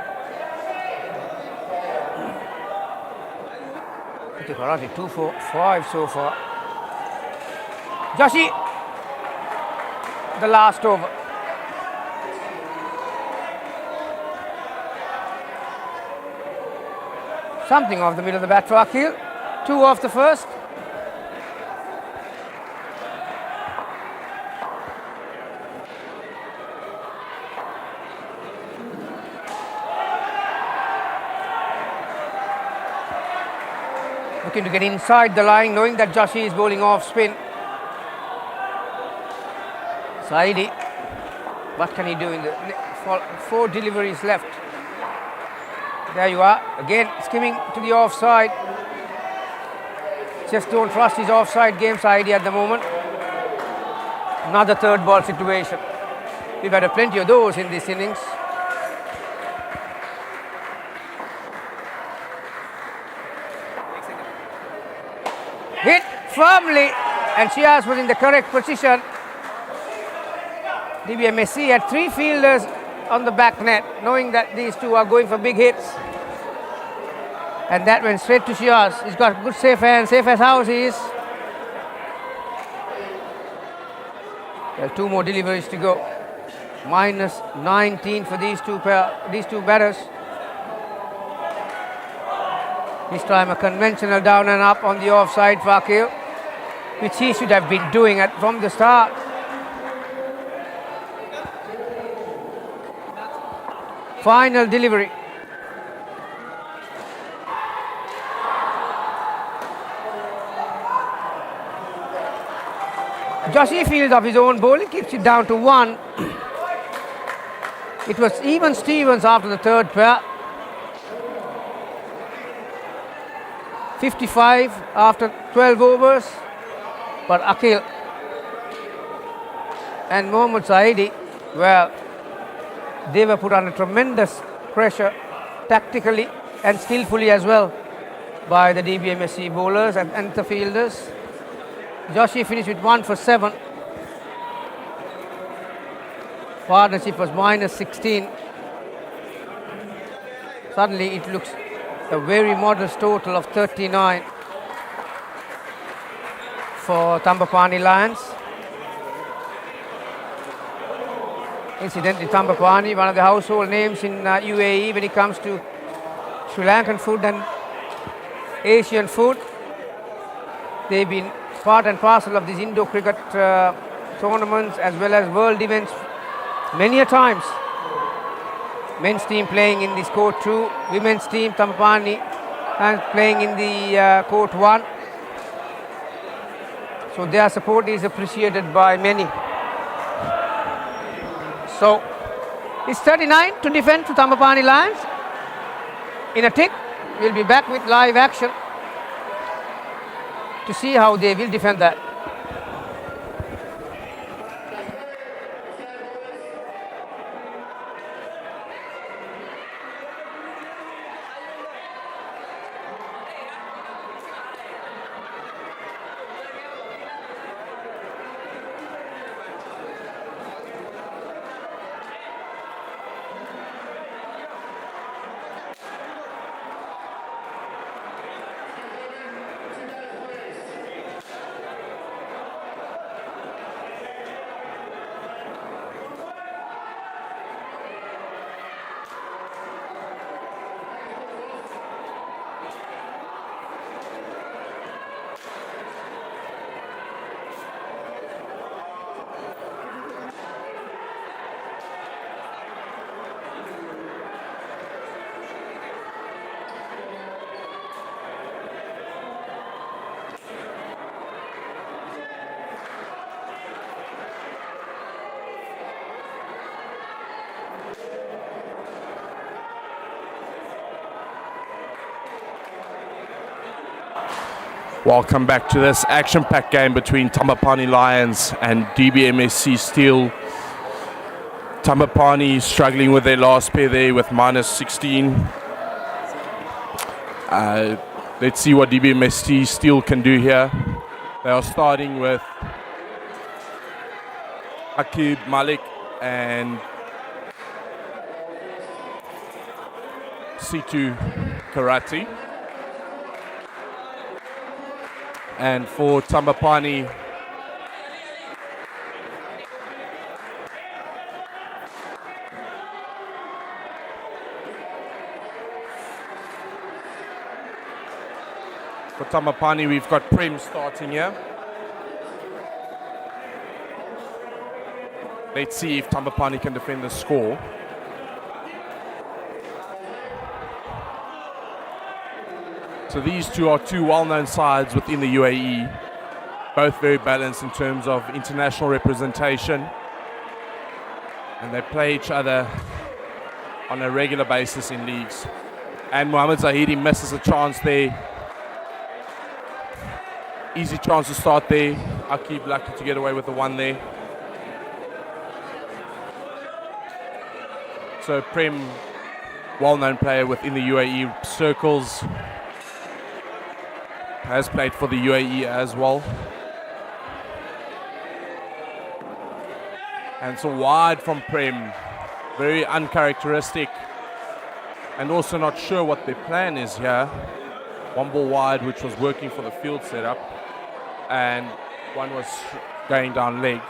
Karate 2 for 5 so far. Joshi, the last over. Something off the middle of the bat for Akhil. 2 off the first. Looking to get inside the line, knowing that Joshi is bowling off spin. Saidi, what can he do in the 4 deliveries left? There you are, again skimming to the offside. Just don't trust his offside game, Saidi, at the moment. Another third ball situation. We've had plenty of those in this innings. Hit firmly, and Shiaz was in the correct position. DBMSC had 3 fielders on the back net, knowing that these 2 are going for big hits. And that went straight to Shiaz. He's got good safe hands, safe as house he is. There are 2 more deliveries to go. Minus 19 for these two batters. This time a conventional down and up on the offside for Akil, which he should have been doing from the start. Final delivery. Joshi fields of his own bowling, keeps it down to 1. It was even Stevens after the third pair. 55 after 12 overs. But Akil and Mohammad Saidi, well, they were put under tremendous pressure tactically and skillfully as well by the DBMSC bowlers and the fielders. Joshi finished with 1 for 7. Partnership was minus 16. Suddenly it looks a very modest total of 39 for Thambapanni Lions. Incidentally, Thambapanni, one of the household names in UAE when it comes to Sri Lankan food and Asian food. They've been part and parcel of these Indo cricket tournaments as well as world events many a times. Men's team playing in this court 2, women's team Thambapanni and playing in the court 1. So their support is appreciated by many. So it's 39 to defend for Thambapanni Lions. In a tick, we'll be back with live action to see how they will defend that. Welcome back to this action-packed game between Thambapanni Lions and DBMSC Steel. Thambapanni struggling with their last pair there with minus 16. Let's see what DBMSC Steel can do here. They are starting with Akib Malik and Situ Karate. And for Thambapanni, For Thambapanni, we've got Prem starting here. Let's see if Thambapanni can defend the score. So these two are two well-known sides within the UAE, both very balanced in terms of international representation, and they play each other on a regular basis in leagues. And Mohamed Zahidi misses a chance there. Easy chance to start there. Akib lucky to get away with the one there. So Prem, well-known player within the UAE circles, has played for the UAE as well. And so wide from Prem, very uncharacteristic, and also not sure what their plan is here. One ball wide, which was working for the field setup, and one was going down leg.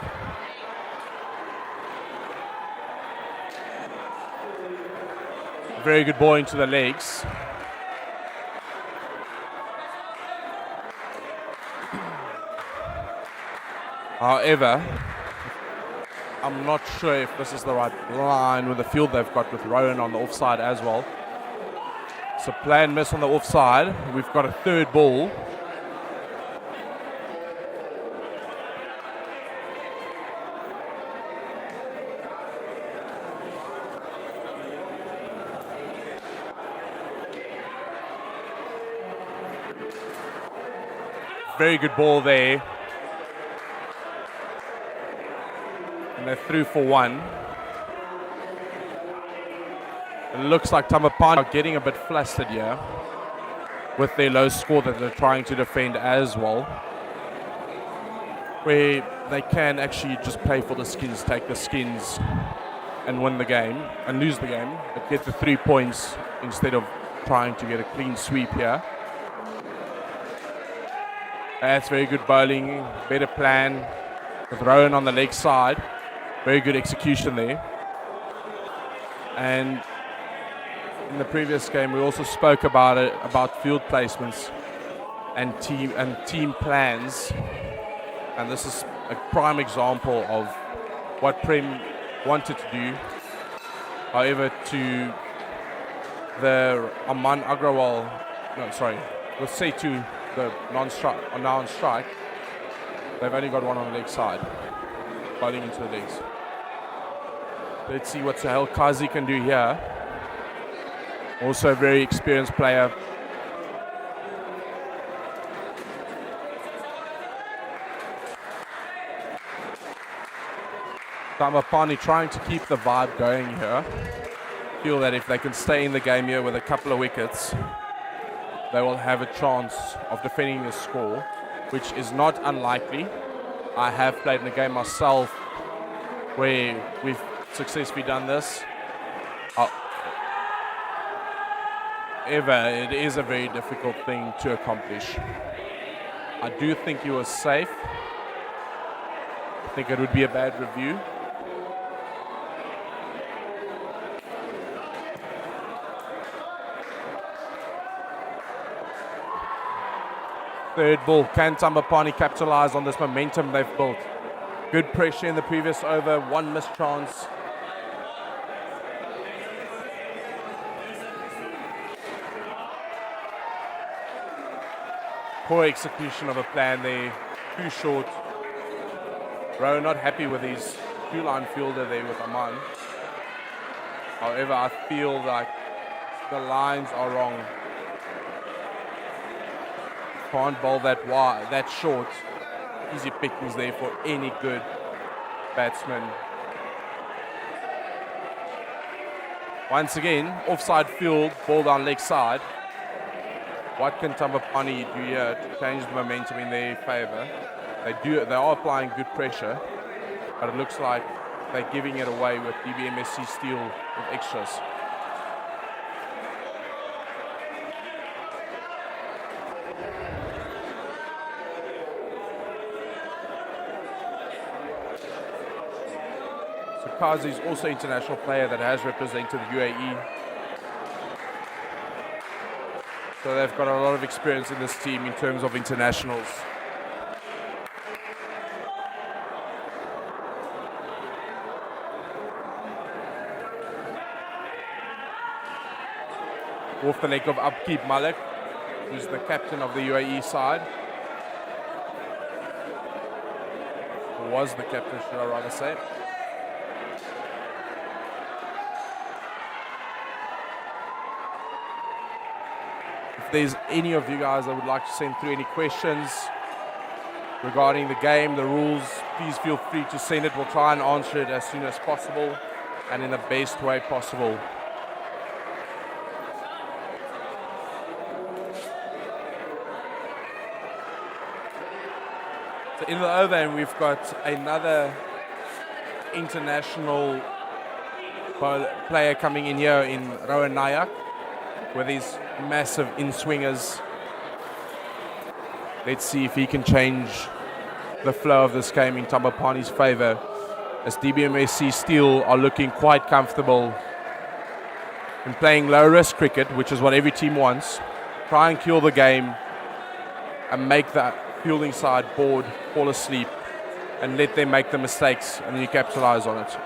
Very good ball into the legs. However, I'm not sure if this is the right line with the field they've got with Rowan on the offside as well. So plan miss on the offside. We've got a third ball. Very good ball there. And they're through for one. It looks like Thambapanni are getting a bit flustered here with their low score that they're trying to defend as well, where they can actually just play for the skins, take the skins and win the game and lose the game, but get the 3 points instead of trying to get a clean sweep here. That's very good bowling, better plan with Rowan on the leg side. Very good execution there. And in the previous game, we also spoke about it, about field placements and team plans. And this is a prime example of what Prem wanted to do. However, to the Aman Agrawal, let's say to the now on strike, they've only got one on the leg side, bowling into the legs. Let's see what Sahel Kazi can do here. Also a very experienced player. Thambapanni trying to keep the vibe going here. Feel that if they can stay in the game here with a couple of wickets, they will have a chance of defending the score, which is not unlikely. I have played in a game myself where we've successfully done this. However, it is a very difficult thing to accomplish. I do think he was safe. I think it would be a bad review. Third ball, can Thambapanni capitalize on this momentum they've built? Good pressure in the previous over, one missed chance. Poor execution of a plan there, too short. Rowe not happy with his two-line fielder there with Aman. However, I feel like the lines are wrong. Can't bowl that wide, that short. Easy pickings there for any good batsman. Once again, offside field, ball down leg side. What can Thambapanni do here to change the momentum in their favour? They are applying good pressure, but it looks like they're giving it away with DBMSC Steel with extras. Kazi is also an international player that has represented the UAE. So they've got a lot of experience in this team in terms of internationals. Off the leg of Upkeep Malik, who's the captain of the UAE side. Or was the captain, should I rather say. If there's any of you guys that would like to send through any questions regarding the game, the rules, please feel free to send it. We'll try and answer it as soon as possible and in the best way possible. So in the over, and we've got another international player coming in here in Rowan Nayak with his massive in-swingers. Let's see if he can change the flow of this game in Thambapanni's favour, as DBMSC still are looking quite comfortable in playing low-risk cricket, which is what every team wants. Try and kill the game and make that fielding side bored, fall asleep, and let them make the mistakes, and then you capitalise on it.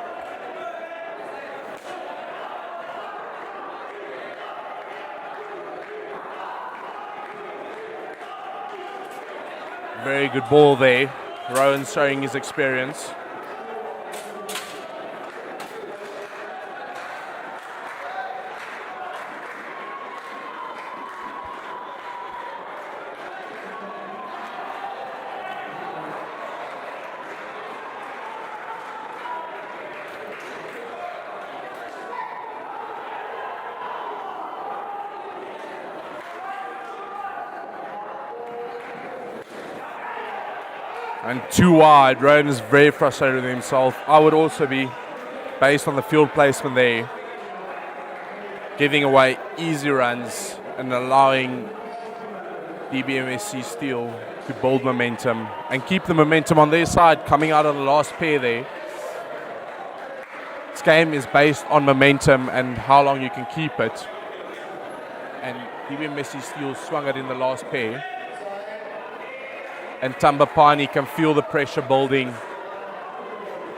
Very good ball there. Rowan showing his experience. And too wide. Rowan is very frustrated with himself. I would also be, based on the field placement there, giving away easy runs and allowing DBMSC Steel to build momentum and keep the momentum on their side coming out of the last pair there. This game is based on momentum and how long you can keep it. And DBMSC Steel swung it in the last pair. And Thambapanni can feel the pressure building,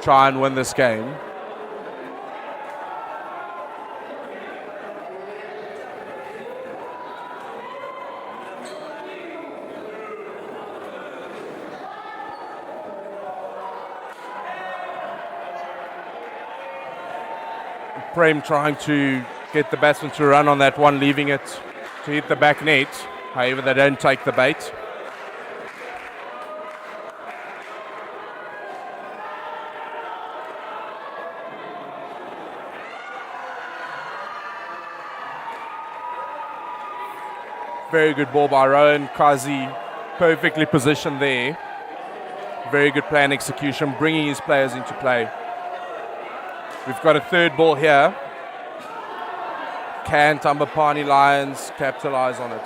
try and win this game. Prem trying to get the batsman to run on that one, leaving it to hit the back net. However, they don't take the bait. Very good ball by Rowan. Kazi perfectly positioned there. Very good play and execution, bringing his players into play. We've got a third ball here. Can Thambapanni Lions capitalise on it?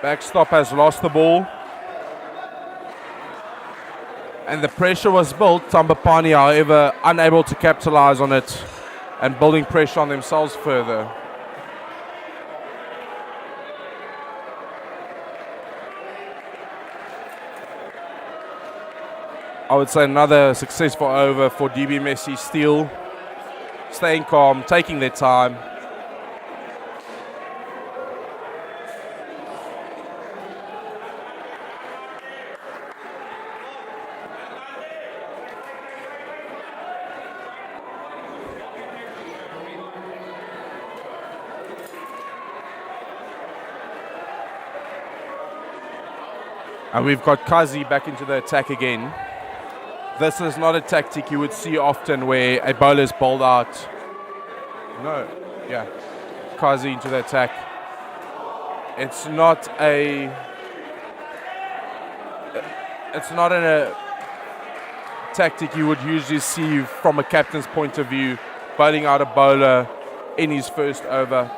Backstop has lost the ball. And the pressure was built. Thambapanni, however, unable to capitalise on it and building pressure on themselves further. I would say another successful over for DBMSC Steel. Staying calm, taking their time. And we've got Kazi back into the attack again. This is not a tactic you would see often where a bowler is bowled out. Kazi into the attack. It's not a tactic you would usually see from a captain's point of view, bowling out a bowler in his first over.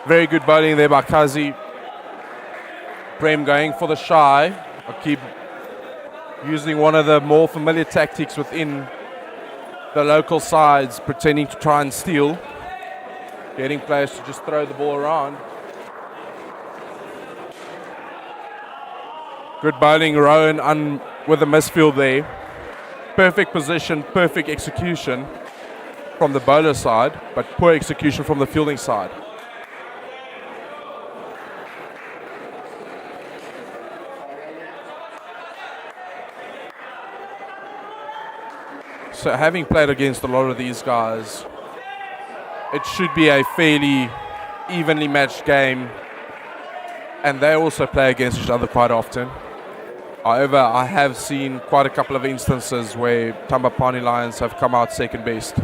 Very good bowling there by Kazi. Prem going for the shy. I keep using one of the more familiar tactics within the local sides, pretending to try and steal. Getting players to just throw the ball around. Good bowling, Rowan with the misfield there. Perfect position, perfect execution from the bowler side, but poor execution from the fielding side. So having played against a lot of these guys, it should be a fairly evenly matched game, and they also play against each other quite often. However, I have seen quite a couple of instances where Thambapanni Lions have come out second best,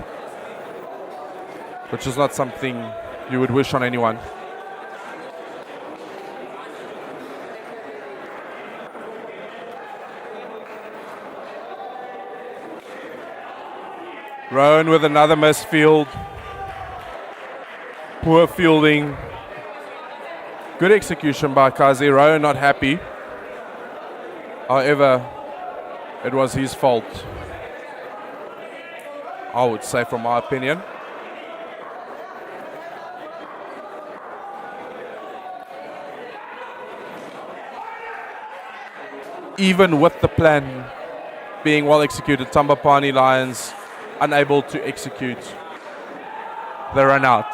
which is not something you would wish on anyone. Rowan with another misfield. Poor fielding. Good execution by Kazi. Rowan not happy. However, it was his fault, I would say, from my opinion. Even with the plan being well executed, Thambapanni Lions unable to execute the run out.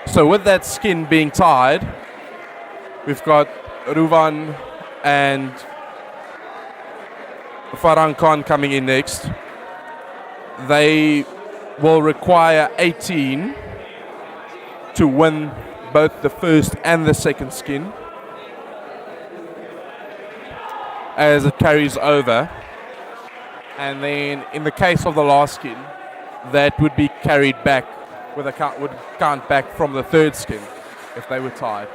So with that skin being tied, we've got Ruvan and Farhan Khan coming in next. They will require 18 to win both the first and the second skin as it carries over. And then in the case of the last skin, that would be carried back with a count, would count back from the third skin if they were tied.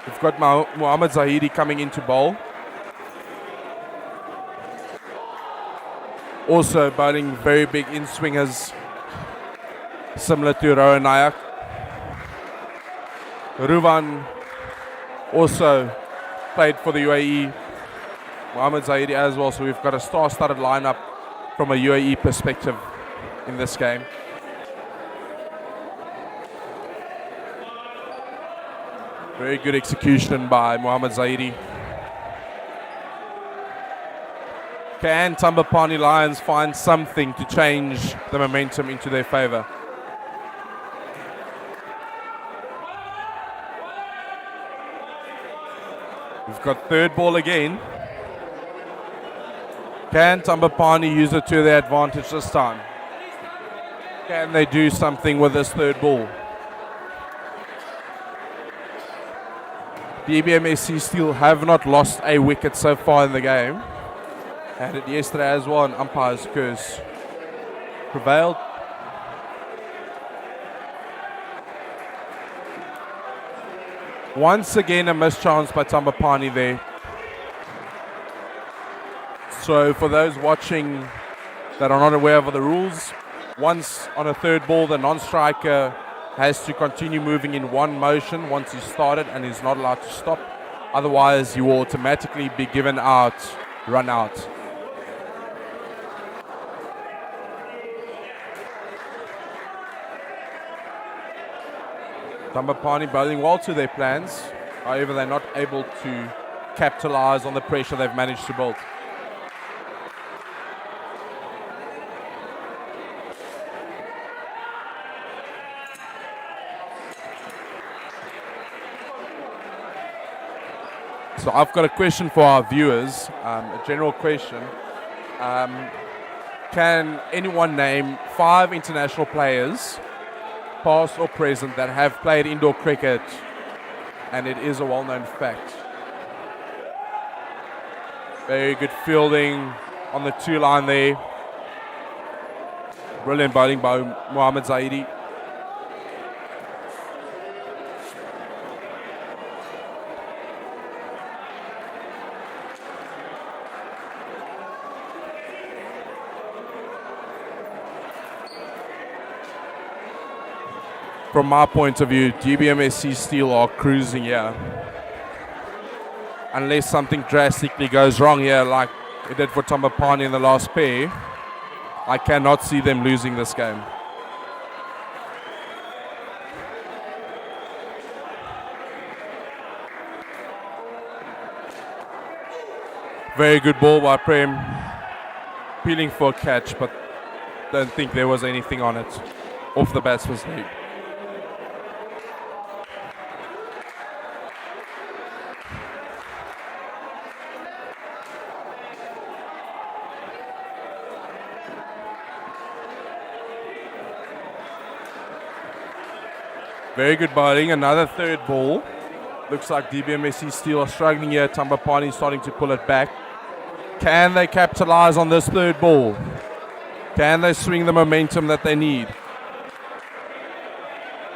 We've got Mohammad Zahidi coming into bowl. Also bowling very big in-swingers, similar to Rowan Nayak. Ruvan also played for the UAE. Mohammad Zahidi as well, so we've got a star-studded lineup from a UAE perspective in this game. Very good execution by Mohammad Zahidi. Can Thambapanni Lions find something to change the momentum into their favour? We've got third ball again. Can Thambapanni use it to their advantage this time? Can they do something with this third ball? DBMSC still have not lost a wicket so far in the game. Had it yesterday as well, and umpire's curse prevailed. Once again, a missed chance by Thambapanni there. So for those watching that are not aware of the rules, once on a third ball, the non-striker has to continue moving in one motion once he's started and is not allowed to stop. Otherwise, you will automatically be given out, run out. Thambapanni bowling well to their plans. However, they're not able to capitalize on the pressure they've managed to build. So I've got a question for our viewers, a general question. Can anyone name 5 international players, past or present, that have played indoor cricket, and it is a well-known fact? Very good fielding on the 2-line there. Brilliant bowling by Mohammad Zahidi. from my point of view, DBMSC Steel are cruising here. Unless something drastically goes wrong here, like it did for Thambapanni in the last pair, I cannot see them losing this game. Very good ball by Prem. Peeling for a catch, but don't think there was anything on it. Off the batsman's leg. Very good bowling. Another third ball. Looks like DBMSC Steel are struggling here. Thambapanni starting to pull it back. Can they capitalize on this third ball? Can they swing the momentum that they need?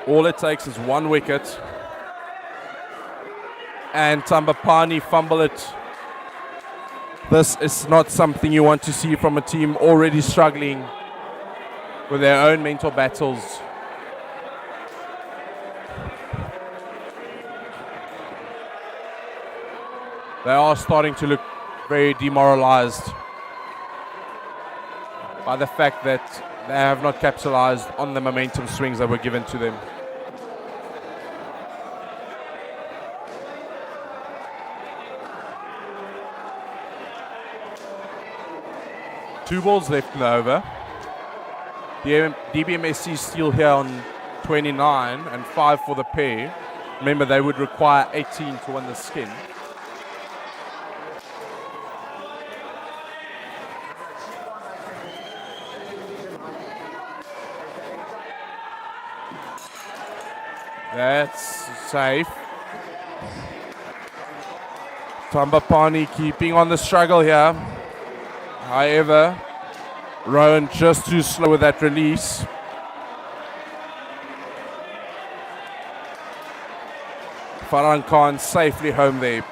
All it takes is one wicket. And Thambapanni fumble it. This is not something you want to see from a team already struggling with their own mental battles. They are starting to look very demoralized by the fact that they have not capitalized on the momentum swings that were given to them. Two balls left in the over. DBMSC Steel here on 29 and 5 for the pair. Remember, they would require 18 to win the skin. That's safe. Thambapanni keeping on the struggle here. However, Rowan just too slow with that release. Farhan Khan safely home there.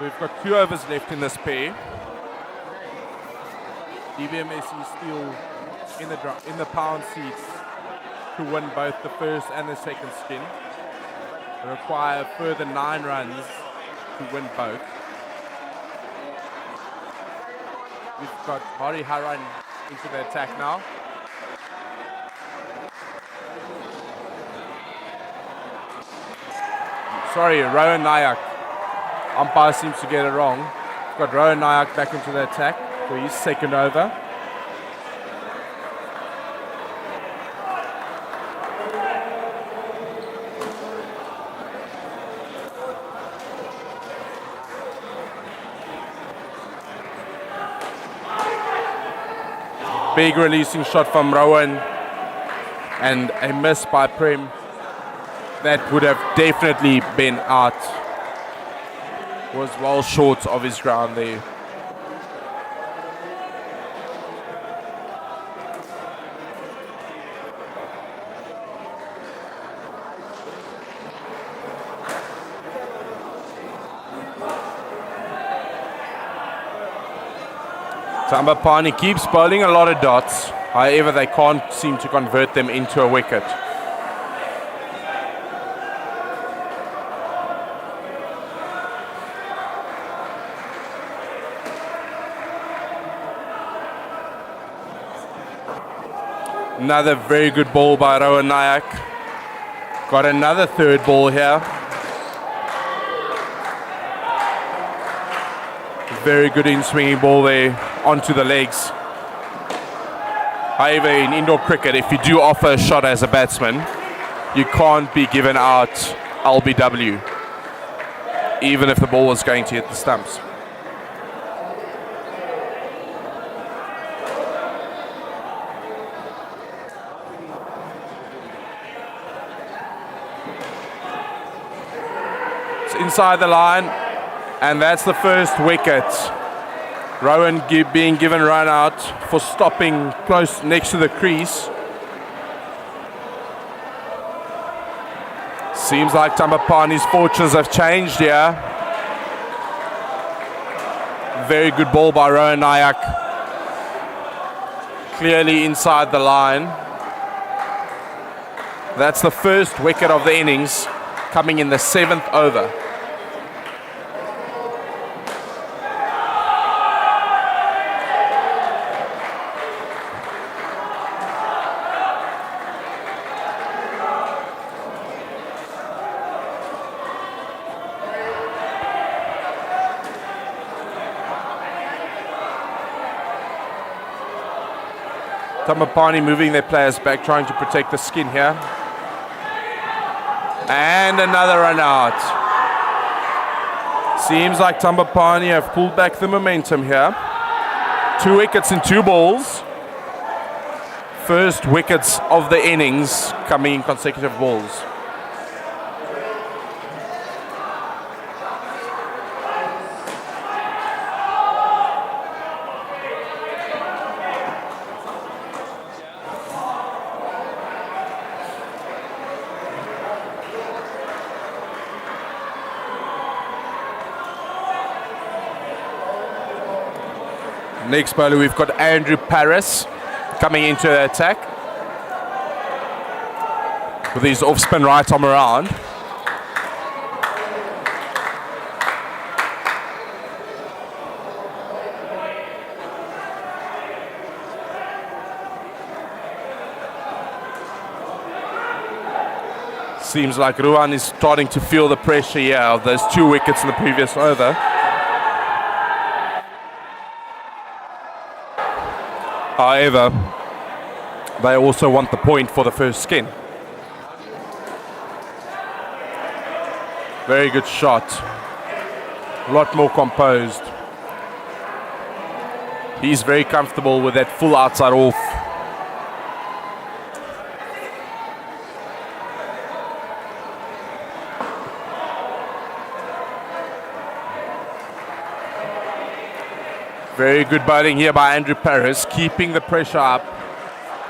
We've got 2 overs left in this pair. DBMSC Steel in the pound seats to win both the first and the second spin. They require a further 9 runs to win both. We've got Hari Haran into the attack now. Sorry, Rowan Nayak. Umpire seems to get it wrong. We've got Rowan Nayak back into the attack for his second over. Big releasing shot from Rowan and a miss by Prem. That would have definitely been out. Was well short of his ground there. Thambapanni keeps bowling a lot of dots. However, they can't seem to convert them into a wicket. Another very good ball by Rowan Nayak. Got another third ball here. Very good in-swinging ball there onto the legs. However, in indoor cricket, if you do offer a shot as a batsman, you can't be given out LBW, even if the ball was going to hit the stumps. inside the line, and that's the first wicket. Rowan being given run out for stopping close next to the crease. Seems like Thambapanni's fortunes have changed here. Very good ball by Rowan Nayak. Clearly inside the line. That's the first wicket of the innings, coming in the 7th over. Thambapanni moving their players back, trying to protect the skin here. And another run out. Seems like Thambapanni have pulled back the momentum here. 2 wickets in 2 balls. First wickets of the innings coming in consecutive balls. Next bowler, we've got Andrew Paris coming into the attack with his off-spin right arm around. Seems like Ruan is starting to feel the pressure here of those 2 wickets in the previous over. However, they also want the point for the first skin. Very good shot. A lot more composed. He's very comfortable with that full outside off. Very good bowling here by Andrew Paris, keeping the pressure up,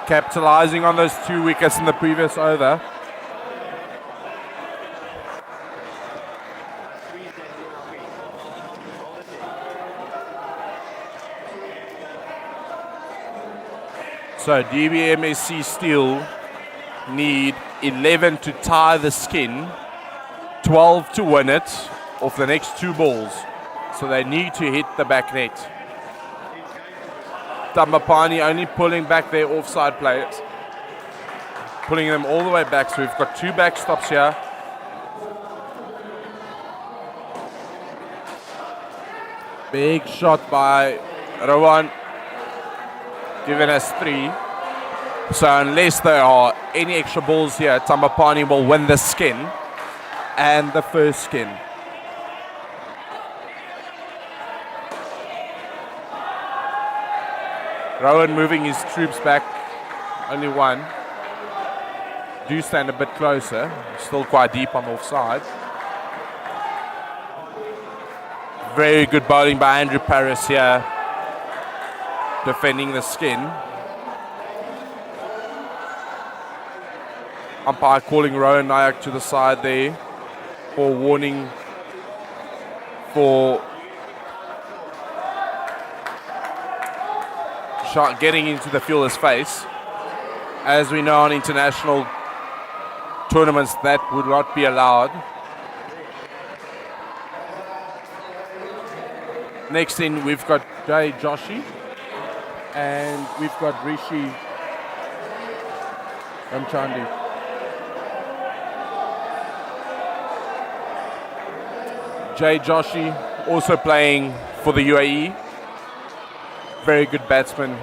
capitalizing on those 2 wickets in the previous over. So DBMSC still need 11 to tie the skin, 12 to win it off the next 2 balls. So they need to hit the back net. Thambapanni only pulling back their offside players, pulling them all the way back. So we've got 2 backstops here. Big shot by Rowan, giving us 3. So unless there are any extra balls here, Thambapanni will win the skin and the first skin. Rowan moving his troops back, only 1. Do stand a bit closer, still quite deep on the offside. Very good bowling by Andrew Paris here, defending the skin. Umpire calling Rowan Nayak to the side there for warning for shot getting into the fielder's face. As we know, on international tournaments, that would not be allowed. Next in, we've got Jay Joshi and we've got Rishi Ramchandi. Jay Joshi also playing for the UAE. Very good batsman.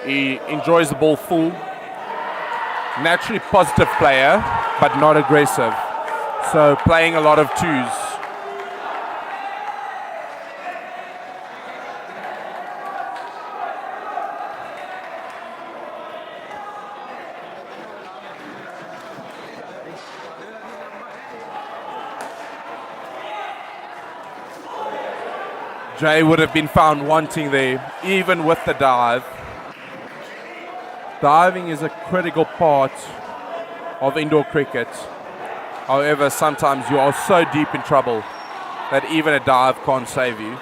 He enjoys the ball full. Naturally positive player, but not aggressive. So playing a lot of 2s. Jay would have been found wanting there, even with the dive. Diving is a critical part of indoor cricket. However, sometimes you are so deep in trouble that even a dive can't save you.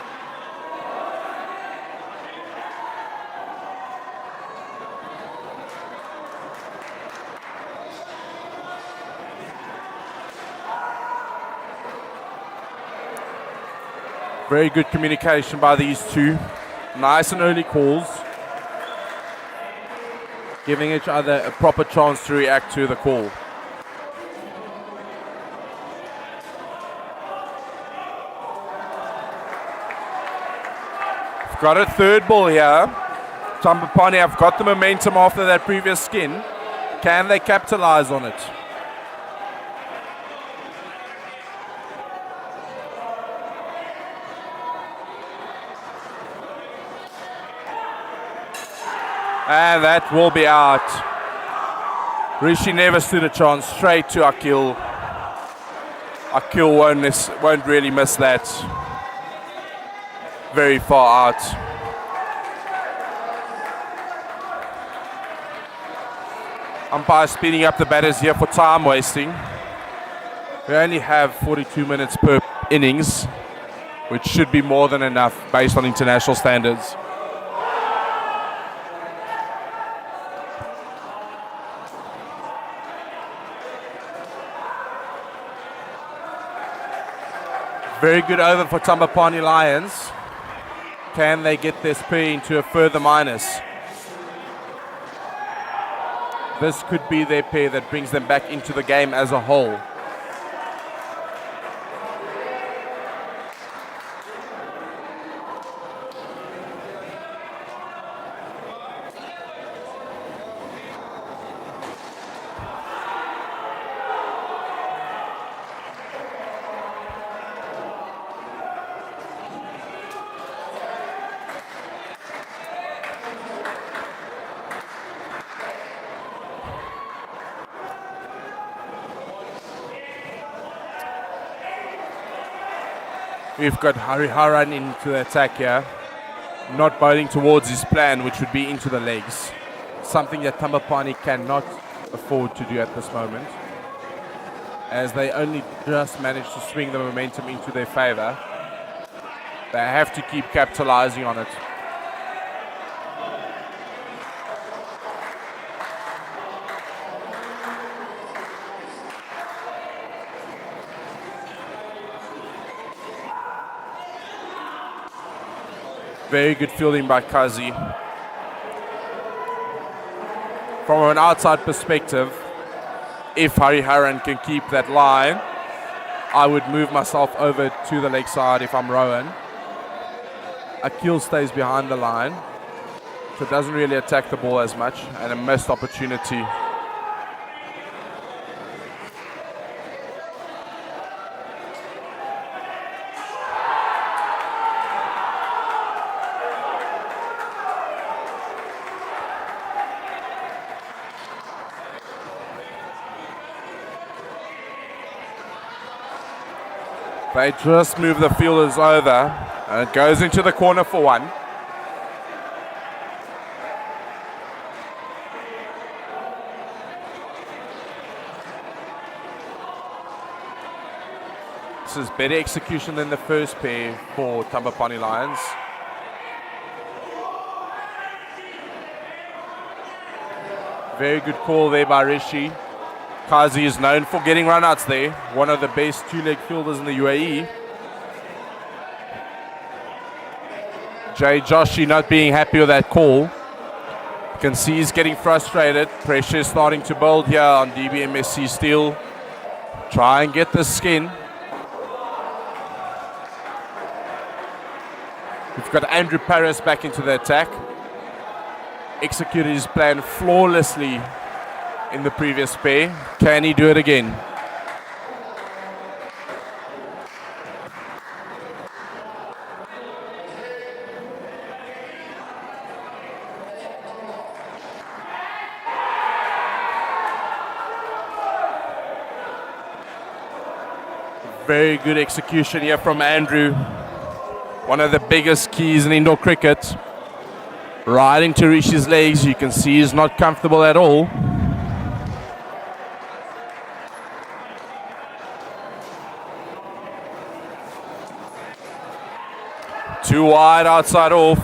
Very good communication by these two. Nice and early calls. Giving each other a proper chance to react to the call. We've got a third ball here. Thambapanni have got the momentum after that previous skin. Can they capitalize on it? And that will be out. Rishi never stood a chance. Straight to Akil. Akil won't really miss that. Very far out. Umpire speeding up the batters here for time wasting. We only have 42 minutes per innings, which should be more than enough based on international standards. Very good over for Thambapanni Lions. Can they get their speed into a further minus? This could be their pair that brings them back into the game as a whole. We've got Hariharan into the attack here, not bowling towards his plan, which would be into the legs. Something that Thambapanni cannot afford to do at this moment, as they only just managed to swing the momentum into their favour. They have to keep capitalising on it. Very good fielding by Kazi. From an outside perspective, if Hariharan can keep that line, I would move myself over to the leg side if I'm Rowan. Akil stays behind the line, so doesn't really attack the ball as much, and a missed opportunity. They just move the fielders over, and it goes into the corner for one. This is better execution than the first pair for Thambapanni Lions. Very good call there by Rishi. Kazi is known for getting runouts there. One of the best two-leg fielders in the UAE. Jay Joshi not being happy with that call. You can see he's getting frustrated. Pressure is starting to build here on DBMSC Steel. Try and get the skin. We've got Andrew Paris back into the attack. Executed his plan flawlessly in the previous pair. Can he do it again? Very good execution here from Andrew. one of the biggest keys in indoor cricket. Right into Rishi's legs. You can see he's not comfortable at all. Too wide outside off.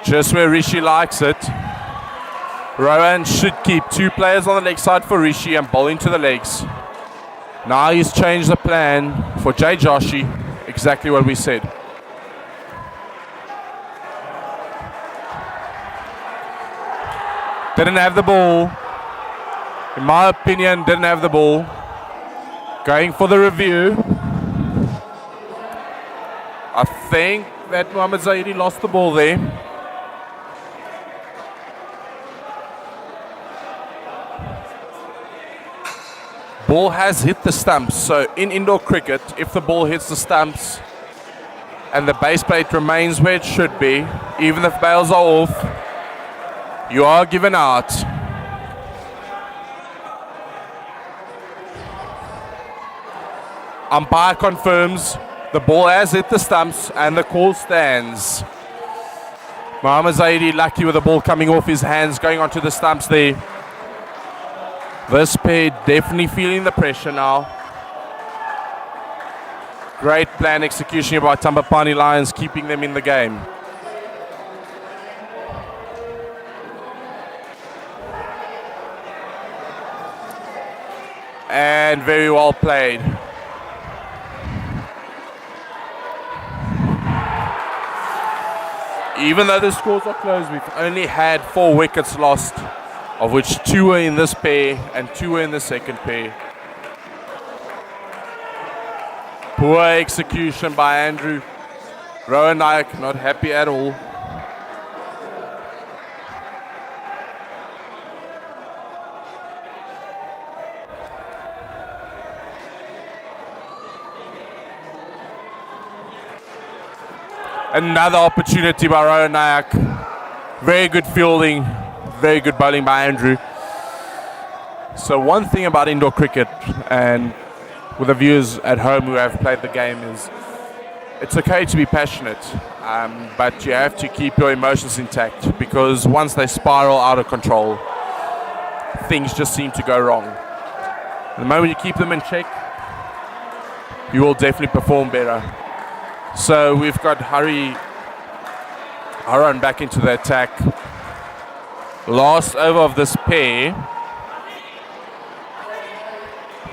Just where Rishi likes it. Rowan should keep 2 players on the leg side for Rishi and bowl into the legs. Now he's changed the plan for Jay Joshi. Exactly what we said. Didn't have the ball. In my opinion, didn't have the ball. Going for the review. I think that Mohammad Zaidi lost the ball there. Ball has hit the stumps. So in indoor cricket, if the ball hits the stumps and the base plate remains where it should be, even if bails are off, you are given out. Umpire confirms the ball has hit the stumps and the call stands. Mohammad Zaidi lucky with the ball coming off his hands, going onto the stumps there. This pair definitely feeling the pressure now. Great plan execution by Thambapanni Lions, keeping them in the game. And very well played. Even though the scores are close, we've only had 4 wickets lost, of which 2 were in this pair and 2 were in the second pair. Poor execution by Andrew. Rowan Naik not happy at all. Another opportunity by Rowan Naik. Very good fielding, very good bowling by Andrew. So one thing about indoor cricket, and with the viewers at home who have played the game, is it's okay to be passionate, but you have to keep your emotions intact, because once they spiral out of control, things just seem to go wrong. The moment you keep them in check, you will definitely perform better. So we've got Haran back into the attack. Last over of this pair.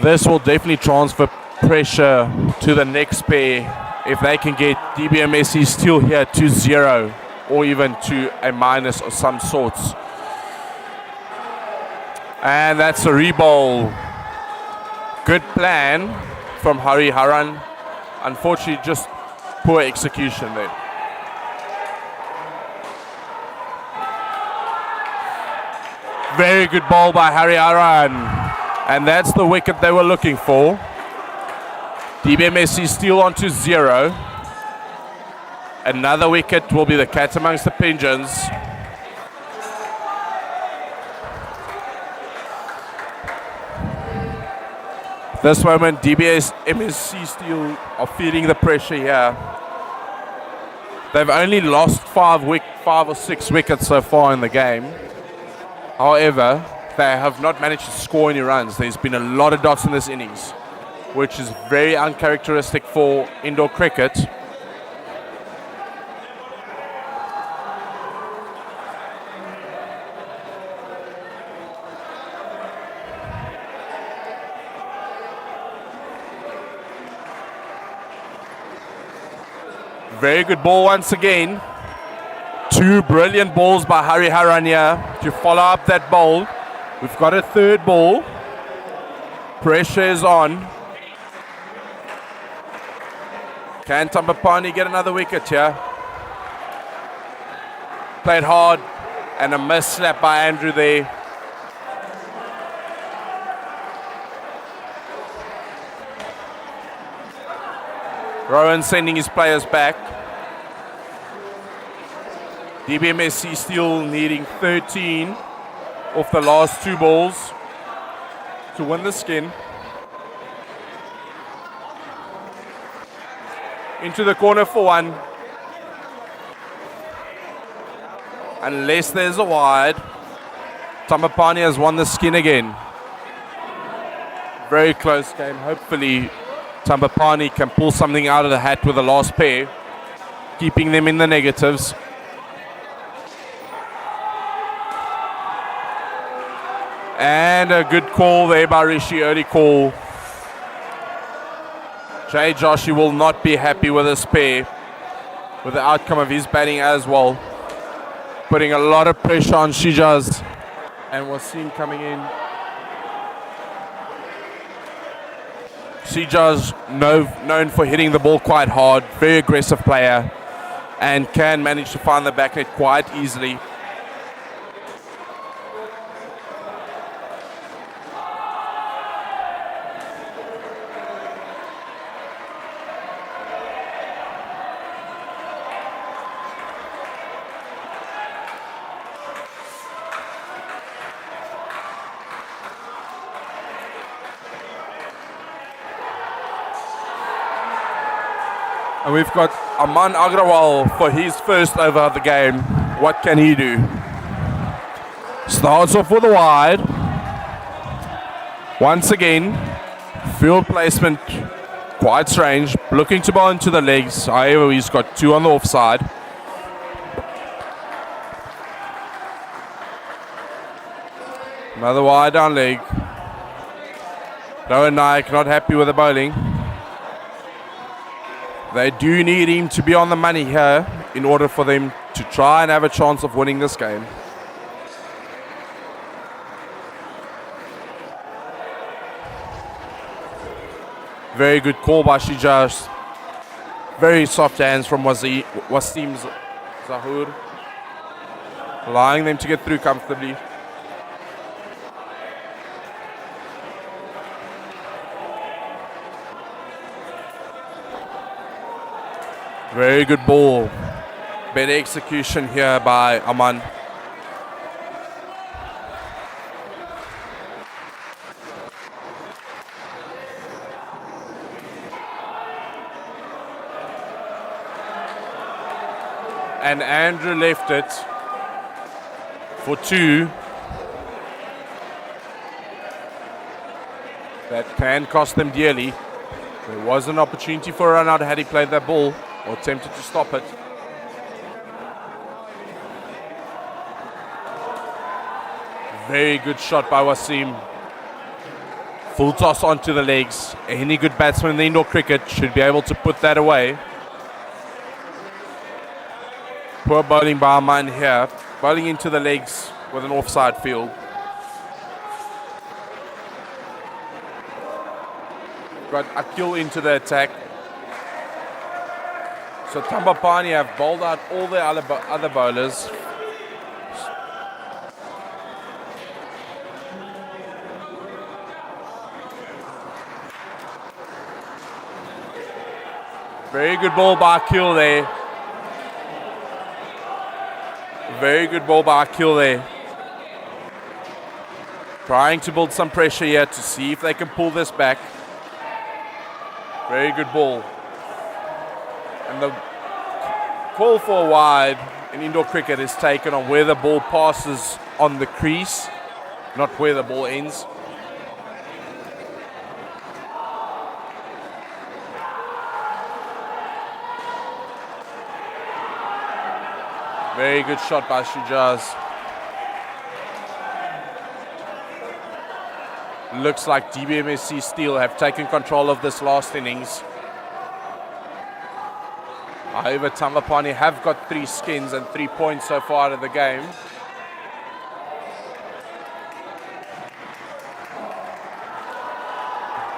This will definitely transfer pressure to the next pair if they can get DBMSC still here to 0 or even to a minus of some sorts. And that's a rebowl. Good plan from Haran. Unfortunately, just poor execution there. Very good ball by Haran. And that's the wicket they were looking for. DBMSC still on to 0. Another wicket will be the cat amongst the pigeons. This moment, DBMSC still are feeling the pressure here. They've only lost 5 or 6 wickets so far in the game. However, they have not managed to score any runs. There's been a lot of dots in this innings, which is very uncharacteristic for indoor cricket. Very good ball once again. 2 brilliant balls by Haran here to follow up that bowl. We've got a third ball. Pressure is on. Can Thambapanni get another wicket here? Played hard and a miss slap by Andrew there. Rowan sending his players back. DBMSC still needing 13 off the last 2 balls to win the skin. Into the corner for one. Unless there's a wide, Thambapanni has won the skin again. Very close game. Hopefully, Thambapanni can pull something out of the hat with the last pair, keeping them in the negatives. And a good call there by Rishi, early call. Jay Joshi will not be happy with this pair, with the outcome of his batting as well. Putting a lot of pressure on Shijaz. And Wasim coming in. Shijaz known for hitting the ball quite hard, very aggressive player, and can manage to find the back net quite easily. And we've got Aman Agrawal for his first over of the game. What can he do? Starts off with a wide. Once again, field placement quite strange. Looking to bowl into the legs. However, he's got two on the offside. Another wide down leg. Rowan Naik not happy with the bowling. They do need him to be on the money here in order for them to try and have a chance of winning this game. Very good call by Shijaz. Very soft hands from Wasim Zahur. Allowing them to get through comfortably. Very good ball. Better execution here by Aman. And Andrew left it for two. That can cost them dearly. There was an opportunity for a run out had he played that ball or attempted to stop it. Very good shot by Wasim. Full toss onto the legs. Any good batsman in the indoor cricket should be able to put that away. Poor bowling by Aman here. Bowling into the legs with an offside field. Got Akil into the attack. So Thambapanni have bowled out all the other bowlers. Very good ball by Akil there. Very good ball by Akil there. Trying to build some pressure here to see if they can pull this back. Very good ball. And the call for a wide in indoor cricket is taken on where the ball passes on the crease, not where the ball ends. Very good shot by Shijaz. Looks like DBMSC Steel have taken control of this last innings. However, Thambapanni have got 3 skins and 3 points so far out of the game.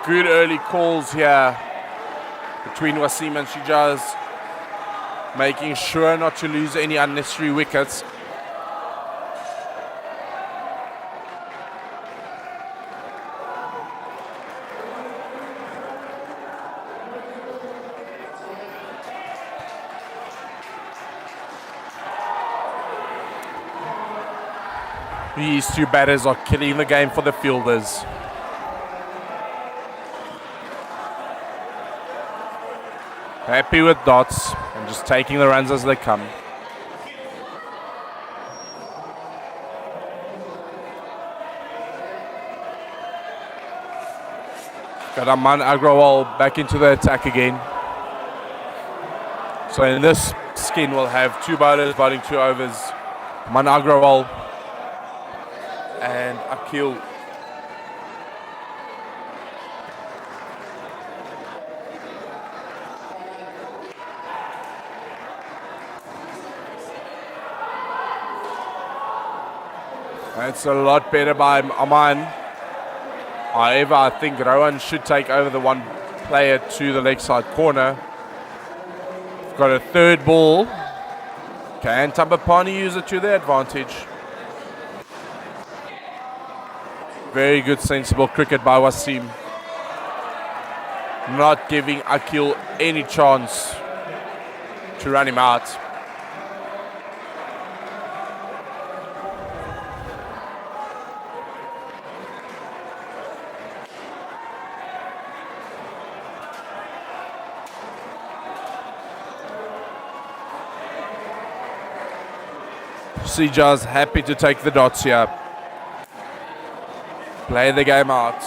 Good early calls here between Wasim and Shijaz, making sure not to lose any unnecessary wickets. These two batters are killing the game for the fielders. Happy with dots and just taking the runs as they come. Got Aman Agrawal back into the attack again. So in this skin, we'll have two bowlers bowling 2 overs. Aman Agrawal and Akil. That's a lot better by Aman. However, I think Rowan should take over the one player to the leg side corner. We've got a third ball. Can Thambapanni use it to their advantage? Very good, sensible cricket by Wasim. Not giving Akil any chance to run him out. Sija's happy to take the dots here. Play the game out.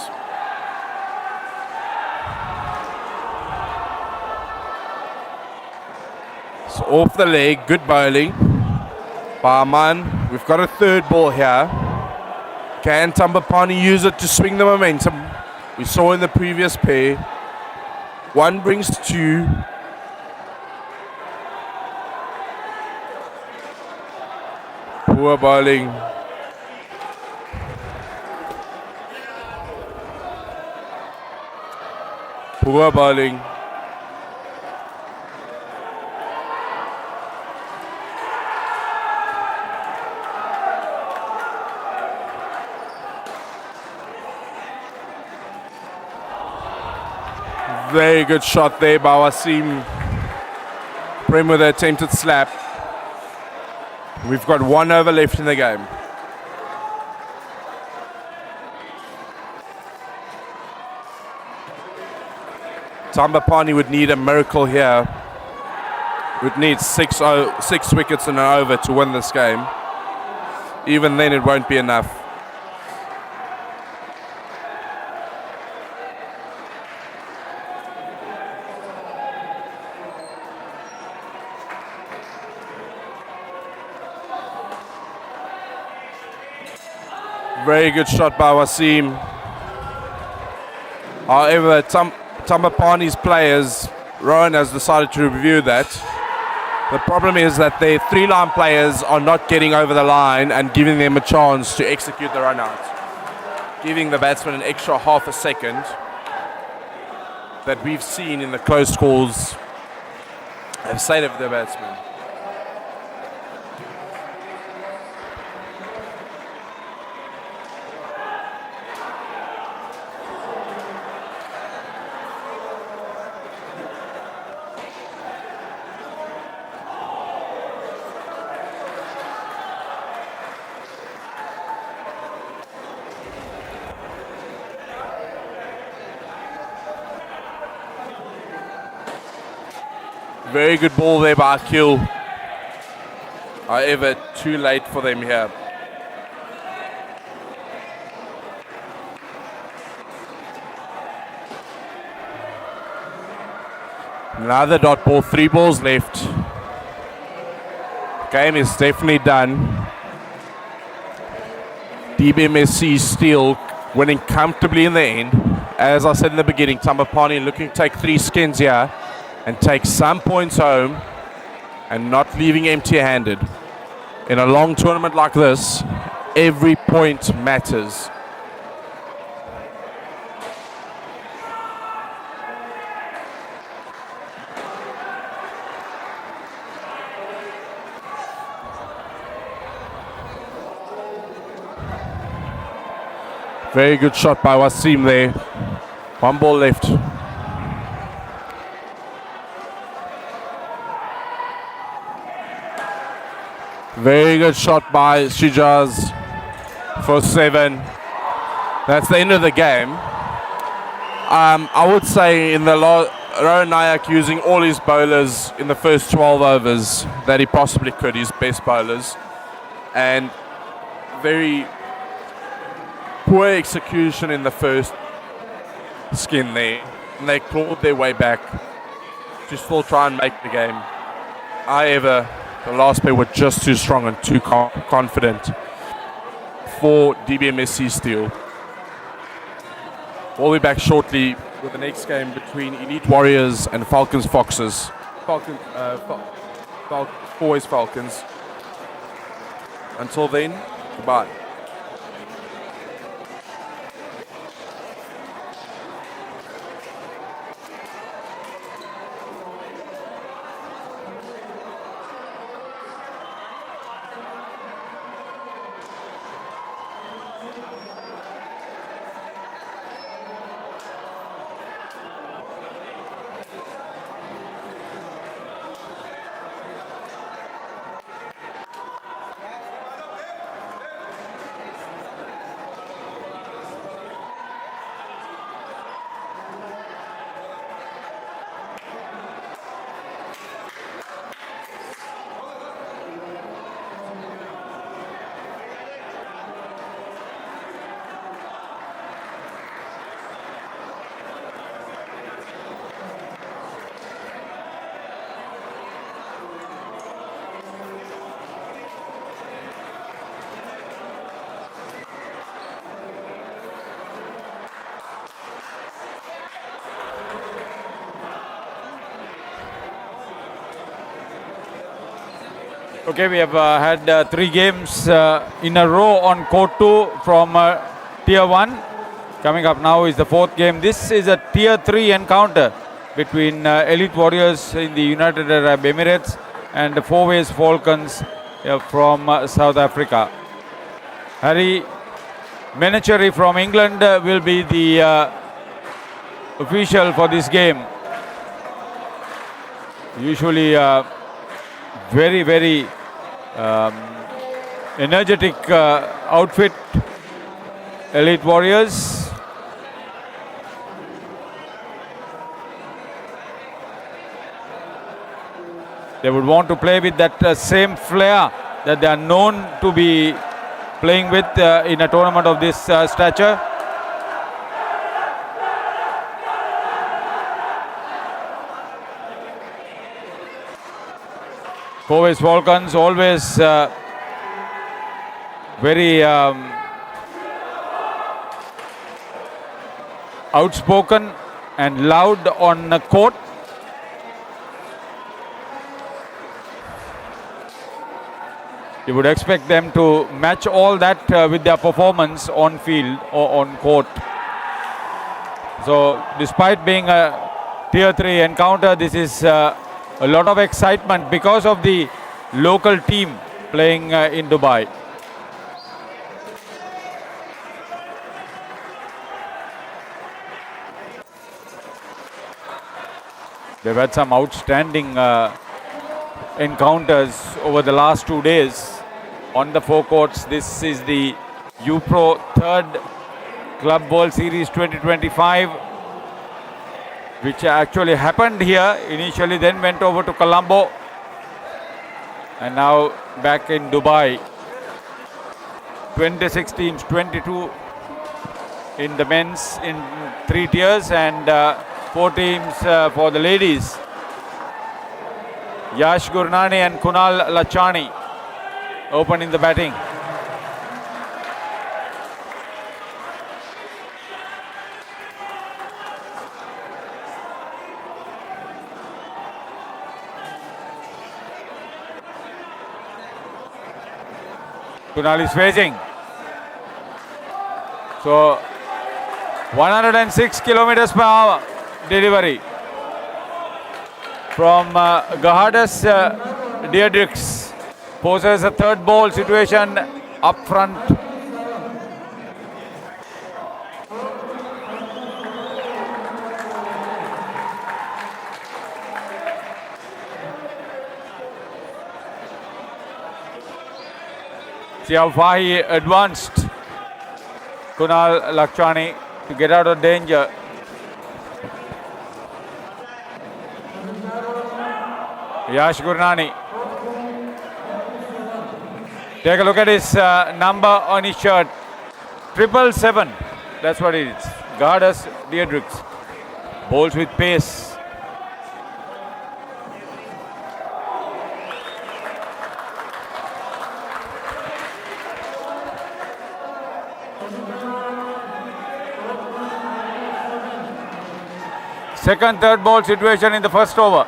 So off the leg, good bowling by Aman. We've got a third ball here. Can Thambapanni use it to swing the momentum? We saw in the previous pair. One brings 2. Poor bowling. Poor bowling. Very good shot there by Wasim. Prem with an attempted slap. We've got 1 over left in the game. Thambapanni would need a miracle here. Would need 6 wickets in an over to win this game. Even then, it won't be enough. Very good shot by Wasim. However, Thambapanni's players, Rowan has decided to review that. The problem is that their 3-line players are not getting over the line and giving them a chance to execute the run out. Giving the batsman an extra half a second that we've seen in the close calls have saved the batsman. Very good ball there by Akil. However, too late for them here. Another dot ball, 3 balls left. Game is definitely done. DBMSC still winning comfortably in the end. As I said in the beginning, Thambapanni looking to take 3 skins here and take some points home and not leaving empty-handed. In a long tournament like this, every point matters. Very good shot by Wasim there. 1 ball left. Very good shot by Shijaz for 7. That's the end of the game. I would say in the Rowan Nayak using all his bowlers in the first 12 overs that he possibly could, his best bowlers, and very poor execution in the first skin there. And they clawed their way back to still try and make the game. However, the last pair were just too strong and too confident for DBMSC Steel. We'll be back shortly with the next game between Elite Warriors and Falcons Foxes. Fourways Falcons. Until then, goodbye. Okay, we have had 3 games in a row on court 2 from tier 1. Coming up now is the 4th game. This is a tier 3 encounter between Elite Warriors in the United Arab Emirates and the Fourways Falcons from South Africa. Harry Menachery from England will be the official for this game. Usually very energetic outfit, Elite Warriors. They would want to play with that same flair that they are known to be playing with in a tournament of this stature. Fourways Falcons always very outspoken and loud on the court. You would expect them to match all that with their performance on field or on court. So despite being a tier 3 encounter, this is a lot of excitement because of the local team playing in Dubai. They've had some outstanding encounters over the last 2 days on the 4 courts. This is the UPro 3rd Club World Series 2025, which actually happened here initially, then went over to Colombo and now back in Dubai. 2016, 22 in the men's in 3 tiers and 4 teams for the ladies. Yash Gurnani and Kunal Lachani opening the batting. Kunal is facing. So 106 kilometers per hour delivery from Gahardas Deirdrix. Poses a 3rd ball situation up front. See how far he advanced, Kunal Lakshani, to get out of danger. Yash Gurnani. Take a look at his number on his shirt. 777. That's what it is. Gardus Deirdricks. Bowls with pace. Second, third ball situation in the first over.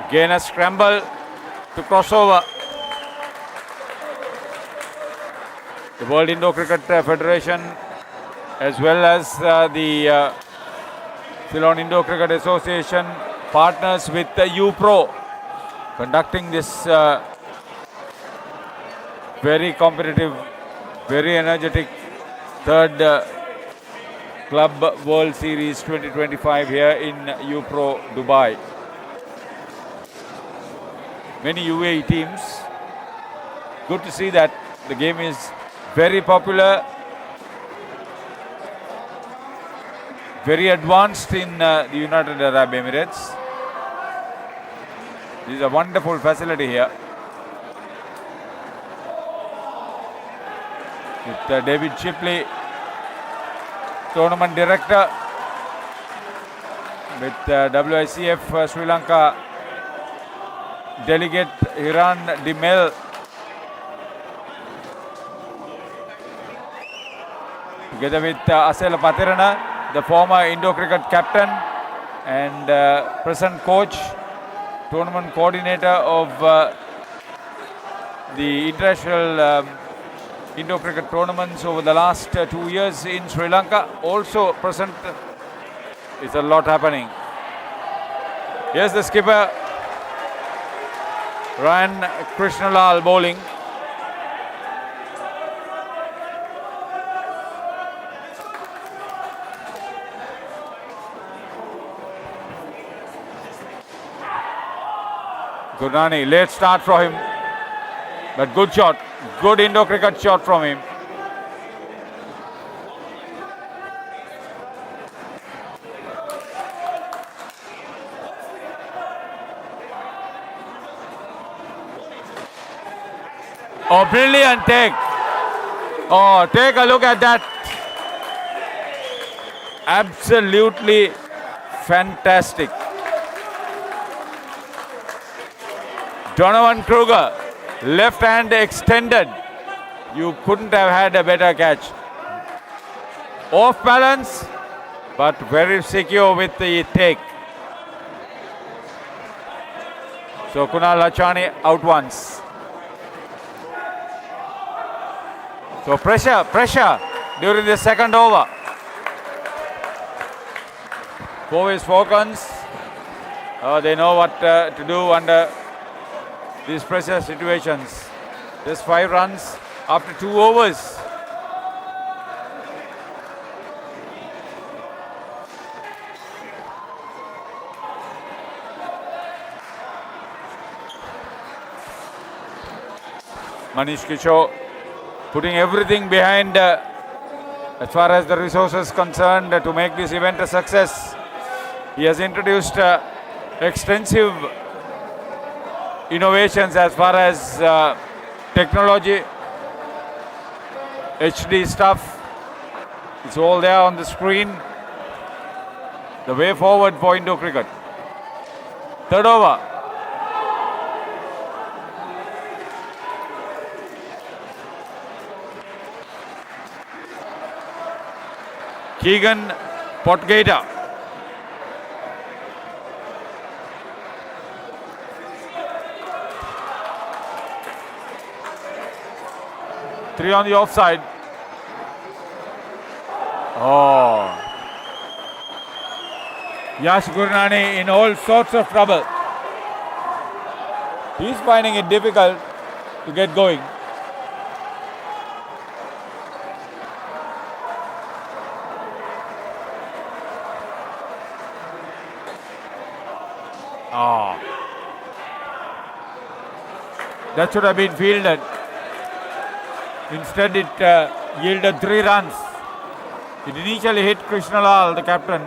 Again a scramble to cross over. The World Indo-Cricket Federation as well as the Ceylon Indo-Cricket Association partners with the UPro conducting this very competitive, very energetic third Club World Series 2025 here in UPro Dubai. Many UAE teams. Good to see that the game is very popular, very advanced in the United Arab Emirates. This is a wonderful facility here. With David Shipley, tournament director, with WICF Sri Lanka delegate Hiran Dimel, together with Asela Patirana, the former Indo-Cricket captain and present coach, tournament coordinator of the international Indo-Cricket tournaments over the last 2 years in Sri Lanka. Also present, is a lot happening. Here's the skipper, Ryan Krishnalal bowling. Gurnani, late start for him, but good shot. Good Indo-Cricket shot from him. Oh, brilliant take. Oh, take a look at that. Absolutely fantastic. Donovan Kruger, left hand extended. You couldn't have had a better catch. Off balance, but very secure with the take. So Kunal Lachani out once. So pressure during the second over. Fourways Falcons, they know what to do under these pressure situations. Just 5 runs after 2 overs. Manish Kishore putting everything behind as far as the resources concerned to make this event a success. He has introduced extensive innovations as far as technology, HD stuff. It's all there on the screen. The way forward for Indo-Cricket. Third over. Keegan Potgata. Three on the offside. Oh. Yash Gurnani in all sorts of trouble. He's finding it difficult to get going. Oh. That should have been fielded. Instead, it yielded 3 runs. It initially hit Krishnalal, the captain.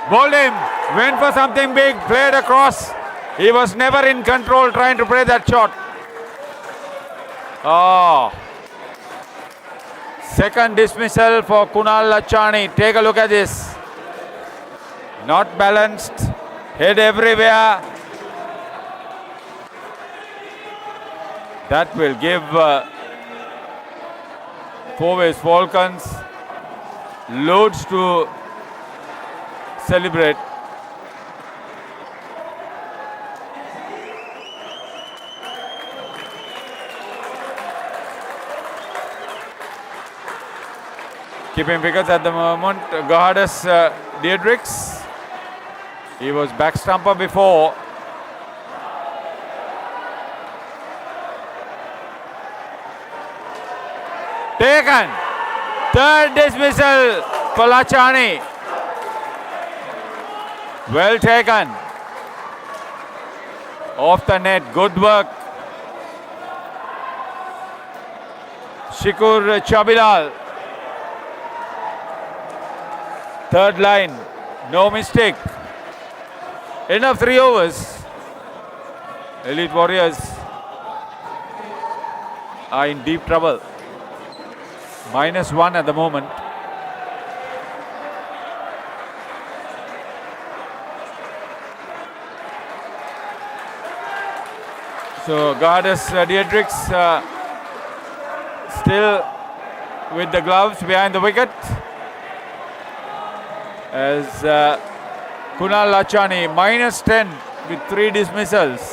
Bowled him, went for something big, played across. He was never in control trying to play that shot. Oh. Second dismissal for Kunal Lachani. Take a look at this. Not balanced, head everywhere. That will give Fourways Falcons loads to celebrate. Keeping wickets at the moment, Gohardus Diedrichs. He was back stumper before. Taken. Third dismissal for Lachani. Well taken. Off the net. Good work. Shikur Chabilal. Third line. No mistake. End of 3 overs. Elite Warriors are in deep trouble. -1 at the moment. So Gohardus Diedrichs still with the gloves behind the wicket. As Kunal Lachani -10 with 3 dismissals.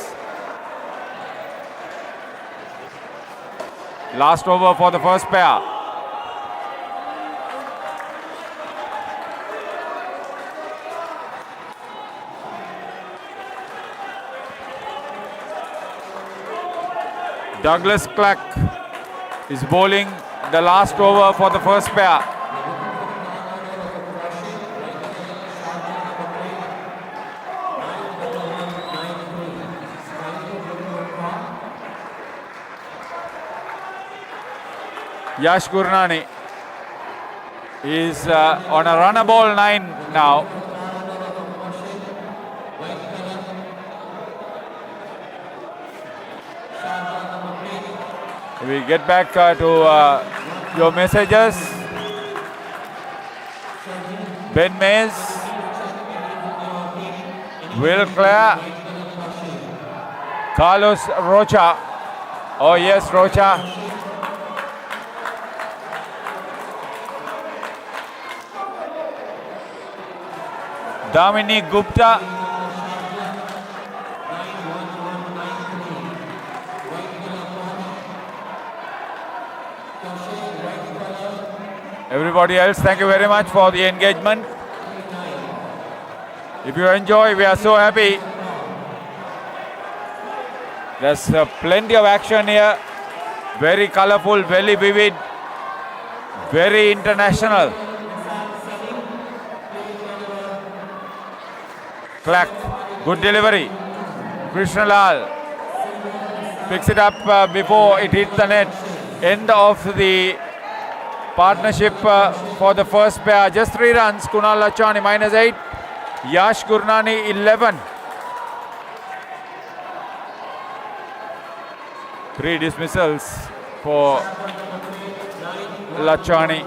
Last over for the first pair. Douglas Clark is bowling the last over for the first pair. Yash Gurnani is on a runner ball 9 now. We get back to your messages. Ben Mays, Will Clare, Carlos Rocha. Oh yes, Rocha. Damini Gupta. Everybody else, thank you very much for the engagement. If you enjoy, we are so happy. There's plenty of action here. Very colorful, very vivid, very international. Clack, good delivery. Krishnalal picks it up before it hit the net. End of the partnership for the first pair. Just 3 runs. Kunal Lachani -8. Yash Gurnani 11. 3 dismissals for Lachani.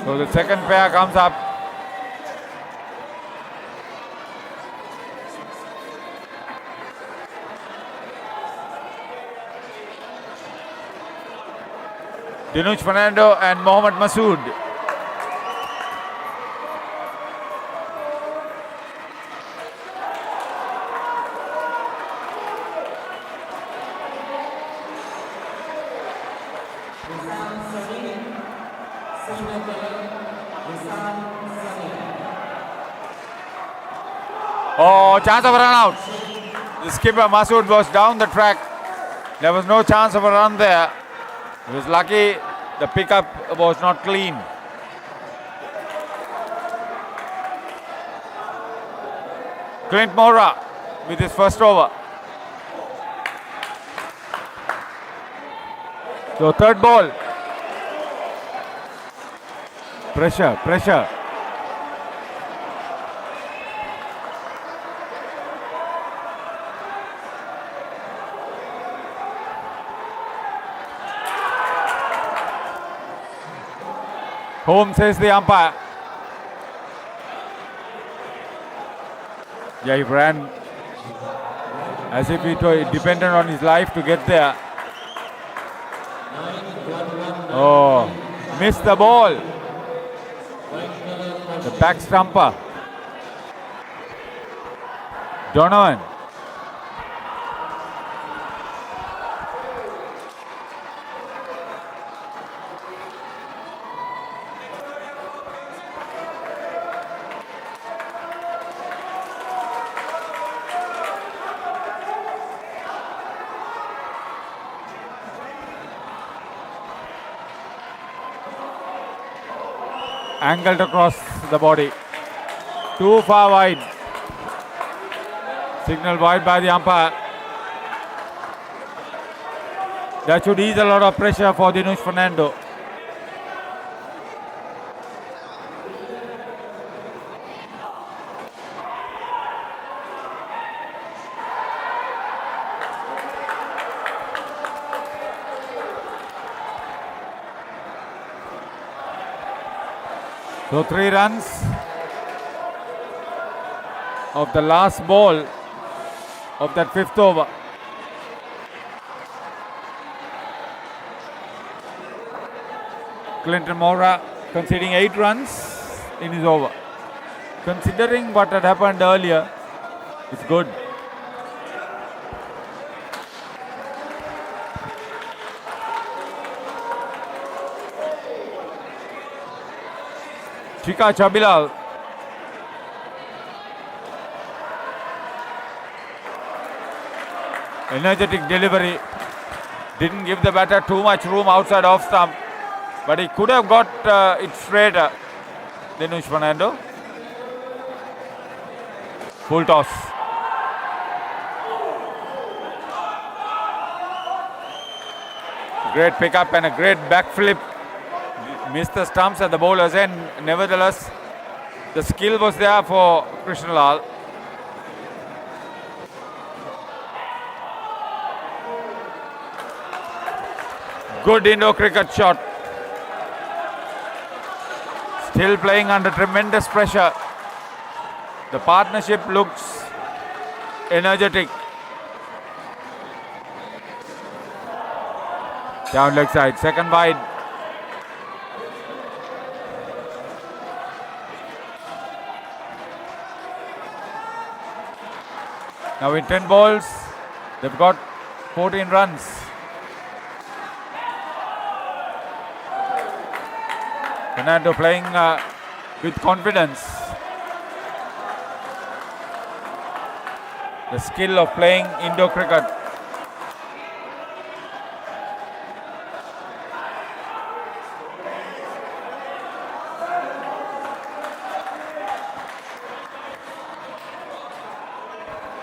So the second pair comes up. Dinuj Fernando and Mohammad Masood. Oh, chance of run out. The skipper Masood was down the track. There was no chance of a run there. He was lucky the pickup was not clean. Clint Mora with his first over. So third ball. Pressure, pressure. Home, says the umpire. Yeah, he ran as if it depended on his life to get there. Oh, missed the ball. The back stumper. Donovan. Angled across the body. Too far wide. Signal wide by the umpire. That should ease a lot of pressure for Dinush Fernando. So 3 runs of the last ball of that 5th over. Clinton Mora conceding 8 runs in his over. Considering what had happened earlier, it's good. Chika Chabilal. Energetic delivery. Didn't give the batter too much room outside off stump. But he could have got it straighter. Dinush Fernando. Full toss. Great pickup and a great backflip. Missed the stumps at the bowler's end. Nevertheless, the skill was there for Krishnalal. Good Indo cricket shot. Still playing under tremendous pressure. The partnership looks energetic. Down leg side, second wide. Now in 10 balls, they've got 14 runs. Fernando playing with confidence. The skill of playing Indo cricket.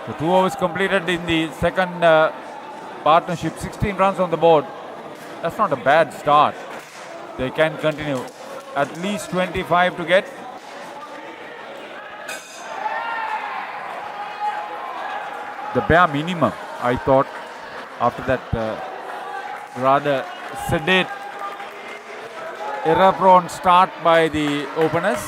So 2 overs completed in the second partnership, 16 runs on the board. That's not a bad start. They can continue. At least 25 to get. The bare minimum, I thought, after that rather sedate, error-prone start by the openers.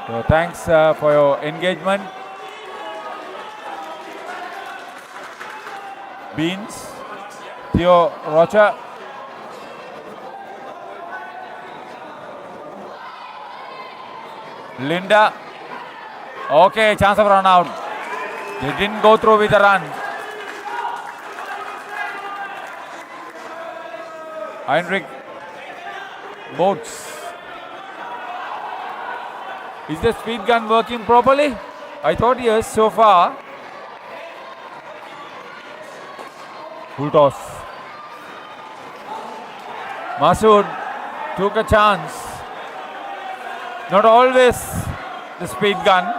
So thanks for your engagement. Beans, Theo Rocha. Linda. Okay, chance of run out. They didn't go through with the run. Heinrich Boats. Is the speed gun working properly? I thought yes so far. Full toss. Masood took a chance. Not always the speed gun.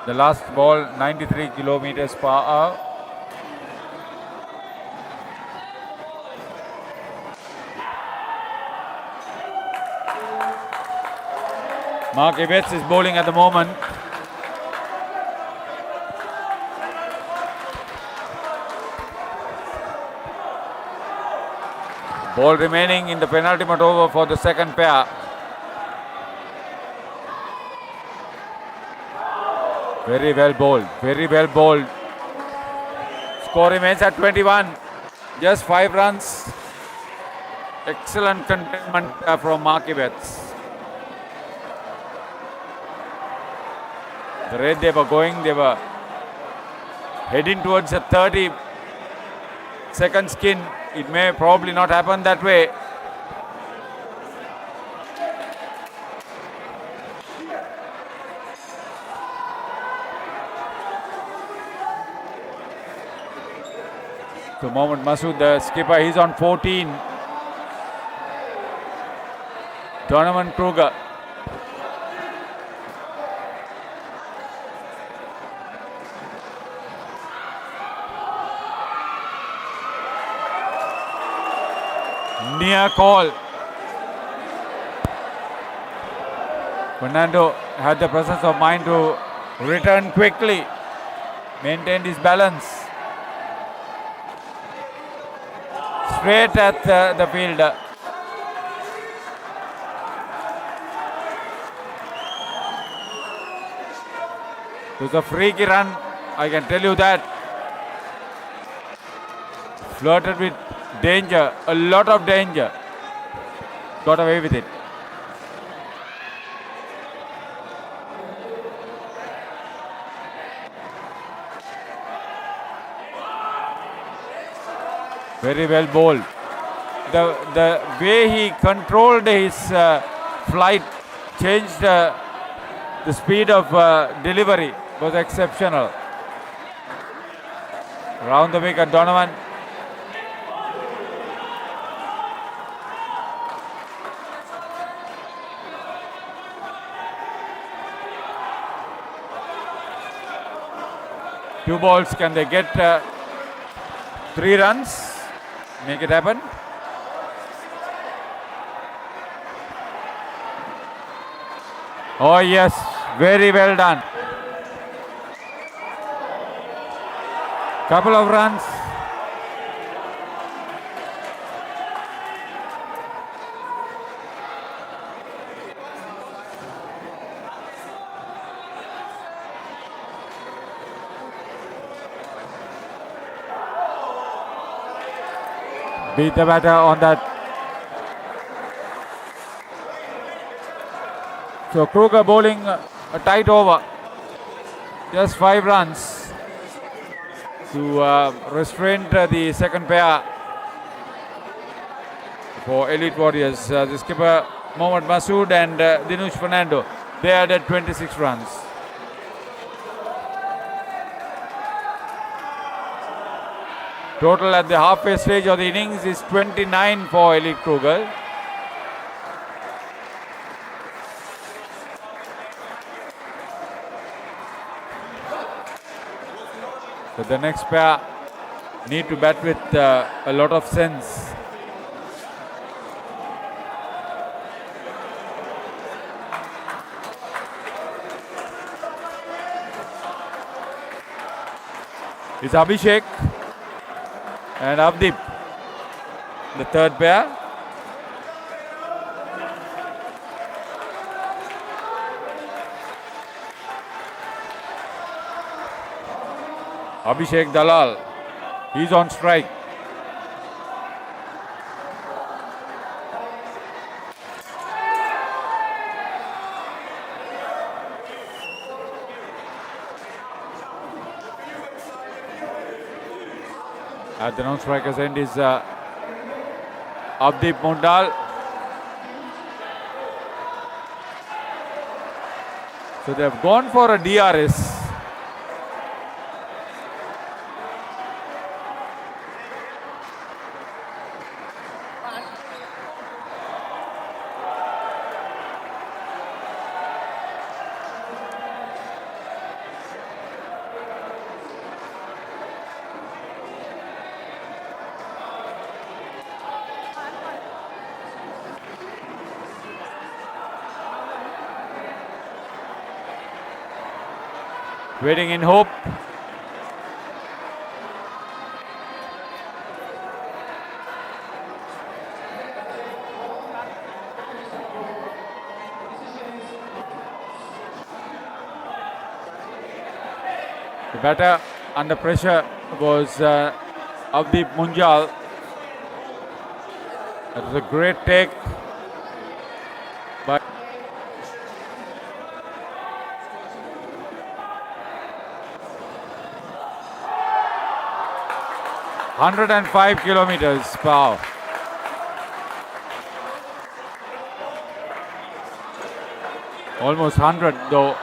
The last ball, 93 kilometers per hour. Mark Ibbets is bowling at the moment. Ball remaining in the penultimate over for the second pair. Very well bowled, very well bowled. Score remains at 21. Just 5 runs. Excellent containment from Mark Ibbets. The rate they were going, they were heading towards a 30-second skin. It may probably not happen that way. So Mohammad Masood, the skipper, he's on 14. Donovan Kruger. Near call. Fernando had the presence of mind to return quickly, maintained his balance. Straight at the fielder. It was a freaky run, I can tell you that. Flirted with danger, a lot of danger. Got away with it. Very well bowled. The way he controlled his flight, changed the speed of delivery, was exceptional. Round the wicket, Donovan. Two balls, can they get 3 runs? Make it happen. Oh yes, very well done. Couple of runs. Beat the batter on that. So Kruger bowling a tight over. Just 5 runs to restrain the second pair for Elite Warriors. The skipper Mohammad Masood and Dinush Fernando. They added 26 runs. Total at the halfway stage of the innings is 29 for Elite Kruger. But the next pair need to bat with a lot of sense. It's Abhishek and Avdeep, the third pair. Abhishek Dalal, he's on strike. At the non-striker's end is Abdeep Mundal. So they have gone for a DRS. Waiting in hope. The batter under pressure was Avdeep Munjal. That was a great take. But 105 kilometers per hour. Almost 100 though.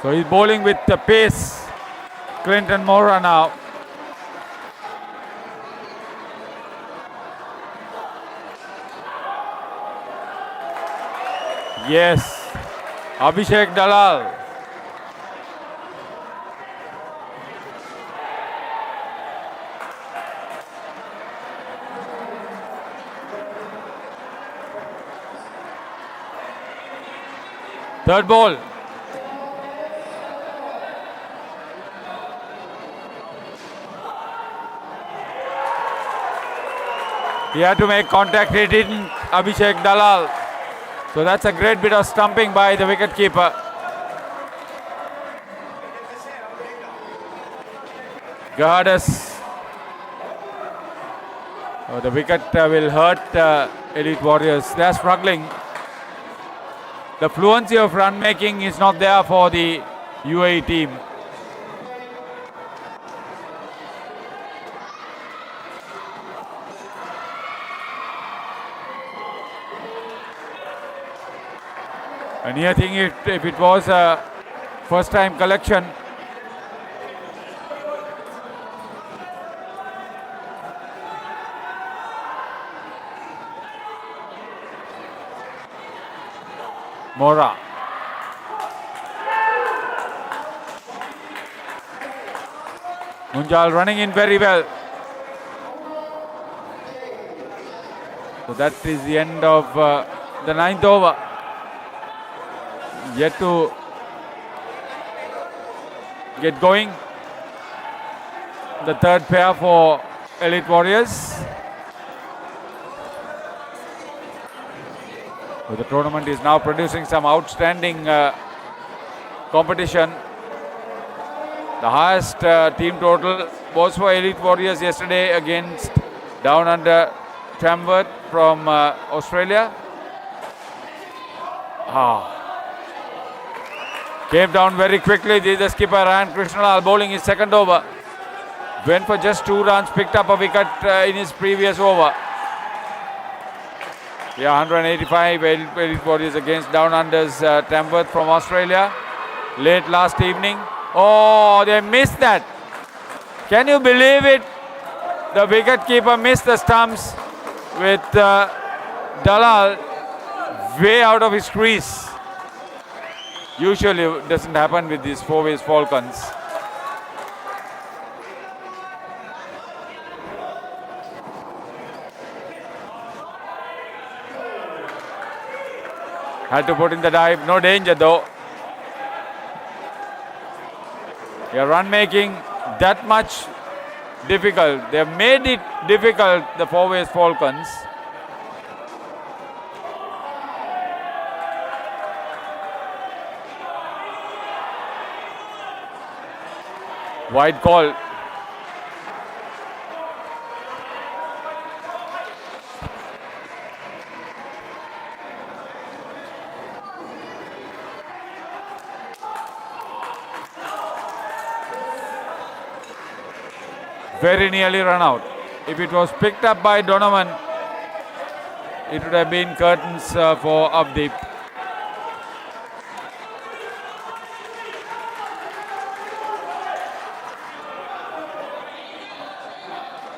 So he's bowling with the pace. Clinton Mora now. Yes. Abhishek Dalal. Third ball. He had to make contact, he didn't, Abhishek Dalal. So that's a great bit of stumping by the wicketkeeper. Gahadas. Oh, the wicket will hurt Elite Warriors. They are struggling. The fluency of run making is not there for the UAE team. And here I think if it was a first time collection, Mora. Munjal running in very well. So that is the end of the ninth over. Yet to get going. The third pair for Elite Warriors. So the tournament is now producing some outstanding competition. The highest team total was for Elite Warriors yesterday against Down Under Tamworth from Australia. Came down very quickly. This is the skipper Ryan Krishnalal bowling his second over. Went for just 2 runs, picked up a wicket in his previous over. Yeah, 185 Elite Warriors against Down Under's Tamworth from Australia. Late last evening. Oh, they missed that. Can you believe it? The wicketkeeper missed the stumps with Dalal way out of his crease. Usually it doesn't happen with these Fourways Falcons. Had to put in the dive, no danger though. Their run making that much difficult. They have made it difficult, the Fourways Falcons. Wide call Very nearly run out. If it was picked up by Donovan, it would have been curtains for Avdeep.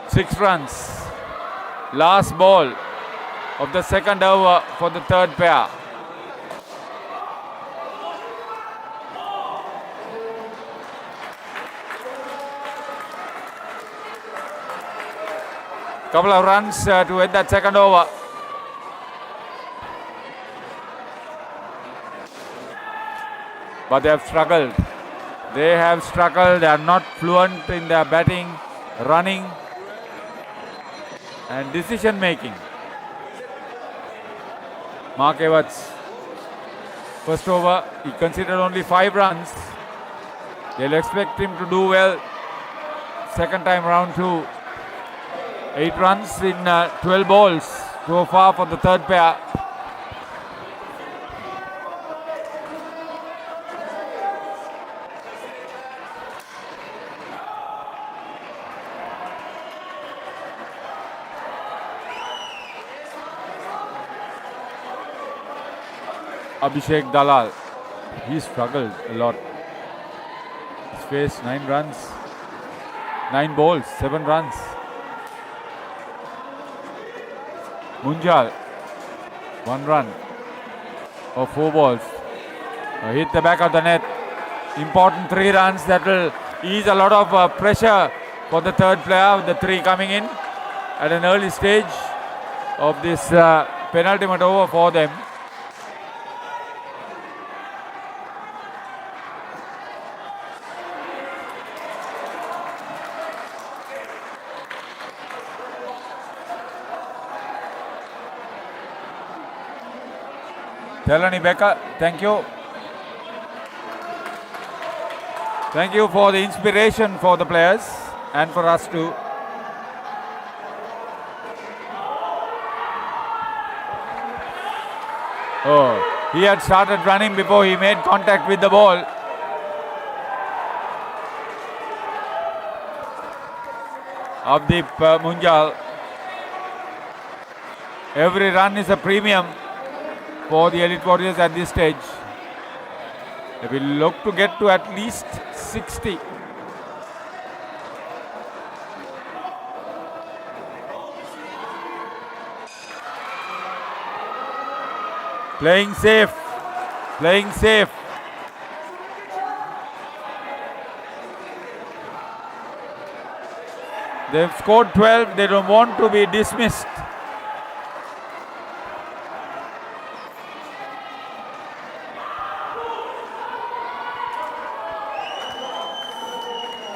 Six runs. Last ball of the second over for the third pair. Couple of runs to end that second over. But they have struggled. They have struggled. They are not fluent in their batting, running, and decision making. Mark Evans, first over, he considered only 5 runs. They'll expect him to do well. Second time round 2. 8 runs in 12 balls so far for the third pair. Abhishek Dalal, he struggled a lot. He's faced 9 runs, 9 balls, 7 runs. Munjal, 1 run of 4 balls. Hit the back of the net. Important 3 runs that will ease a lot of pressure for the third player, with the 3 coming in at an early stage of this penultimate over for them. Telani Becca, thank you. Thank you for the inspiration for the players and for us too. Oh, he had started running before he made contact with the ball. Avdeep Munjal. Every run is a premium for the Elite Warriors at this stage. They will look to get to at least 60. Playing safe. Playing safe. They've scored 12. They don't want to be dismissed.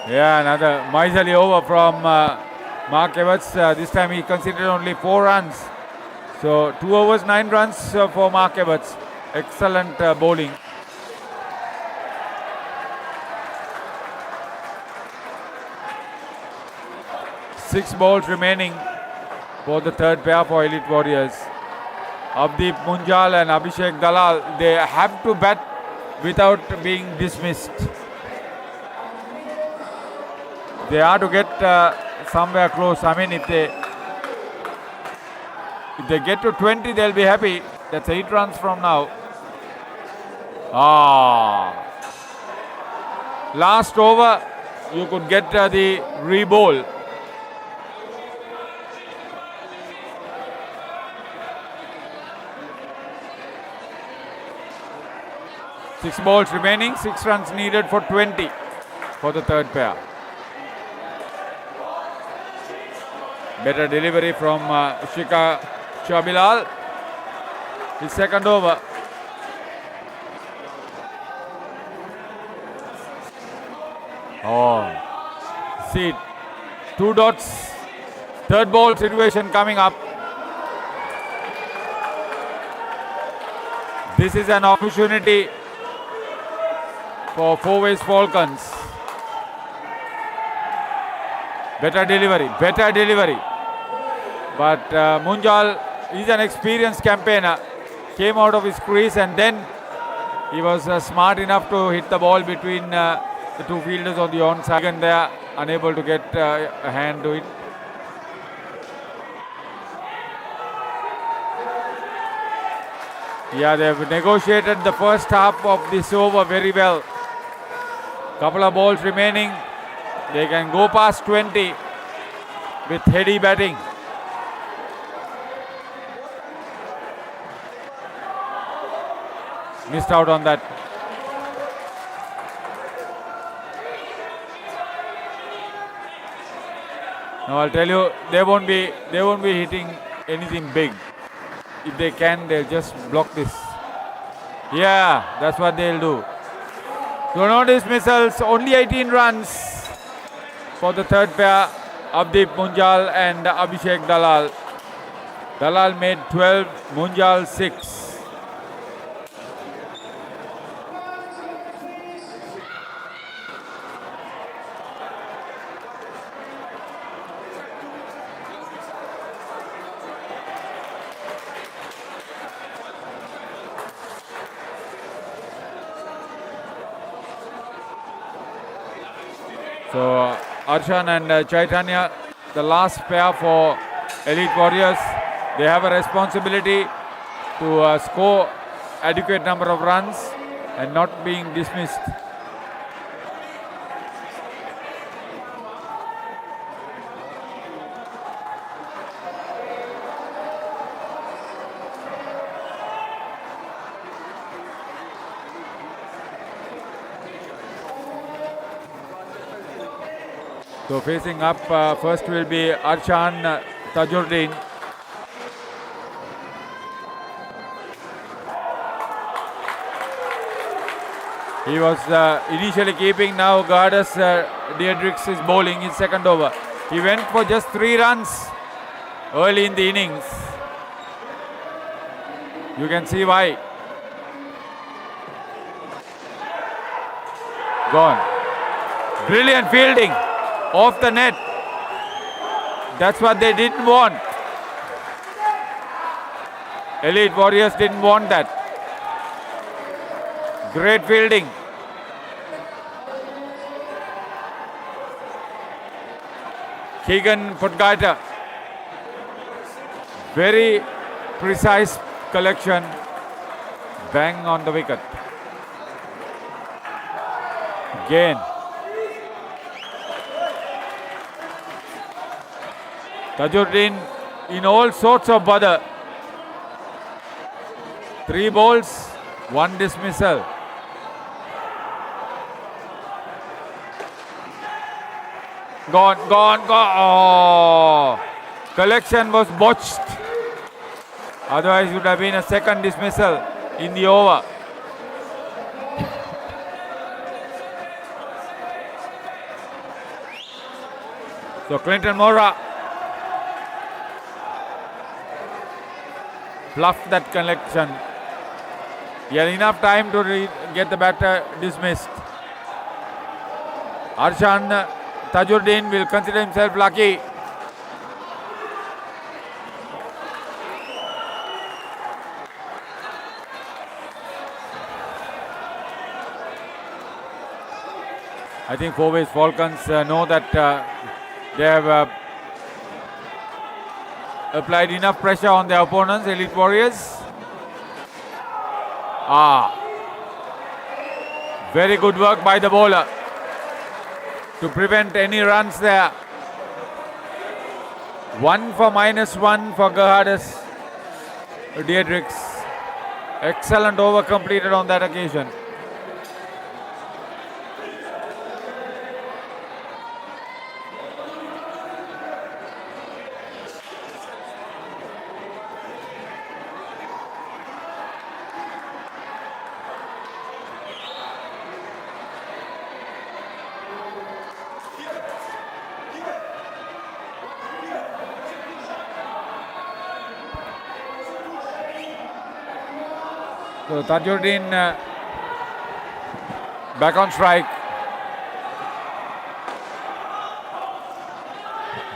Yeah, another miserly over from Mark Evans. This time he considered only 4 runs. So 2 overs, 9 runs for Mark Evans. Excellent bowling. Six balls remaining for the third pair for Elite Warriors. Avdeep Munjal and Abhishek Dalal, they have to bat without being dismissed. They are to get somewhere close. I mean, if they get to 20, they'll be happy. That's 8 runs from now. Last over, you could get the re-bowl. Six balls remaining, 6 runs needed for 20 for the third pair. Better delivery from Shika Shabilal. His second over. See, 2 dots. Third ball situation coming up. This is an opportunity for Fourways Falcons. Better delivery. But Munjal is an experienced campaigner. Came out of his crease and then he was smart enough to hit the ball between the two fielders on the onside, and they are unable to get a hand to it. Yeah, they have negotiated the first half of this over very well. Couple of balls remaining. They can go past 20 with heady batting. Missed out on that. Now I'll tell you, they won't be hitting anything big. If they can, they'll just block this. Yeah, that's what they'll do. So no dismissals, only 18 runs for the third pair, Abdeep Munjal and Abhishek Dalal. Dalal made 12, Munjal 6. So Arshan and Chaitanya, the last pair for Elite Warriors, they have a responsibility to score adequate number of runs and not being dismissed. So facing up first will be Arshan Tajuddin. He was initially keeping, now Gardus Deirdrix is bowling in second over. He went for just 3 runs early in the innings. You can see why. Gone. Brilliant fielding. Off the net. That's what they didn't want. Elite Warriors didn't want that. Great fielding. Keegan Putgaita. Very precise collection. Bang on the wicket. Again. Tajuddin in all sorts of bother. 3 balls, 1 dismissal. Gone. Oh, collection was botched. Otherwise, it would have been a second dismissal in the over. So Clinton Mora bluffed that collection. He had enough time to get the batter dismissed. Arshan Tajuddin will consider himself lucky. I think Fourways Falcons know that they have applied enough pressure on their opponents, Elite Warriors. Very good work by the bowler to prevent any runs there. 1 for -1 for Gerhardus Deirdrix. Excellent over completed on that occasion. So Tajuddin back on strike.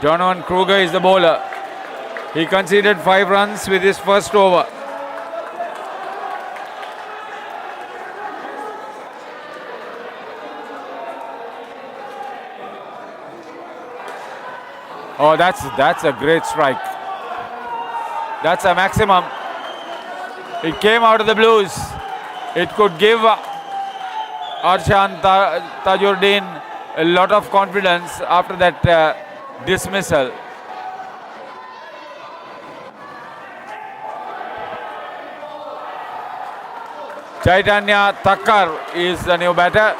Donovan Kruger is the bowler. He conceded 5 runs with his first over. Oh, that's a great strike. That's a maximum. It came out of the blues. It could give Arshan Tajurdeen a lot of confidence after that dismissal. Chaitanya Thakkar is the new batter.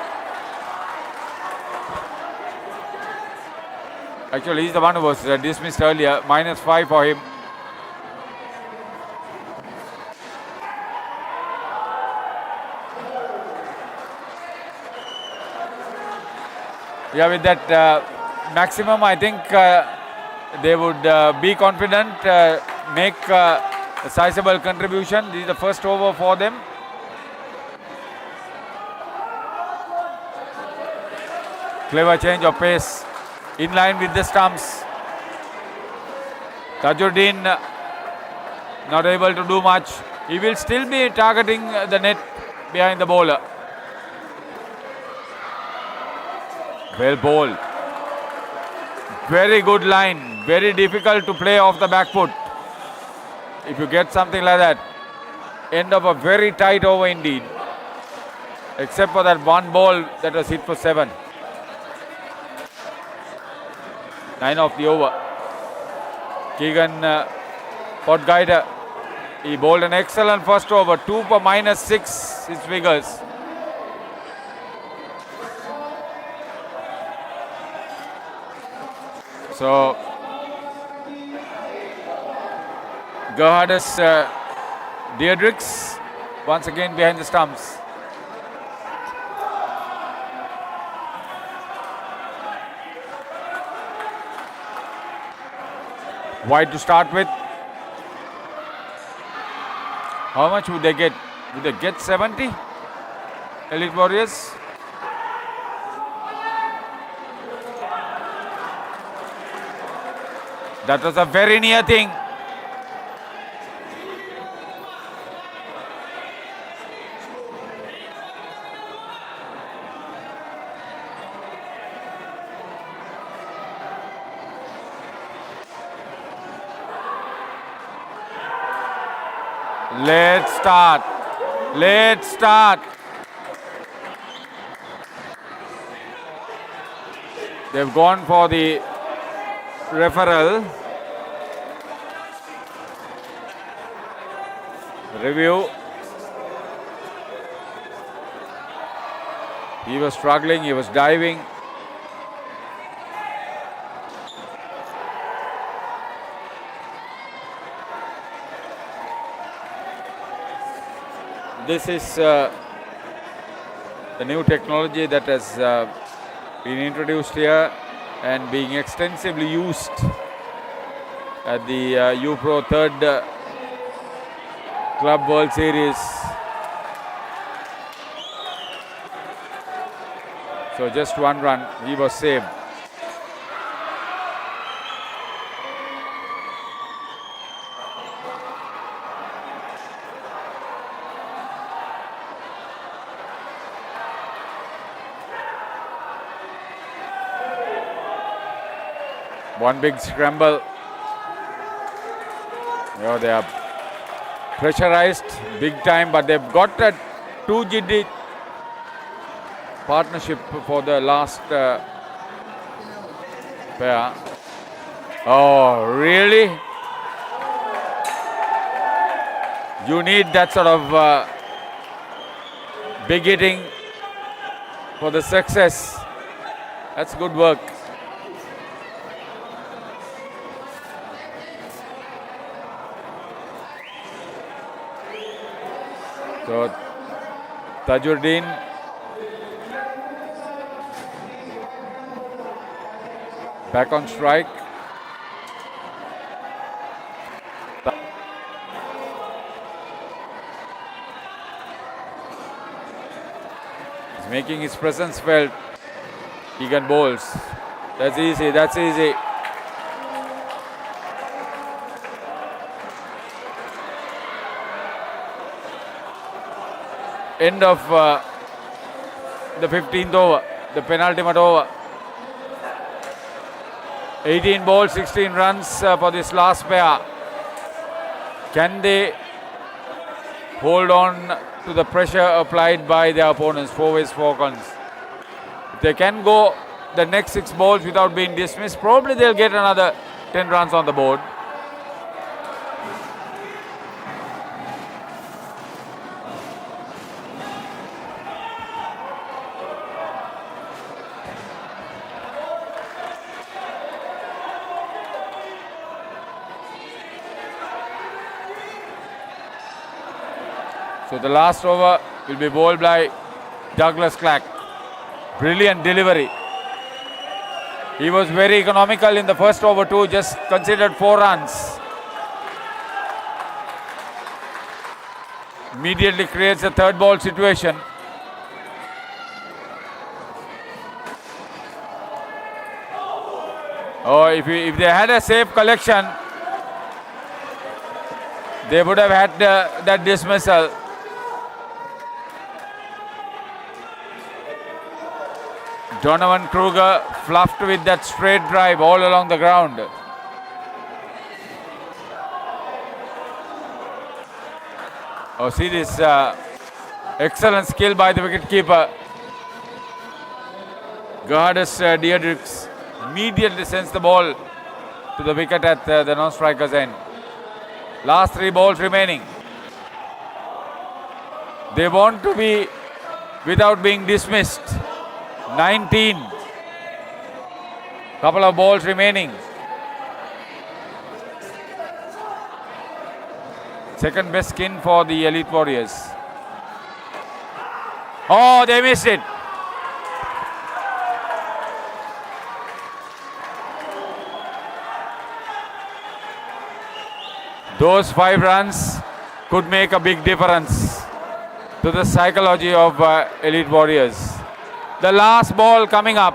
Actually, he's the one who was dismissed earlier. -5 for him. Yeah, with that maximum, I think they would be confident, make a sizable contribution. This is the first over for them. Clever change of pace, in line with the stumps. Tajurdeen not able to do much. He will still be targeting the net behind the bowler. Well bowled. Very good line. Very difficult to play off the back foot. If you get something like that, end of a very tight over indeed. Except for that one ball that was hit for 7. 9 of the over. Keegan Podgaida, he bowled an excellent first over. 2 for -6, his figures. So, Gerhardus Deirdricks once again behind the stumps. Wide to start with. How much would they get? Would they get 70? Elite Warriors? That was a very near thing. Let's start. Let's start. They've gone for the referral. Review. He was struggling, he was diving. This is the new technology that has been introduced here and being extensively used at the U-Pro 3rd Club World Series. So just one run, he was saved. One big scramble. They are pressurized big time, but they've got a 2GD partnership for the last pair. Oh, really? You need that sort of big hitting for the success. That's good work. So Tajurdeen back on strike. He's making his presence felt. Keegan bowls. That's easy, that's easy. End of the 15th over, the penultimate over. 18 balls, 16 runs for this last pair. Can they hold on to the pressure applied by their opponents, Fourways Falcons? If they can go the next 6 balls without being dismissed, probably they'll get another 10 runs on the board. So the last over will be bowled by Douglas Clark. Brilliant delivery. He was very economical in the first over too, just considered 4 runs. Immediately creates a third ball situation. Oh, if they had a safe collection, they would have had that dismissal. Donovan Kruger fluffed with that straight drive all along the ground. Oh, see this excellent skill by the wicketkeeper. Gerhardus Diedrichs immediately sends the ball to the wicket at the non-striker's end. Last 3 balls remaining. They want to be without being dismissed. 19. Couple of balls remaining. Second best skin for the Elite Warriors. Oh, they missed it. Those 5 runs could make a big difference to the psychology of Elite Warriors. The last ball coming up.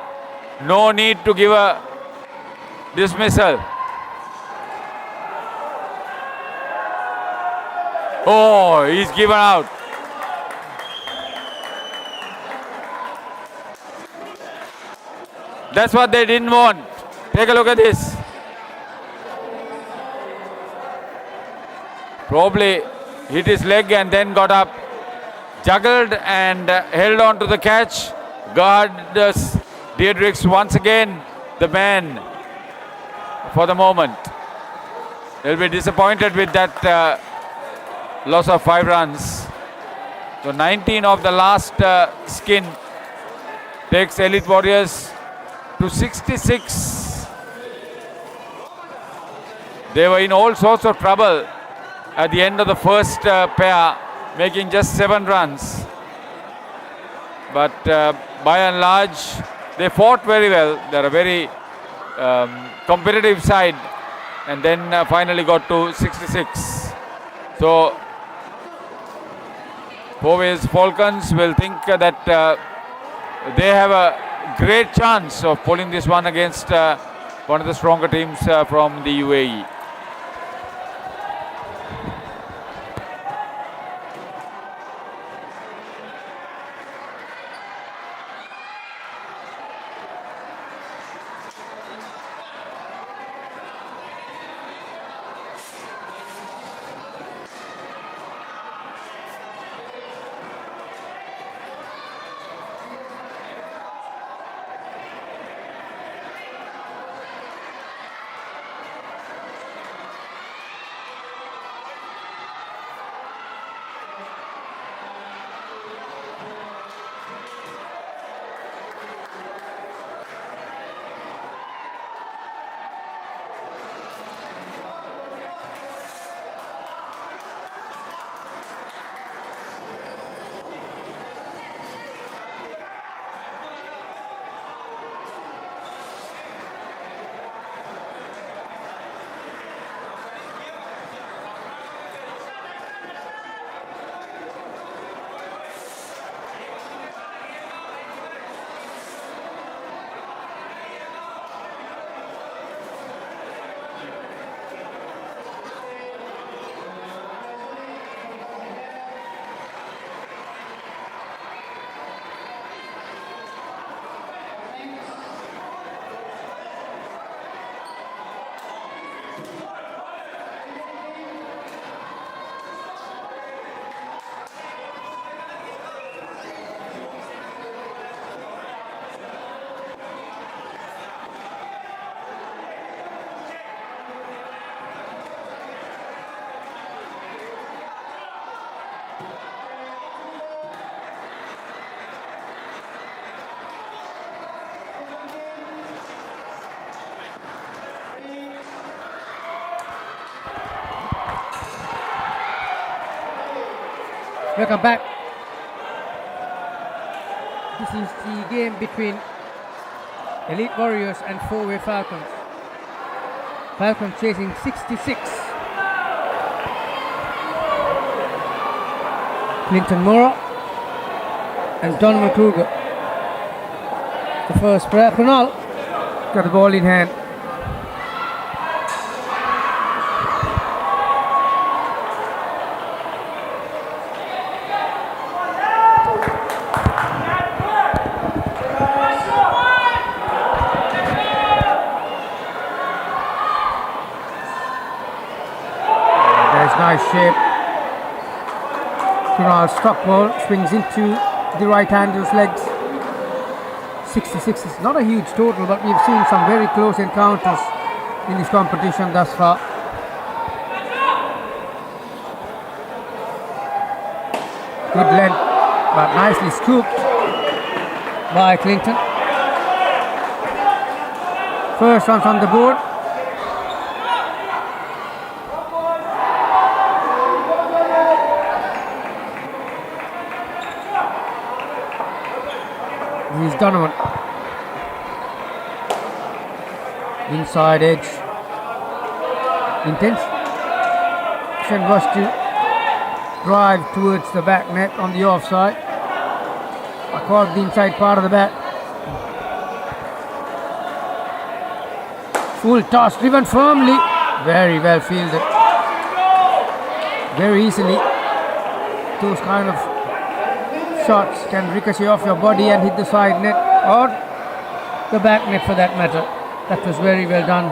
No need to give a dismissal. Oh, he's given out. That's what they didn't want. Take a look at this. Probably hit his leg and then got up, juggled and held on to the catch. Gerhardus Diedrichs once again the man for the moment. They'll be disappointed with that loss of 5 runs. So 19 of the last skin takes Elite Warriors to 66. They were in all sorts of trouble at the end of the first pair, making just 7 runs. But by and large, they fought very well. They're a very competitive side, and then finally got to 66. So Fourways Falcons will think that they have a great chance of pulling this one against one of the stronger teams from the UAE. Welcome back. This is the game between Elite Warriors and Fourways Falcons. Falcons chasing 66. Clinton Mora and Donovan Kruger. The first player, Kunal, got the ball in hand. There's nice shape. Kunal Stockwell swings into the right-hander's legs. 66 is not a huge total, but we've seen some very close encounters in this competition thus far. Good length, but nicely scooped by Clinton. First one from the board. This is Donovan. Inside edge. Intention was to drive towards the back net on the offside. I caught the inside part of the bat. Full toss, driven firmly. Very well fielded. Very easily. Those kind of shots can ricochet off your body and hit the side net or the back net for that matter. That was very well done.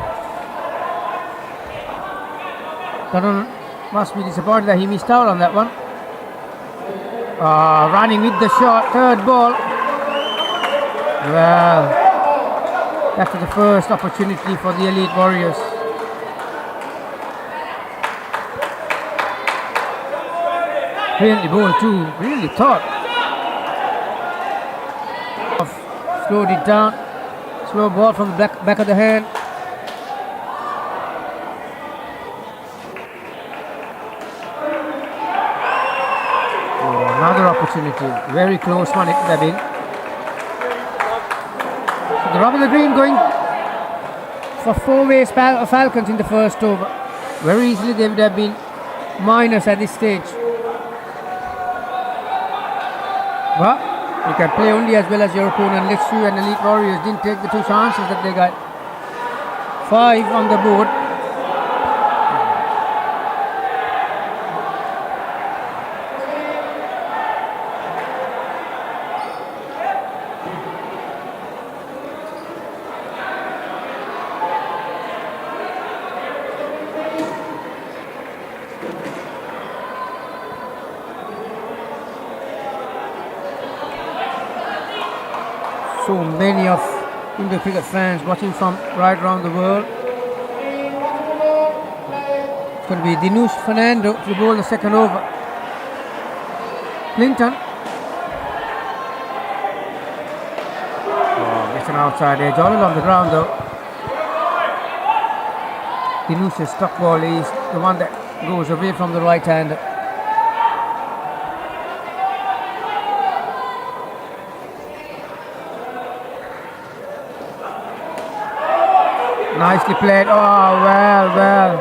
Donovan must be disappointed that he missed out on that one. Running with the shot, third ball. Well, that was the first opportunity for the Elite Warriors. Really ball too, really thought. Slowed it down. Slow ball from the back of the hand. Oh, another opportunity. Very close one it could have been. So the rub of the green going for Fourways Falcons in the first over. Very easily they would have been minus at this stage. But you can play only as well as your opponent. Let's see, and Elite Warriors didn't take the two chances that they got. 5 on the board. So many of Indian cricket fans watching from right around the world. It's going to be Dinush Fernando to bowl the second over. Clinton. Oh, gets an outside edge all along the ground though. Dinush's stock ball is the one that goes away from the right hander. Nicely played. Oh, well.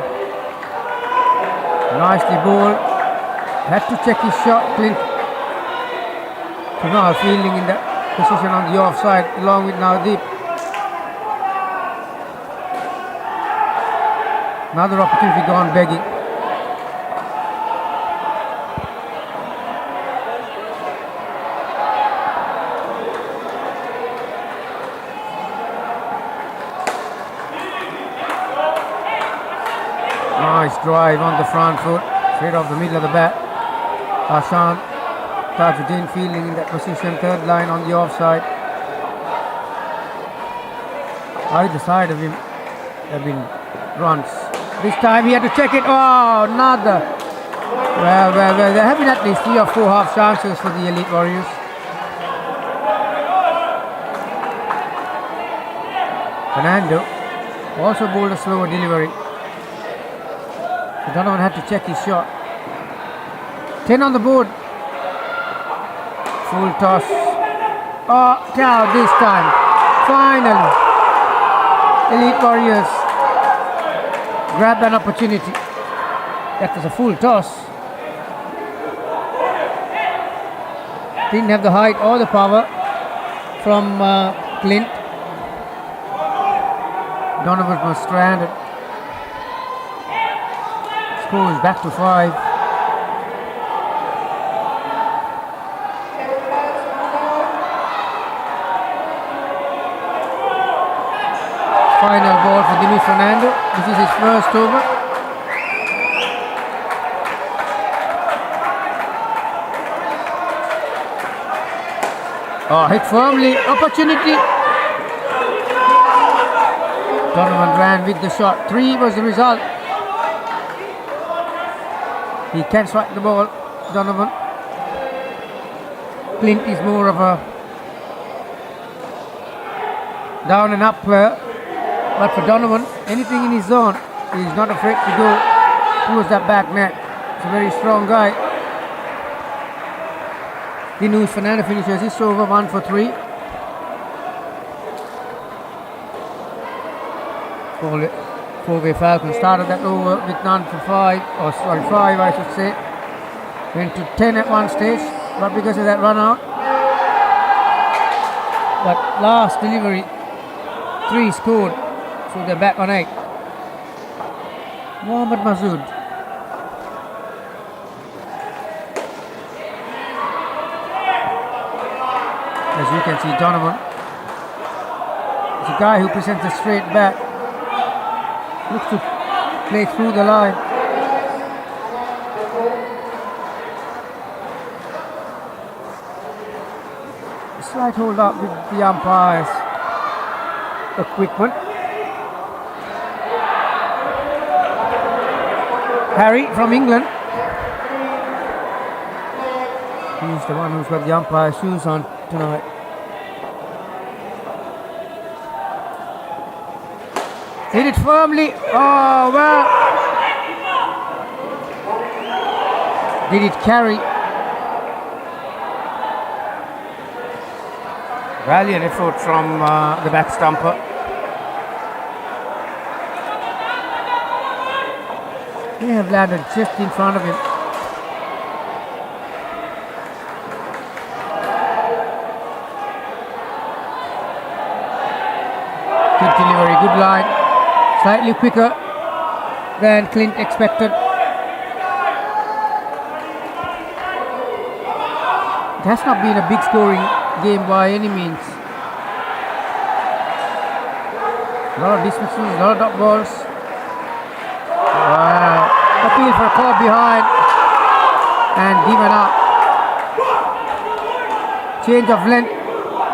Nicely bowled. Had to check his shot, Clint. Kunal fielding in that position on the offside along with Navdeep. Another opportunity gone begging. Nice drive on the front foot, straight off the middle of the bat. Hashan Tajuddin fielding in that position, third line on the offside. Either side of him have been runs. This time he had to check it. Oh, another. Well. There have been at least 3 or 4 half chances for the Elite Warriors. Fernando also bowled a slower delivery. Donovan had to check his shot. 10 on the board. Full toss. Oh, cow this time. Finally. Elite Warriors grabbed an opportunity. That was a full toss. Didn't have the height or the power from Clint. Donovan was stranded. Score is back to 5. Final ball for Jimmy Fernando. This is his first over. Oh, hit firmly. Opportunity. Donovan ran with the shot. 3 was the result. He can strike the ball, Donovan. Clint is more of a down and up player. But for Donovan, anything in his zone, he's not afraid to go towards that back net. He's a very strong guy. Dinush Fernando finishes his over 1 for 3. Fourways Falcons started that over with none for 5, or sorry 5 I should say. Went to 10 at one stage, but because of that run out. But last delivery, 3 scored, so they're back on 8. Mohammad Masood. As you can see, Donovan is a guy who presents a straight back. Looks to play through the line. A slight hold up with the umpires. A quick one. Harry from England. He's the one who's got the umpire's shoes on tonight. Hit it firmly. Oh, well. Did it carry? Valiant effort from the back stumper. They have landed just in front of him. Good delivery, good line. Slightly quicker than Clint expected. It has not been a big scoring game by any means. A lot of dismisses, a lot of dot balls. Wow. Appeal for a call behind and given up. Change of length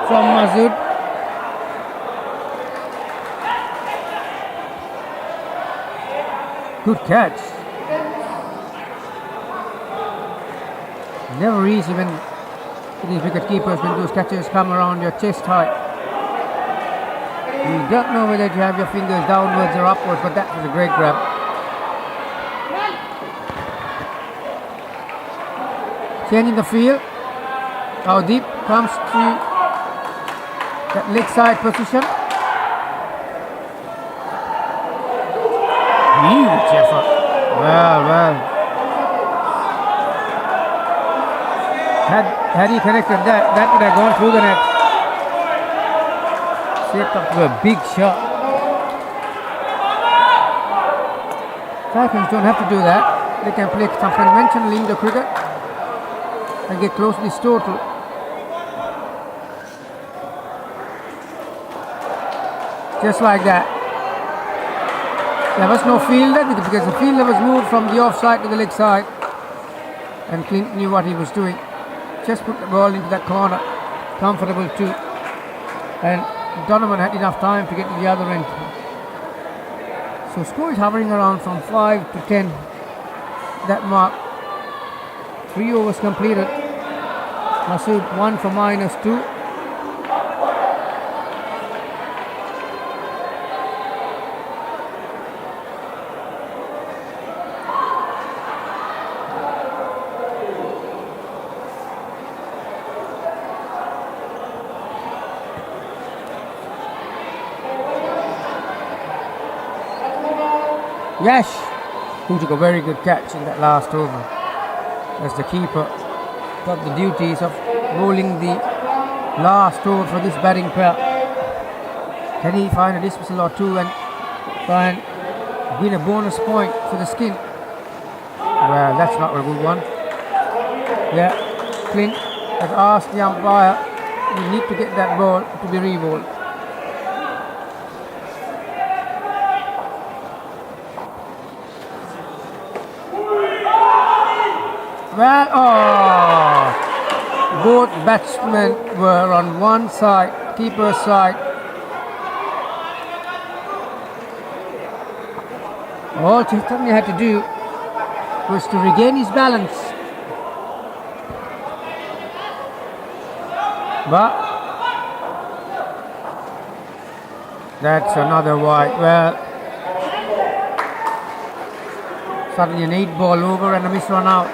from Masood. Good catch. Never easy when these wicket keepers, when those catches come around your chest height. You don't know whether to have your fingers downwards or upwards, but that was a great grab. Changing the field. How deep comes to that leg side position. Huge effort. Well. Had he connected that would have gone through the net. Shaped up to a big shot. Falcons don't have to do that. They can play some conventional indoor cricket and get close to this total. Just like that. There was no fielder because the fielder was moved from the offside to the leg side, and Clint knew what he was doing. Just put the ball into that corner, comfortable too, and Donovan had enough time to get to the other end. So score is hovering around from 5 to 10, that mark. 3 overs completed. Masood 1 for -2. Yash, who took a very good catch in that last over. As the keeper got the duties of bowling the last over for this batting pair. Can he find a dismissal or two and try and win a bonus point for the skin? Well, that's not a good one. Yeah, Clint has asked the umpire, we need to get that ball to be re-bowled. Well, both batsmen were on one side, keeper's side. All Chaitanya had to do was to regain his balance. But that's another wide. Well, suddenly an 8-ball over and a miss run out.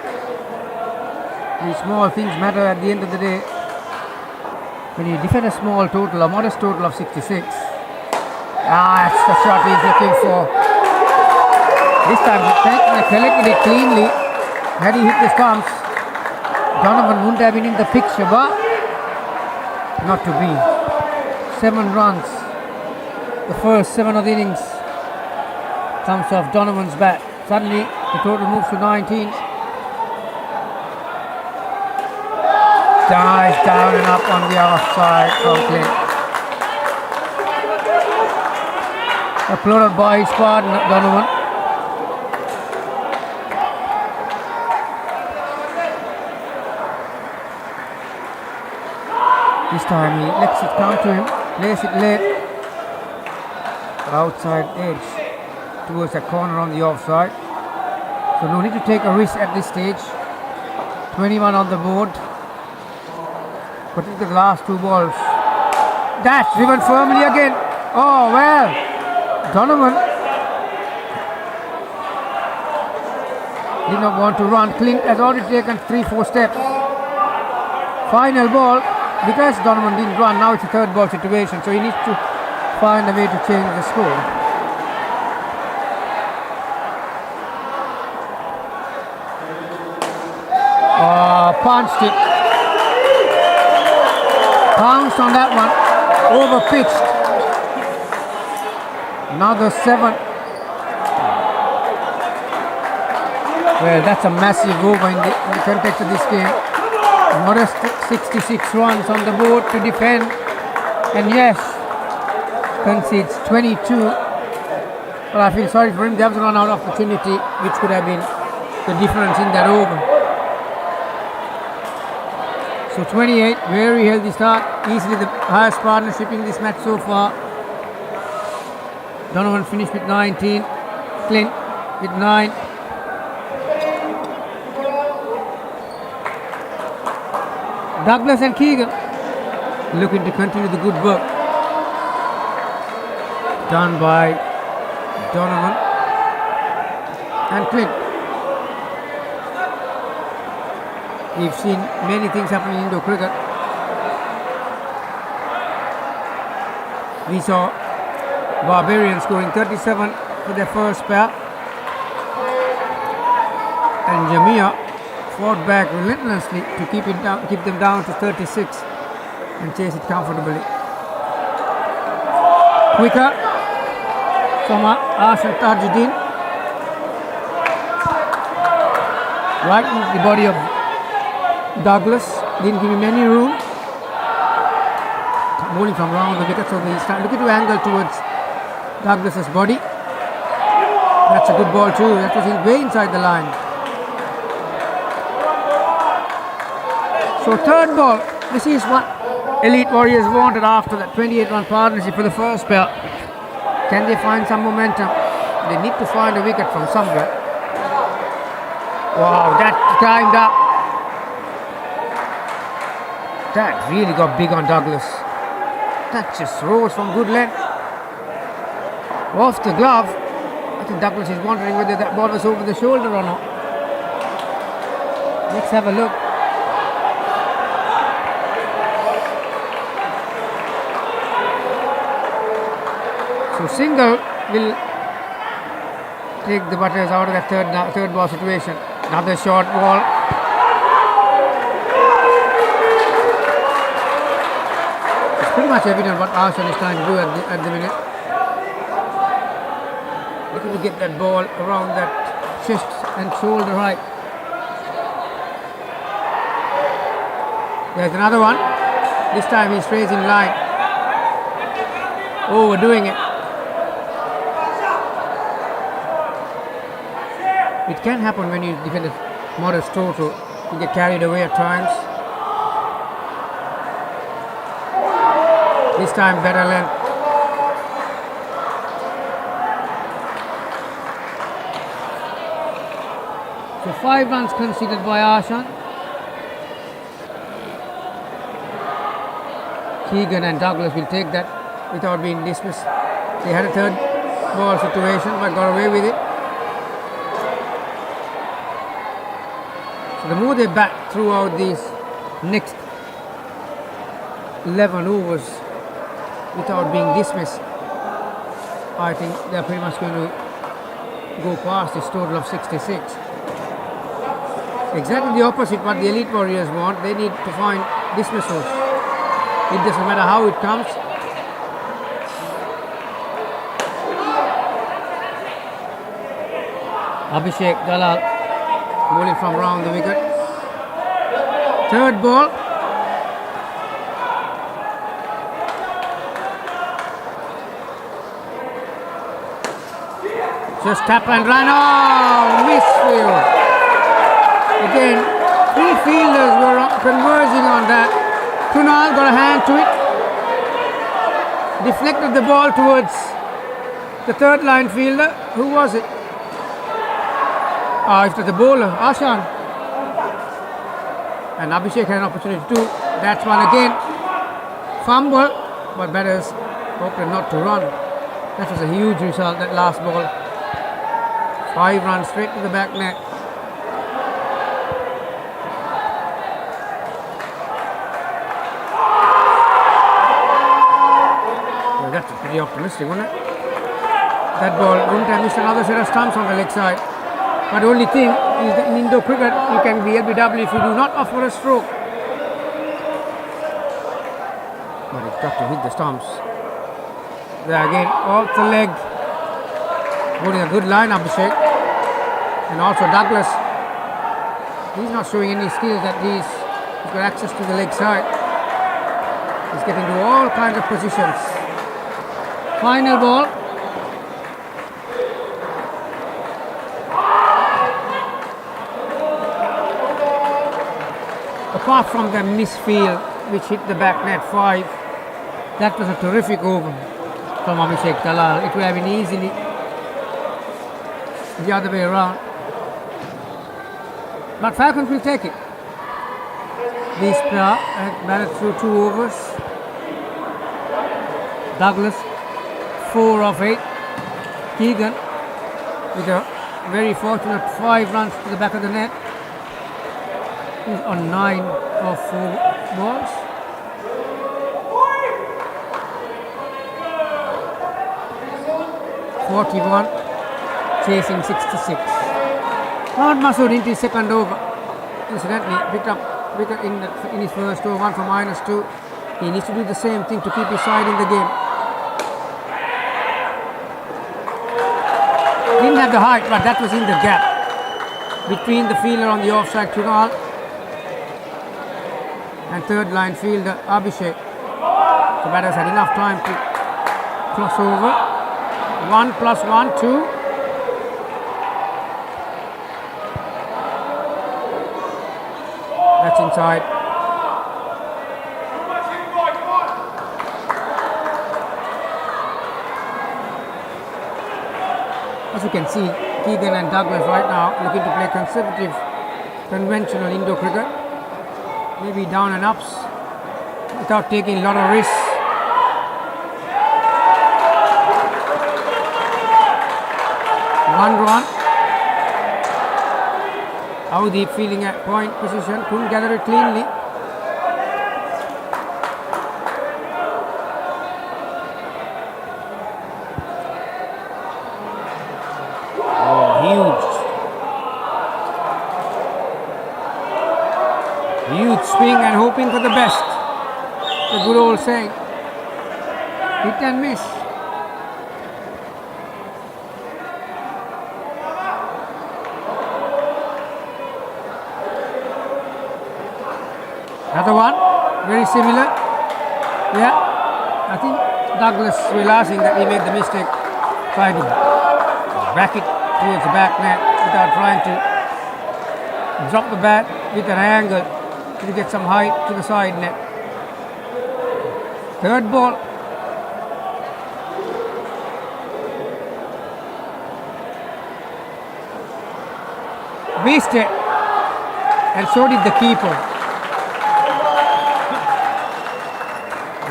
These small things matter at the end of the day. When you defend a small total, a modest total of 66. That's the shot he's looking for. This time he collected it cleanly. Had he hit the stumps, Donovan wouldn't have been in the picture, but not to be. 7 runs. The first 7 of the innings comes off Donovan's bat. Suddenly the total moves to 19. Dives down and up on the offside from Clint. Applauded by his partner Donovan. This time he lets it come to him, plays it late, outside edge towards the corner on the offside. So no need to take a risk at this stage. 21 on the board. But look at the last 2 balls. That's driven firmly again. Oh well, Donovan did not want to run. Clint has already taken 3-4 steps. Final ball. Because Donovan didn't run, now it's a 3rd ball situation, so he needs to find a way to change the score. Punched it. Pounced on that one. Over pitched. Another 7. Well, that's a massive over in the context of this game. Modest 66 runs on the board to defend, and yes, concedes 22. Well, I feel sorry for him. There was a run-out opportunity which could have been the difference in that over. So 28, very healthy start, easily the highest partnership in this match so far. Donovan finished with 19, Clint with 9. Douglas and Keegan looking to continue the good work done by Donovan and Clint. We've seen many things happen in Indo cricket. We saw Barbarians scoring 37 for their first pair, and Jamia fought back relentlessly to keep them down to 36 and chase it comfortably. Quicker from Arshad Tajuddin. Right in the body of Douglas, didn't give him any room. Bowling from around the wicket, so they start looking to angle towards Douglas's body. That's a good ball too. That was way inside the line. So 3rd ball. This is what Elite Warriors wanted after that 28-run partnership for the first pair. Can they find some momentum? They need to find a wicket from somewhere. Wow, that climbed up. That really got big on Douglas. That just rose from good length. Off the glove. I think Douglas is wondering whether that ball was over the shoulder or not. Let's have a look. So single will take the Butters out of that third ball situation. Another short ball. It's pretty much evident what Arsenal is trying to do at the minute. Looking to get that ball around that chest and shoulder height. There's another one. This time he stays in line. Overdoing it. It can happen when you defend a modest total. You get carried away at times. This time better length. So 5 runs conceded by Arshan. Keegan and Douglas will take that without being dismissed. They had a third ball situation but got away with it. So the more they bat throughout these next 11 overs without being dismissed, I think they're pretty much going to go past this total of 66. Exactly the opposite what the Elite Warriors want. They need to find dismissals. It doesn't matter how it comes. Abhishek Dalal bowling from round the wicket. Third ball. Just tap and run. Oh, misfield. Again, 3 fielders were converging on that. Kunal got a hand to it. Deflected the ball towards the third line fielder. Who was it? It was the bowler, Ashan. And Abhishek had an opportunity too. That's one again. Fumble, but batters opted not to run. That was a huge result, that last ball. 5 runs straight to the back net. Well, that's pretty optimistic, wasn't it? That ball wouldn't have missed another set of stumps on the leg side. But the only thing is that in Indo cricket, you can be LBW if you do not offer a stroke. But it's got to hit the stumps. There again, off the leg. Holding a good line, Abhishek. And also Douglas. He's not showing any skills that he's got access to the leg side. He's getting to all kinds of positions. Final ball. Apart from the misfield which hit the back net 5, that was a terrific over from Abhishek Dalal. It would have been easily the other way around. But Falcons will take it. These pair batted through 2 overs. Douglas 4 of 8. Keegan with a very fortunate 5 runs to the back of the net. He's on 9 of 4 balls. (41), chasing 66. Mohammad Masood into his second over. Incidentally, picked up wicket in his first over, 1 for -2. He needs to do the same thing to keep his side in the game. Didn't have the height, but that was in the gap between the fielder on the offside, Kunal, and third line fielder Abhishek. The batters had enough time to cross over. 1 + 1, 2. That's inside. As you can see, Keegan and Douglas right now looking to play conservative, conventional Indo cricket. Maybe down and ups without taking a lot of risks. One run. Audi feeling at point position, couldn't gather it cleanly. Oh, huge. Huge swing and hoping for the best. The good old saying. Hit and miss. Another one, very similar. Yeah, I think Douglas realizing that he made the mistake, tried to back it towards the back net without trying to drop the bat with an angle to get some height to the side net. Third ball. Missed it, and so did the keeper.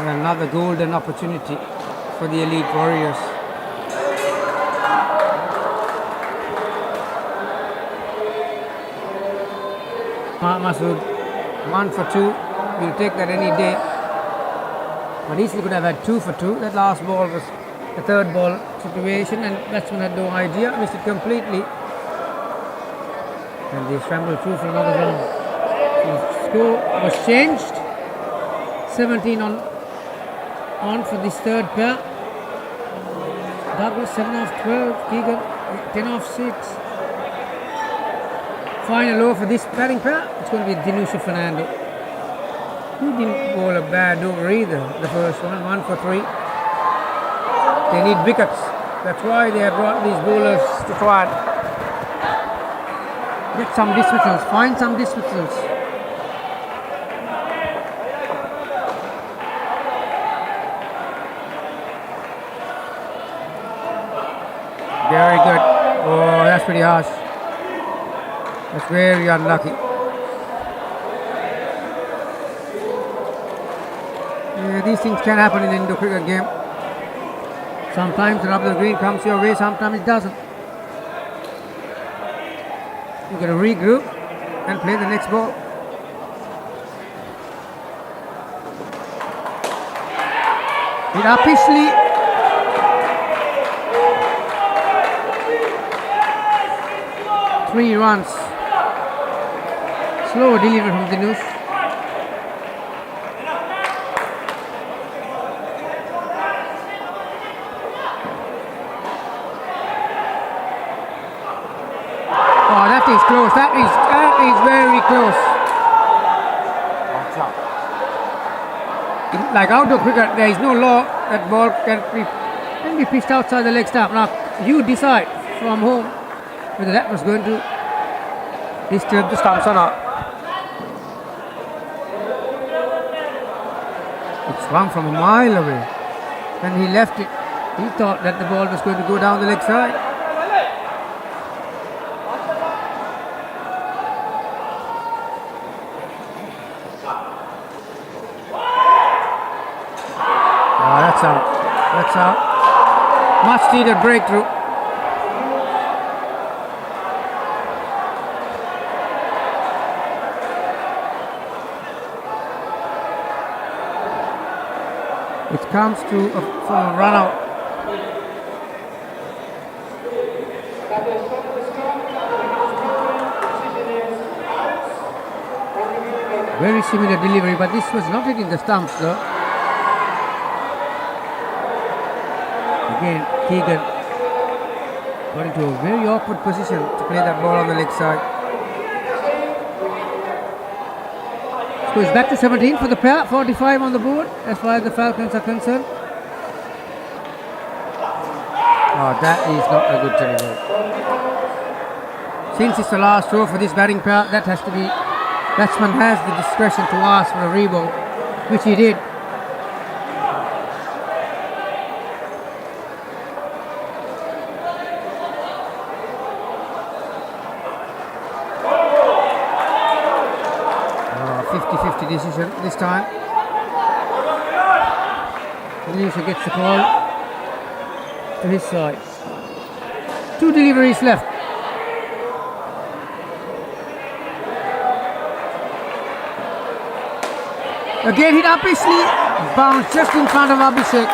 And another golden opportunity for the Elite Warriors. Masood, 1 for 2. We'll take that any day. But easily could have had 2 for 2. That last ball was a third ball situation, and batsman had no idea, missed it completely. And they scrambled through for another run. The score was changed. 17 on for this third pair. Douglas 7 off 12, Keegan 10 off 6. Final over for this batting pair. It's going to be Dinusha Fernando. He didn't bowl a bad over either. The first one, 1 for 3. They need wickets. That's why they have brought these bowlers to try and get some dismissals, find some dismissals. Very good. Oh, that's pretty harsh. That's very unlucky. Yeah, these things can happen in an Indo cricket game. Sometimes the rubber green comes your way, sometimes it doesn't. You got to regroup and play the next ball. It officially 3 runs. Slow delivery from Dinush. Oh, that is close. That is very close. Like outdoor cricket, there is no law that ball can be pitched outside the leg stump. Now you decide from home whether that was going to disturb the stumps or not. It swung from a mile away. When he left it, he thought that the ball was going to go down the leg side. Oh, that's out. That's out. Much needed breakthrough. It comes to from a run out. Very similar delivery, but this was not hitting the stumps though. Again, Keegan got into a very awkward position to play that ball on the leg side. So it's back to 17 for the pair, 45 on the board as far as the Falcons are concerned. Oh, that is not a good delivery. Since it's the last throw for this batting pair, that has to be, batsman has the discretion to ask for a reball, which he did. Decision this time. Dinusha gets the call to his side. 2 deliveries left. Again hit upishly, bounced just in front of Abhishek.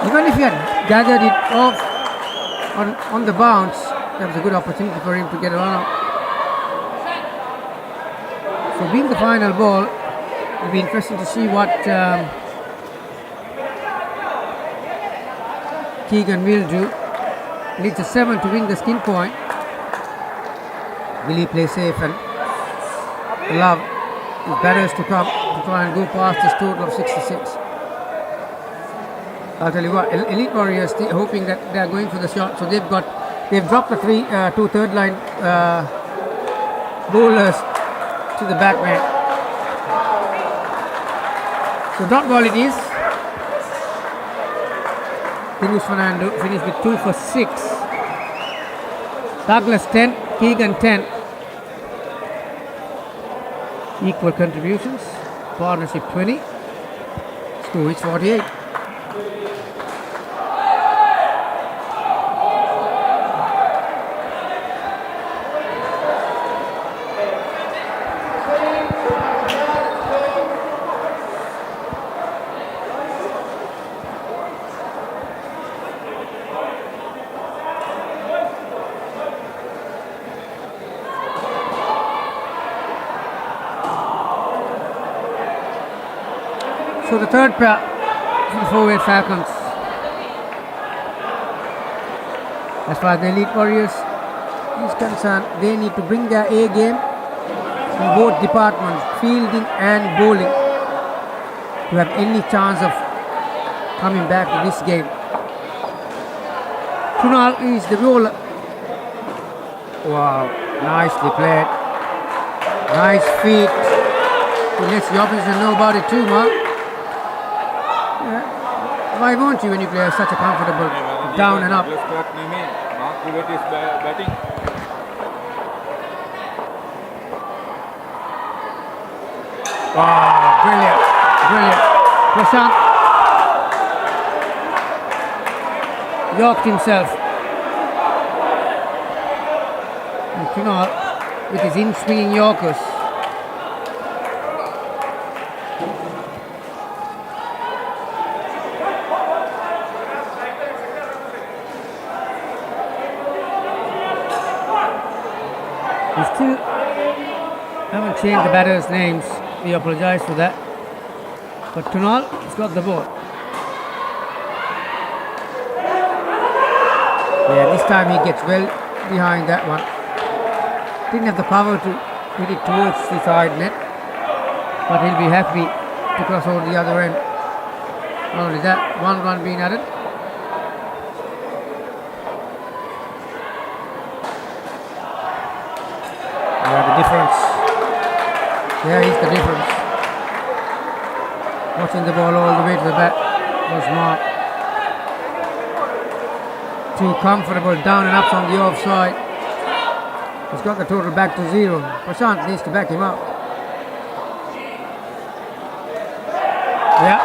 Even if he had gathered it off on the bounce, that was a good opportunity for him to get a run out. So being the final ball, it'll be interesting to see what Keegan will do. Needs a 7 to win the skin point. Will he play safe and allow his batters to come to try and go past this total of 66? I'll tell you what, Elite Warriors hoping that they are going for the shot, so they've dropped the two third line bowlers to the backman. So dot ball it is. Fernando finished with 2 for 6. Douglas 10, Keegan 10. Equal contributions. Partnership 20. Score is 48. So the third pair for the Fourways Falcons. As far as the Elite Warriors is concerned, they need to bring their A game in both departments, fielding and bowling, to have any chance of coming back to this game. Kunal is the bowler. Wow, nicely played. Nice feet. He lets the opposition know about it too, Mark. Why won't you when you play such a comfortable down and up? Wow, brilliant, brilliant. Prashant yorked himself. And Kunal with his in-swinging yorkers. We still haven't changed the batters' names. We apologize for that. But Kunal has got the ball. Yeah, this time he gets well behind that one. Didn't have the power to hit it towards the side net, but he'll be happy to cross over the other end. Not only that, 1 run being added. Yeah, the difference. There is the difference. Watching the ball all the way to the bat was marked. Too comfortable down and ups on the offside. He's got the total back to 0. Prashant needs to back him up. Yeah,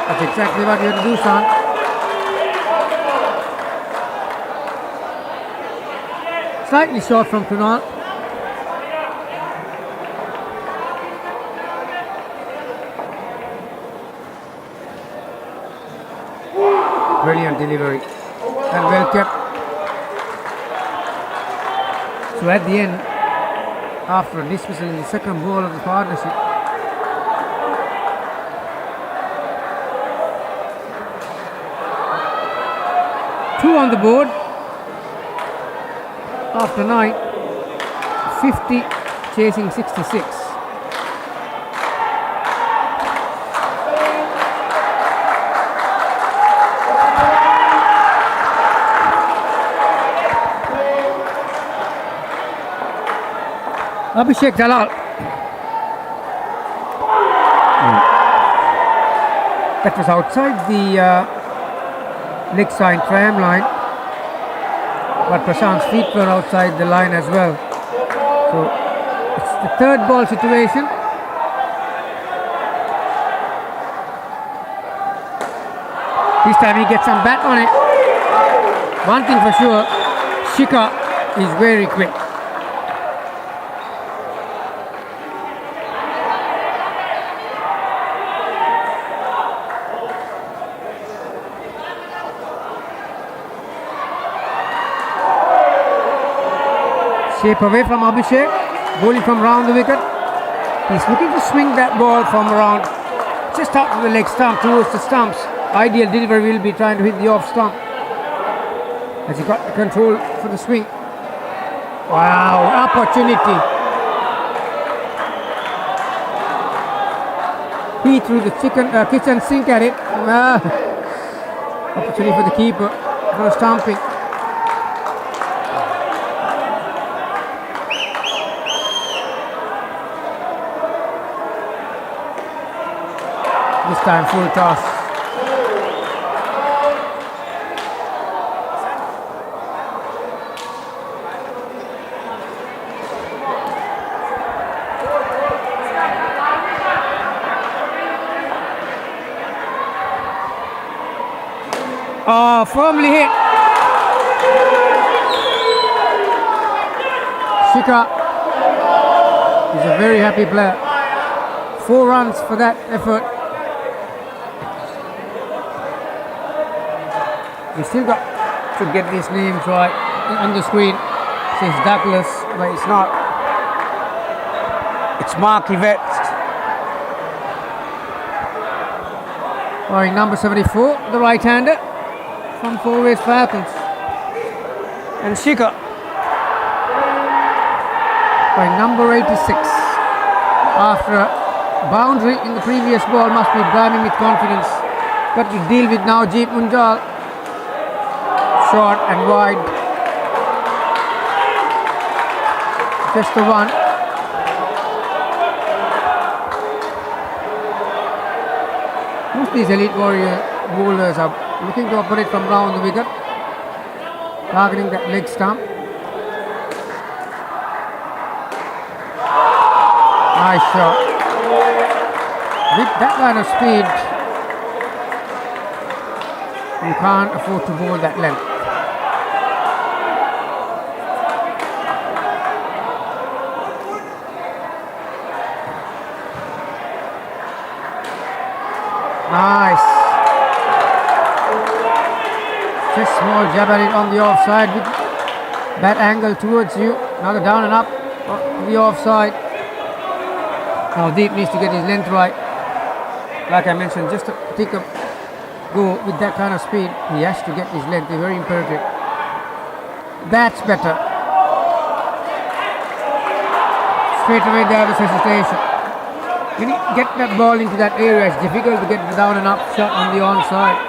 that's exactly what you have to do, son. Slightly short from Kunal. Brilliant delivery and well kept. So at the end, after a dismissal in the second ball of the partnership, two on the board after 9, 50 chasing 66. Abhishek Dalal. That was outside the leg side tram line, but Prashant's feet were outside the line as well. So it's the third ball situation. This time he gets some bat on it. One thing for sure, Shika is very quick. Shape away from Abhishek. Bowling from round the wicket. He's looking to swing that ball from around just out to the leg stump towards the stumps. Ideal delivery will be trying to hit the off stump. Has he got the control for the swing? Wow, opportunity. He threw the kitchen sink at it. Opportunity for the keeper for a stumping. This time full toss. Oh, firmly hit. Shika is a very happy player. 4 runs for that effort. We still got to get these names right on the screen. It says Douglas, but it's not. It's Mark Yvette. Wearing number 74, the right-hander from Fourways Falcons. And Shika by number 86. After a boundary in the previous ball, must be brimming with confidence. Got to deal with now Jeep Munjal. Short and wide. Just the one. Most of these elite warrior bowlers are looking to operate from round the wicket, targeting that leg stump. Nice shot. With that kind of speed, you can't afford to bowl that length. Nice. Just small jab at it on the offside with that angle towards you. Another down and up on the offside. Now Deep needs to get his length right. Like I mentioned, just to take a go with that kind of speed, he has to get his length. It's very imperative. That's better. Straight away there was hesitation. When you get that ball into that area, it's difficult to get the down and up shot on the onside.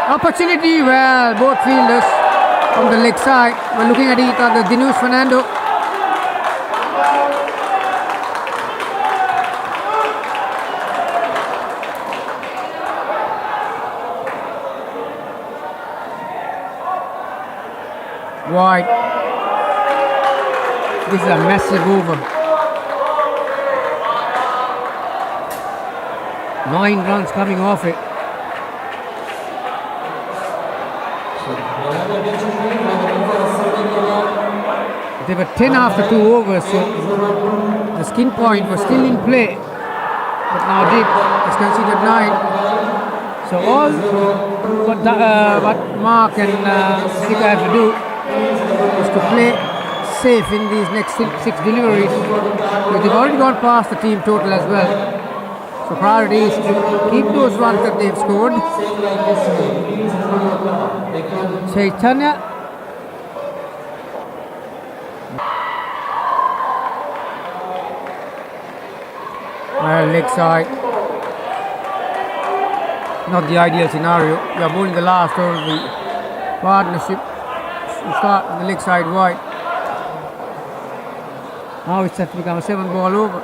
Opportunity, well, both fielders on the leg side were looking at each other. Dinesh Fernando. Wide. This is a massive over. 9 runs coming off it. They were 10 after 2 overs, so the skin point was still in play. But now Deep is considered 9. So all what Mark and Sika have to do is to play safe in these next 6 deliveries. But they've already gone past the team total as well. So priority is to keep those runs that they've scored. Chaitanya. Leg side. Not the ideal scenario. You are bowling the last over the partnership. You start with the leg side wide. Now it's set to become a 7-ball over.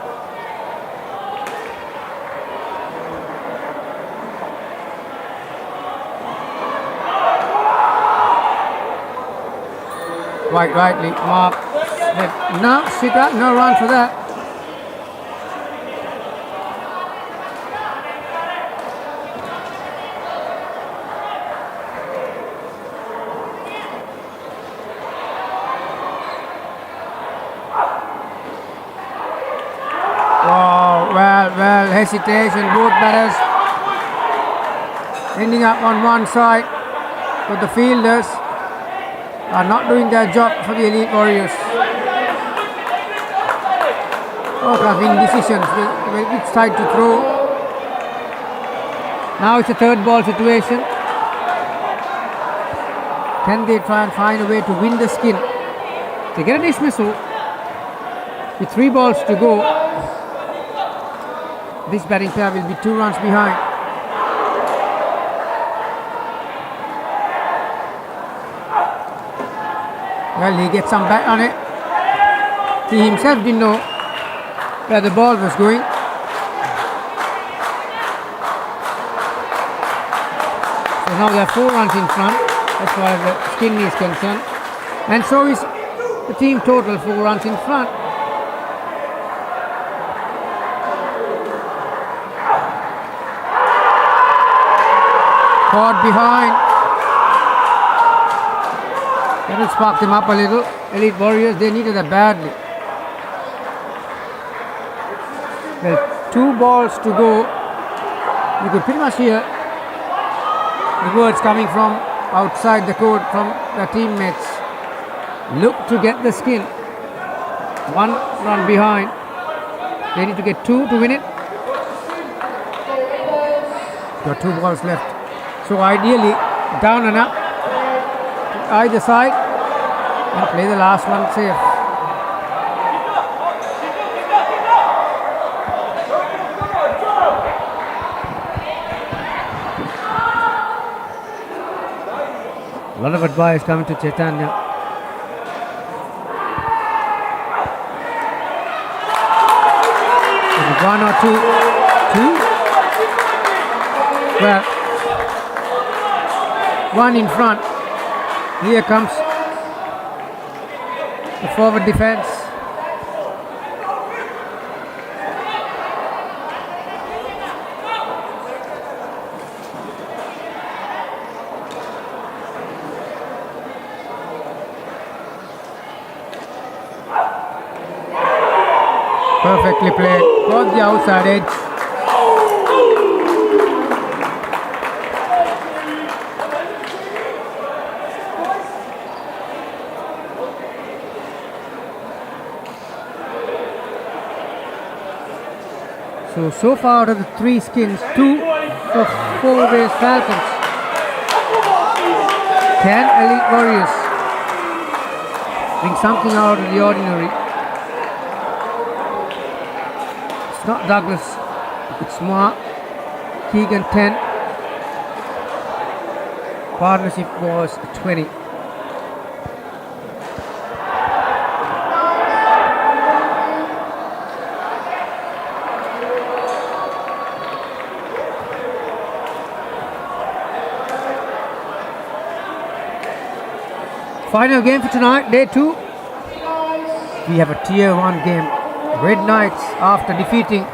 Quite rightly, Mark. No, Sika, no run for that. Well, hesitation, both batters ending up on one side, but the fielders are not doing their job for the Elite Warriors. Both have indecisions which side to throw. Now it's a third ball situation. Can they try and find a way to win the skin? They get a dismissal with 3 balls to go. This batting pair will be 2 runs behind. Well, he gets some bat on it. He himself didn't know where the ball was going. So now there are 4 runs in front as far as the skin is concerned. And so is the team total, 4 runs in front. Caught behind. That will spark them up a little. Elite Warriors, they needed that badly. Well, 2 balls to go. You could pretty much hear the words coming from outside the court from their teammates. Look to get the skin. 1 run behind. They need to get 2 to win it. Got 2 balls left. So ideally, down and up to either side and play the last one safe. A lot of advice coming to Chaitanya. Is it 1 or 2? 2? Well, 1 in front. Here comes the forward defense. Perfectly played. Got the outside edge. So far out of the 3 skins, 2 for Fourways Falcons. Can Elite Warriors bring something out of the ordinary? It's not Douglas, it's Mark. Keegan 10. Partnership was 20. Final game for tonight, day 2. We have a tier 1 game. Red Knights, after defeating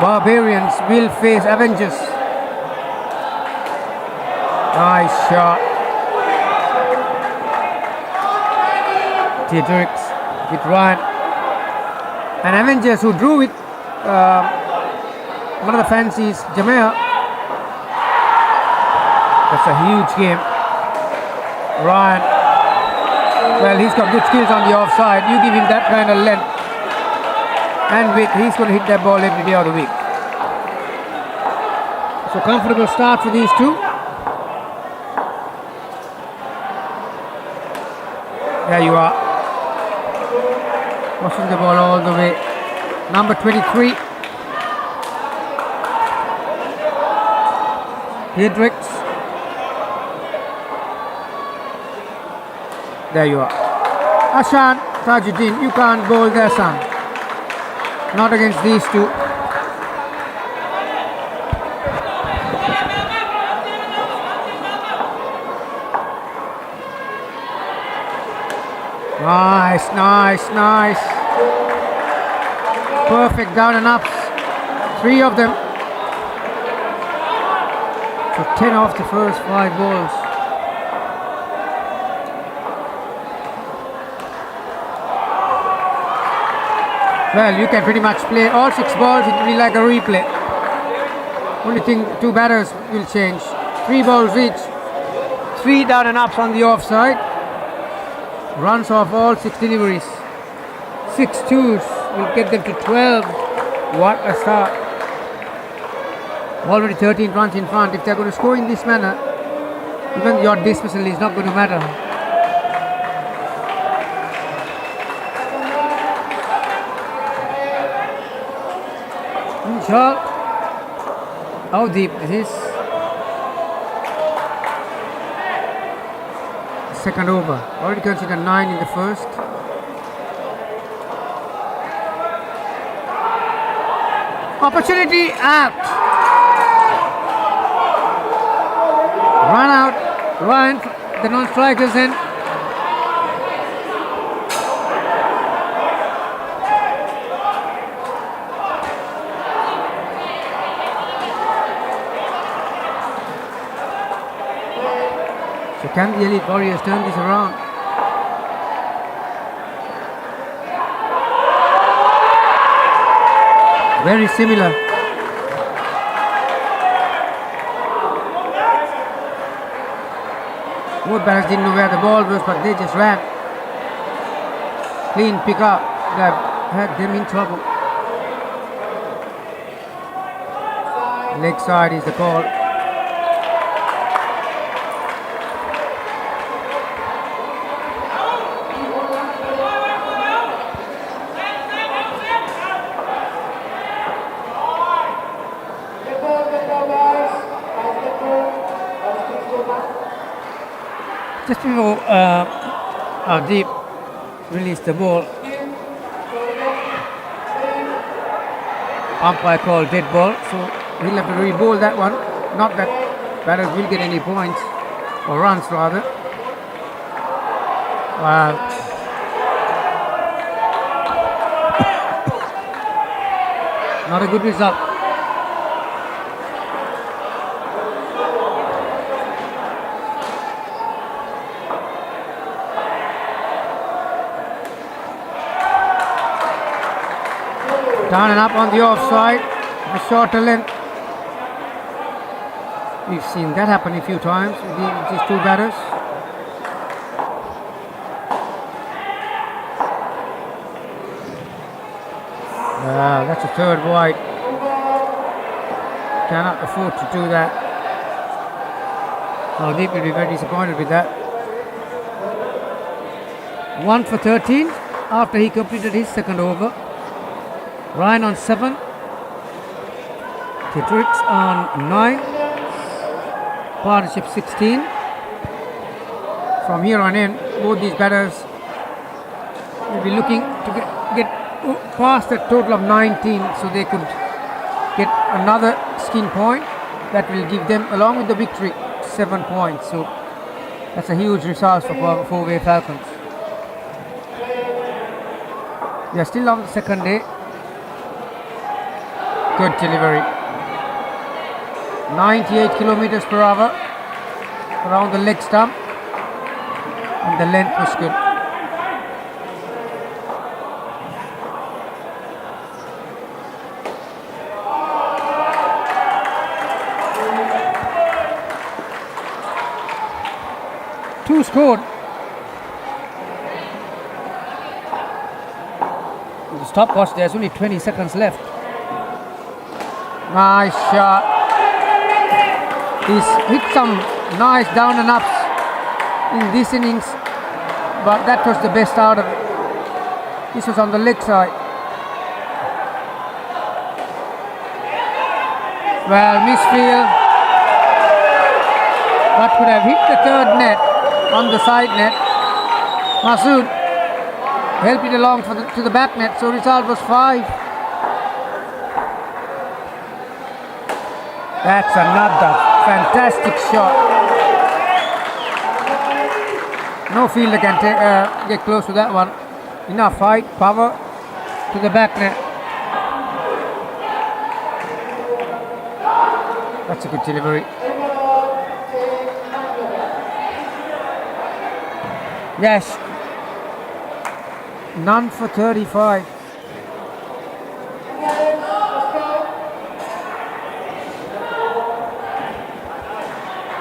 Barbarians, will face Avengers. Nice shot. Theodorix with Ryan. And Avengers, who drew with one of the fancies, Jamia. That's a huge game. Ryan. Well, he's got good skills on the offside. You give him that kind of length and width, he's going to hit that ball every day of the week. So comfortable start for these 2. There you are. Pushing the ball all the way. Number 23. Hendricks. There you are. Ashan, Tajuddin, you can't bowl there, son. Not against these 2. Nice, nice, nice. Perfect down and ups. 3 of them. So 10 off the first 5 balls. Well, you can pretty much play all 6 balls, it will be like a replay. Only thing, 2 batters will change. 3 balls each. 3 down and ups on the offside. Runs off all 6 deliveries. 6 twos will get them to 12. What a start. Already 13 runs in front. If they're going to score in this manner, even your dismissal is not going to matter. Shot. How deep this is? Second over. Already considered 9 in the first. Opportunity out. Run out. Ryan, the non-strikers in. So can the Elite Warriors turn this around? Very similar. Both batters didn't know where the ball was, but they just ran. Clean pick up that had them in trouble. Leg side is the call. Just before Deep released the ball, umpire called dead ball, so he'll have to re-bowl that one. Not that batters will get any points, or runs rather. Not a good result. Down and up on the offside, the shorter length. We've seen that happen a few times with these 2 batters. That's a 3rd wide. Cannot afford to do that. Deep will be very disappointed with that. 1 for 13 after he completed his 2nd over. Ryan on 7, Tetrix on 9, partnership 16. From here on in, both these batters will be looking to get past a total of 19, so they could get another skin point that will give them, along with the victory, 7 points. So that's a huge result for Fourways Falcons. They are still on the 2nd day. Good delivery. 98 kilometers per hour around the leg stump, and the length was good. Two scored. The stopwatch, there's only 20 seconds left. Nice shot. He's hit some nice down and ups in this innings, but that was the best out of it. This was on the leg side. Well, misfield. But could have hit the 3rd net on the side net. Masood helped it along to the back net, so result was 5. That's another fantastic shot. No fielder can get close to that one. Enough height, power to the back net. That's a good delivery. Yes. None for 35.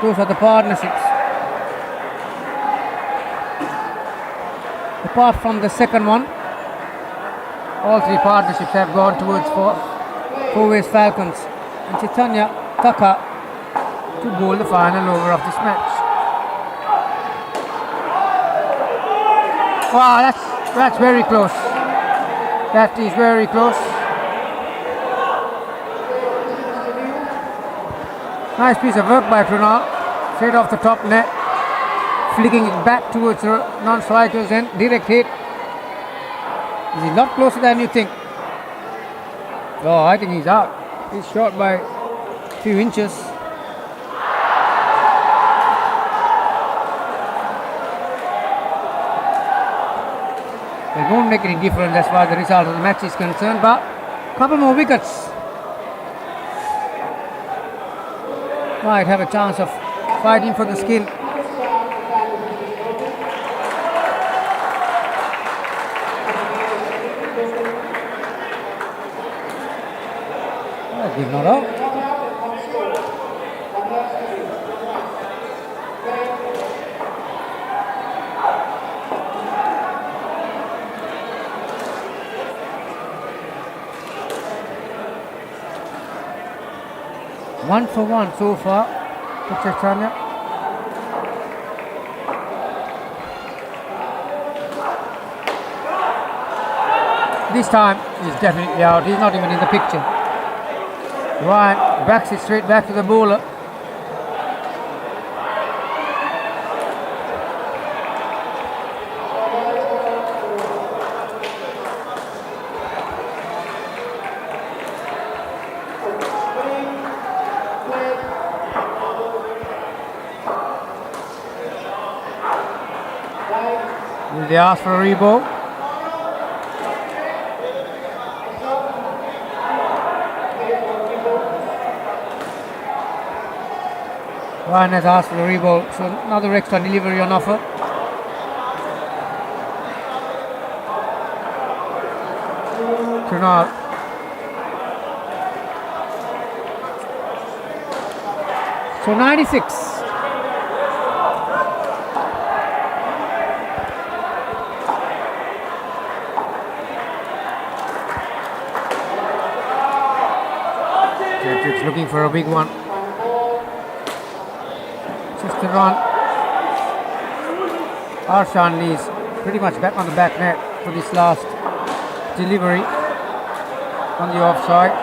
Those are the partnerships. Apart from the second one, all three partnerships have gone towards Fourways Falcons and Chaitanya Taka to bowl the final over of this match. Wow, that's very close. That is very close. Nice piece of work by Krunal. Straight off the top net, flicking it back towards the non-strikers and direct hit. Is he a lot closer than you think? Oh, I think he's out. He's short by a few inches. It won't make any difference as far as the result of the match is concerned, but a couple more wickets might have a chance of fighting for the skin. He's not out. One for one so far for Chaitanya. This time he's definitely out. He's not even in the picture. Ryan backs it straight back to the bowler. Will they ask for a rebowl? Ryan has asked for a reball, so another extra delivery on offer. Krunal. So 96. It's looking for a big one. Just a run. Arshan Lee is pretty much back on the back net for this last delivery on the offside.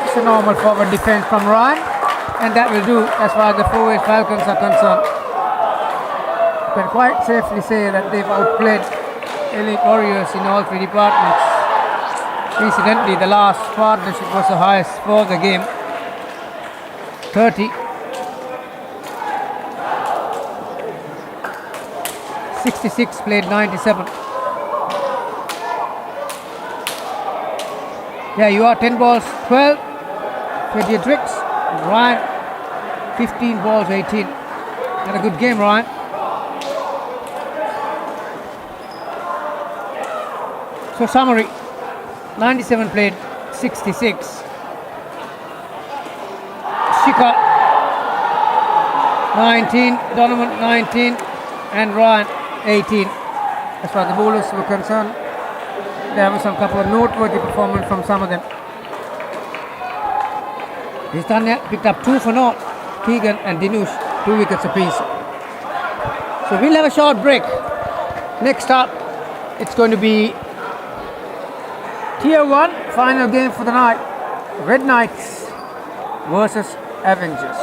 It's a normal forward defense from Ryan, and that will do as far as the Fourways Falcons are concerned. You can quite safely say that they've outplayed Elite Warriors in all three departments. Incidentally, the last partnership was the highest for the game, 30. 66 played 97. Yeah, you are 10 balls 12, pediatrics. Ryan, 15 balls 18. Had a good game, Ryan. So summary, 97 played 66. Shika 19, Donovan 19, and Ryan 18. As far as the bowlers were concerned, there were some couple of noteworthy performances from some of them. Tanya picked up 2 for naught. Keegan and Dinush 2 wickets apiece. So we'll have a short break. Next up, it's going to be Tier 1 final game for the night. Red Knights versus Avengers.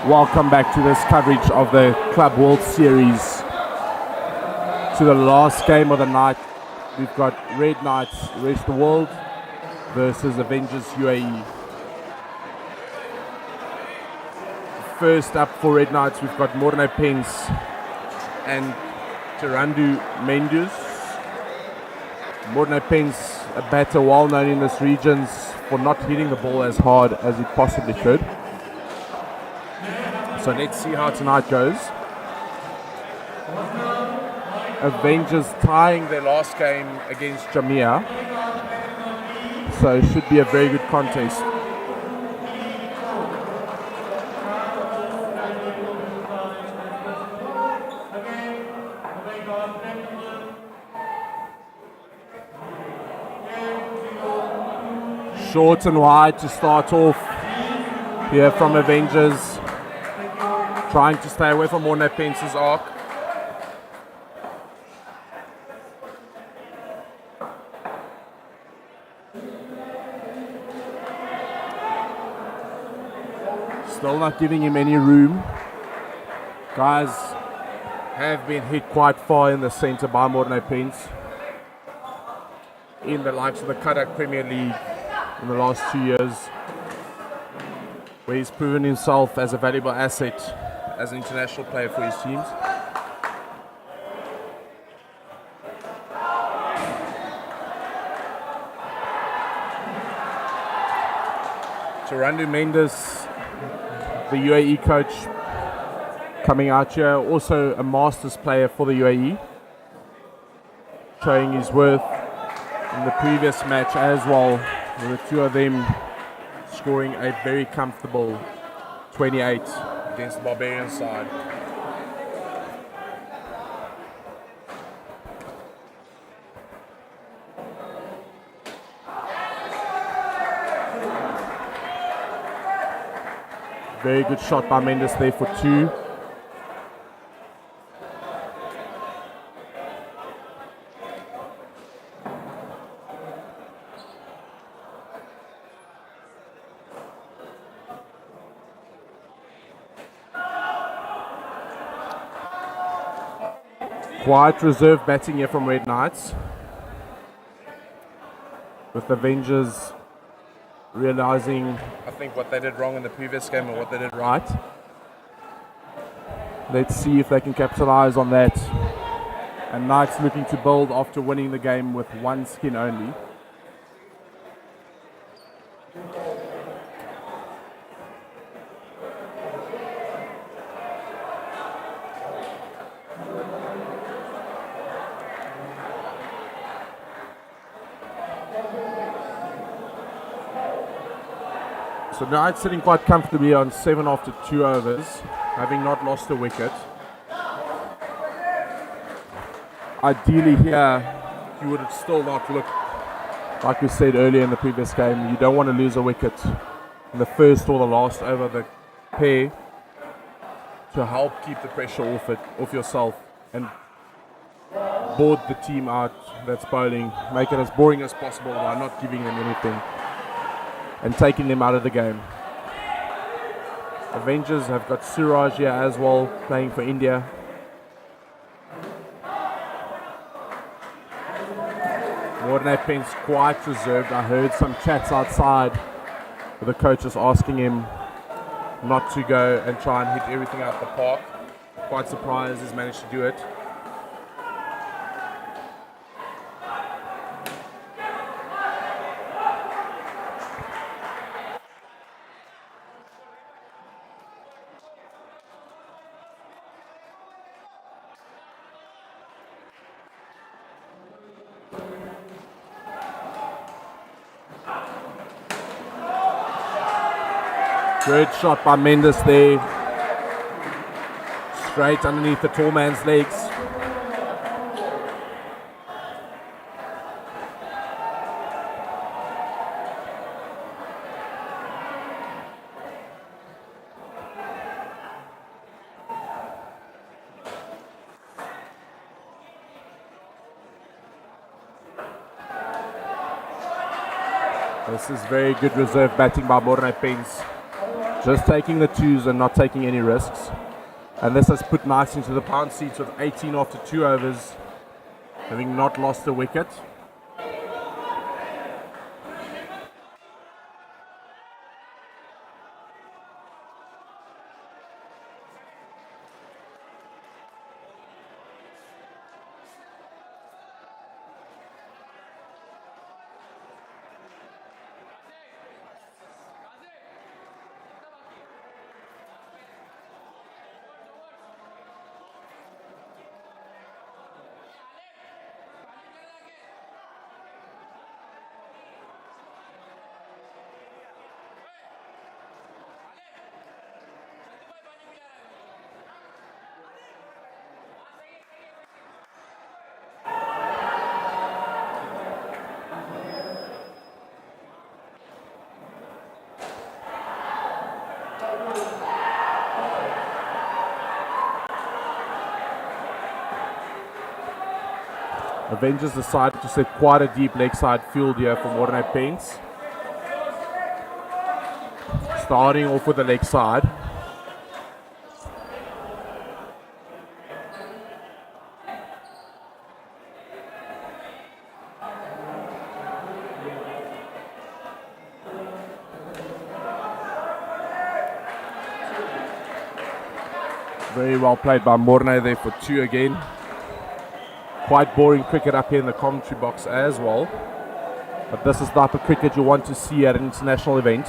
Welcome back to this coverage of the Club World Series. To the last game of the night, we've got Red Knights Rest the World versus Avengers UAE. First up for Red Knights, we've got Morne Pence and Tarandu Mendus. Morne Pence, a batter well known in this region for not hitting the ball as hard as it possibly should. So let's see how tonight goes. Avengers tying their last game against Jamia. So it should be a very good contest. Short and wide to start off here from Avengers. Trying to stay away from Morne Pence's arc. Still not giving him any room. Guys have been hit quite far in the centre by Morne Pence in the likes of the Kadak Premier League in the last 2 years, where he's proven himself as a valuable asset as an international player for his teams. Tarandu Mendes, the UAE coach, coming out here, also a Masters player for the UAE, showing his worth in the previous match as well, with the two of them scoring a very comfortable 28 against the Barbarians side. Very good shot by Mendes there for 2. Quite reserved batting here from Red Knights, with the Avengers realizing, I think, what they did wrong in the previous game and what they did right. Let's see if they can capitalize on that. And Knights looking to build after winning the game with 1 skin only. So Knights sitting quite comfortably on 7 after 2 overs, having not lost a wicket. Ideally here, you would still not look, like we said earlier in the previous game, you don't want to lose a wicket in the first or the last over of the pair to help keep the pressure off yourself and board the team out that's bowling, make it as boring as possible by not giving them anything and taking them out of the game. Avengers have got Suraj here as well, playing for India. Morne Pence quite reserved. I heard some chats outside with the coaches asking him not to go and try and hit everything out the park. Quite surprised he's managed to do it. Good shot by Mendes there. Straight underneath the tall man's legs. This is very good reserve batting by Morne Pence. Just taking the twos and not taking any risks. And this has put Knights into the pound seats with 18 after 2 overs, having not lost a wicket. Avengers decided to set quite a deep leg side field here for Morne Pence. Starting off with the leg side. Very well played by Morne there for 2 again. Quite boring cricket up here in the commentary box as well. But this is the type of cricket you want to see at an international event.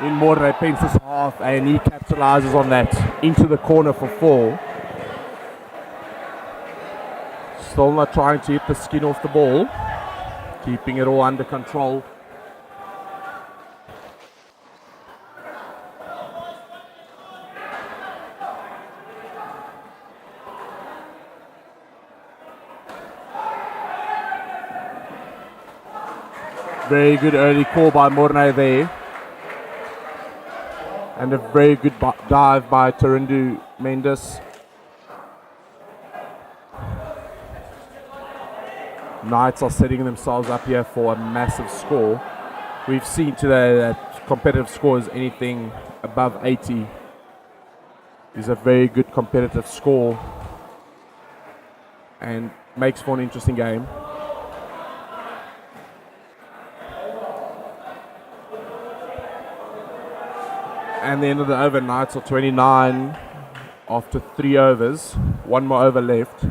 In Morne Pence's half, and he capitalizes on that into the corner for 4. Still not trying to hit the skin off the ball, keeping it all under control. Very good early call by Morne there. And a very good dive by Tarindu Mendes. Knights are setting themselves up here for a massive score. We've seen today that competitive scores anything above 80 is a very good competitive score and makes for an interesting game. And the end of the over, Knights are 29 after 3 overs. 1 more over left.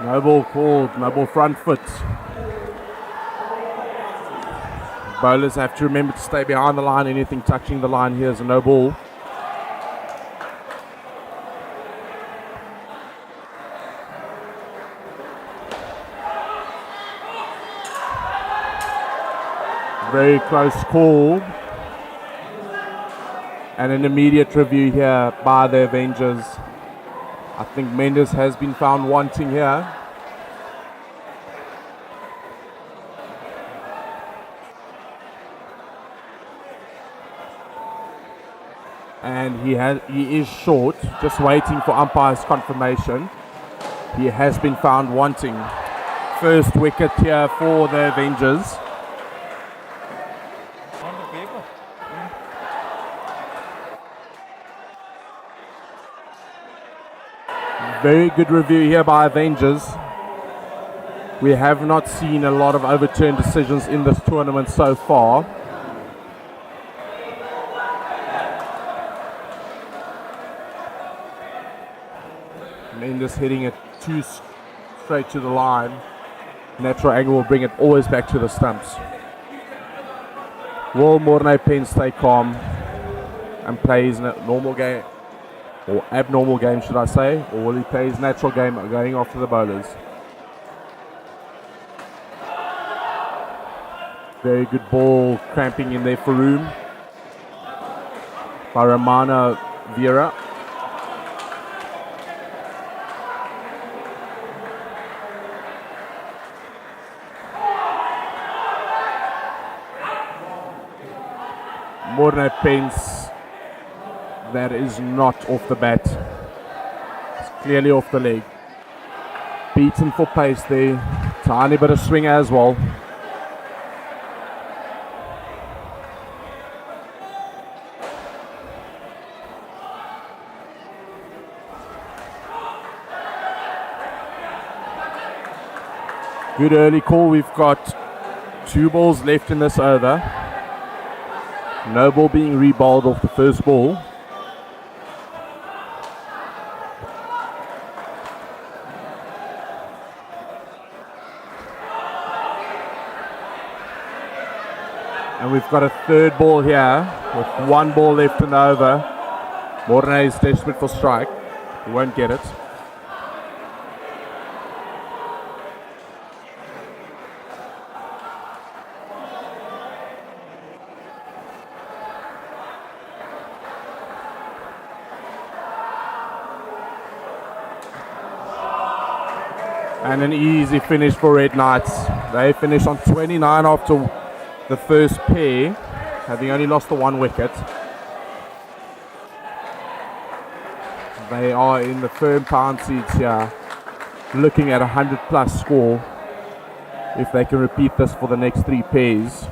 No ball called, no ball front foot. Bowlers have to remember to stay behind the line. Anything touching the line here is a no ball. Very close call. And an immediate review here by the Avengers. I think Mendes has been found wanting here. and he is short, just waiting for umpire's confirmation. He has been found wanting. First wicket here for the Avengers. Very good review here by Avengers. We have not seen a lot of overturned decisions in this tournament so far. Mendes hitting it too straight to the line. Natural angle will bring it always back to the stumps. Will Morne Pen stay calm and play his normal game, or abnormal game should I say, or will he play his natural game going after the bowlers? Very good ball cramping in there for room by Ramana Vera. Morne Pence, that is not off the bat. It's clearly off the leg. Beaten for pace there. Tiny bit of swing as well. Good early call. We've got 2 balls left in this over. No ball being rebowled off the first ball. And we've got a 3rd ball here with 1 ball left in the over. Morne is desperate for strike. He won't get it. And an easy finish for Red Knights. They finish on 29 after the first pair, having only lost the 1 wicket. They are in the firm pound seats here, looking at a 100 plus score if they can repeat this for the next 3 pairs.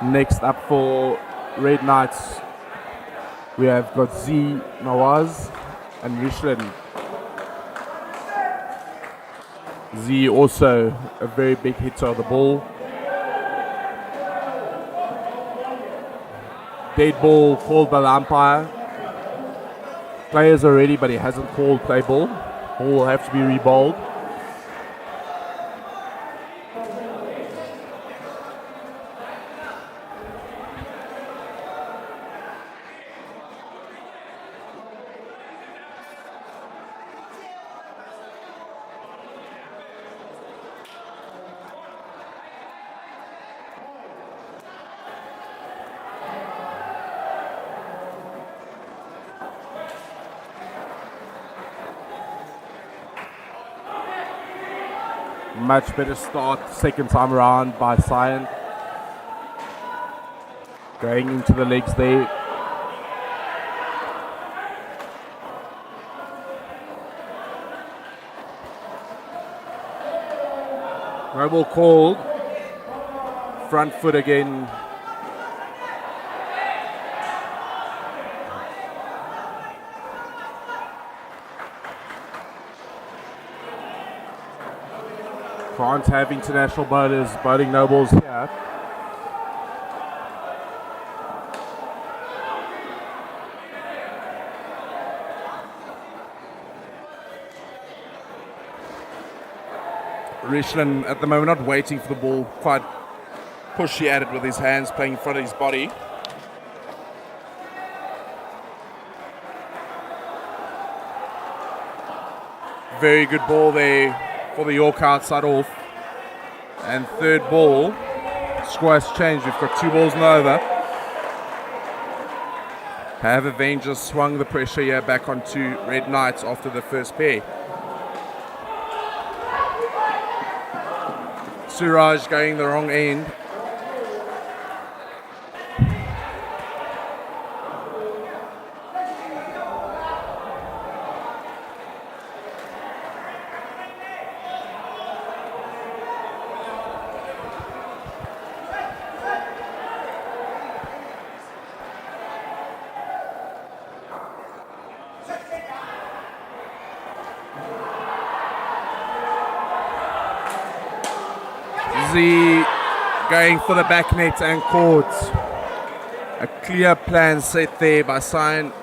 Next up for Red Knights, we have got Z Nawaz and Michelin. Z also a very big hitter of the ball. Dead ball called by the umpire. Players are ready, but he hasn't called play ball. Ball will have to be rebowled. Much better start second time around by Cyan. Going into the legs there. No ball called. Front foot again. Can't have international bowlers bowling no balls here. Richland at the moment not waiting for the ball, quite pushy at it with his hands, playing in front of his body. Very good ball there for the York outside off. And third ball, score has changed. We've got 2 balls and over. Have Avengers swung the pressure here back onto Red Knights after the first pair. Suraj going the wrong end. Z going for the back net and caught. A clear plan set there by Sion.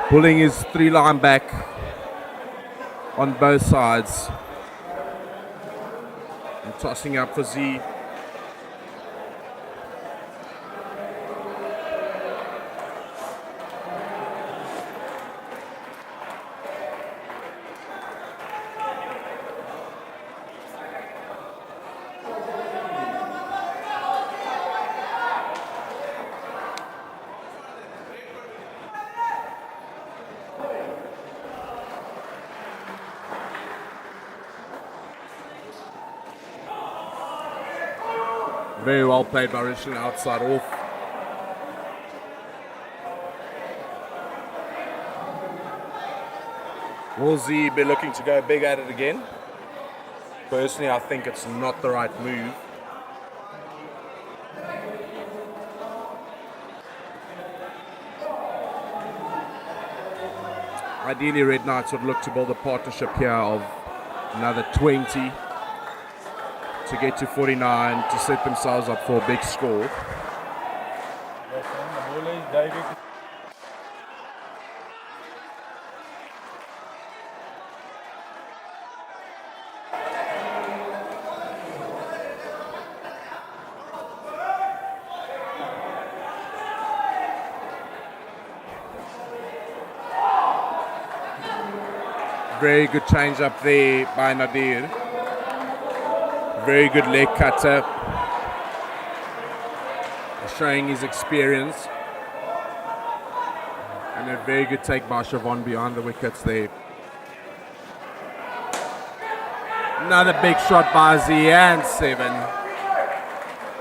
Pulling his 3-line back on both sides. And tossing up for Z. Very well played by Richland outside off. Will Z be looking to go big at it again? Personally, I think it's not the right move. Ideally, Red Knights would look to build a partnership here of another 20 to get to 49 to set themselves up for a big score. Very good change up there by Nadir. Very good leg cutter. Showing his experience. And a very good take by Siobhan behind the wickets there. Another big shot by Z and 7.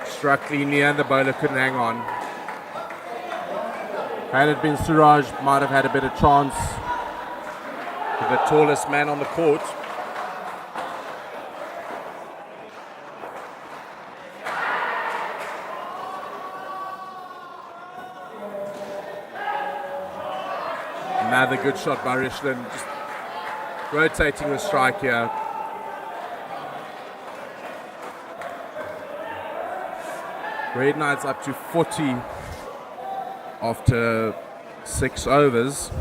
Struck cleanly and the bowler couldn't hang on. Had it been Suraj, might have had a better chance. The tallest man on the court. Another good shot by Richland, just rotating the strike here. Red Knights up to 40 after 6 overs.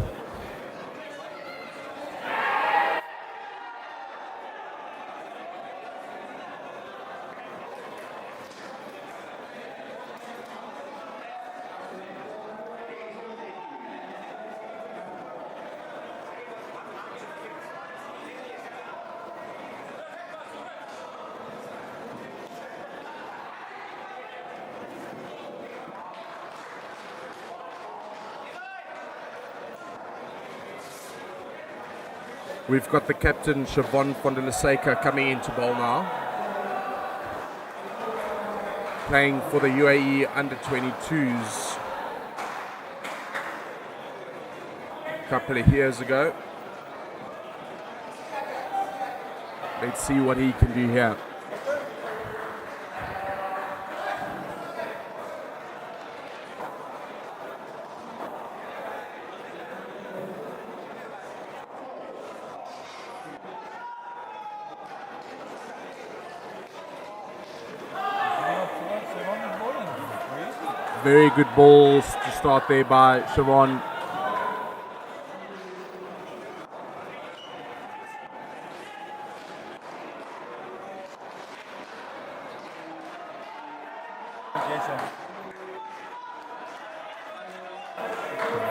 We've got the captain, Siobhan Fondelaseka, coming into bowl now. Playing for the UAE under-22s a couple of years ago. Let's see what he can do here. Very good balls to start there by Siobhan.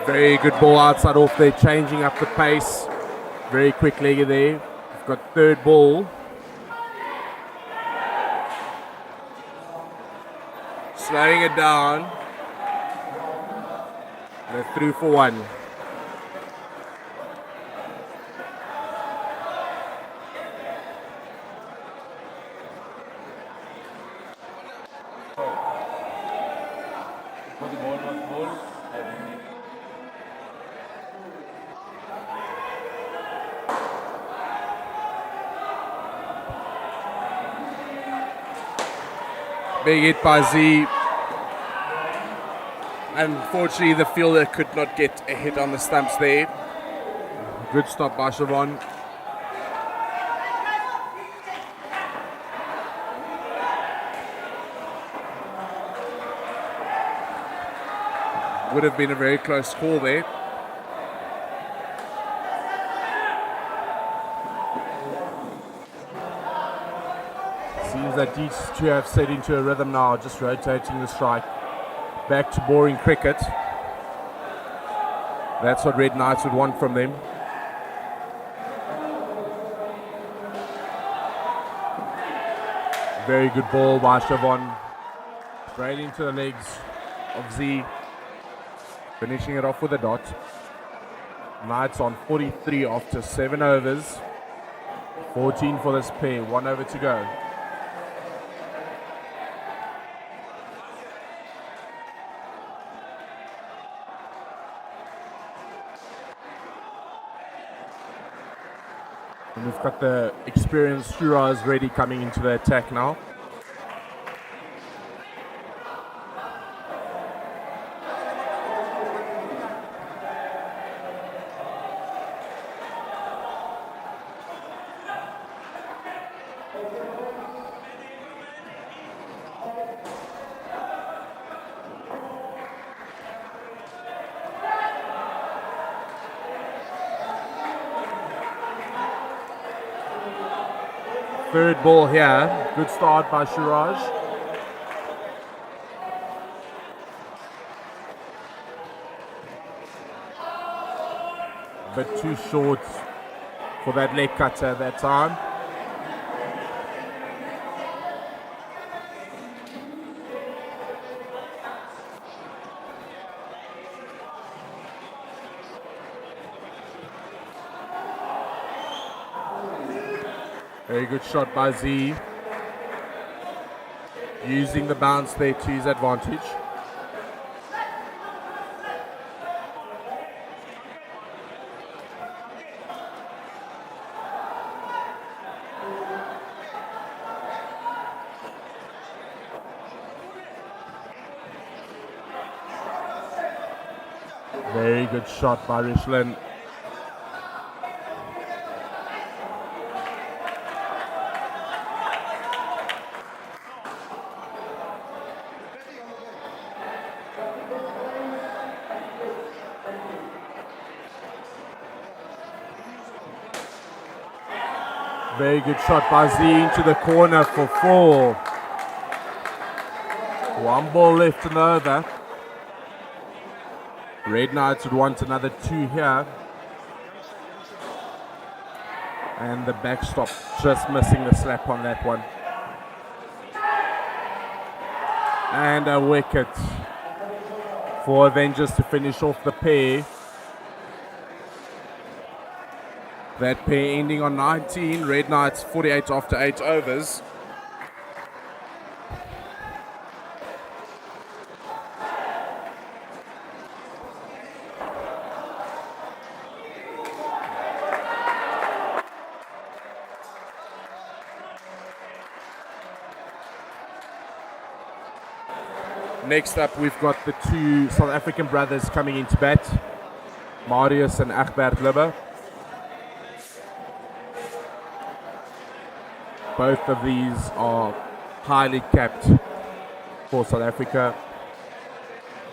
Very good ball outside off there, changing up the pace. Very quick legger there. We've got third ball. Slowing it down. They're through for one. Big hit by Z. Unfortunately, the fielder could not get a hit on the stumps there. Good stop by Siobhan. Would have been a very close call there. Seems that these two have set into a rhythm now, just rotating the strike. Back to boring cricket. That's what Red Knights would want from them. Very good ball by Siobhan. Straight into the legs of Z. Finishing it off with a dot. Knights on 43 after 7 overs. 14 for this pair, 1 over to go. And we've got the experienced Shiraz ready coming into the attack now. Third ball here. Good start by Shiraj. But too short for that leg cutter at that time. Very good shot by Z. Using the bounce there to his advantage. Very good shot by Rishlin. Very good shot by Z into the corner for 4. One ball left in the over. Red Knights would want another 2 here. And the backstop just missing the slap on that one. And a wicket for Avengers to finish off the pair. That pair ending on 19, Red Knights 48 after 8 overs. Next up, we've got the 2 South African brothers coming into bat, Marius and Akbar Libber. Both of these are highly capped for South Africa.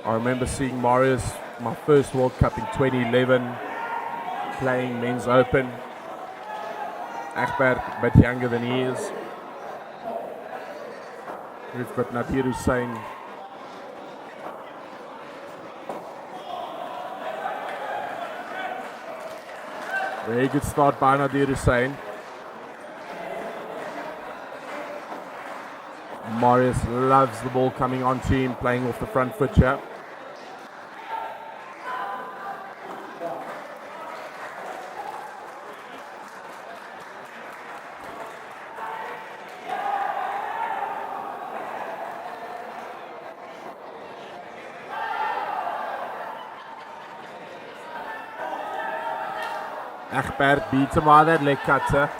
I remember seeing Marius, my first World Cup in 2011, playing Men's Open. Akbar, a bit younger than he is. We've got Nadir Hussain. Very good start by Nadir Hussain. Marius loves the ball coming onto him, playing off the front foot here. Egbert beats him on that leg cutter.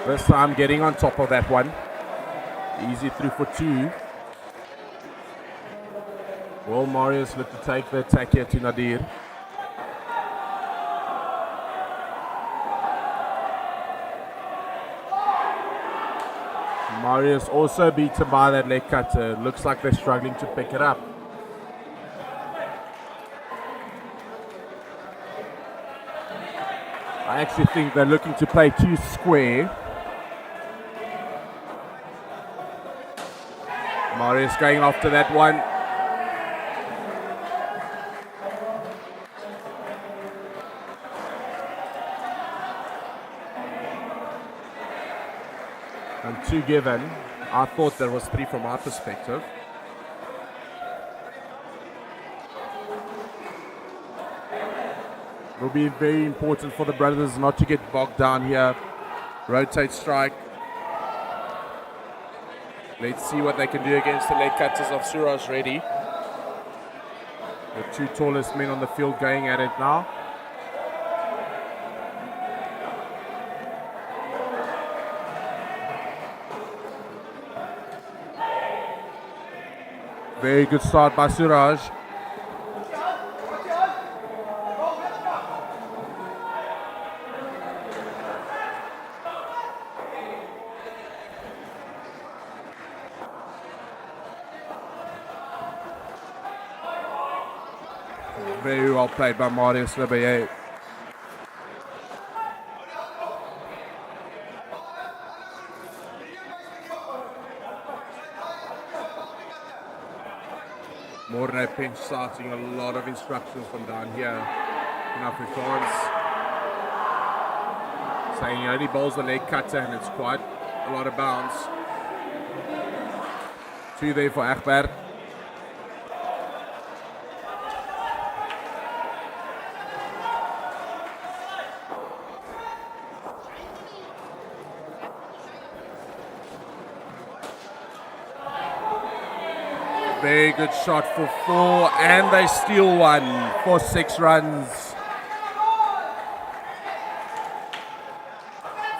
This time getting on top of that one. Easy through for two. Will Marius look to take the attack here to Nadir? Marius also beaten by that leg cutter. Looks like they're struggling to pick it up. I actually think they're looking to play too square. Marius going after that one. And two given. I thought there was three from our perspective. It will be very important for the brothers not to get bogged down here. Rotate strike. Let's see what they can do against the leg cutters of Suraj Reddy. The two tallest men on the field going at it now. Very good start by Suraj. Very well played by Marius Lebaye. Morne pinch starting, a lot of instructions from down here in Afrikaans. Saying he only bowls the leg cutter and it's quite a lot of bounce. Two there for Egbert. Very good shot for four, and they steal one for 6 runs.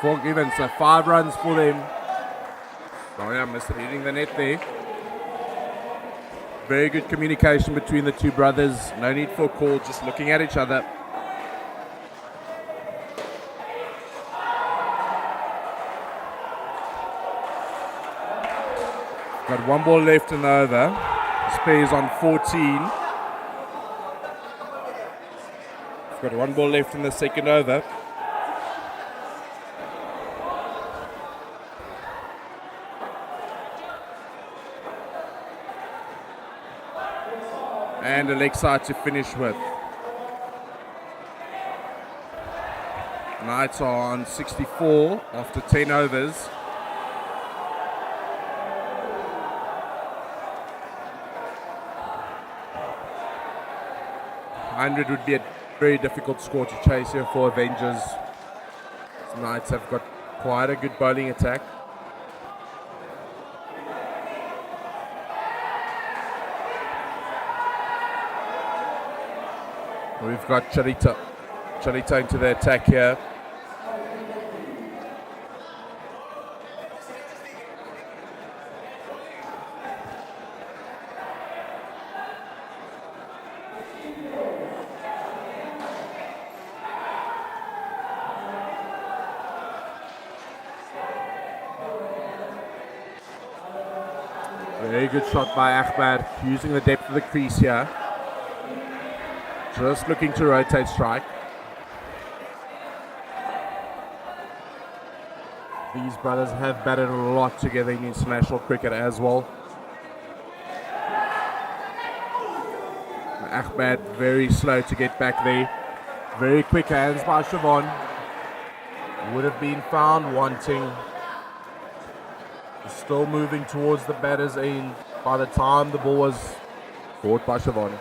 4 given, so 5 runs for them. Sorry, I missed hitting the net there. Very good communication between the two brothers. No need for a call, just looking at each other. Got 1 ball left in the over. Spares on 14. Got 1 ball left in the second over. And a leg side to finish with. Knights are on 64 after 10 overs. $100 would be a very difficult score to chase here for Avengers. The Knights have got quite a good bowling attack. We've got Charita into the attack here. Very good shot by Egbert, using the depth of the crease here. Just looking to rotate strike. These brothers have batted a lot together in international cricket as well. Ahmed very slow to get back there. Very quick hands by Siobhan. Would have been found wanting. Still moving towards the batter's end by the time the ball was caught by Siobhan.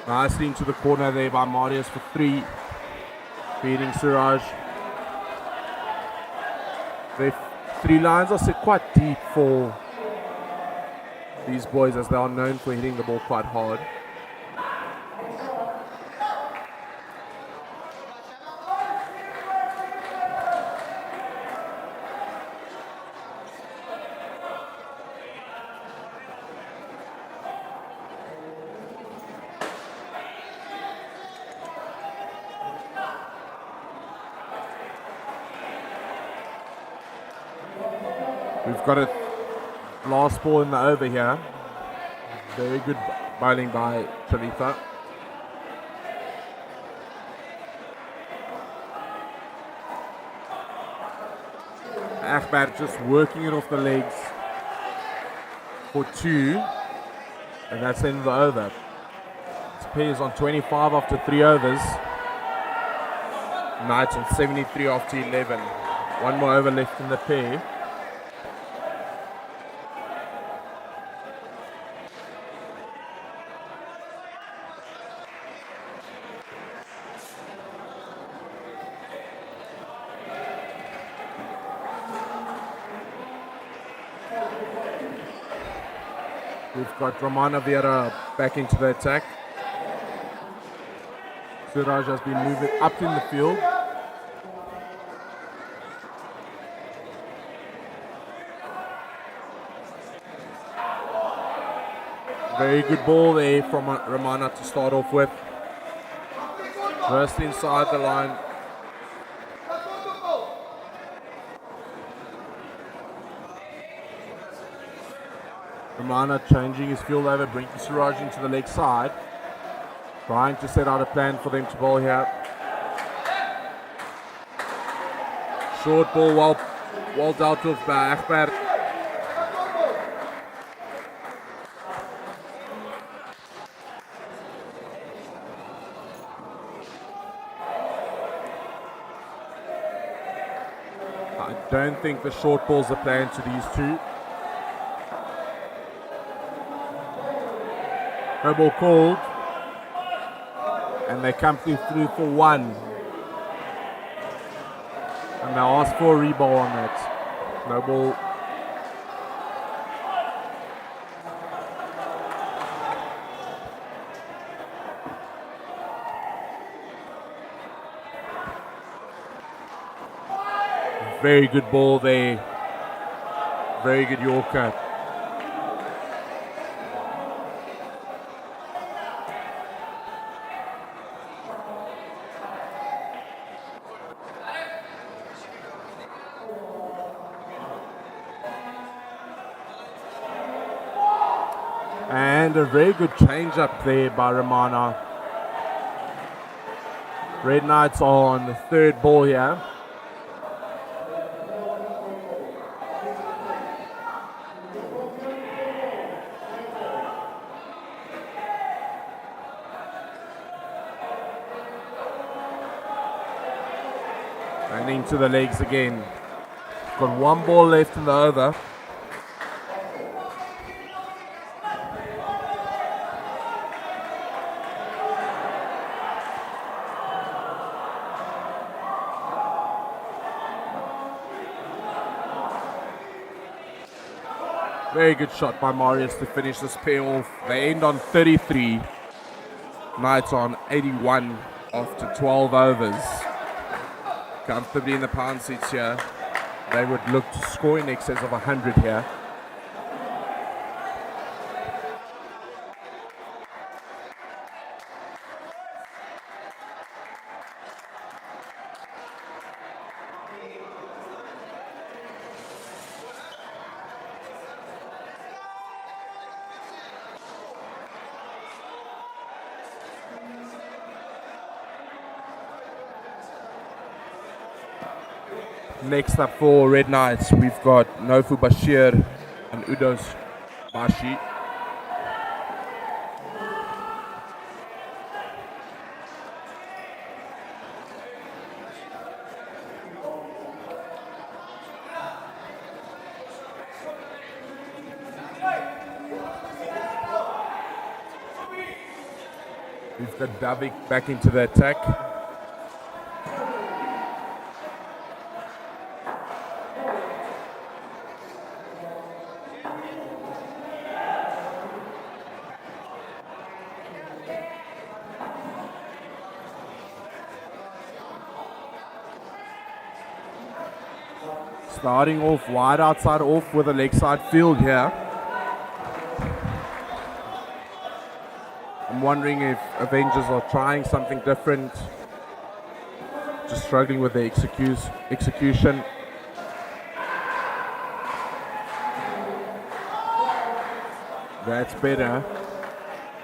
Nicely into the corner there by Marius for 3. Beating Suraj. The 3 lines are set quite deep for these boys, as they are known for hitting the ball quite hard. We've got a last ball in the over here. Very good bowling by Talitha. Ahmed just working it off the legs for 2. And that's the end of the over. His pair is on 25 after 3 overs. Knights on 73 after 11. 1 more over left in the pair. We've got Ramana Vieira back into the attack. Suraj has been moving up in the field. Very good ball there from Ramana to start off with. Just inside the line. Ramana changing his field over, bringing Suraj into the leg side. Trying to set out a plan for them to bowl here. Short ball, well dealt with by Ahmed. I don't think the short balls are planned to these two. No ball called, and they come through for 1. And they ask for a reball on that. No ball. Very good ball there. Very good Yorker. And a very good change up there by Ramana. Red Knights on the 3rd ball here. And into the legs again. Got 1 ball left in the over. Very good shot by Marius to finish this pair off. They end on 33. Knights on 81 after 12 overs. Comfortably in the pound seats here. They would look to score in excess of 100 here. Next up for Red Knights, we've got Nofu Bashir and Udos Bashi. We've got Davik back into the attack. Starting off wide outside off with a leg side field here. I'm wondering if Avengers are trying something different. Just struggling with the execution. That's better,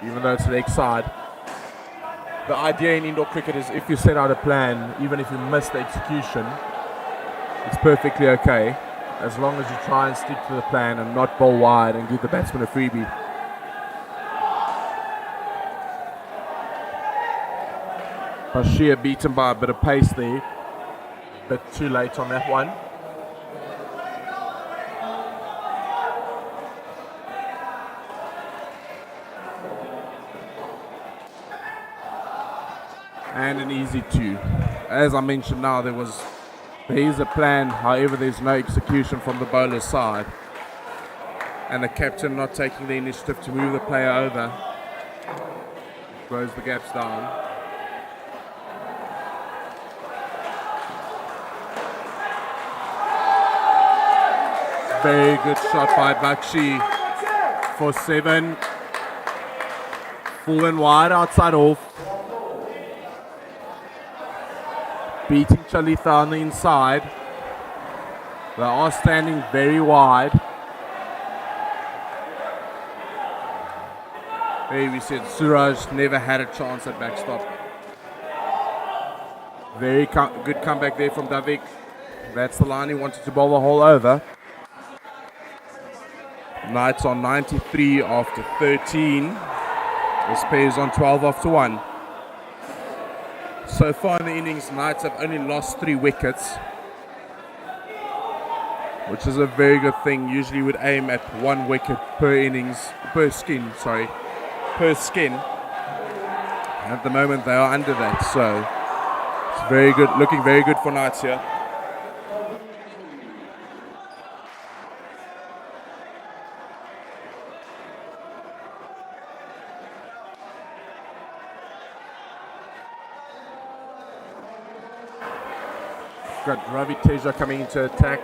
even though it's leg side. The idea in indoor cricket is if you set out a plan, even if you miss the execution, it's perfectly okay, as long as you try and stick to the plan and not bowl wide and give the batsman a freebie. Bashir beaten by a bit of pace there, but too late on that one. And an easy two. As I mentioned now, there is a plan, however there's no execution from the bowler's side. And the captain not taking the initiative to move the player over. Close the gaps down. Very good shot by Bakshi for 7. Full and wide outside off. Beating Chalitha on the inside. They are standing very wide. There we said Suraj never had a chance at backstop. Very good comeback there from Davik. That's the line he wanted to bowl the whole over. Knights on 93 after 13. This pair is on 12 after 1. So far in the innings, Knights have only lost 3 wickets, which is a very good thing. Usually would aim at 1 wicket per innings, per skin. At the moment they are under that, so it's very good, looking very good for Knights here. Got Ravi Teja coming into attack.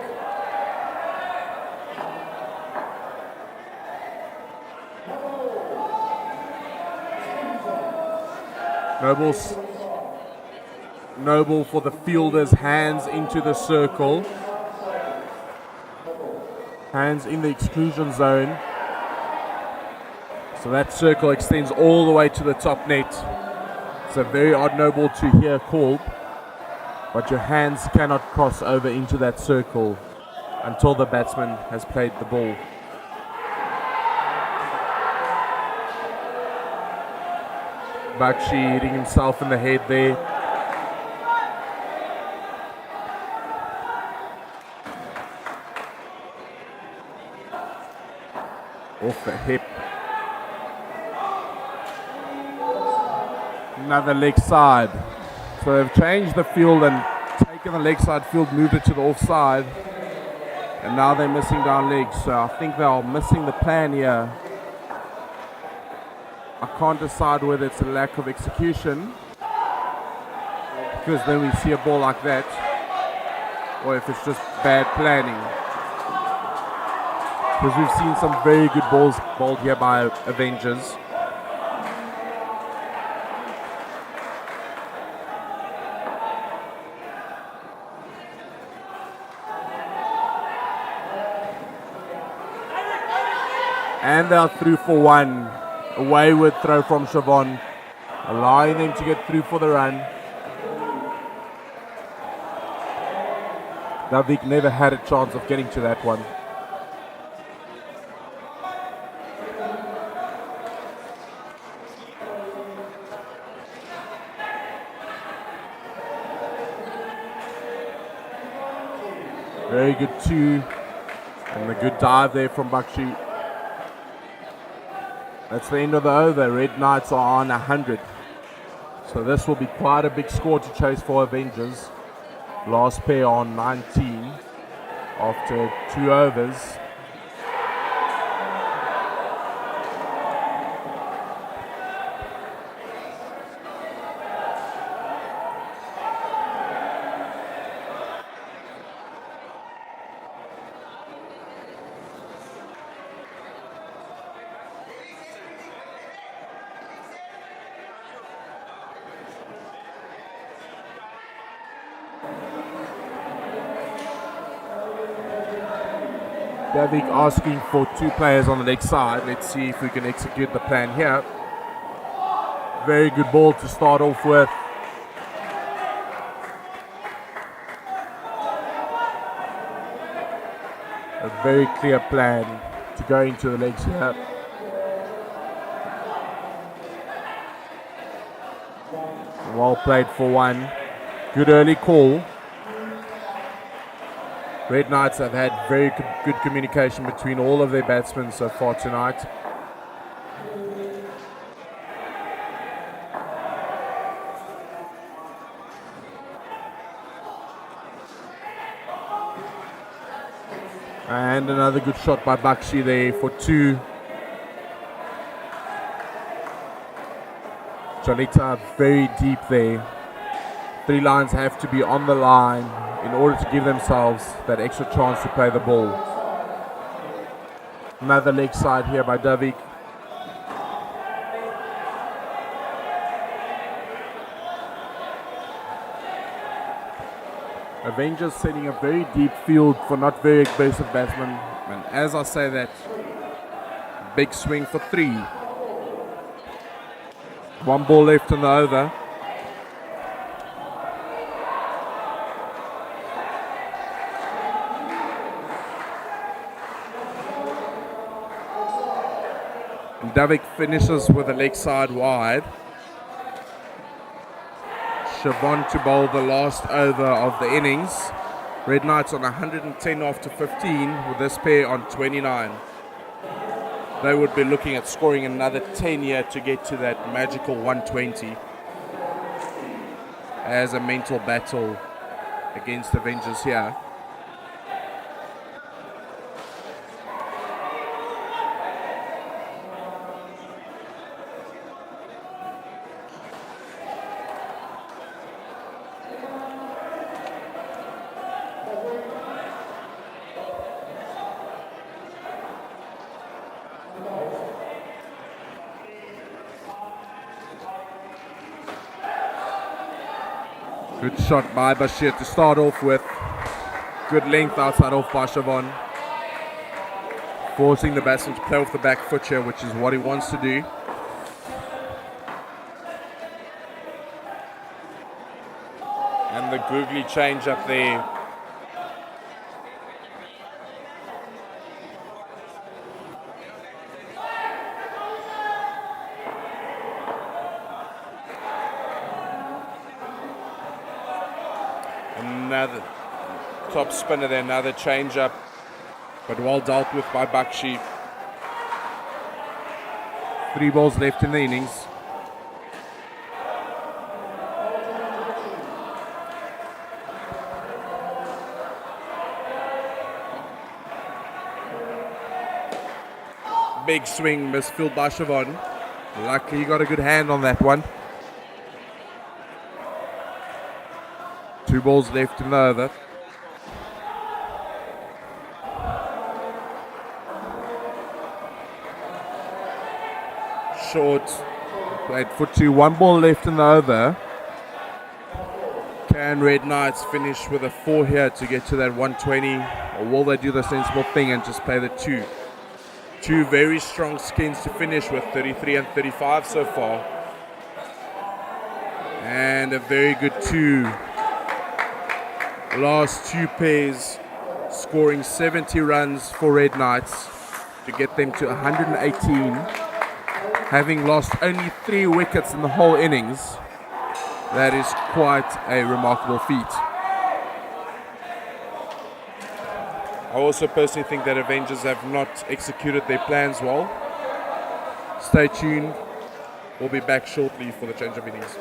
Noble for the fielders, hands into the circle. Hands in the exclusion zone. So that circle extends all the way to the top net. It's a very odd no ball to hear called. But your hands cannot cross over into that circle until the batsman has played the ball. Bakshi hitting himself in the head there. Off the hip. Another leg side. So they've changed the field and taken the leg side field, moved it to the offside. And now they're missing down legs. So I think they are missing the plan here. I can't decide whether it's a lack of execution, because then we see a ball like that, or if it's just bad planning. Because we've seen some very good balls bowled here by Avengers. And they're through for 1. A wayward throw from Siobhan, allowing them to get through for the run. Davik never had a chance of getting to that one. Very good 2. And a good dive there from Bakshi. That's the end of the over. Red Knights are on 100. So this will be quite a big score to chase for Avengers. Last pair on 19 after 2 overs. Davik asking for 2 players on the leg side. Let's see if we can execute the plan here. Very good ball to start off with. A very clear plan to go into the legs here. Well played for 1. Good early call. Red Knights have had very good communication between all of their batsmen so far tonight. And another good shot by Bakshi there for 2. Janita very deep there. 3 lines have to be on the line in order to give themselves that extra chance to play the ball. Another leg side here by Davik. Avengers setting a very deep field for not very aggressive batsmen. And as I say that, big swing for 3. 1 ball left in the over. Davik finishes with a leg side wide. Siobhan to bowl the last over of the innings. Red Knights on 110 after 15 with this pair on 29. They would be looking at scoring another 10 here to get to that magical 120 as a mental battle against Avengers here. Good shot by Bashir to start off with. Good length outside off by Siobhan. Forcing the batsman to play off the back foot here, which is what he wants to do. And the googly change up there. Another top spinner there, another change up, but well dealt with by Bakshi. 3 balls left in the innings. Big swing, misfilled by Siobhan. Luckily he got a good hand on that one. 2 balls left in the over. Short, played for 2, 1 ball left in the over. Can Red Knights finish with a 4 here to get to that 120, or will they do the sensible thing and just play the 2? 2 very strong skins to finish with, 33 and 35 so far. And a very good 2 last two pairs scoring 70 runs for Red Knights to get them to 118, having lost only 3 wickets in the whole innings. That is quite a remarkable feat. I also personally think that Avengers have not executed their plans well. Stay tuned. We'll be back shortly for the change of innings.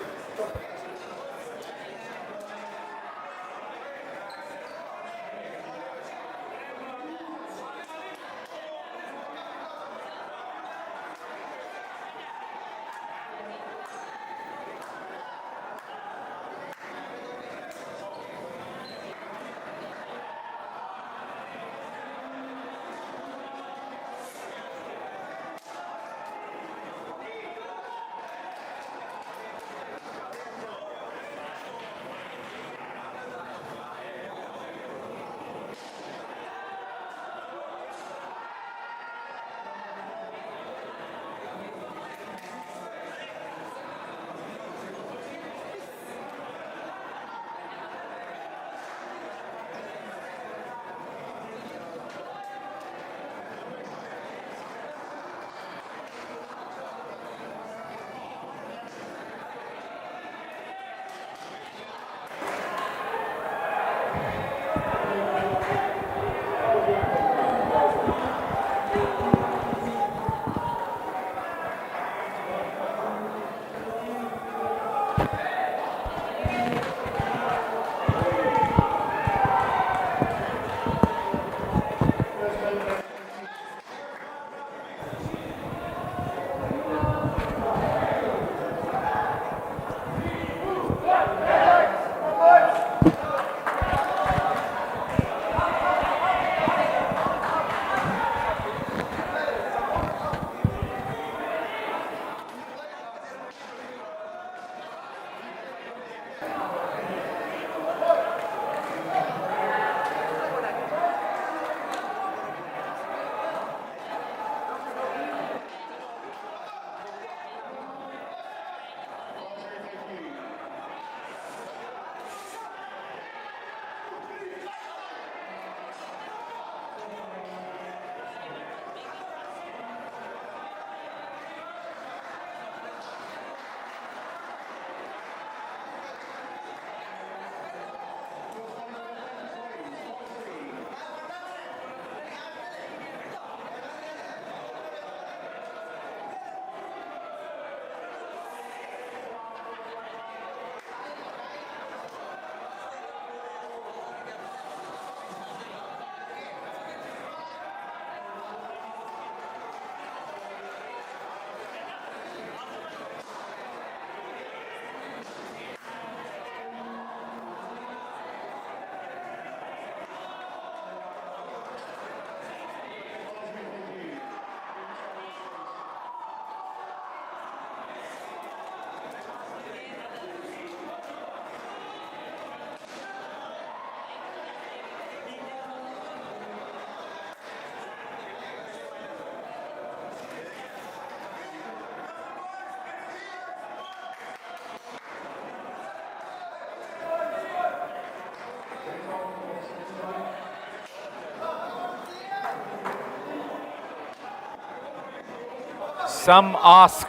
Some ask.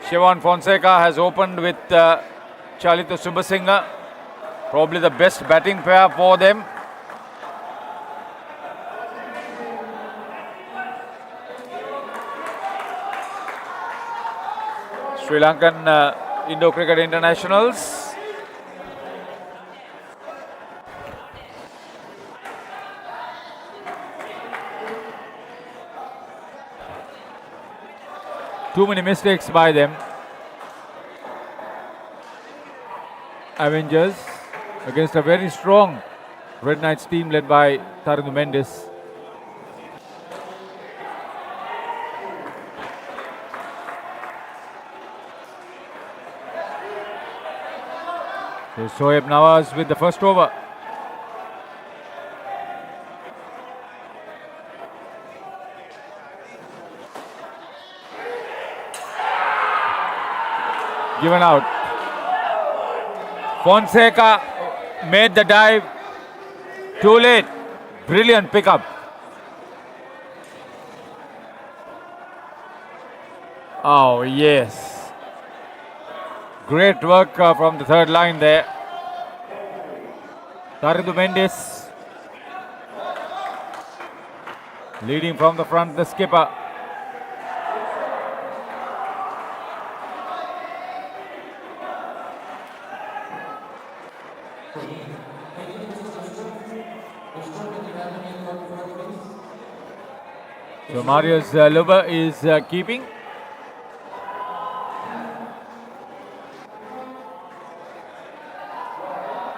Sivan Fonseca has opened with Chalita Subasinghe, probably the best batting pair for them. Sri Lankan Indo-Cricket Internationals. Too many mistakes by them. Avengers against a very strong Red Knights team led by Tarundu Mendes. There's Shoaib Nawaz with the first over. Given out. Fonseca made the dive. Too late. Brilliant pickup. Oh, yes. Great work from the third line there. Taridu Mendes leading from the front, the skipper. So Marius Luba is keeping.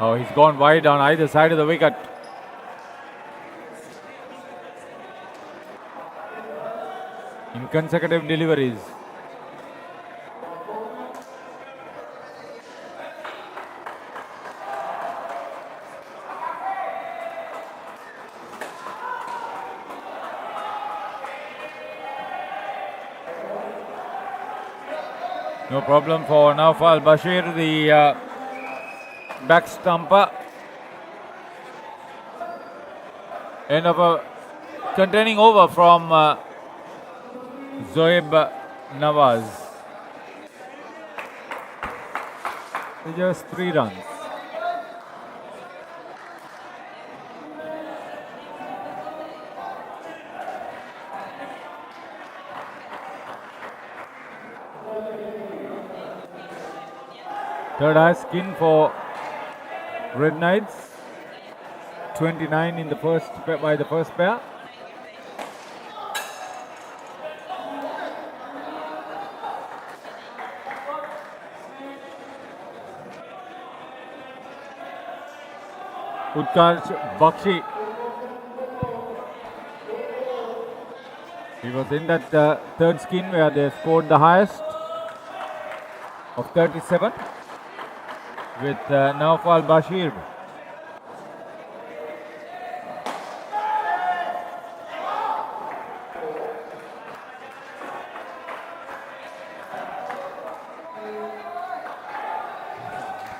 Oh, he's gone wide on either side of the wicket. Inconsecutive deliveries. No problem for Naufal Bashir, the back stumper. End of a containing over from Zoeb Nawaz. Just 3 runs. Third high skin for Red Knights. 29 in the first by the first pair. Utkarsh Bakshi. He was in that third skin where they scored the highest of 37 with Naufal Bashir.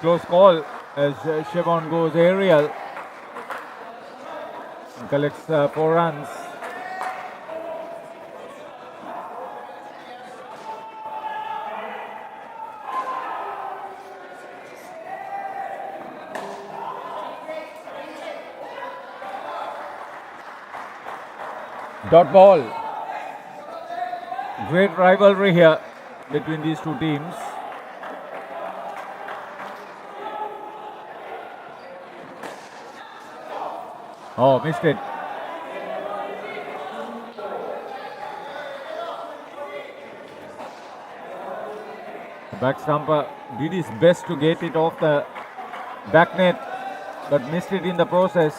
Close call as Siobhan goes aerial and collects 4 runs. Dot ball. Great rivalry here between these two teams. Oh, missed it. The back stumper did his best to get it off the back net, but missed it in the process.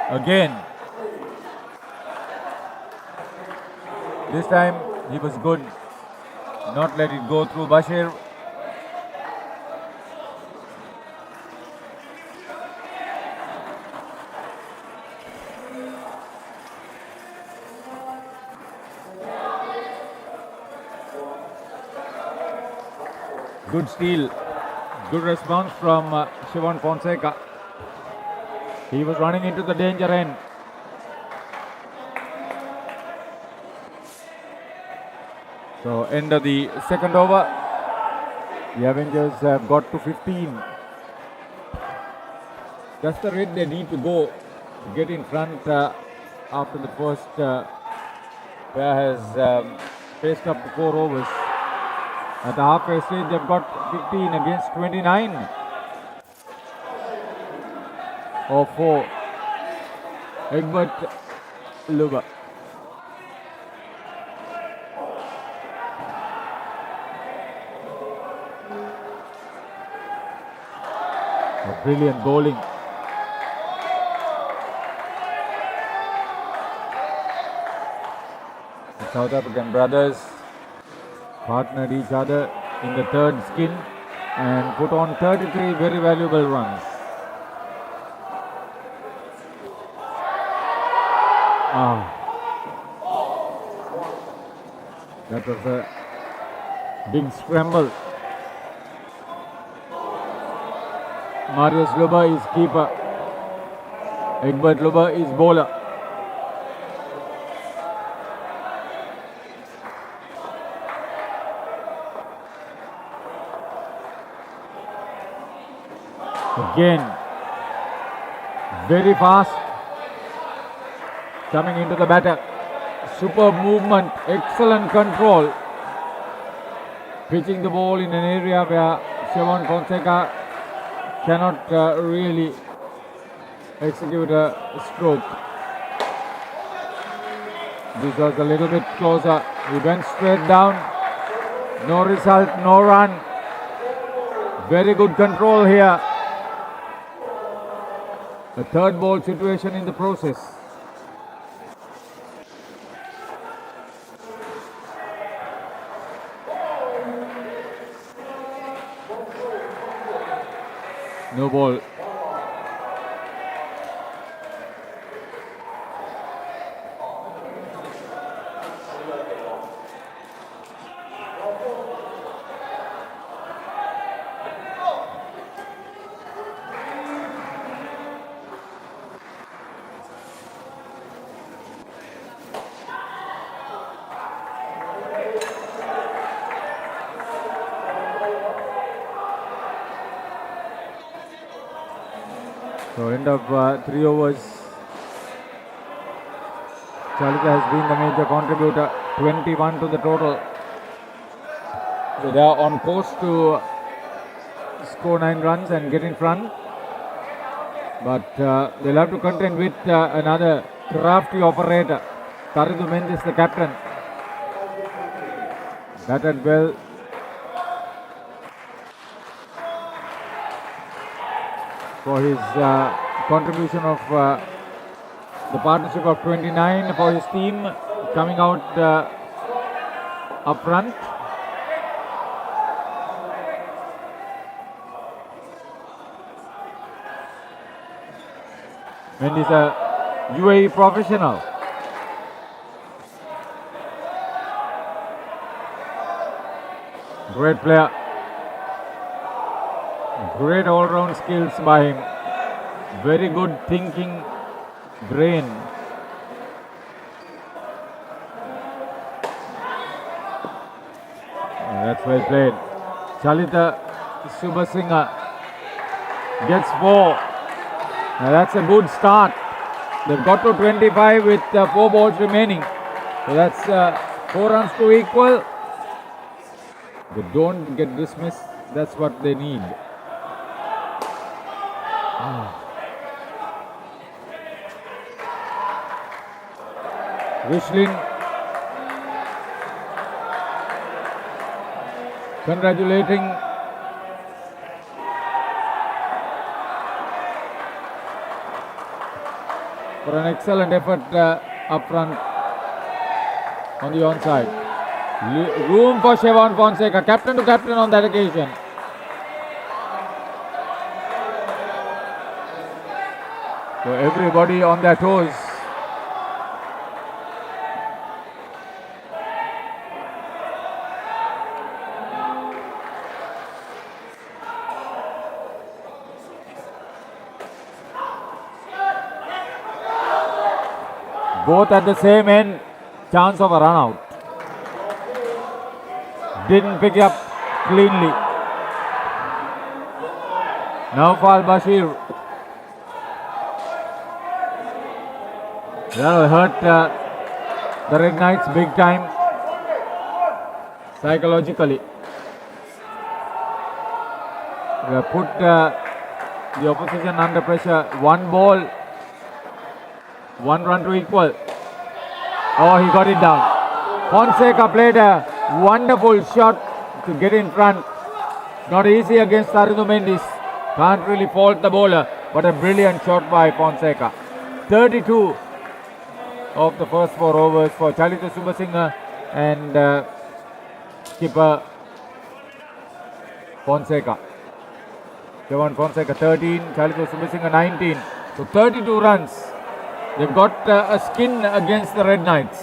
Again. This time he was good. Not let it go through Bashir. Good steal. Good response from Siobhan Fonseca. He was running into the danger end. So end of the second over. The Avengers have got to 15. That's the rate they need to go to get in front after the first pair has faced up to 4 overs. At the halfway stage they've got 15 against 29. Or 4. Egbert Luba. Brilliant bowling. The South African brothers partnered each other in the third skin and put on 33 very valuable runs. That was a big scramble. Marius Luba is keeper. Egbert Luba is bowler. Again, very fast, coming into the batter. Superb movement, excellent control. Pitching the ball in an area where Siobhan Fonseca cannot really execute a stroke. This was a little bit closer. He went straight down. No result, no run. Very good control here. A third ball situation in the process. No ball. So end of 3 overs. Chalika has been the major contributor, 21 to the total. So they are on course to score 9 runs and get in front. But they'll have to contend with another crafty operator. Taridu Mendes, the captain. Batted well. For his contribution of the partnership of 29 for his team, coming out up front. And he's a UAE professional. Great player. Great all-round skills by him. Very good thinking brain. That's well played. Chalita Subasinghe gets 4. That's a good start. They've got to 25 with 4 balls remaining. So that's 4 runs to equal. They don't get dismissed. That's what they need. Rishlin congratulating for an excellent effort up front on the onside. Room for Siobhan Fonseca, captain to captain on that occasion. So everybody on their toes. Both at the same end, chance of a run out. Didn't pick up cleanly. Naufal Bashir. That will hurt the Red Knights big time psychologically. They have put the opposition under pressure. 1 ball, 1 run to equal. Oh, he got it down. Fonseca played a wonderful shot to get in front. Not easy against Taridu Mendes. Can't really fault the bowler, but a brilliant shot by Fonseca. 32 of the first 4 overs for Chalita Subasinghe and skipper Fonseca. Siobhan Fonseca 13, Chalita Subasinghe 19. So 32 runs. They've got a skin against the Red Knights.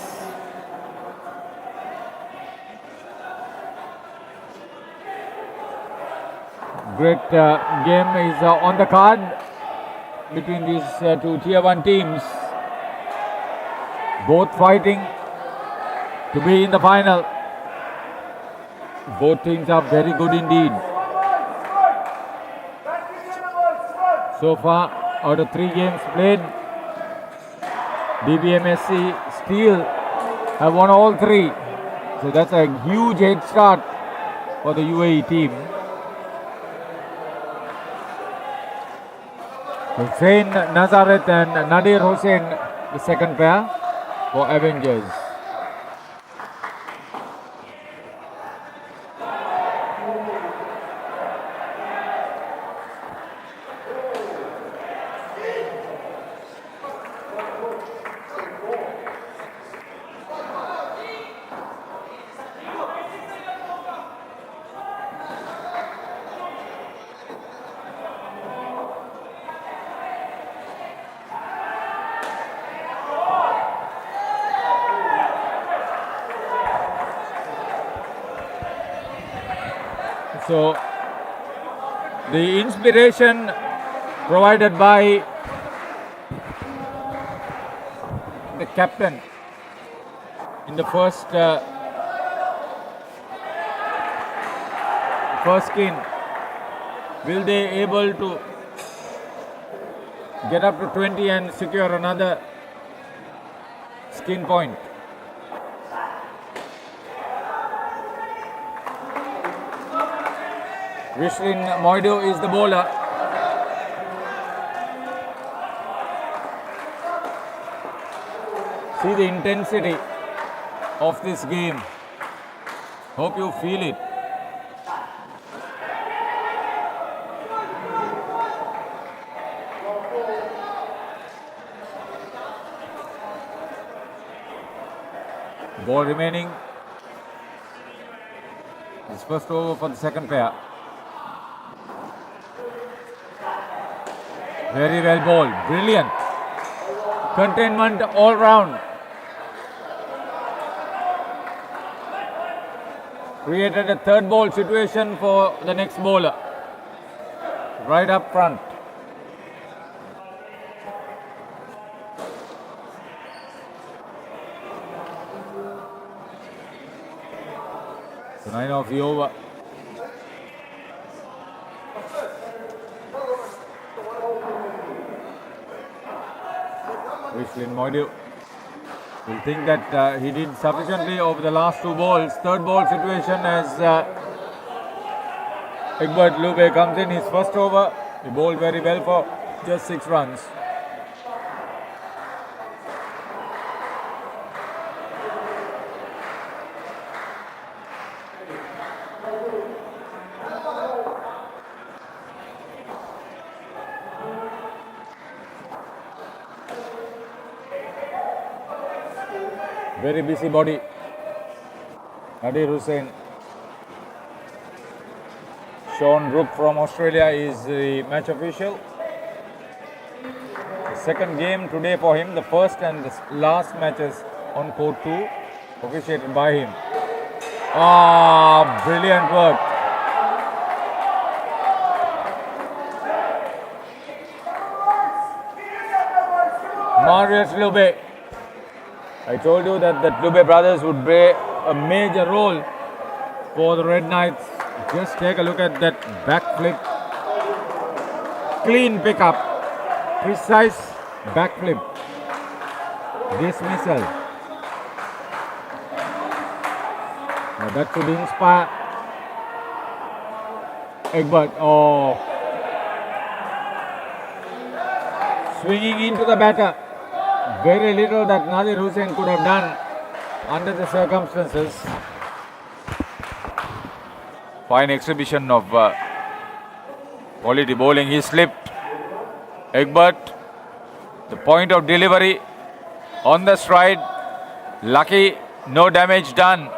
great game is on the card between these two Tier 1 teams. Both fighting to be in the final. Both teams are very good indeed. So far, out of 3 games played, DBMSC still have won all 3. So that's a huge head start for the UAE team. Hussein Nazareth and Nadir Hussein, the second pair for Avengers. So the inspiration provided by the captain in the first skin, will they able to get up to 20 and secure another skin point? Rishlin Moidu is the bowler. See the intensity of this game. Hope you feel it. Ball remaining. It's first over for the second pair. Very well bowled, brilliant. Containment all round. Created a third ball situation for the next bowler. Right up front. So 9 off the over. Rishlin Moidu will think that he did sufficiently over the last 2 balls. Third ball situation as Egbert Lube comes in his first over. He bowled very well for just 6 runs. Very busy body. Nadir Hussain. Sean Rook from Australia is the match official. The second game today for him, the first and the last matches on court 2, officiated by him. Brilliant work. Marius Lube. I told you that the Lube brothers would play a major role for the Red Knights. Just take a look at that backflip. Clean pickup. Precise backflip. Dismissal. Now that should inspire Egbert. Swinging into the batter. Very little that Nadir Hussain could have done under the circumstances. Fine exhibition of quality bowling. He slipped. Egbert, the point of delivery on the stride. Lucky, no damage done.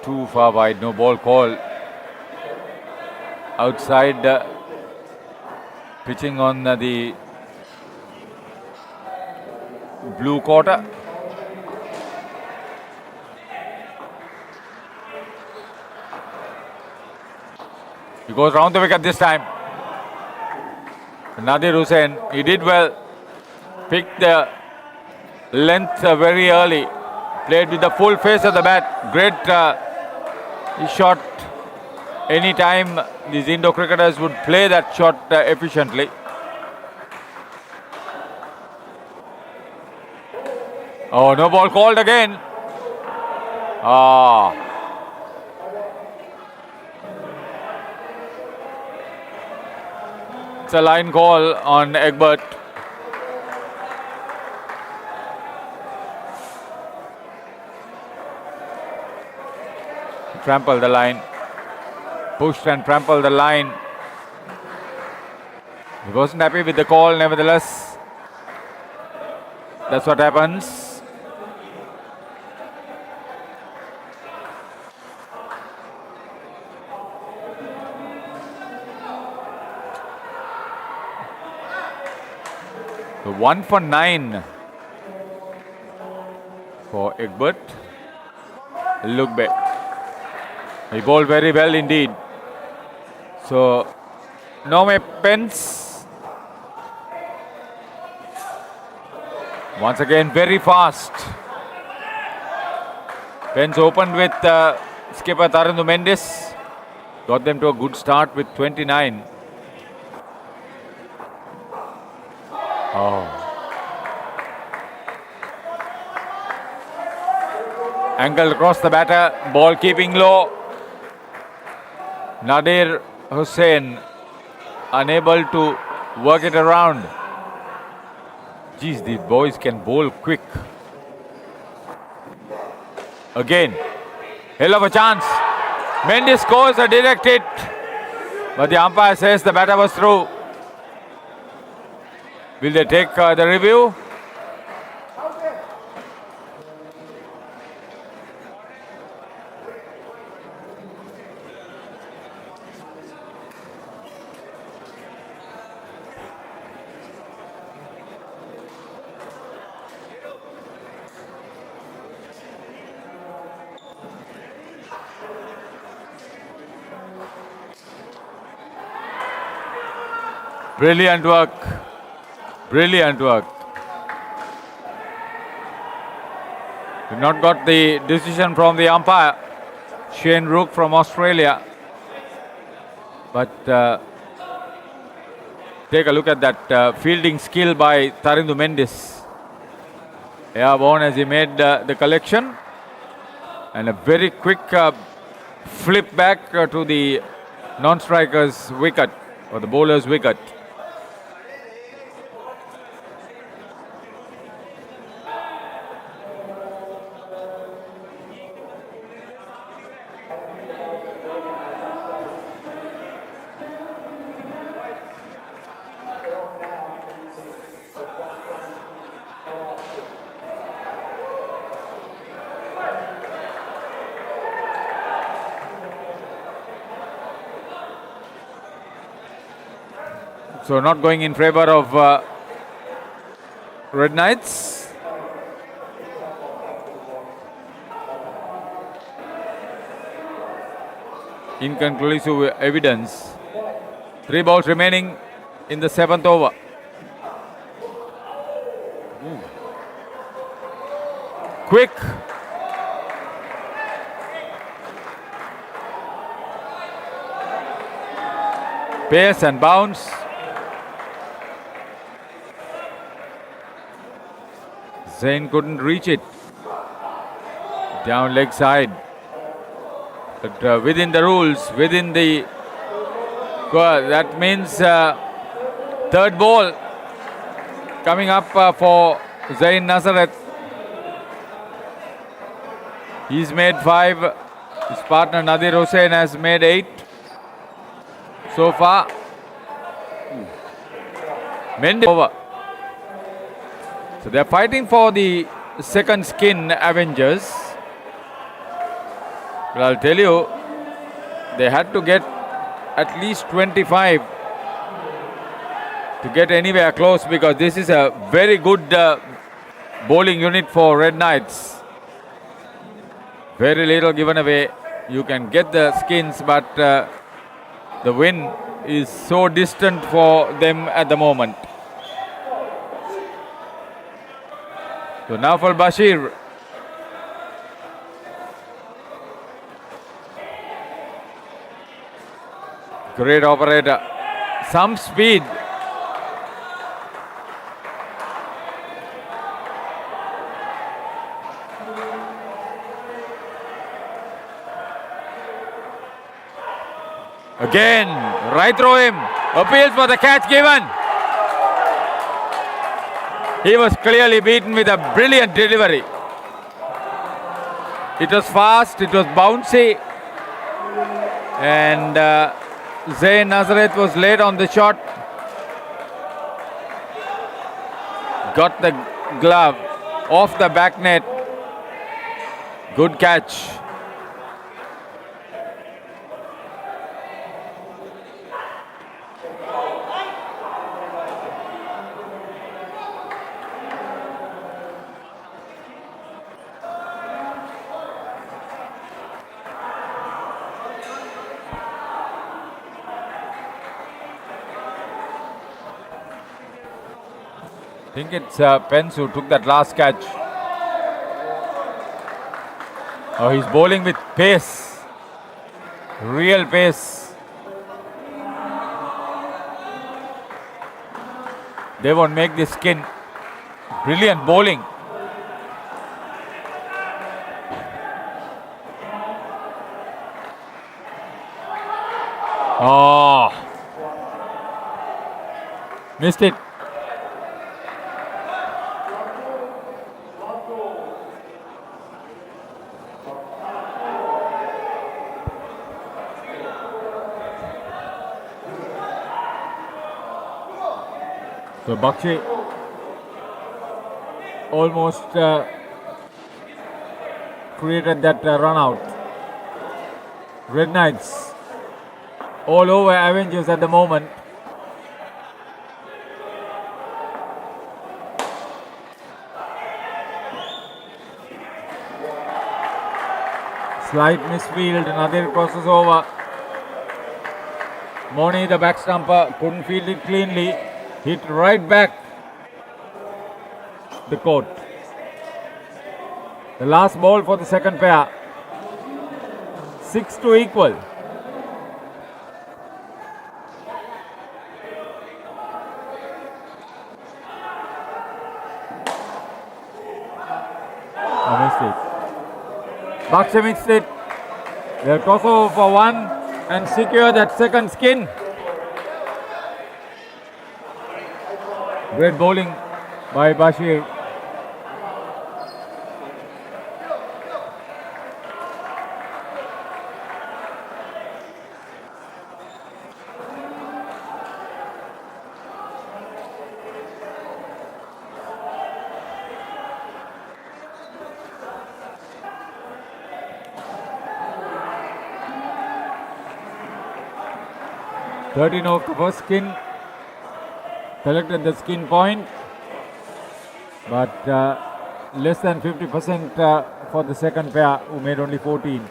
Too far wide, no ball call. outside, pitching on the blue quarter. He goes round the wicket this time. Nadir Hussain, he did well. Picked the length very early. Played with the full face of the bat. Great shot. Any time these Indo cricketers would play that shot efficiently. Oh, no ball called again. Ah. It's a line call on Egbert. Trample the line. Pushed and trampled the line. He wasn't happy with the call, nevertheless. That's what happens. So 1 for 9 for Egbert. Look back. He bowled very well indeed. So, Nome Pence. Once again, very fast. Pence opened with skipper Tharundu Mendes. Got them to a good start with 29. Oh. Angled across the batter, ball keeping low. Nadir Hussain unable to work it around. Geez, these boys can bowl quick. Again, hell of a chance. Mendes scores a direct hit, but the umpire says the batter was through. Will they take the review? Brilliant work. Brilliant work. We've not got the decision from the umpire, Shane Rook from Australia. But take a look at that fielding skill by Tharundu Mendes. Airborne as he made the collection. And a very quick flip back to the non-striker's wicket, or the bowler's wicket. So not going in favour of Red Knights. Inconclusive evidence. 3 balls remaining in the 7th over. Quick. Pace and bounce. Zain couldn't reach it. Down leg side. But within the rules, within the... that means third ball coming up for Zain Nazareth. He's made 5. His partner Nadir Hussain has made 8 so far. Mendes over. So they're fighting for the second skin, Avengers. But I'll tell you, they had to get at least 25 to get anywhere close, because this is a very good bowling unit for Red Knights. Very little given away. You can get the skins, but the win is so distant for them at the moment. So now for Bashir. Great operator. Some speed. Again, right through him. Appeals for the catch given. He was clearly beaten with a brilliant delivery. It was fast, it was bouncy. And Zayn Nazareth was late on the shot. Got the glove off the back net. Good catch. I think it's Pence who took that last catch. Oh, he's bowling with pace. Real pace. They won't make this skin. Brilliant bowling. Oh. Missed it. So Bakshi almost created that run out. Red Knights all over Avengers at the moment. Slight misfield, another crosses over. Moni, the back stumper, couldn't field it cleanly. Hit right back the court. The last ball for the second pair. 6 to equal. Missed it. Bakshi missed it. They'll cross over for one and secure that second skin. Great bowling by Bashir. Thirteen off the first skin. Collected the skin point, but less than 50% for the second pair, who made only 14.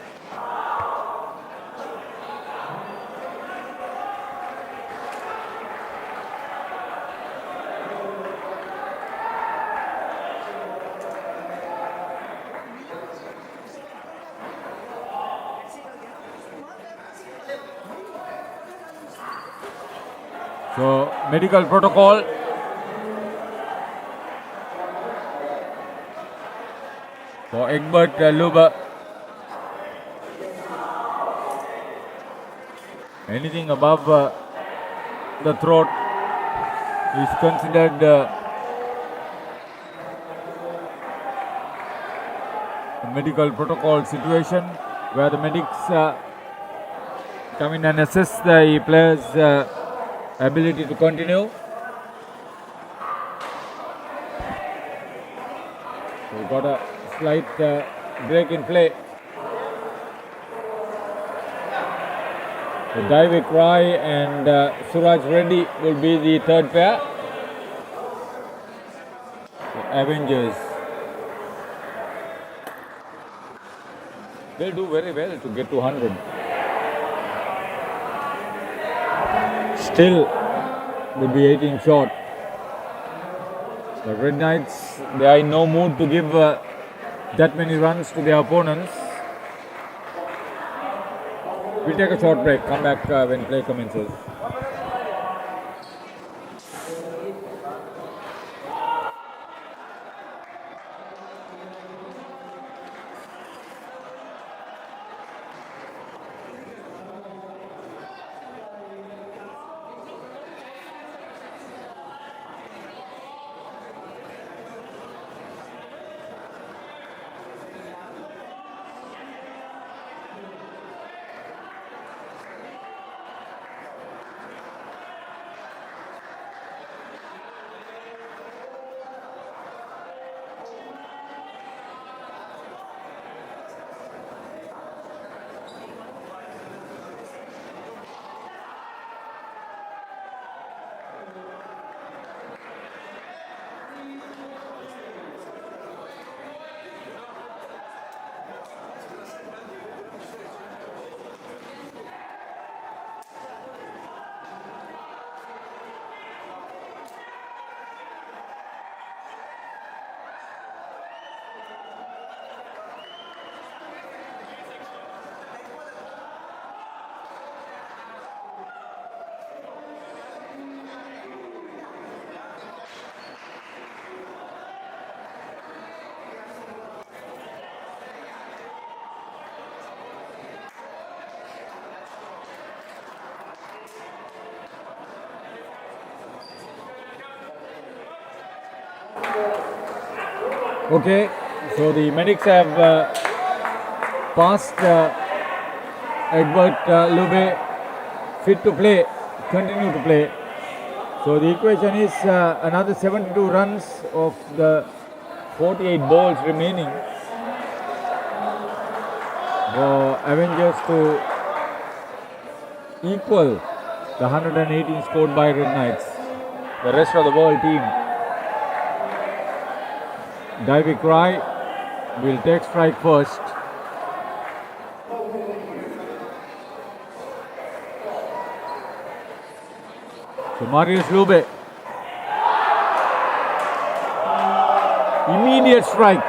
So, medical protocol. For Egbert Luber. Anything above the throat is considered a medical protocol situation where the medics come in and assess the player's ability to continue. So we got a slight break in play. Daivik Rai and Suraj Reddy will be the third pair. The Avengers. They'll do very well to get to 100. Still will be 18 short. The Red Knights, they are in no mood to give that many runs to their opponents. We'll take a short break, come back when play commences. Okay, so the medics have passed Egbert Lube fit to play, continue to play. So the equation is another 72 runs of the 48 balls remaining for Avengers to equal the 118 scored by Red Knights. The rest of the world team. Daivik Rai will take strike first. So Marius Lube. Immediate strike.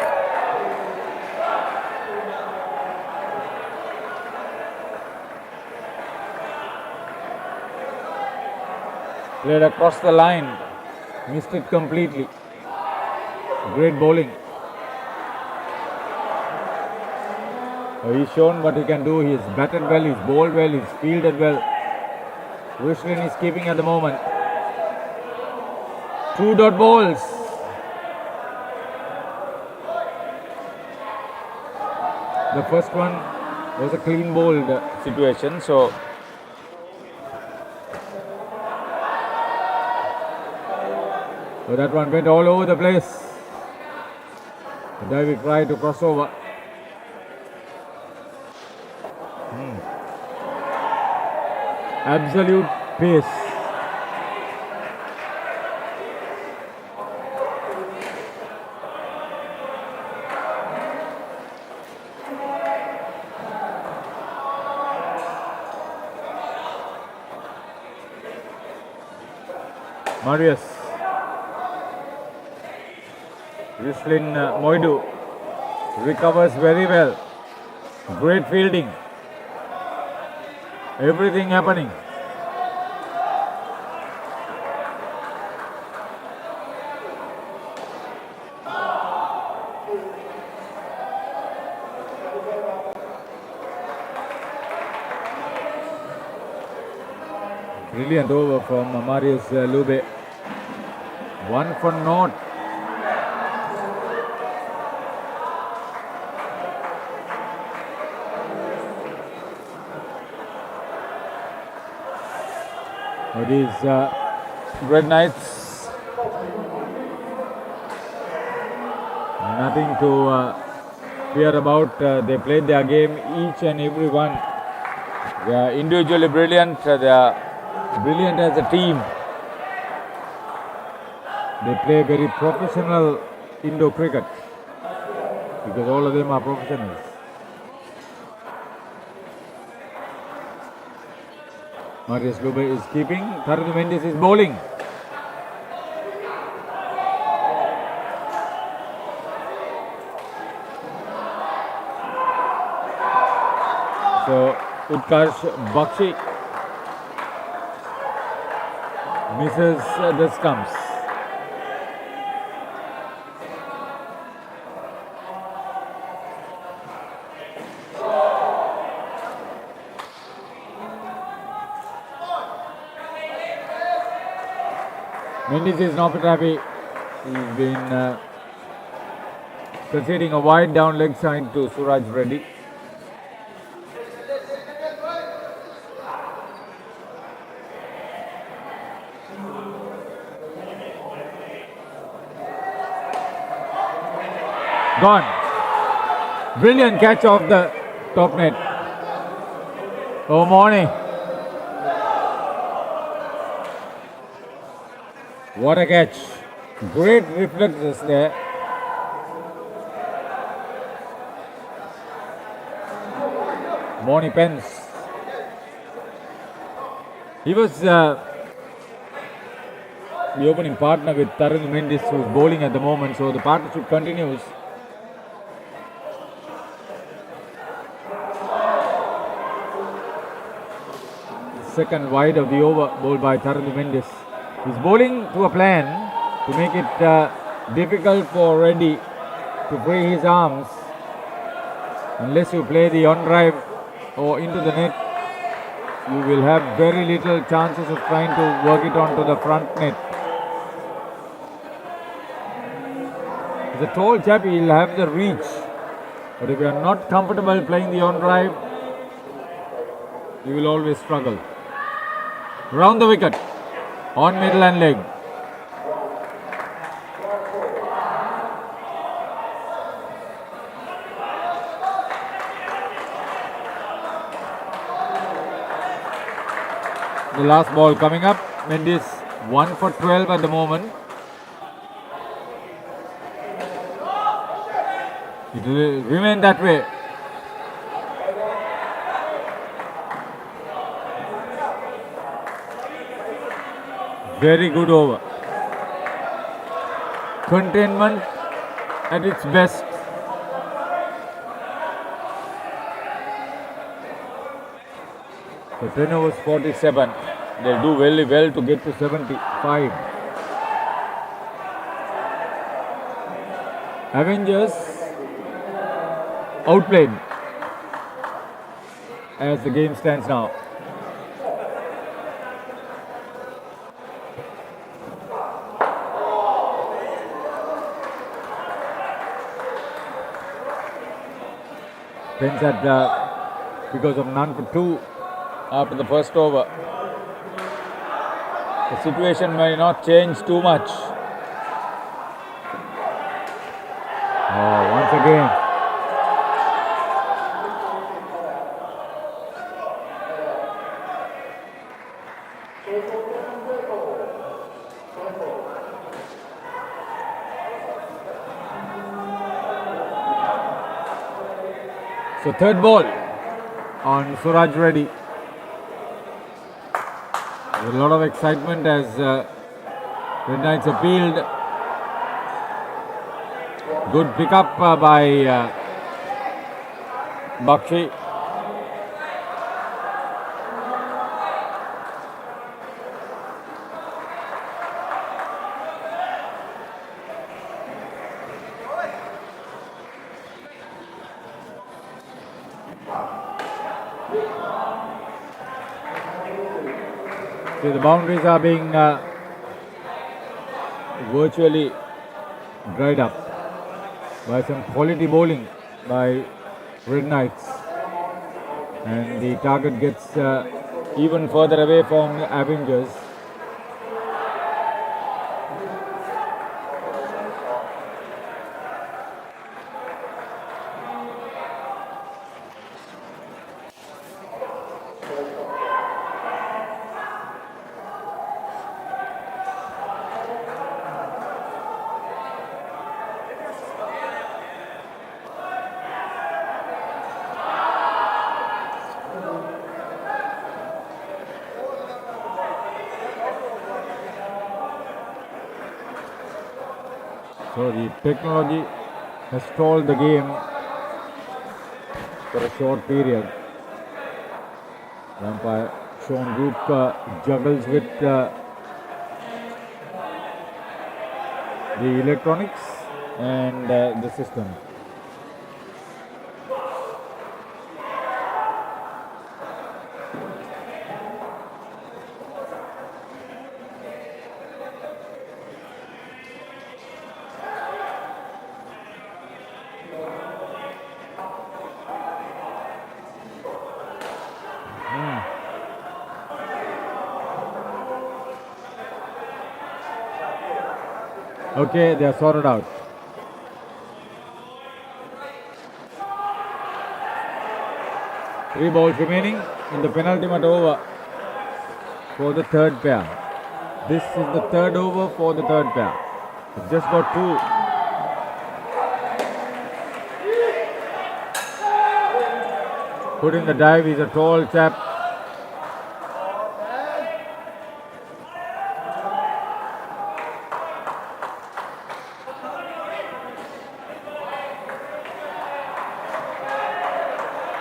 Played across the line. Missed it completely. Great bowling. So he's shown what he can do. He's batted well, he's bowled well, he's fielded well. Rushlin is keeping at the moment. 2 dot balls. The first one was a clean bowled situation. So that one went all over the place. Daivik Rai to cross over. Absolute pace. Marius. Rushlin Moidu recovers very well. Great fielding. Everything happening. Brilliant over from Marius Lube. 1 for naught. These Red Knights, nothing to fear about. They played their game, each and every one They are individually brilliant. They are brilliant as a team. They play very professional indoor cricket because all of them are professionals. Marius Lube is keeping. Tharun Mendes is bowling. So Utkarsh Bakshi misses the stumps. Mendes is not happy. He's been conceding a wide down leg side to Suraj Reddy. Gone. Brilliant catch off the top net. Oh, Morning. What a catch. Great reflexes there. Morny Pence. He was the opening partner with Tharun Mendes, who is bowling at the moment, so the partnership continues. Second wide of the over, bowled by Tharun Mendes. He's bowling to a plan to make it difficult for Reddy to free his arms. Unless you play the on drive or into the net, you will have very little chances of trying to work it onto the front net. As a tall chap, he'll have the reach. But if you are not comfortable playing the on drive, you will always struggle. Round the wicket. On middle and leg. The last ball coming up. Mendes 1 for 12 at the moment. It will remain that way. Very good over. Containment at its best. The 10 overs 47. They'll do very well to get to 75. Avengers outplayed as the game stands now. Pence had because of none for 2 after the first over. The situation may not change too much. Once again. So third ball on Suraj Reddy. There's a lot of excitement as Red Knights appealed. Good pickup by Bakshi. See, the boundaries are being virtually dried up by some quality bowling by Red Knights, and the target gets even further away from Avengers. So the technology has stalled the game for a short period. The umpire Sean Group juggles with the electronics and the system. Okay, they are sorted out. Three balls remaining in the penultimate over for the third pair. This is the third over for the third pair. It's just got two. Put in the dive, he's a tall chap.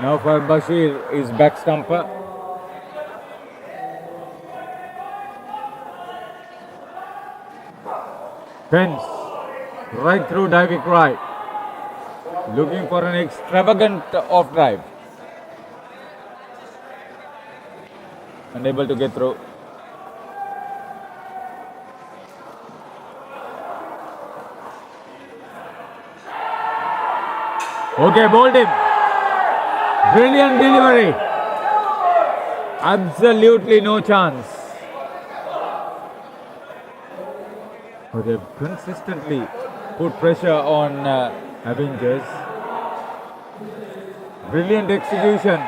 Now for Bashir is back stumper. Fence right through diving right. Looking for an extravagant off drive. Unable to get through. Okay, bowled him. Brilliant delivery. Absolutely no chance. But they've consistently put pressure on Avengers. Brilliant execution.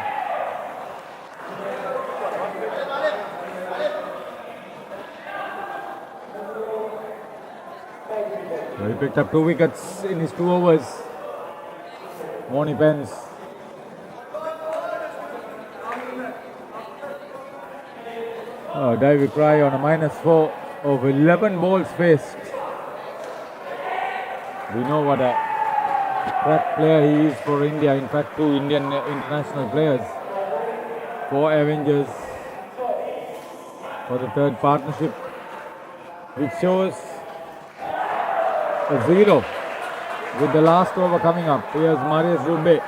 He picked up 2 wickets in his 2 overs. Morny Pence. David Cry on a -4 of 11 balls faced. We know what a crack player he is for India. In fact, 2 Indian international players for Avengers for the third partnership, which shows a 0 with the last over coming up. Here's Marius Rubbe.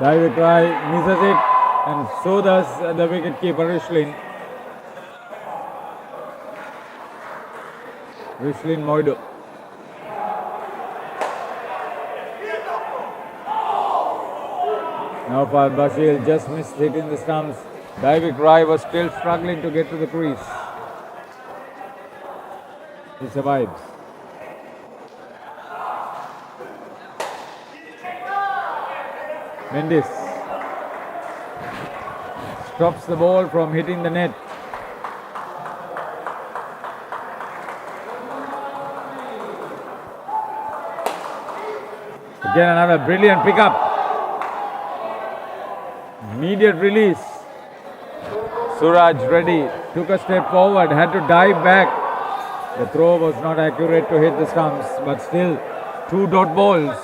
David Rai misses it, and so does the wicketkeeper Rishlin. Rishlin Moidu. Now for Bashir, just missed hitting the stumps. David Rai was still struggling to get to the crease. He survives. Mendes stops the ball from hitting the net. Again another brilliant pickup. Immediate release. Suraj Reddy took a step forward, had to dive back. The throw was not accurate to hit the stumps, but still 2 dot balls.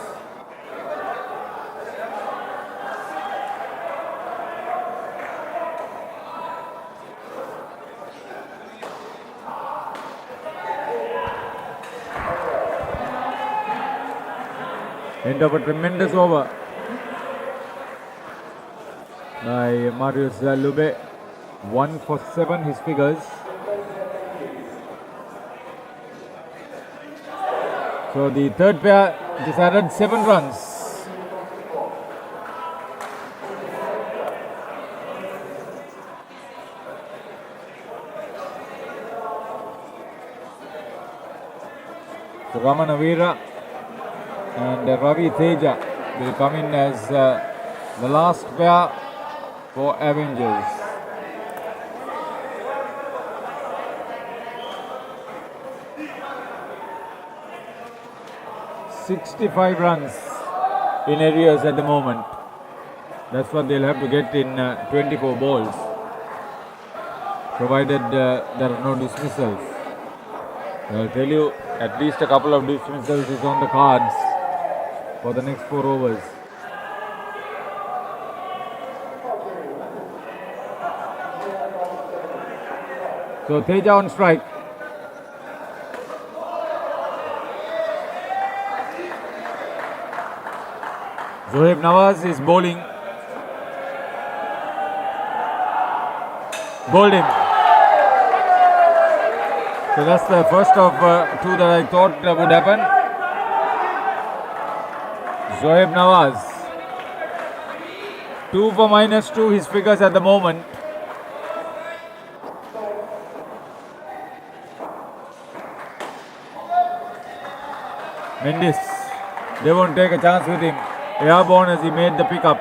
End of a tremendous over by Marius Lube. 1 for 7 his figures. So the third pair just added 7 runs. So Ramanavira and Ravi Teja will come in as the last pair for Avengers. 65 runs in arrears at the moment. That's what they'll have to get in 24 balls, provided there are no dismissals. I'll tell you, at least a couple of dismissals is on the cards for the next 4 overs. So Teja on strike. Zohaib Nawaz is bowling. Bowled him. So that's the first of 2 that I thought would happen. Zohaib Nawaz. 2 for -2, his figures at the moment. Mendes, they won't take a chance with him. Airborne as he made the pickup.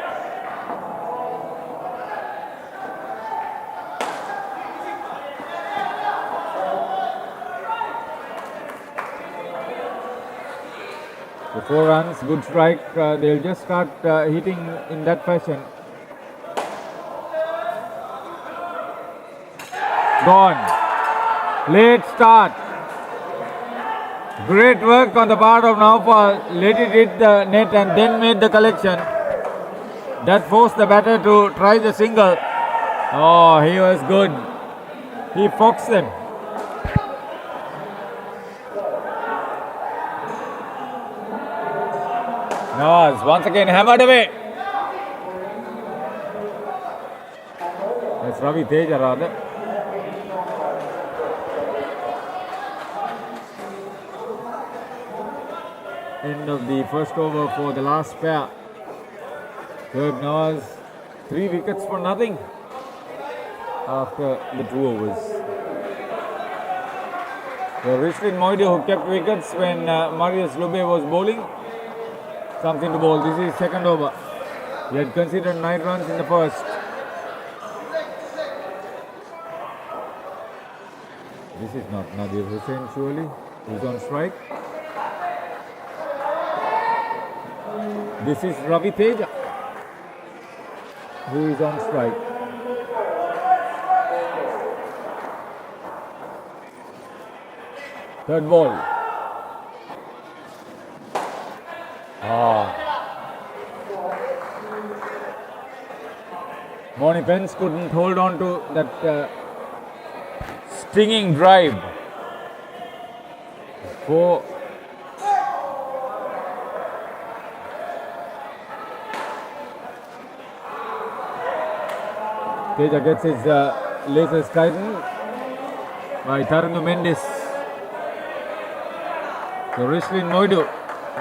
The 4 runs, good strike. They'll just start hitting in that fashion. Gone. Late start. Great work on the part of Naupal. Let it hit the net and then made the collection. That forced the batter to try the single. Oh, he was good. He foxed them. Nawaz once again hammered away. That's Ravi Teja rather. End of the first over for the last pair. Zohaib Nawaz, 3 wickets for nothing after the 2 overs. So Rishlin Moidu, who kept wickets when Marius Lube was bowling, something to bowl. This is second over. He had considered 9 runs in the first. This is not Nadir Hussain surely. He's on strike. This is Ravi Teja, who is on strike. Third ball. Moni Pence couldn't hold on to that stinging drive. 4. Teja gets his laces tightened by Tarundu Mendes. So Rishlin Moidu,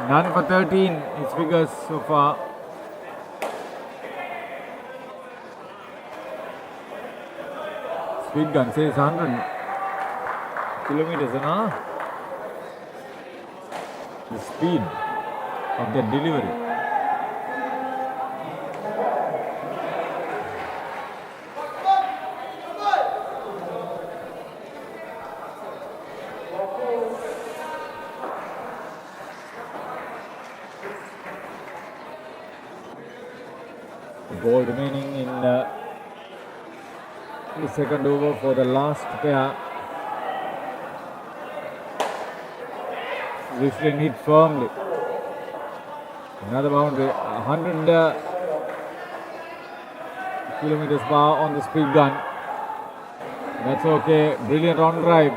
none for 13, his figures so far. Speed gun says 100 kilometers an hour. The speed of the delivery. Ball remaining in the second over for the last pair. Rishlin hit firmly. Another boundary. 100 kilometers per hour on the speed gun. That's okay. Brilliant on drive.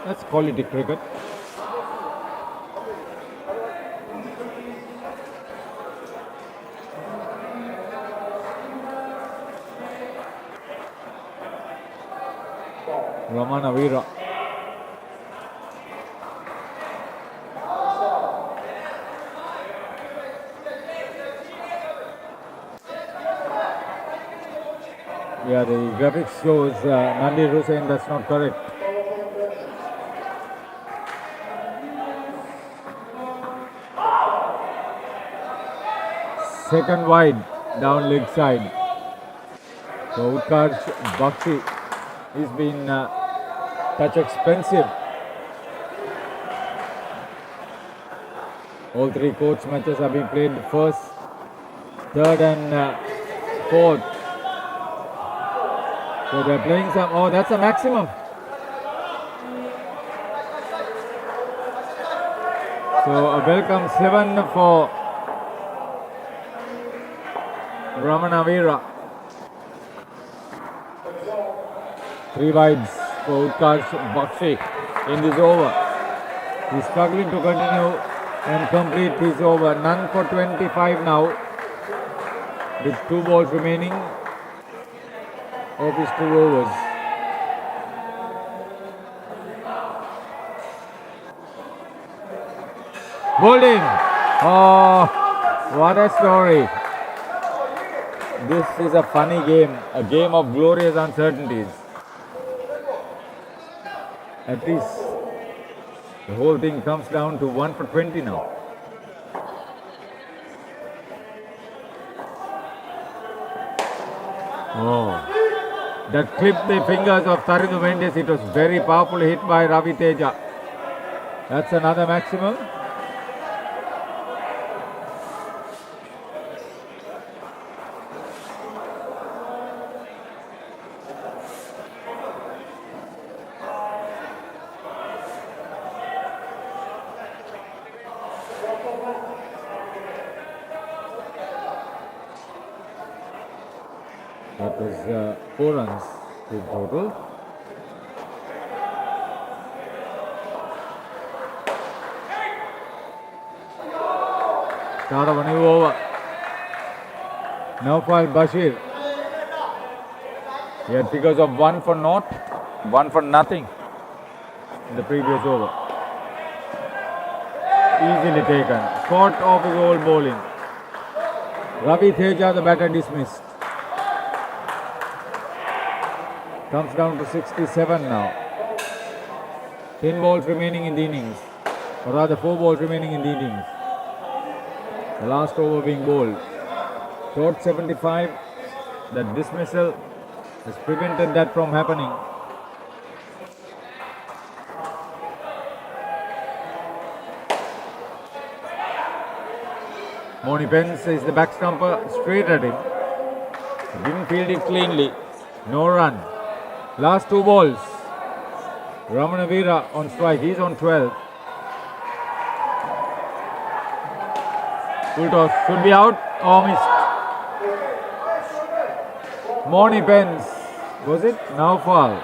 That's quality cricket. Ramana Veera. Yeah, the graphics shows Nandi Hussain, that's not correct. Second wide, down leg side. So Utkarsh Bakshi, he's been touch expensive All three coach matches have been played first, third and fourth. So they're playing some, oh that's a maximum. So a welcome 7 for Ramanavira. 3 wides for Utkarsh Bakshi in this over. He's struggling to continue and complete his over. None for 25 now, with 2 balls remaining of his 2 overs. Bowling! Oh, what a story. This is a funny game, a game of glorious uncertainties. At least the whole thing comes down to 1 for 20 now. Oh, that clipped the fingers of Taridu Mendes. It was very powerful hit by Ravi Teja. That's another maximum. That was 4 runs in total. Start of a new over. Naufal Bashir. He had figures of 1 for naught, 1 for nothing in the previous over. Easily taken. Caught off his old bowling. Ravi Teja, the batter, dismissed. Comes down to 67 now. 10 balls remaining in the innings, or rather 4 balls remaining in the innings. The last over being bowled. Short 75, that dismissal has prevented that from happening. Moni Pence is the back stumper, straight at him. Didn't field it cleanly. No run. Last 2 balls. Ramanavira on strike. He's on 12. Full toss. Should be out. Oh, missed. Moni Pence. Was it? Now foul.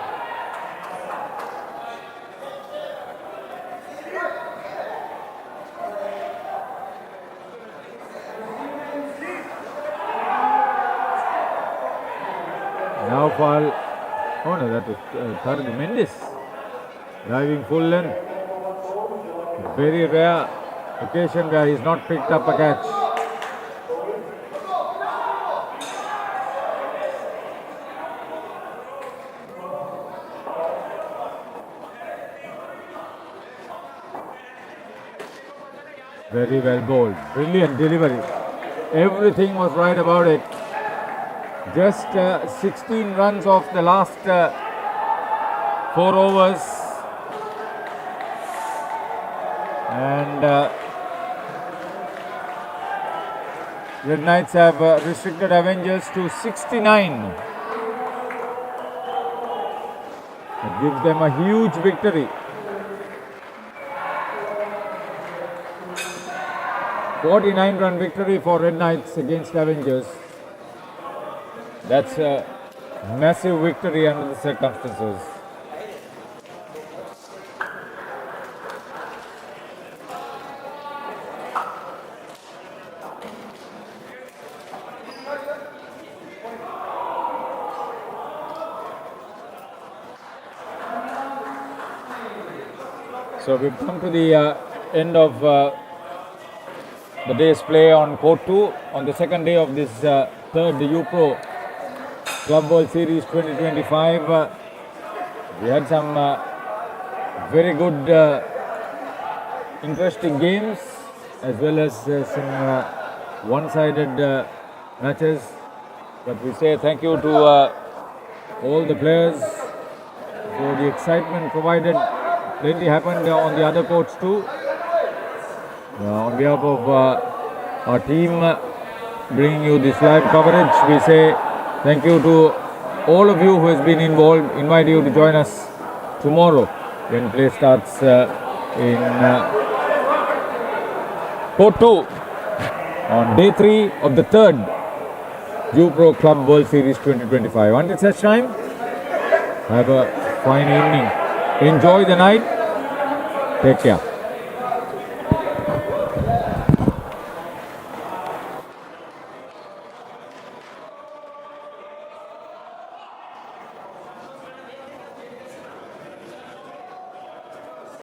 Now foul. Oh no, that was Taridu Mendes. Driving full length. Very rare occasion where he's not picked up a catch. Very well bowled. Brilliant delivery. Everything was right about it. Just 16 runs off the last 4 overs. And Red Knights have restricted Avengers to 69. That gives them a huge victory. 49-run victory for Red Knights against Avengers. That's a massive victory under the circumstances. So we've come to the end of the day's play on Court 2 on the second day of this third U-Pro Club World Series 2025. We had some very good interesting games as well as some one-sided matches. But we say thank you to all the players for the excitement provided. Plenty happened on the other courts too. On behalf of our team bringing you this live coverage, we say thank you to all of you who has been involved. Invite you to join us tomorrow when play starts in Court 2 on day 3 of the 3rd Pro Club World Series 2025. Until such time, have a fine evening. Enjoy the night. Take care.